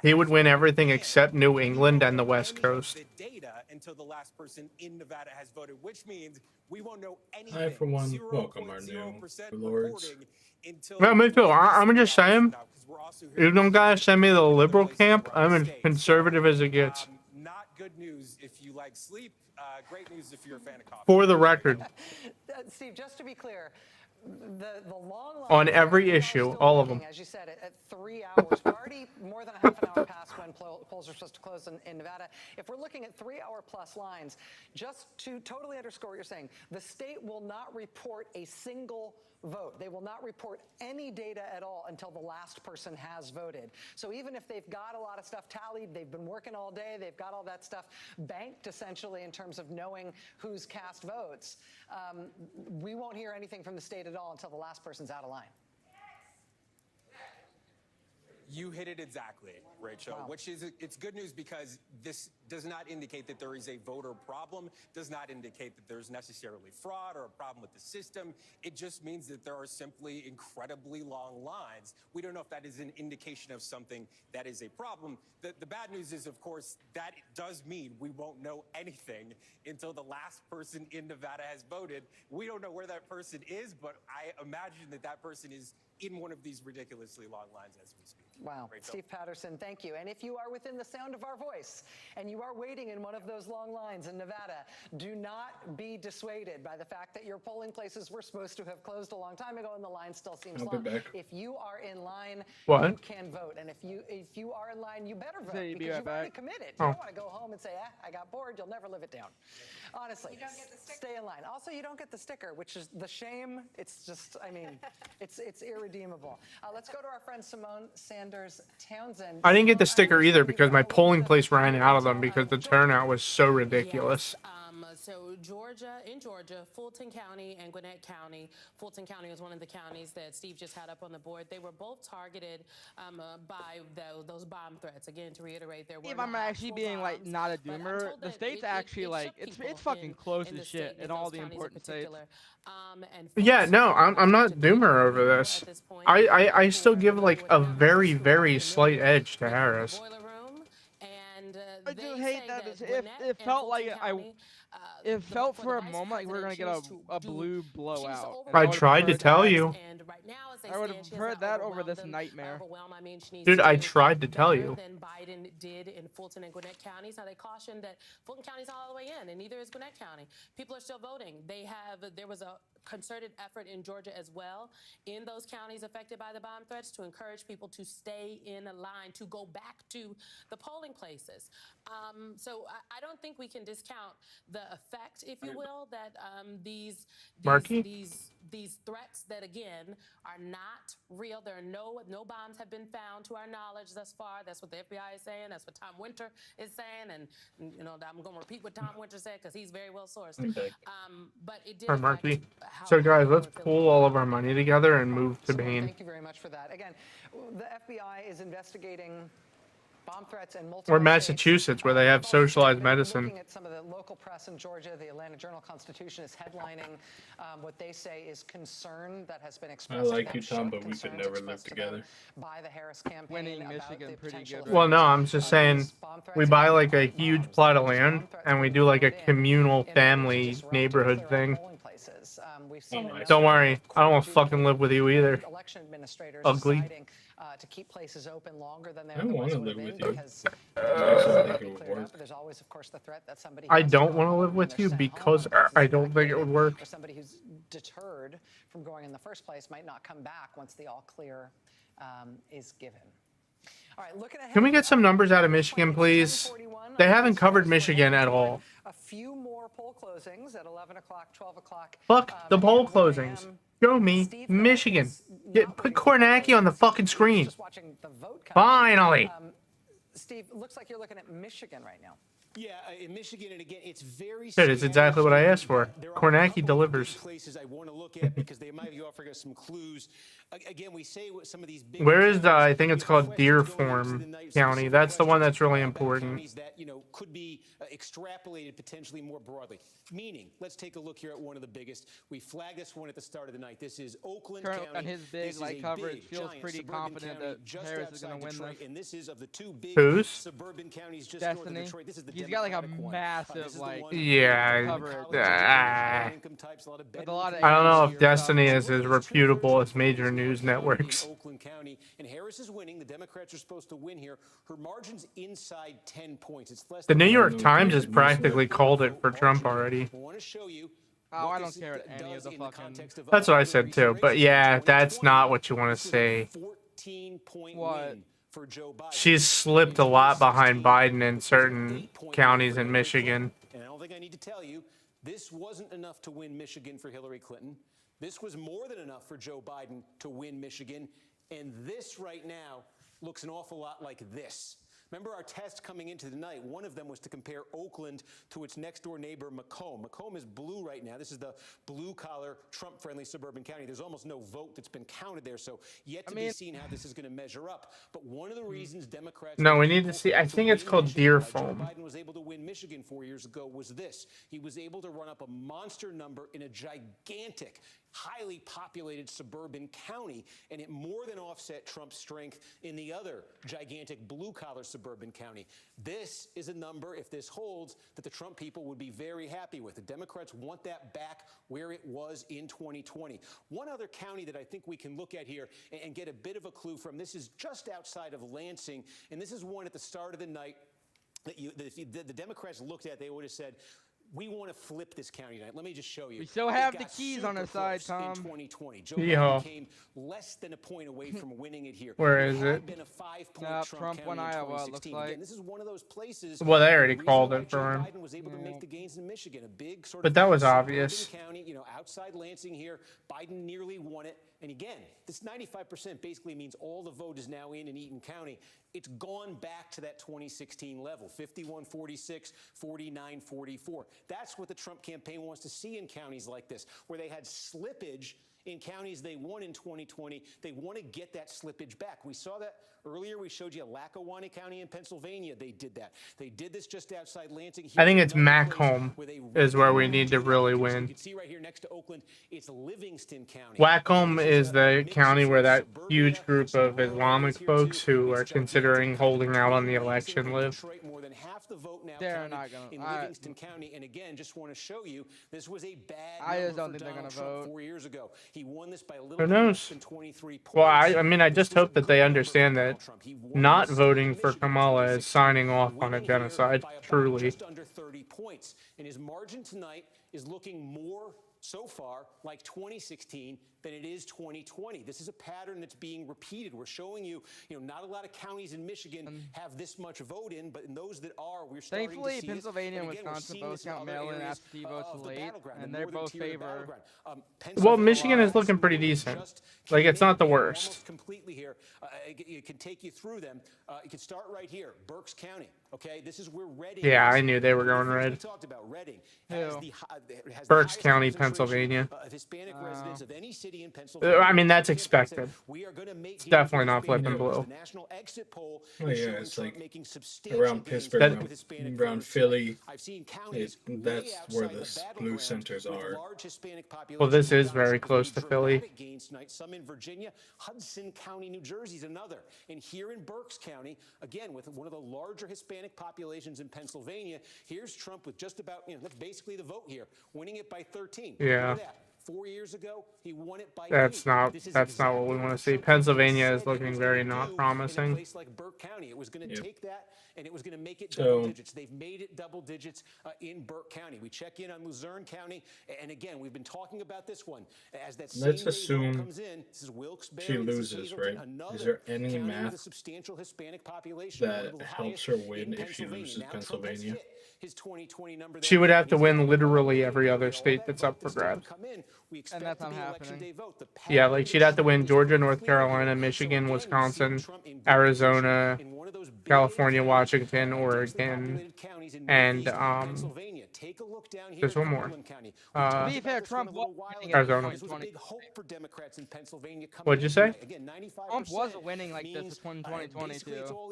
he would win everything except New England and the West Coast. data until the last person in Nevada has voted, which means we won't know anything. I, for one, welcome our new lords. No, me too. I'm just saying, you don't gotta send me to the liberal camp. I'm as conservative as it gets. Not good news if you like sleep. Great news if you're a fan of coffee. For the record. Steve, just to be clear, the long line On every issue, all of them. as you said, at 3 hours. We're already more than a half an hour past when polls are supposed to close in Nevada. If we're looking at 3-hour-plus lines, just to totally underscore what you're saying, the state will not report a single vote. They will not report any data at all until the last person has voted. So even if they've got a lot of stuff tallied, they've been working all day, they've got all that stuff banked essentially in terms of knowing who's cast votes, we won't hear anything from the state at all until the last person's out of line. You hit it exactly, Rachel, which is, it's good news because this does not indicate that there is a voter problem, does not indicate that there's necessarily fraud or a problem with the system. It just means that there are simply incredibly long lines. We don't know if that is an indication of something that is a problem. The bad news is, of course, that it does mean we won't know anything until the last person in Nevada has voted. We don't know where that person is, but I imagine that that person is in one of these ridiculously long lines as we speak. Wow. Rachel. Steve Patterson, thank you. And if you are within the sound of our voice and you are waiting in one of those long lines in Nevada, do not be dissuaded by the fact that your polling places were supposed to have closed a long time ago and the line still seems I'll be long. back. If you are in line, What? you can vote. And if you are in line, you better vote Say you'd be because right you've already back. committed. Oh. You don't want to go home and say, I got bored. You'll never live it down. Honestly, You don't get the sticker. stay in line. Also, you don't get the sticker, which is the shame. It's just, I mean, it's irredeemable. Let's go to our friend Simone Sanders Townsend. I didn't get the sticker either because my polling place ran out of them because the turnout was so ridiculous. So in Georgia, Fulton County and Gwinnett County. Fulton County was one of the counties that Steve just had up on the board. They were both targeted by those bomb threats. Again, to reiterate, there were If I'm actually being like not a doomer, the state's actually like it's fucking close as shit in all the important states. Yeah, no, I'm not doomer over this. I still give like a very, very slight edge to Harris. I just hate that it felt like it felt for a moment like we were gonna get a blue blowout. I tried to tell you. I would have heard that over this nightmare. Dude, I tried to tell you. Than Biden did in Fulton and Gwinnett counties. Now they cautioned that Fulton County's not all the way in, and neither is Gwinnett County. People are still voting. There was a concerted effort in Georgia as well, in those counties affected by the bomb threats, to encourage people to stay in a line, to go back to the polling places. So I don't think we can discount the effect, if you will, that these threats that, again, are not real. There are no bombs have been found to our knowledge thus far. That's what the FBI is saying. That's what Tom Winter is saying. And you know, I'm going to repeat what Tom Winter said because he's very well sourced. But it did Or Marky. So guys, let's pull all of our money together and move to Maine. Thank you very much for that. Again, the FBI is investigating bomb threats in multiple Or Massachusetts, where they have socialized medicine. Looking at some of the local press in Georgia, the Atlanta Journal-Constitution is headlining what they say is concern that has been expressed. I like you, Tom, but we could never live together. By the Harris campaign. Winning Michigan pretty good. Well, no, I'm just saying we buy like a huge plot of land and we do like a communal family neighborhood thing. Don't worry, I don't want to fucking live with you either. Election administrators Ugly. deciding, to keep places open longer than they I want otherwise to would live have with been you. because I think it would work. there's always, of course, the threat that somebody I has don't to want to go live home with and you they're sent because home because I don't think it would work. or somebody who's deterred from going in the first place might not come back once the all clear is given. All right, looking ahead, Can we get some numbers out of Michigan, please? They haven't covered Michigan at all. a few more poll closings at 11 o'clock, 12 o'clock. Fuck the poll closings. Show me Michigan. Put Kornacki on the fucking screen. Finally. Steve, looks like you're looking at Michigan right now. Yeah, in Michigan, and again, it's very. Dude, it's exactly what I asked for. Kornacki delivers. Places I want to look at because they might be offering us some clues. Again, we say what some of these big. Where is I think it's called Deerform County. That's the one that's really important. That, you know, could be extrapolated potentially more broadly. Meaning, let's take a look here at one of the biggest. We flagged this one at the start of the night. This is Oakland County. On his big This is a coverage, big, feels giant pretty suburban confident county that just Harris is going outside to win Detroit, this. and this is of the two big Whose? suburban counties just north of Destiny. Detroit. This is the He's got like a Democratic one. massive This is the like one Yeah. coverage. I Types, a lot of with a lot of don't know if here, Destiny is as reputable as major news networks. Oakland County, and Harris is winning. The Democrats are supposed to win here. Her margin's inside 10 points. It's less The than New York Times has practically called it for Trump already. I want to show you. Oh, I don't care what any of the fucking. That's what I said too. But yeah, that's not what you want to say. 14-point What? win for Joe Biden. She's slipped a lot behind Biden in certain counties in Michigan. And I don't think I need to tell you, this wasn't enough to win Michigan for Hillary Clinton. This was more than enough for Joe Biden to win Michigan. And this right now looks an awful lot like this. Remember our test coming into the night, one of them was to compare Oakland to its next door neighbor, Macomb. Macomb is blue right now. This is the blue-collar, Trump-friendly suburban county. There's almost no vote that's been counted there, so yet to be seen how this is going to measure up. But one of the reasons Democrats... No, we need to see. I think it's called Deerfoam. Joe Biden was able to win Michigan 4 years ago was this. He was able to run up a monster number in a gigantic, highly populated suburban county, and it more than offset Trump's strength in the other gigantic blue-collar suburban county. This is a number, if this holds, that the Trump people would be very happy with. The Democrats want that back where it was in 2020. One other county that I think we can look at here and get a bit of a clue from, this is just outside of Lansing, and this is one at the start of the night that the Democrats looked at. They would have said, we want to flip this county tonight. Let me just show you. We still have the keys on our side, Tom. In 2020, Joe Yeehaw. Biden came less than a point away from winning it here. Where It is had it? Been a 5-point Trump won county in Iowa, it looks 2016. like. Again, this is one of those places. Well, they already the reason called why it for Joe him. Biden was able to make the gains in Michigan, a big sort But of that was suburban obvious. county, you know, outside Lansing here. Biden nearly won it. And again, this 95% basically means all the vote is now in Eaton County. It's gone back to that 2016 level, 51-46, 49-44. That's what the Trump campaign wants to see in counties like this, where they had slippage in counties they won in 2020. They want to get that slippage back. We saw that earlier. We showed you Lackawanna County in Pennsylvania. They did that. They did this just outside Lansing. I think it's Macomb is where we need to really You win. can see right here next to Oakland, it's Livingston County. Wacombe is the county where that huge group of Islamic folks who are considering holding out on the election live. Detroit, more than half the vote now They're counted not gonna- in Livingston County. And again, just want to show you, this was a bad I just number don't for think they're Donald gonna Trump vote. 4 years ago. He won this by a little Who bit less knows? than 23 points. Well, I mean, I just hope that they understand that He won not this voting in for Michigan, Kamala is signing off on a winning here genocide, by about truly. just under 30 points. And his margin tonight is looking more so far like 2016 than it is 2020. This is a pattern that's being repeated. We're showing you, not a lot of counties in Michigan have this much vote in, but in those that are, we're starting Thankfully, to see Pennsylvania this. and Wisconsin both count mail-in absentee votes late, and they're both favor. Well, Michigan is looking pretty decent. Like, it's not the worst. Almost completely here. It can take you through them. You can start right here, Berks County. Okay, this is where Reading. Yeah, I knew they were going red. We talked about Reading. Has Berks County, Pennsylvania. Of Hispanic residents of any city in Pennsylvania. I mean, that's expected. It's definitely not flipping blue. National exit poll Oh yeah, it's like around Pittsburgh, around Philly. That's where the blue centers are. Well, this is very close to Philly. Some in Virginia, Hudson County, New Jersey is another. And here in Berks County, again, with one of the larger Hispanic populations in Pennsylvania, here's Trump with just about, that's basically the vote here, winning it by 13. Yeah. Look at that. 4 years ago, he won it by That's 8. not This is not what we want to see. Pennsylvania is looking very not in a promising. place like Burke County. It was going to take that and it was going to make it double digits. They've made it double digits in Burke County. We check in on Luzerne County, and again, we've been talking about this one as that. Let's assume comes in. This is Wilkes-Barre, she loses, right? Is there any math that helps her win if she loses Pennsylvania? She would have to win literally every other state that's up for grabs. And that's not happening. Yeah, like she'd have to win Georgia, North Carolina, Michigan, Wisconsin, Arizona, California, Washington, Oregon, and there's one more. To be fair, Trump was winning Arizona. What'd you say? Trump was winning like this in 2020 too.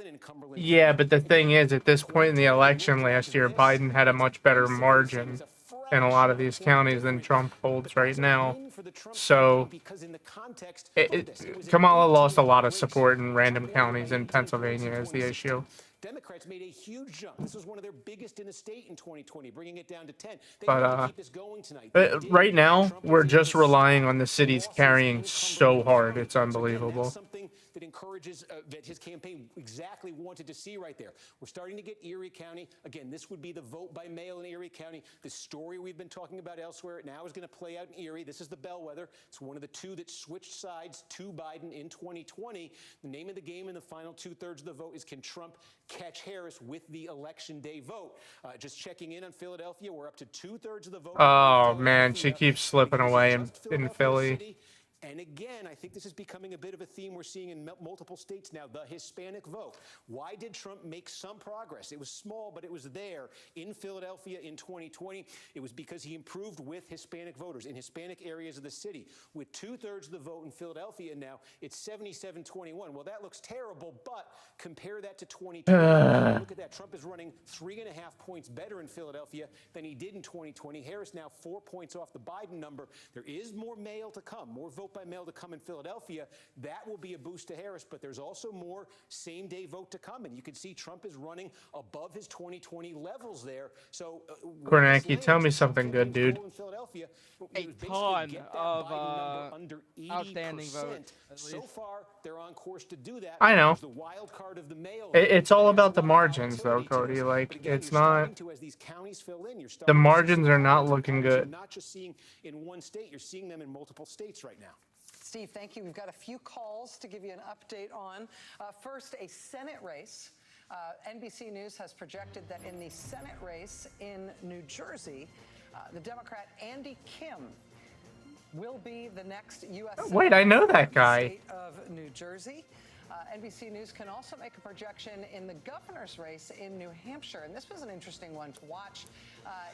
Yeah, but the thing is, at this point in the election last year, Biden had a much better margin in a lot of these counties than Trump holds right now. So, Kamala lost a lot of support in random counties in Pennsylvania is the issue. Democrats made a huge jump. This was one of their biggest in the state in 2020, bringing it down to 10. They But keep this going tonight. right now, we're just relying on the cities carrying so hard. It's unbelievable. Something that encourages that his campaign exactly wanted to see right there. We're starting to get Erie County. Again, this would be the vote by mail in Erie County. The story we've been talking about elsewhere now is going to play out in Erie. This is the bellwether. It's one of the two that switched sides to Biden in 2020. The name of the game in the final 2/3 of the vote is, can Trump catch Harris with the election day vote? Just checking in on Philadelphia, we're up to 2/3 of the vote. Oh man, she keeps slipping away in Philly. And again, I think this is becoming a bit of a theme we're seeing in multiple states now, the Hispanic vote. Why did Trump make some progress? It was small, but it was there in Philadelphia in 2020. It was because he improved with Hispanic voters in Hispanic areas of the city. With 2/3 of the vote in Philadelphia now, it's 77-21. Well, that looks terrible, but compare that to 2020. Look at that. Trump is running 3.5 points better in Philadelphia than he did in 2020. Harris now 4 points off the Biden number. There is more mail to come, more vote by mail to come in Philadelphia. That will be a boost to Harris, but there's also more same-day vote to come, and you can see Trump is running above his 2020 levels there. So, Kornacki, tell me something good, dude. A ton of outstanding votes. So far, they're on course to do that. I know. The wild card of the mail. It's all about the margins, though, Cody. Like, it's not. The margins are not looking good. Not just seeing in one state, you're seeing them in multiple states right now. Steve, thank you. We've got a few calls to give you an update on. First, a Senate race. NBC News has projected that in the Senate race in New Jersey, the Democrat Andy Kim will be the next U.S. Wait, I know that guy. State of New Jersey. NBC News can also make a projection in the governor's race in New Hampshire. And this was an interesting one to watch.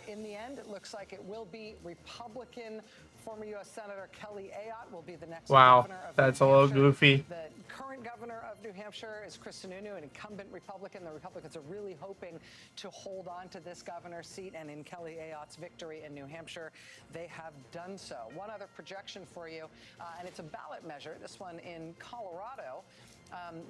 In the end, it looks like it will be Republican. Former U.S. Senator Kelly Ayotte will be the next governor of that's New a little Hampshire. goofy. The current governor of New Hampshire is Chris Sununu, an incumbent Republican. The Republicans are really hoping to hold on to this governor's seat, and in Kelly Ayotte's victory in New Hampshire, they have done so. One other projection for you, and it's a ballot measure, this one in Colorado.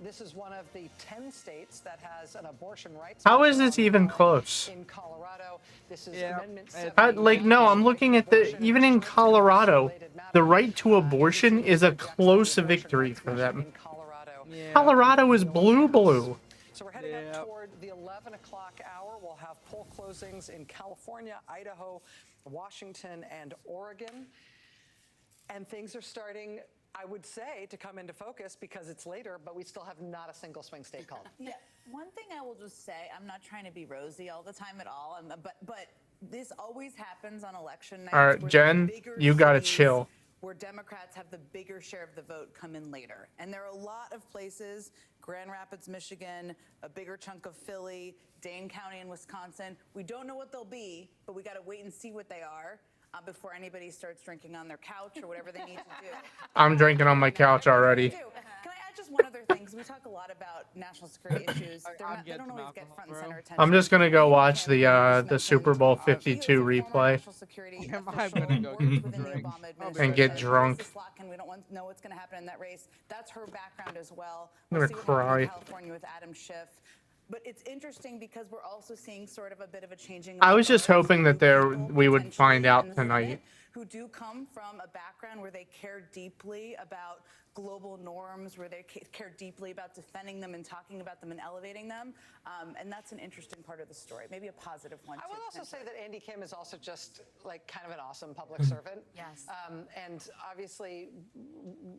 This is one of the 10 states that has an abortion rights. How is this even close? In Colorado, this is Amendment Like, no, I'm looking at even in Colorado, the right to abortion is a close victory for them. Colorado is blue. So we're heading up toward the 11 o'clock hour. We'll have poll closings in California, Idaho, Washington, and Oregon. And things are starting, I would say, to come into focus because it's later, but we still have not a single swing state called. Yeah, one thing I will just say, I'm not trying to be rosy all the time at all, but this always happens on election nights. All right, Jen, you gotta chill. Where Democrats have the bigger share of the vote come in later. And there are a lot of places, Grand Rapids, Michigan, a bigger chunk of Philly, Dane County in Wisconsin. We don't know what they'll be, but we got to wait and see what they are before anybody starts drinking on their couch or whatever they need to do. I'm drinking on my couch already. Can I add just one other thing? Because we talk a lot about national security issues. They don't always get front and center attention. I'm just gonna go watch the Super Bowl 52 replay and get drunk. We don't know what's going to happen in that race. That's her background as well. I'm gonna cry. California with Adam Schiff. But it's interesting because we're also seeing sort of a bit of a changing. I was just hoping that we would find out tonight. Who do come from a background where they care deeply about global norms, where they care deeply about defending them and talking about them and elevating them. And that's an interesting part of the story, maybe a positive one. I will also say that Andy Kim is also just like kind of an awesome public servant. Yes. And obviously,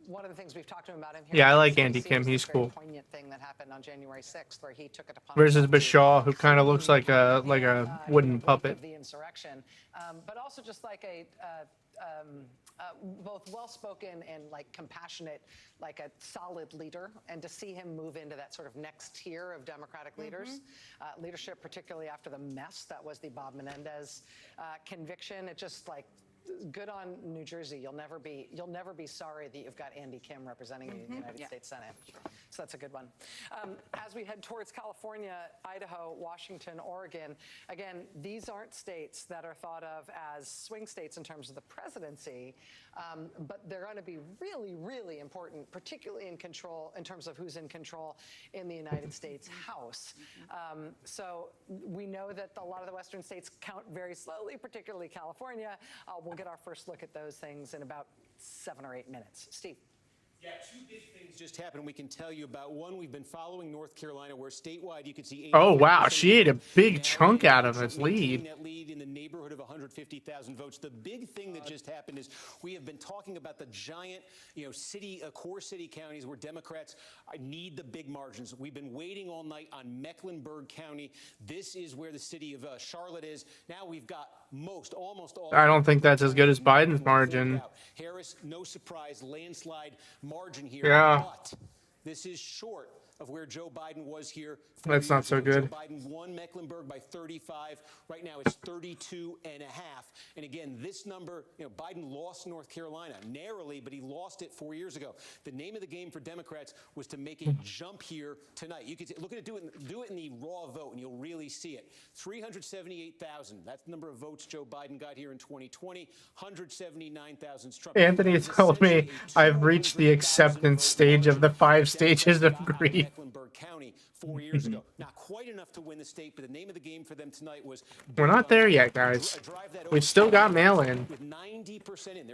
one of the things we've talked to him about him here. Yeah, I like Andy Kim. He's cool. Poignant thing that happened on January 6th, where he took it upon Versus Bashaw, who kind of looks like a wooden puppet. of the insurrection, but also just like a both well-spoken and like compassionate, like a solid leader, and to see him move into that sort of next tier of Democratic leaders, leadership, particularly after the mess that was the Bob Menendez conviction, it just like. Good on New Jersey. You'll never be sorry that you've got Andy Kim representing you in the United States Senate. So that's a good one. As we head towards California, Idaho, Washington, Oregon, again, these aren't states that are thought of as swing states in terms of the presidency, but they're going to be really, really important, particularly in terms of who's in control in the United States House. So we know that a lot of the Western states count very slowly, particularly California. We'll get our first look at those things in about 7 or 8 minutes. Steve. Yeah, two big things just happened we can tell you about. One, we've been following North Carolina, where statewide you can see. Oh wow, she ate a big chunk out of his lead. That lead in the neighborhood of 150,000 votes. The big thing that just happened is we have been talking about the giant, core city counties where Democrats need the big margins. We've been waiting all night on Mecklenburg County. This is where the city of Charlotte is. Now we've got almost all. I don't think that's as good as Biden's margin. Harris, no surprise, landslide margin here. Yeah. But this is short of where Joe Biden was here. That's not so good. Joe Biden won Mecklenburg by 35. Right now it's 32 and a half. And again, this number, Biden lost North Carolina narrowly, but he lost it 4 years ago. The name of the game for Democrats was to make a jump here tonight. You could look at it, do it in the raw vote, and you'll really see it. 378,000. That's the number of votes Joe Biden got here in 2020. 179,000 Trump. Anthony told me I've reached the acceptance stage of the 5 stages of grief. Mecklenburg County 4 years ago. Not quite enough to win the state, but the name of the game for them tonight was. We're not there yet, guys. We've still got mail-in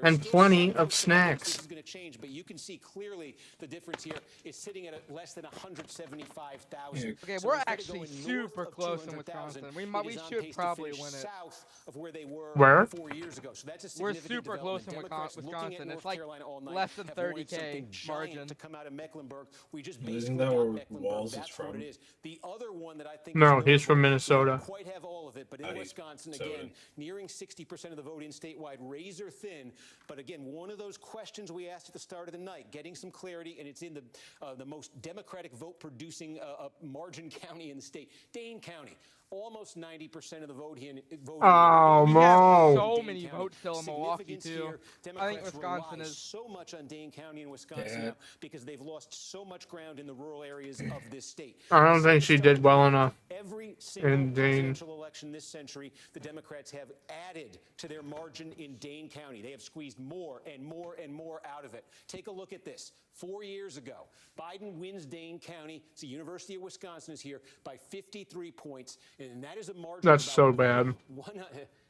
and plenty of snacks. This is going to change, but you can see clearly the difference here is sitting at less than 175,000. Okay, we're actually super close in Wisconsin. We should probably win it. South of where they were Where? 4 years ago. So that's a We're significant super close in development. Wisconsin. It's like night, less than have wanted 30K something giant margin. to come out of Mecklenburg. We just Isn't basically that got where Mecklenburg. Walls is That's from? what it is. The other one that I think No, is he's from notable, Minnesota. don't quite have all of it, but in Wisconsin, again, nearing 60% of the vote in statewide, razor thin. But again, one of those questions we asked at the start of the night, getting some clarity, and it's in the most Democratic vote-producing margin county in the state, Dane County. Almost 90% of the vote here. Oh, no. So many votes still in Milwaukee, too. I think Wisconsin is so much on Dane County and Wisconsin now because they've lost so much ground in the rural areas of this state. I don't think she did well enough. Every single in Dane. presidential election this century, the Democrats have added to their margin in Dane County. They have squeezed more and more and more out of it. Take a look at this. 4 years ago, Biden wins Dane County. It's the University of Wisconsin is here by 53 points, and that is a margin. That's so bad.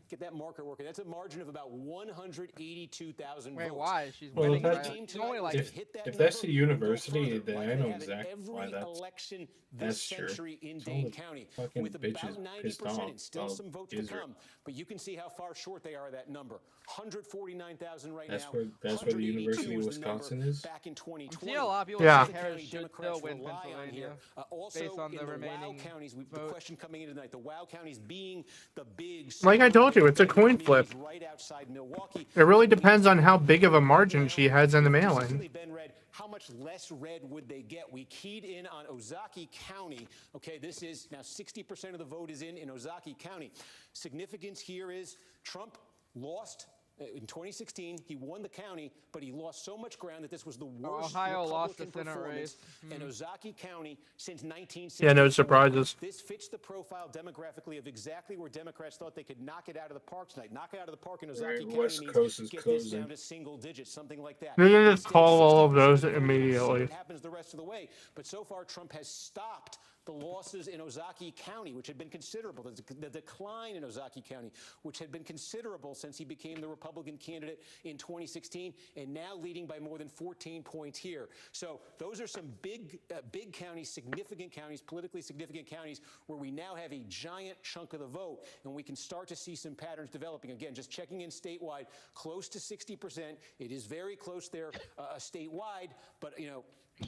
get that marker working. That's a margin of about 182,000 Wait, votes. why? She's Well, winning, if right? that's, She's only like if that's the university, then I know exactly why that's true. Century in It's all Dane the County, fucking with bitches about pissed 90% off and still about some votes to Israel. come. But you can see how far short they are of that number. 149,000 right That's now. where the University of was the number Wisconsin is. back in 2020. I'm seeing a lot of people Yeah. say Harris should still win Pennsylvania Also, based on in the WOW remaining counties, the votes. question coming in tonight, the WOW counties being the big. Like I told you, it's a coin flip. Right outside Milwaukee. It really depends on how big of a margin she has in the mail-in. Ben read, how much less red would they get? We keyed in on Ozaukee County. Okay, this is now 60% of the vote is in Ozaukee County. Significance here is Trump lost in 2016. He won the county, but he lost so much ground that this was the worst Ohio Republican lost the Senate performance race. in Ozaukee County since 1960. Yeah, no surprises. This fits the profile demographically of exactly where Democrats thought they could knock it out of the park tonight. Knock it out of the park in Ozaukee Right, County West means Coast is get this closing. down to single digits, something like that. They're gonna just Instead, call all of 60% those vote, immediately. What happens the rest of the way? But so far, Trump has stopped the losses in Ozaukee County, which had been considerable, the decline in Ozaukee County, which had been considerable since he became the Republican candidate in 2016, and now leading by more than 14 points here. So those are some big counties, significant counties, politically significant counties, where we now have a giant chunk of the vote, and we can start to see some patterns developing. Again, just checking in statewide, close to 60%. It is very close there statewide, but you know,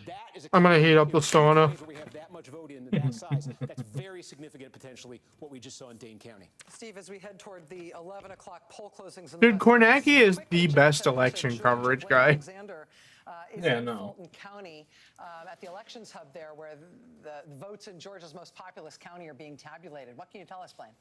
that is I'm gonna heat up the sauna. where we have that much vote in that size. That's very significant, potentially, what we just saw in Dane County. Steve, as we head toward the 11 o'clock poll closings. Dude, Kornacki is the best election coverage guy. Alexander is Yeah, in no. Fulton County at the elections hub there, where the votes in Georgia's most populous county are being tabulated. What can you tell us, Blaine?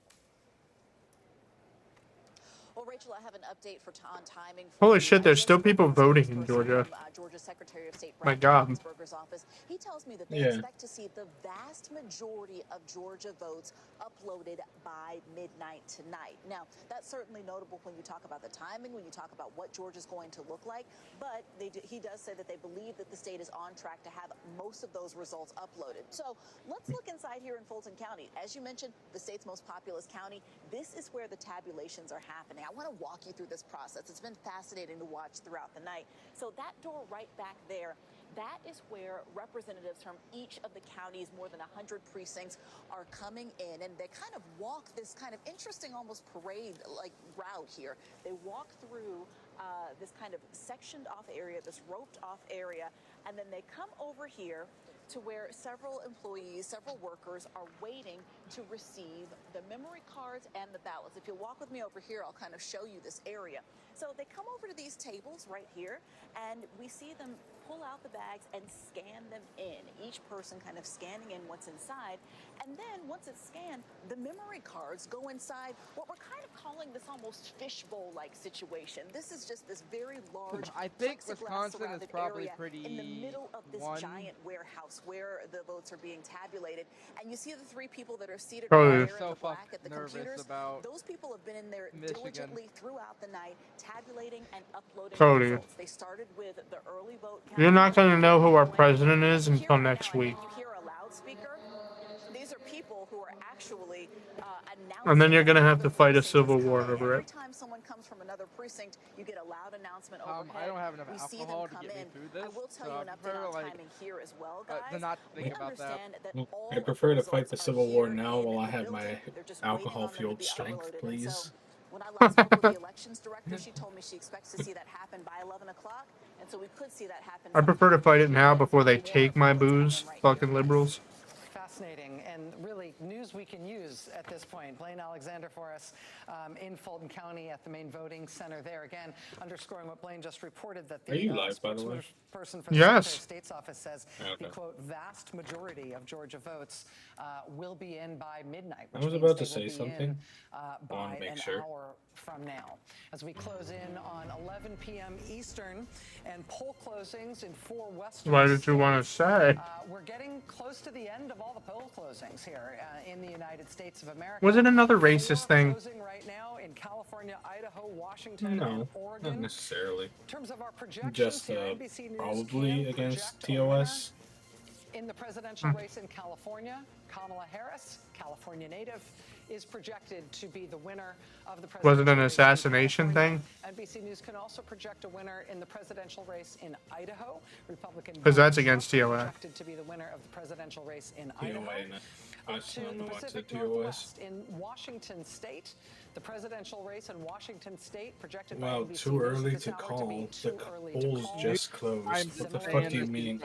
Well, Rachel, I have an update on timing. Holy shit, there's still people voting in Georgia. Georgia Secretary of State My Brad God. Raffensperger's office. He tells me that they Yeah. expect to see the vast majority of Georgia votes uploaded by midnight tonight. Now, that's certainly notable when you talk about the timing, when you talk about what Georgia's going to look like, but he does say that they believe that the state is on track to have most of those results uploaded. So let's look inside here in Fulton County. As you mentioned, the state's most populous county. This is where the tabulations are happening. I want to walk you through this process. It's been fascinating to watch throughout the night. So that door right back there, that is where representatives from each of the counties, more than 100 precincts, are coming in, and they kind of walk this kind of interesting, almost parade-like route here. They walk through this kind of sectioned off area, this roped off area, and then they come over here to where several employees, several workers are waiting to receive the memory cards and the ballots. If you'll walk with me over here, I'll kind of show you this area. So they come over to these tables right here, and we see them pull out the bags and scan them in, each person kind of scanning in what's inside. And then once it's scanned, the memory cards go inside what we're kind of calling this almost fishbowl-like situation. This is just this very large, I think plexiglass Wisconsin is surrounded probably area pretty in the middle of this one. giant warehouse where the votes are being tabulated. And you see the three people that are seated Oh, right yeah. there in So the black at the nervous computers. about Those people have been in there Michigan. diligently throughout the night, tabulating and uploading Cody. results. They started with the early vote count. You're not gonna know who our president is until next week. You hear a loudspeaker. These are people who are actually announcing. And then you're gonna have to fight a civil war over Every it. time someone comes from another precinct, you get a loud announcement I overhead. don't have enough We see them alcohol to come get me in. through this, I will tell so you I an update prefer, on like, timing here as well, to guys. not think We about that. understand that Well, all I of prefer to the fight the results Civil are War here now in while I the have building. my They're just waiting on them to alcohol-fueled be strength, uploaded. And please. so when I last spoke with the elections director, she told me she expects to see that happen by 11 o'clock, and so we could see that happen. I prefer to fight it now before they take my booze, fucking liberals. Fascinating, and really news we can use at this point. Blaine Alexander for us in Fulton County at the main voting center there. Again, underscoring what Blaine just reported, that the Are you live, by the way? spokesperson for the Yes. Secretary of State's office says the, Okay. quote, vast majority of Georgia votes will be in by midnight. I which was means about they to will say be something. in, I by wanna make an sure. hour from now. As we close in on 11 p.m. Eastern, and poll closings in 4 western Why did you want to say? we're getting close to the end of all the poll closings here in the United States of America. Was it another racist thing? Closing right now in California, Idaho, Washington, No, and not Oregon. necessarily. In terms of our projections Just here, NBC News probably can against project a winner. TOS. In the presidential race in California, Kamala Harris, California native, is projected to be the winner of the presidential Was it an race in assassination California. thing? NBC News can also project a winner in the presidential race in Idaho. Republican Because that's Donald against Trump TOS. projected to be the winner of the presidential race in Idaho. I To don't the know what's a Pacific TOS. Northwest in Washington State, the presidential race in Washington State projected by Wow, NBC too News early this to hour call. be The too early to polls call. just closed. What the fuck do you mean?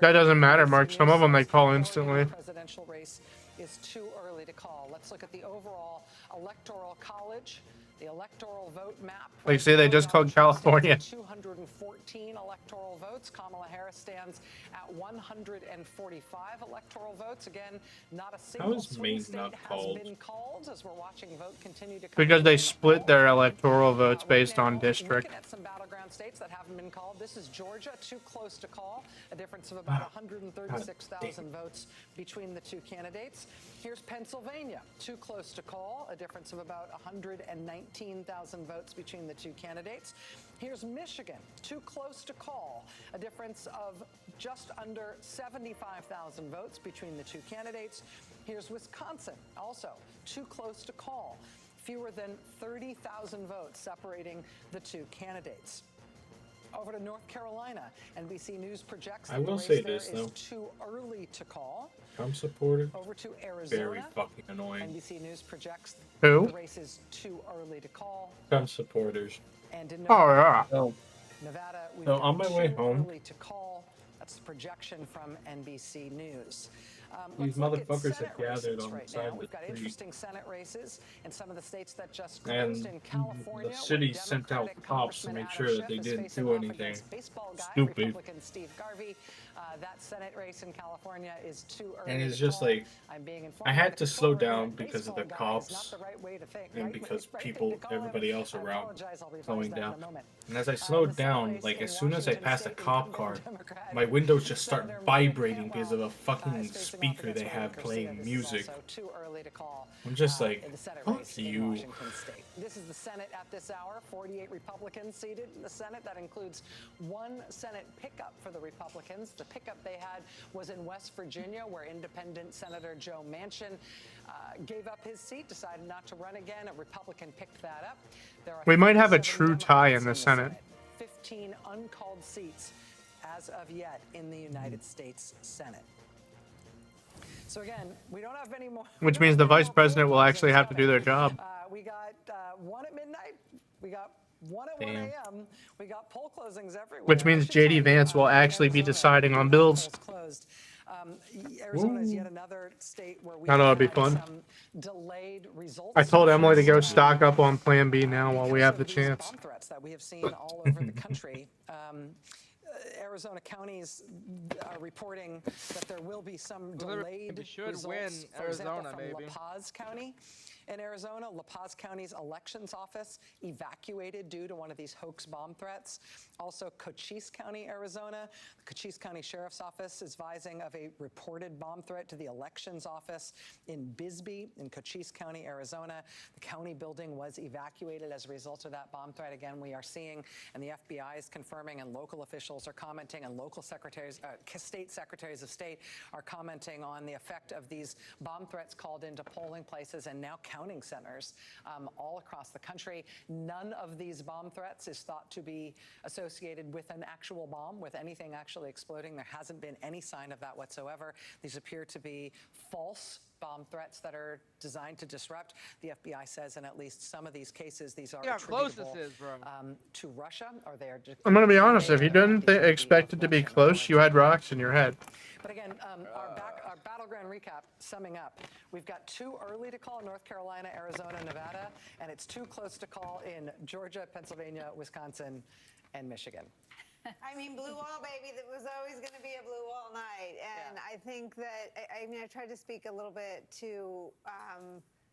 That doesn't matter, Mark. Some of them they call instantly. The presidential race is too early to call. Let's look at the overall electoral college. The electoral vote map. Like, see, they just called California. 214 electoral votes. Kamala Harris stands at 145 electoral votes. Again, not a single is swing Maine state not has called? been called as we're watching vote continue to come Because they in. split their electoral votes based on district. Looking at some battleground states that haven't been called. This is Georgia, too close to call. A difference of about 136,000 votes between the two candidates. Here's Pennsylvania, too close to call. A difference of about 119,000 votes between the two candidates. Here's Michigan, too close to call. A difference of just under 75,000 votes between the two candidates. Here's Wisconsin, also too close to call. Fewer than 30,000 votes separating the two candidates. Over to North Carolina, NBC News projects that I will the race say there this, is though. too early to call. Trump supported. Over to Arizona. Very fucking annoying. NBC News projects Who? the race is too early to call. Trump supporters. And in Oh, Nevada, yeah. Nevada, we've So got on my way too home- early to call. That's the projection from NBC News. These Let's look at motherfuckers Senate have gathered races on the right side now. of We've the got street. interesting Senate races in some of the states that just And closed in California. the where city sent out Democratic cops to Congressman make Adam sure that Schiff they is didn't facing do off anything against baseball guy, stupid. Republican Steve Garvey. That Senate race in California is too early And it's to just call. like, I'm being I informed had by to the slow controller down that because of the baseball guy is cops not the right way to think, and right? because Right thing people, to call him. everybody else I around apologize, I'll revise slowing that in down. a moment. And as I The slowed Senate down, race like in as soon as I Washington passed the State, cop Republican car, Democrat my windows just Senator start Mary vibrating because of a fucking is facing off speaker against they Ryan have Garcia. playing This is music. also too early to call, I'm just in like, the Senate fuck race in you. Washington State. This is the Senate at this hour. 48 Republicans seated in the Senate. That includes one Senate pickup for the Republicans. The pickup they had was in West Virginia, where independent Senator Joe Manchin gave up his seat, decided not to run again. A Republican picked that up. There are We might have a 57 true tie in Democrats the Senate. 15 uncalled seats as of yet in the United States Senate. So again, we don't have any more. Which means the vice president will actually have to do their job. We got one at midnight. We got one at 1 Damn. a.m. We got poll closings everywhere. Which means JD Vance will actually be deciding on bills. Closed. Arizona is yet another state where we I know it'd be had fun. some delayed results. I told Emily to go stock up on Plan B now while we have the chance. Bomb threats that we have seen all over the country. Arizona counties are reporting that there will be some delayed They should results. win For example, Arizona, from maybe. La Paz County in Arizona. La Paz County's elections office evacuated due to one of these hoax bomb threats. Also, Cochise County, Arizona. The Cochise County Sheriff's Office is advising of a reported bomb threat to the elections office in Bisbee in Cochise County, Arizona. The county building was evacuated as a result of that bomb threat. Again, we are seeing, and the FBI is confirming, and local officials are commenting, and local secretaries, state secretaries of state are commenting on the effect of these bomb threats called into polling places and now counting centers all across the country. None of these bomb threats is thought to be associated with an actual bomb, with anything actually exploding. There hasn't been any sign of that whatsoever. These appear to be false bomb threats that are designed to disrupt. The FBI says in at least some of these cases, these are Look how close this attributable is, bro. to Russia, or they are. I'm gonna be honest. If you didn't expect it to be close, you had rocks in your head. But again, our battleground recap, summing up, we've got too early to call in North Carolina, Arizona, Nevada, and it's too close to call in Georgia, Pennsylvania, Wisconsin, and Michigan. I mean, blue wall, baby, that was always going to be a blue wall night. And I think that, I mean, I tried to speak a little bit to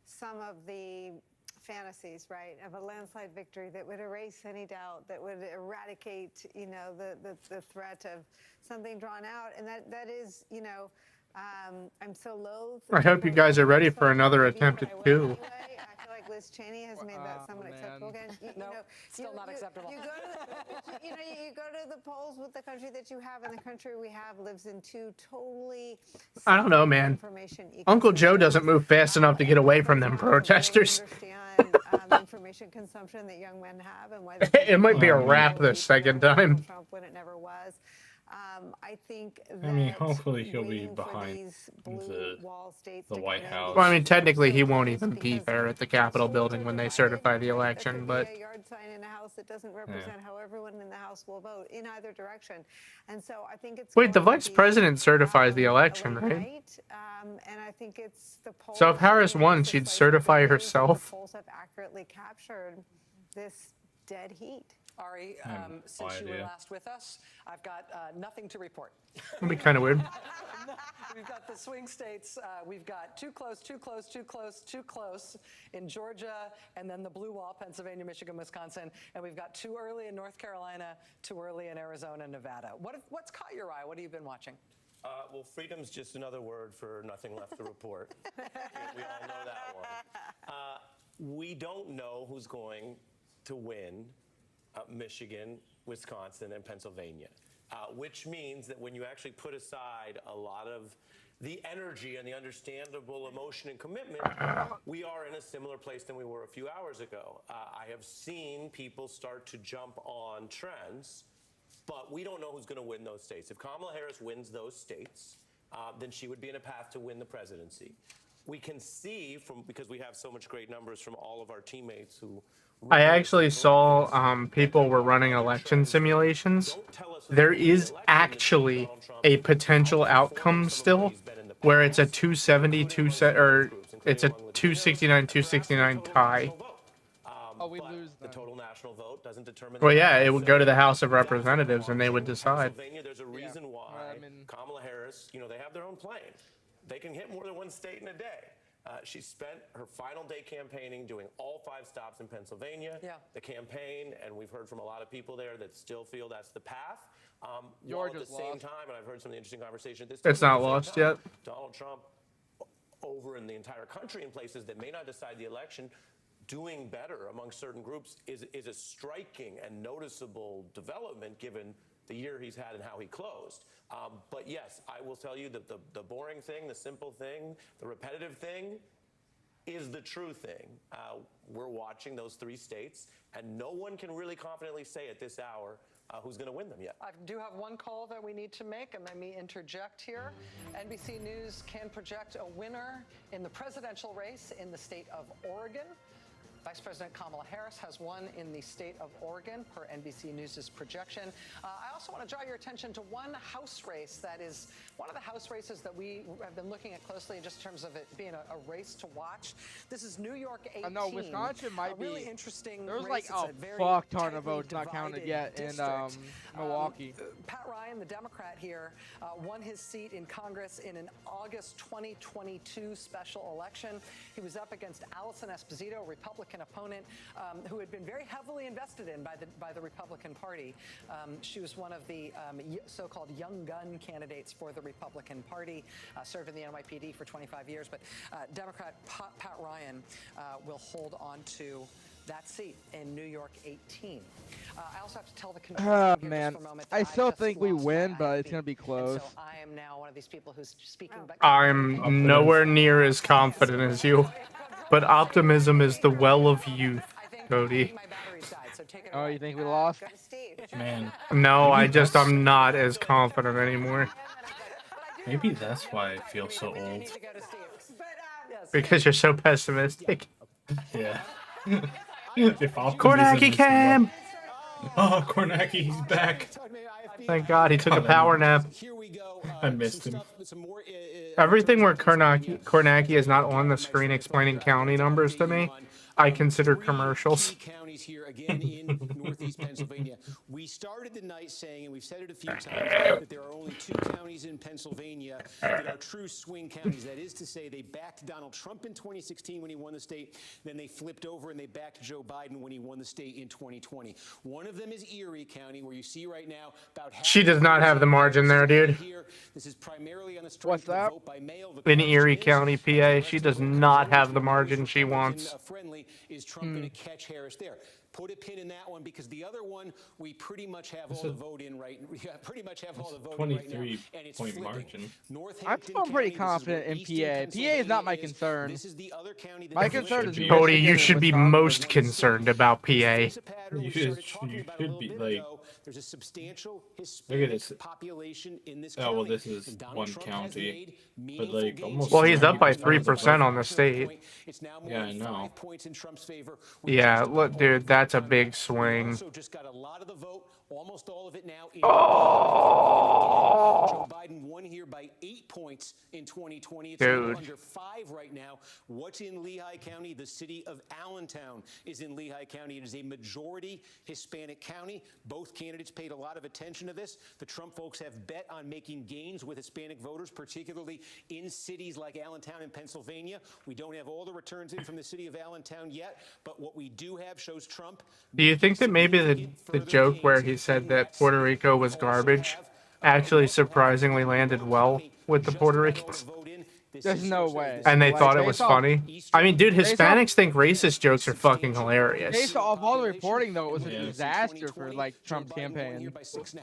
some of the fantasies, right, of a landslide victory that would erase any doubt, that would eradicate, you know, the threat of something drawn out. And that is, you know, I'm so loath. I hope you guys are ready for another attempted coup. I feel like Liz Cheney has made that somewhat acceptable again. Still not acceptable. You go to you go to the polls with the country that you have, and the country we have lives in two totally. I don't know, man. Uncle Joe doesn't move fast enough to get away from them protesters. The information consumption that young men have, and why It might be a wrap the second time. Trump when it never was. I think that I mean, hopefully he'll be behind the White House. Well, I mean, technically he won't even be there at the Capitol building when they certify the election, but a yard sign in a house that doesn't represent how everyone in the house will vote in either direction. And so I think it's wait, the vice president certifies the election, right? And I think it's the polls. So if Harris won, she'd certify herself. The polls have accurately captured this dead heat. Ari, since you were last with us, I've got nothing to report. That'd be kind of weird. We've got the swing states. We've got too close in Georgia, and then the blue wall, Pennsylvania, Michigan, Wisconsin, and we've got too early in North Carolina, too early in Arizona and Nevada. What's caught your eye? What have you been watching? Well, freedom's just another word for nothing left to report. We all know that one. We don't know who's going to win Michigan, Wisconsin, and Pennsylvania, which means that when you actually put aside a lot of the energy and the understandable emotion and commitment, we are in a similar place than we were a few hours ago. I have seen people start to jump on trends, but we don't know who's going to win those states. If Kamala Harris wins those states, then she would be in a path to win the presidency. We can see because we have so much great numbers from all of our teammates who I actually saw people were running election simulations. There is actually a potential outcome still where it's a 270, or it's a 269 tie. Oh, we lose the total national vote doesn't determine. Well, yeah, it would go to the House of Representatives and they would decide. Pennsylvania, there's a reason why Kamala Harris, they have their own plane. They can hit more than one state in a day. She spent her final day campaigning, doing all 5 stops in Pennsylvania. The campaign, and we've heard from a lot of people there that still feel that's the path. While at the same time, and I've heard some of the interesting conversation. It's not lost yet. Donald Trump, over in the entire country in places that may not decide the election, doing better among certain groups is a striking and noticeable development given the year he's had and how he closed. But yes, I will tell you that the boring thing, the simple thing, the repetitive thing is the true thing. We're watching those 3 states, and no one can really confidently say at this hour who's going to win them yet. I do have one call that we need to make, and let me interject here. NBC News can project a winner in the presidential race in the state of Oregon. Vice President Kamala Harris has won in the state of Oregon, per NBC News' projection. I also want to draw your attention to one House race that is one of the House races that we have been looking at closely in just terms of it being a race to watch. This is New York 18. No, Wisconsin might be. Really interesting. There's race. like a fuck ton of votes not counted yet in Milwaukee. Pat Ryan, the Democrat here, won his seat in Congress in an August 2022 special election. He was up against Allison Esposito, a Republican opponent who had been very heavily invested in by the Republican Party. She was one of the so-called young gun candidates for the Republican Party, served in the NYPD for 25 years. But Democrat Pat Ryan will hold on to that seat in New York 18. I also have to tell the control man, I still think we win, but it's going to be close. So I am now one of these people who's speaking. I'm nowhere near as confident as you, but optimism is the well of youth, Cody. Oh, you think we lost? Man. No, I'm not as confident anymore. Maybe that's why I feel so old. Because you're so pessimistic. Yeah. Kornacki cam! Oh, Kornacki, he's back. Thank God he took a power nap. I missed him. Everything where Kornacki is not on the screen explaining county numbers to me, I consider commercials. Counties here again in northeast Pennsylvania. We started the night saying, and we've said it a few times, that there are only 2 counties in Pennsylvania that are true swing counties. That is to say, they backed Donald Trump in 2016 when he won the state. Then they flipped over and they backed Joe Biden when he won the state in 2020. One of them is Erie County, where you see right now about half. She does not have the margin there, dude. This is primarily on the What's that? In Erie County, PA, she does not have the margin she wants. Friendly. is Trump going to catch Harris there? Put a pin in that one because the other one we pretty much have all the vote in right. We pretty much have all the voting right now, and it's 23-point flipping. margin. I'm feeling pretty confident in PA. PA is not my concern. This is the other county that My concern is Cody, Michigan you and should be Wisconsin. most concerned about PA. You should be like. There's a substantial Look at Hispanic this. population in this Oh county. well, this is And Donald one Trump has county, made but meaningful like gains. almost. Well, he's up by 90% 3% on the state. It's now more Yeah, I than know. 5 points in Trump's favor. with Yeah, just look, about dude, all the that's a vote big done. swing. We also just got a lot of the vote, almost all of it now. In Oh, Joe Biden won here by 8 points in 2020. It's dude. under 5 right now. What's in Lehigh County? The city of Allentown is in Lehigh County. It is a majority Hispanic county. Both candidates paid a lot of attention to this. The Trump folks have bet on making gains with Hispanic voters, particularly in cities like Allentown in Pennsylvania. We don't have all the returns in from the city of Allentown yet, but what we do have shows Trump. Do you think that maybe the joke where he said that Puerto Rico was garbage actually surprisingly landed well with the Puerto Ricans? There's no way. And they Like, thought it based was off- funny? I mean, dude, based Hispanics think racist jokes are fucking hilarious. Based off all the reporting, though, it was a Yeah. disaster for like Trump's campaign.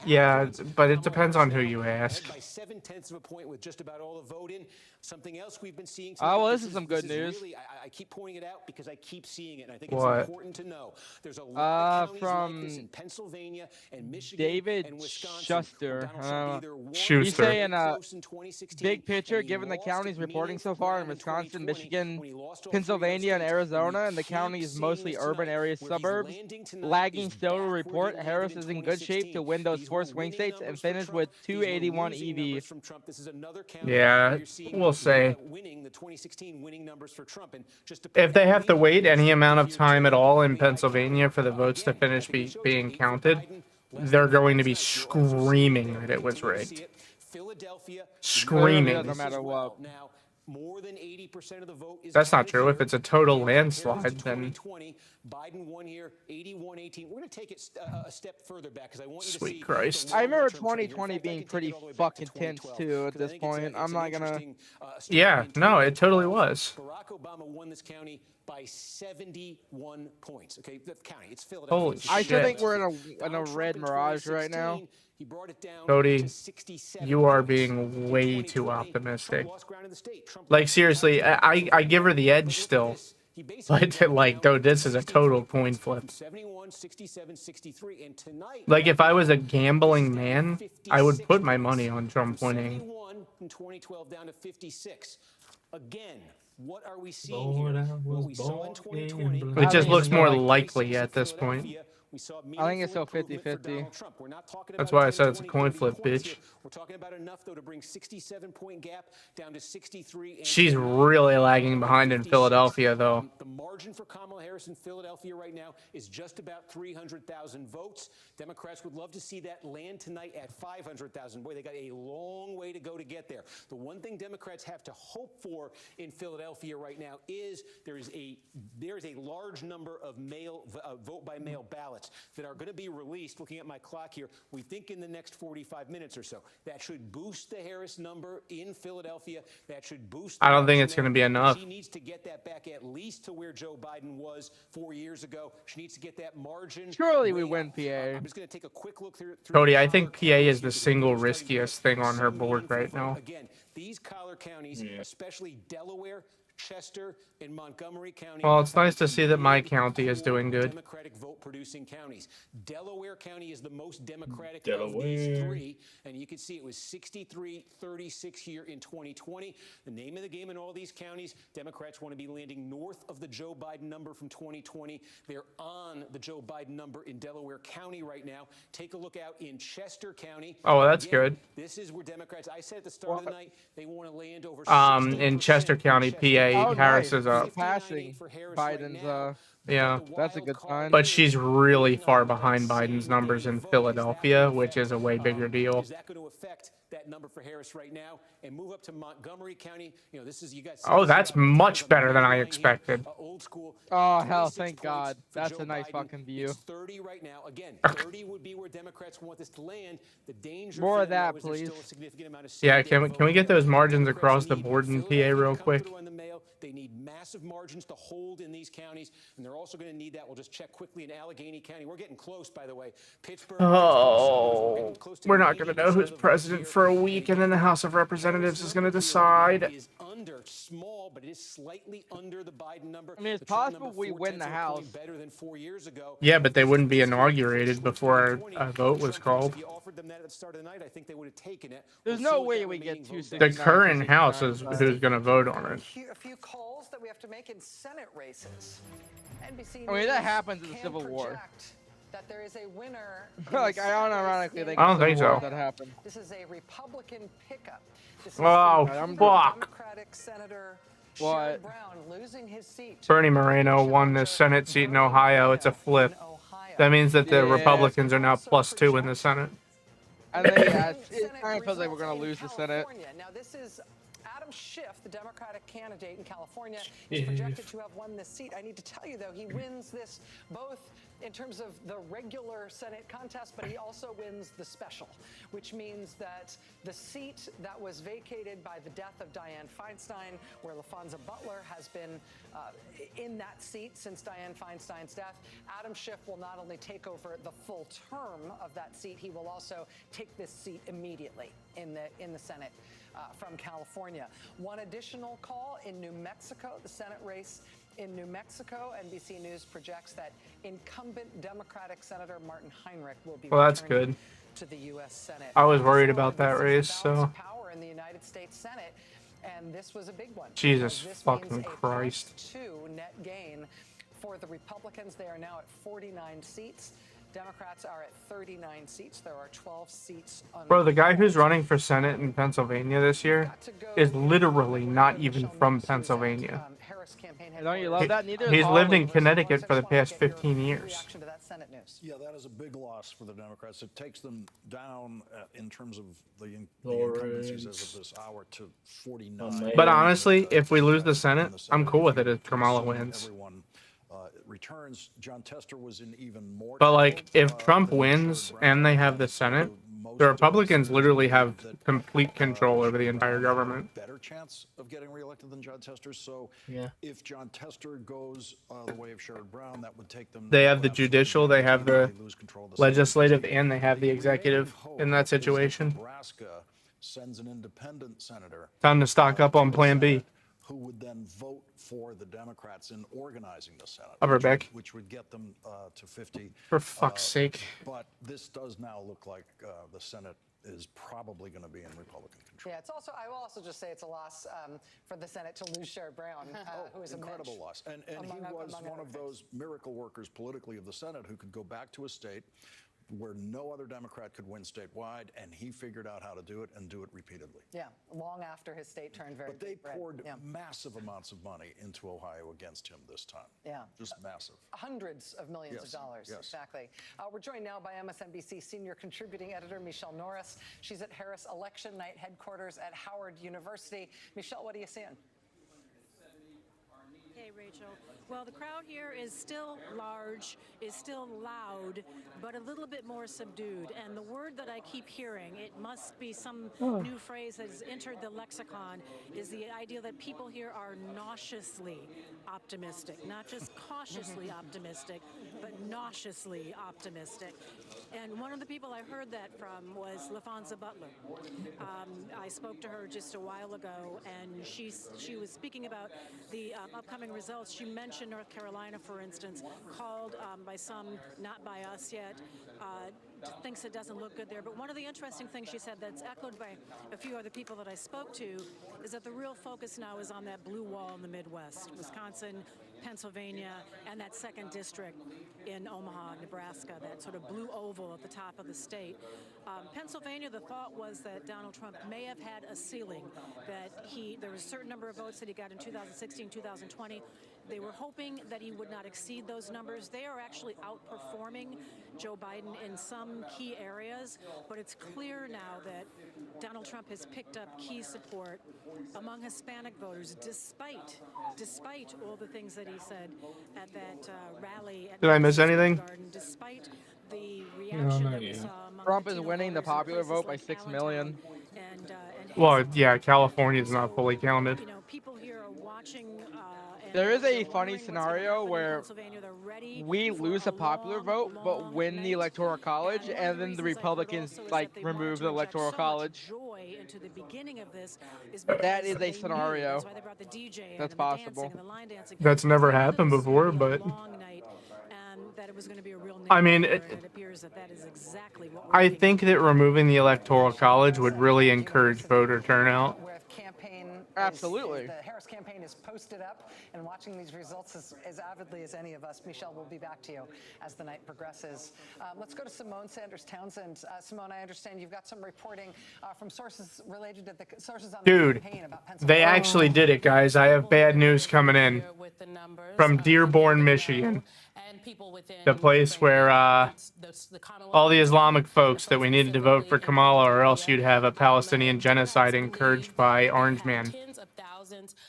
Yeah, but it depends on who you ask. By 0.7 of a point with just about all the vote in. Something else we've been seeing. Oh, well, tonight, this is some good news. Really, I keep pointing it out because I keep seeing it, and I think What? it's important to know. There's a lot of counties like this in Pennsylvania and Michigan David and Wisconsin. Schuster. Donald Trump either won Schuster. He's saying, close in 2016, big picture, and he given the lost counties it reporting so meaningful far in ground in Wisconsin, 2020 Michigan, when he lost all 3 Pennsylvania, and states. Arizona, We and the keep counties seeing mostly this urban tonight, areas, where he's suburbs, landing tonight lagging is still to back where he report. landed Harris in is in good shape to 2016. win those These 4 were swing winning states and numbers for finish Trump. with These were 281 losing EV. numbers from Trump. This is another county Yeah, where you're seeing we'll say. winning the 2016 winning numbers for Trump. And just to If they have to wait any amount of time at all in Pennsylvania for the votes to finish being counted, they're going to be screaming that it was rigged. Philadelphia, Screaming. No matter what. now more than 80% of the vote is That's not counted true. here. If it's a total In comparison landslide, to then 2020, Biden won here 81-18. We're going to take it a step further back because I want you to Sweet see Christ. the I remember longer-term trend here. In 2020 fact, I being can take pretty it all the way back fucking to tense 2012, too at 'cause I this think it's point. a- I'm it's not an gonna. interesting, Yeah, story. no, it totally was. Barack Obama won this county by 71 points. Okay, the county, it's Philadelphia. Holy It's I still shit. think we're in a Donald red Trump in mirage right now. 2016, he brought it down Cody, to 67 you are points. being In way too 2020, optimistic. Trump lost ground in the state. Trump Like, lost seriously, ground. I give her the edge still. He basically But, brought it like, down dude, this is a total coin flip. 71, 67, 63, and tonight. Like, if I was a gambling man, I would put my money on Trump winning. 71 in 2012 down to 56. Again, what are we seeing Lord, here? I What was we saw in born 2020. in It just looks more like likely at this point. We saw I think it's still meaningful improvement for 50-50. Donald Trump. We're not talking That's about why I said it's a 10, coin 20, flip, 30 points bitch. here. We're talking about enough, though, to bring 67-point gap down to 63. And She's 29. really lagging behind in 56. Philadelphia, though. The margin for Kamala Harris in Philadelphia right now is just about 300,000 votes. Democrats would love to see that land tonight at 500,000. Boy, they got a long way to go to get there. The one thing Democrats have to hope for in Philadelphia right now is there is a large number of vote by mail ballots that are going to be released. Looking at my clock here, we think in the next 45 minutes or so. That should boost the Harris number in Philadelphia. That should boost. I don't think it's going to be enough. She needs to get that back at least to where Joe Biden was 4 years ago. She needs to get that margin. Surely we way win up. PA. I'm just going to take a quick look through Cody, the I think collar PA is counties the because single we're starting to riskiest get thing on her some board meaningful right vote. now. Again, these collar counties, especially Delaware, Chester, and Montgomery County. Well, it's nice to are see that my really county is core doing good. Democratic vote-producing counties. Delaware County is the most Democratic of Delaware. these three, and you can see it was 63-36 here in 2020. The name of the game in all these counties, Democrats want to be landing north of the Joe Biden number from 2020. They're on the Joe Biden number in Delaware County right now. Take a look out in Chester County. Oh, that's Again, good. This is where Democrats, I said at the start of the night, they want to land over In Chester County, PA, Oh, Harris nice. is up. Passing Biden's. Yeah, That's a good sign. but she's really far behind Biden's numbers in Philadelphia, which is a way bigger deal. Is that going to affect that number for Harris right now and move up to Montgomery County. You know, this is, you guys. Oh, that's much better than I expected. Old school. Oh, hell, thank God. That's a nice fucking view. It's 30 right now. Again, 30 would be where Democrats want this to land. The danger More for of them, that, though, is there's please. still a significant amount of Yeah, Senate can we get those margins across the need board in PA Philadelphia real to come quick? through on the mail. They need massive margins to hold in these counties, and they're also going to need that. We'll just check quickly in Allegheny County. We're getting close, by the way. Pittsburgh. Oh, we're not going to know who's president for a week, and then the House of Representatives is going to decide. Is under small, but it is slightly under the Biden number. I mean, it's The Trump possible number, we win the 4/10 House. better than 4 years ago. Yeah, but they wouldn't be inaugurated before a vote was called. If you offered them that at the start of the night, I think they would have taken it. There's no way we get 269. The current House is who's going to vote on it. A few calls that we have to make in Senate races. NBC I mean, that News happens in the can Civil War. project that there is a winner. Like, I unironically think I don't think so. that happened. This is a Republican pickup. This is Oh, fuck. Democratic Senator What? Sherrod Brown losing his seat. Bernie Moreno won the Senate seat in Ohio. It's a flip. That means that the Republicans are now +2 in the Senate. And then, yeah, it kind of feels like we're going to lose the Senate. Now, this is Adam Schiff, the Democratic candidate in California, Yeah. is projected to have won this seat. I need to tell you, though, he wins this both in terms of the regular Senate contest, but he also wins the special, which means that the seat that was vacated by the death of Dianne Feinstein, where LaFonza Butler has been in that seat since Dianne Feinstein's death, Adam Schiff will not only take over the full term of that seat, he will also take this seat immediately in the Senate from California. One additional call in New Mexico, the Senate race in New Mexico. NBC News projects that incumbent Democratic Senator Martin Heinrich will be Well, that's returning good. to the U.S. Senate. I was worried about that race, so. Power in the United States Senate, and this was a big one. Jesus This fucking means a Christ. +2 net gain for the Republicans. They are now at 49 seats. Democrats are at 39 seats. There are 12 seats. Bro, the guy who's running for Senate in Pennsylvania this year is literally not even from Pennsylvania. Don't you love that? Neither is He's lived in Holland. Connecticut for the past 15 years. Yeah, that is a big loss for the Democrats. It takes them down in terms of the incumbencies as of this hour to 49. But honestly, if we lose the Senate, I'm cool with it if Kamala wins. Everyone returns. John Tester was in even more. But like, if Trump wins and they have the Senate, the Republicans literally have complete control over the entire government. Better chance of getting reelected than John Tester. So Yeah. if John Tester goes the way of Sherrod Brown, that would take them. They have the judicial, they have the legislative, and they have the executive in that situation. Nebraska sends an independent senator Time to stock up on Plan B. who would then vote for the Democrats in organizing the Senate, Upper Beck. which would get them to 50. For fuck's sake. But this does now look like the Senate is probably going to be in Republican control. Yeah, it's also. I will also just say it's a loss for the Senate to lose Sherrod Brown, who is Incredible a loss. And he was one of those miracle workers politically of the Senate who could go back to a state where no other Democrat could win statewide, and he figured out how to do it and do it repeatedly. Yeah, long after his state turned very. But they big red. poured Yeah. massive amounts of money into Ohio against him this time. Yeah. Just massive. Hundreds of millions of Yes, dollars, yes. exactly. We're joined now by MSNBC senior contributing editor Michelle Norris. She's at Harris Election Night headquarters at Howard University. Michelle, what are you seeing? Hey, Rachel. Well, the crowd here is still large, is still loud, but a little bit more subdued. And the word that I keep hearing, it must be some new phrase that has entered the lexicon, is the idea that people here are nauseously optimistic. Not just cautiously optimistic, but nauseously optimistic. And one of the people I heard that from was LaFonza Butler. I spoke to her just a while ago, and she was speaking about the upcoming results. She mentioned North Carolina, for instance, called by some, not by us yet, thinks it doesn't look good there. But one of the interesting things she said that's echoed by a few other people that I spoke to is that the real focus now is on that blue wall in the Midwest, Wisconsin, Pennsylvania, and that second district in Omaha, Nebraska, that sort of blue oval at the top of the state. Pennsylvania, the thought was that Donald Trump may have had a ceiling, that there was a certain number of votes that he got in 2016, 2020. They were hoping that he would not exceed those numbers. They are actually outperforming Joe Biden in some key areas, but it's clear now that Donald Trump has picked up key support among Hispanic voters, despite all the things that he said at that rally. At Did I miss Madison Square anything? Garden, despite the reaction that we saw among Trump is Latino winning the voters in popular places vote by like 6 Allentown million. and Well, Hazleton. yeah, California's not fully counted. You know, people here are watching. There is a they're funny wondering what's gonna scenario happen in where Pennsylvania. They're ready we for lose a a popular long, vote, but long win the night. Electoral College, And one of and the then the reasons I've heard Republicans also is like that they wanted remove to the inject Electoral so much College. joy into the beginning of this is That because is a they knew, scenario. that's why they brought the DJ in That's and the possible. dancing and the line dancing. That's never They knew that happened this was gonna before, be a but long night and that it was going to be a real I mean, nail-biter, it- and it appears that that is exactly what we're I looking think that removing the Electoral College would really encourage voter turnout. With campaign Absolutely. the Harris campaign is posted up and watching these results as avidly as any of us. Michelle, we'll be back to you as the night progresses. Let's go to Simone Sanders Townsend. Simone, I understand you've got some reporting from sources related to the sources on Dude, the campaign about Pennsylvania. they actually did it, guys. I have bad news coming in from Dearborn, Michigan, the place where all the Islamic folks that we needed to vote for Kamala, or else you'd have a Palestinian genocide encouraged by Orange Man.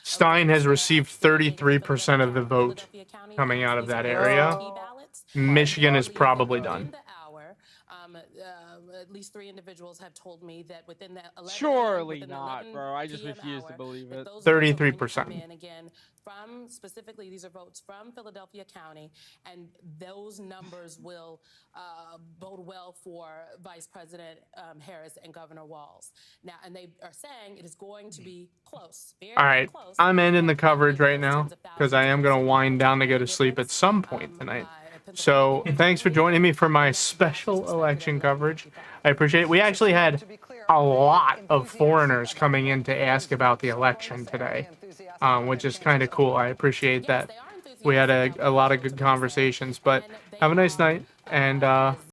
Stein has received 33% of the vote coming out of that area. Michigan is probably done. At least 3 individuals have told me that within the 11 Surely within not, 11 bro. I just PM refuse to hour, believe that it. those votes are going to 33%. come in again from specifically these are votes from Philadelphia County, and those numbers will bode well for Vice President Harris and Governor Walz. Now, and they are saying it is going to be close. Very, All very right, close. I'm ending the coverage right now because I am going to wind down to go to sleep at some point tonight. So thanks for joining me for my special election coverage. I appreciate it. We actually had a lot of foreigners coming in to ask about the election today, which is kind of cool. I appreciate that. We had a lot of good conversations, but have a nice night, and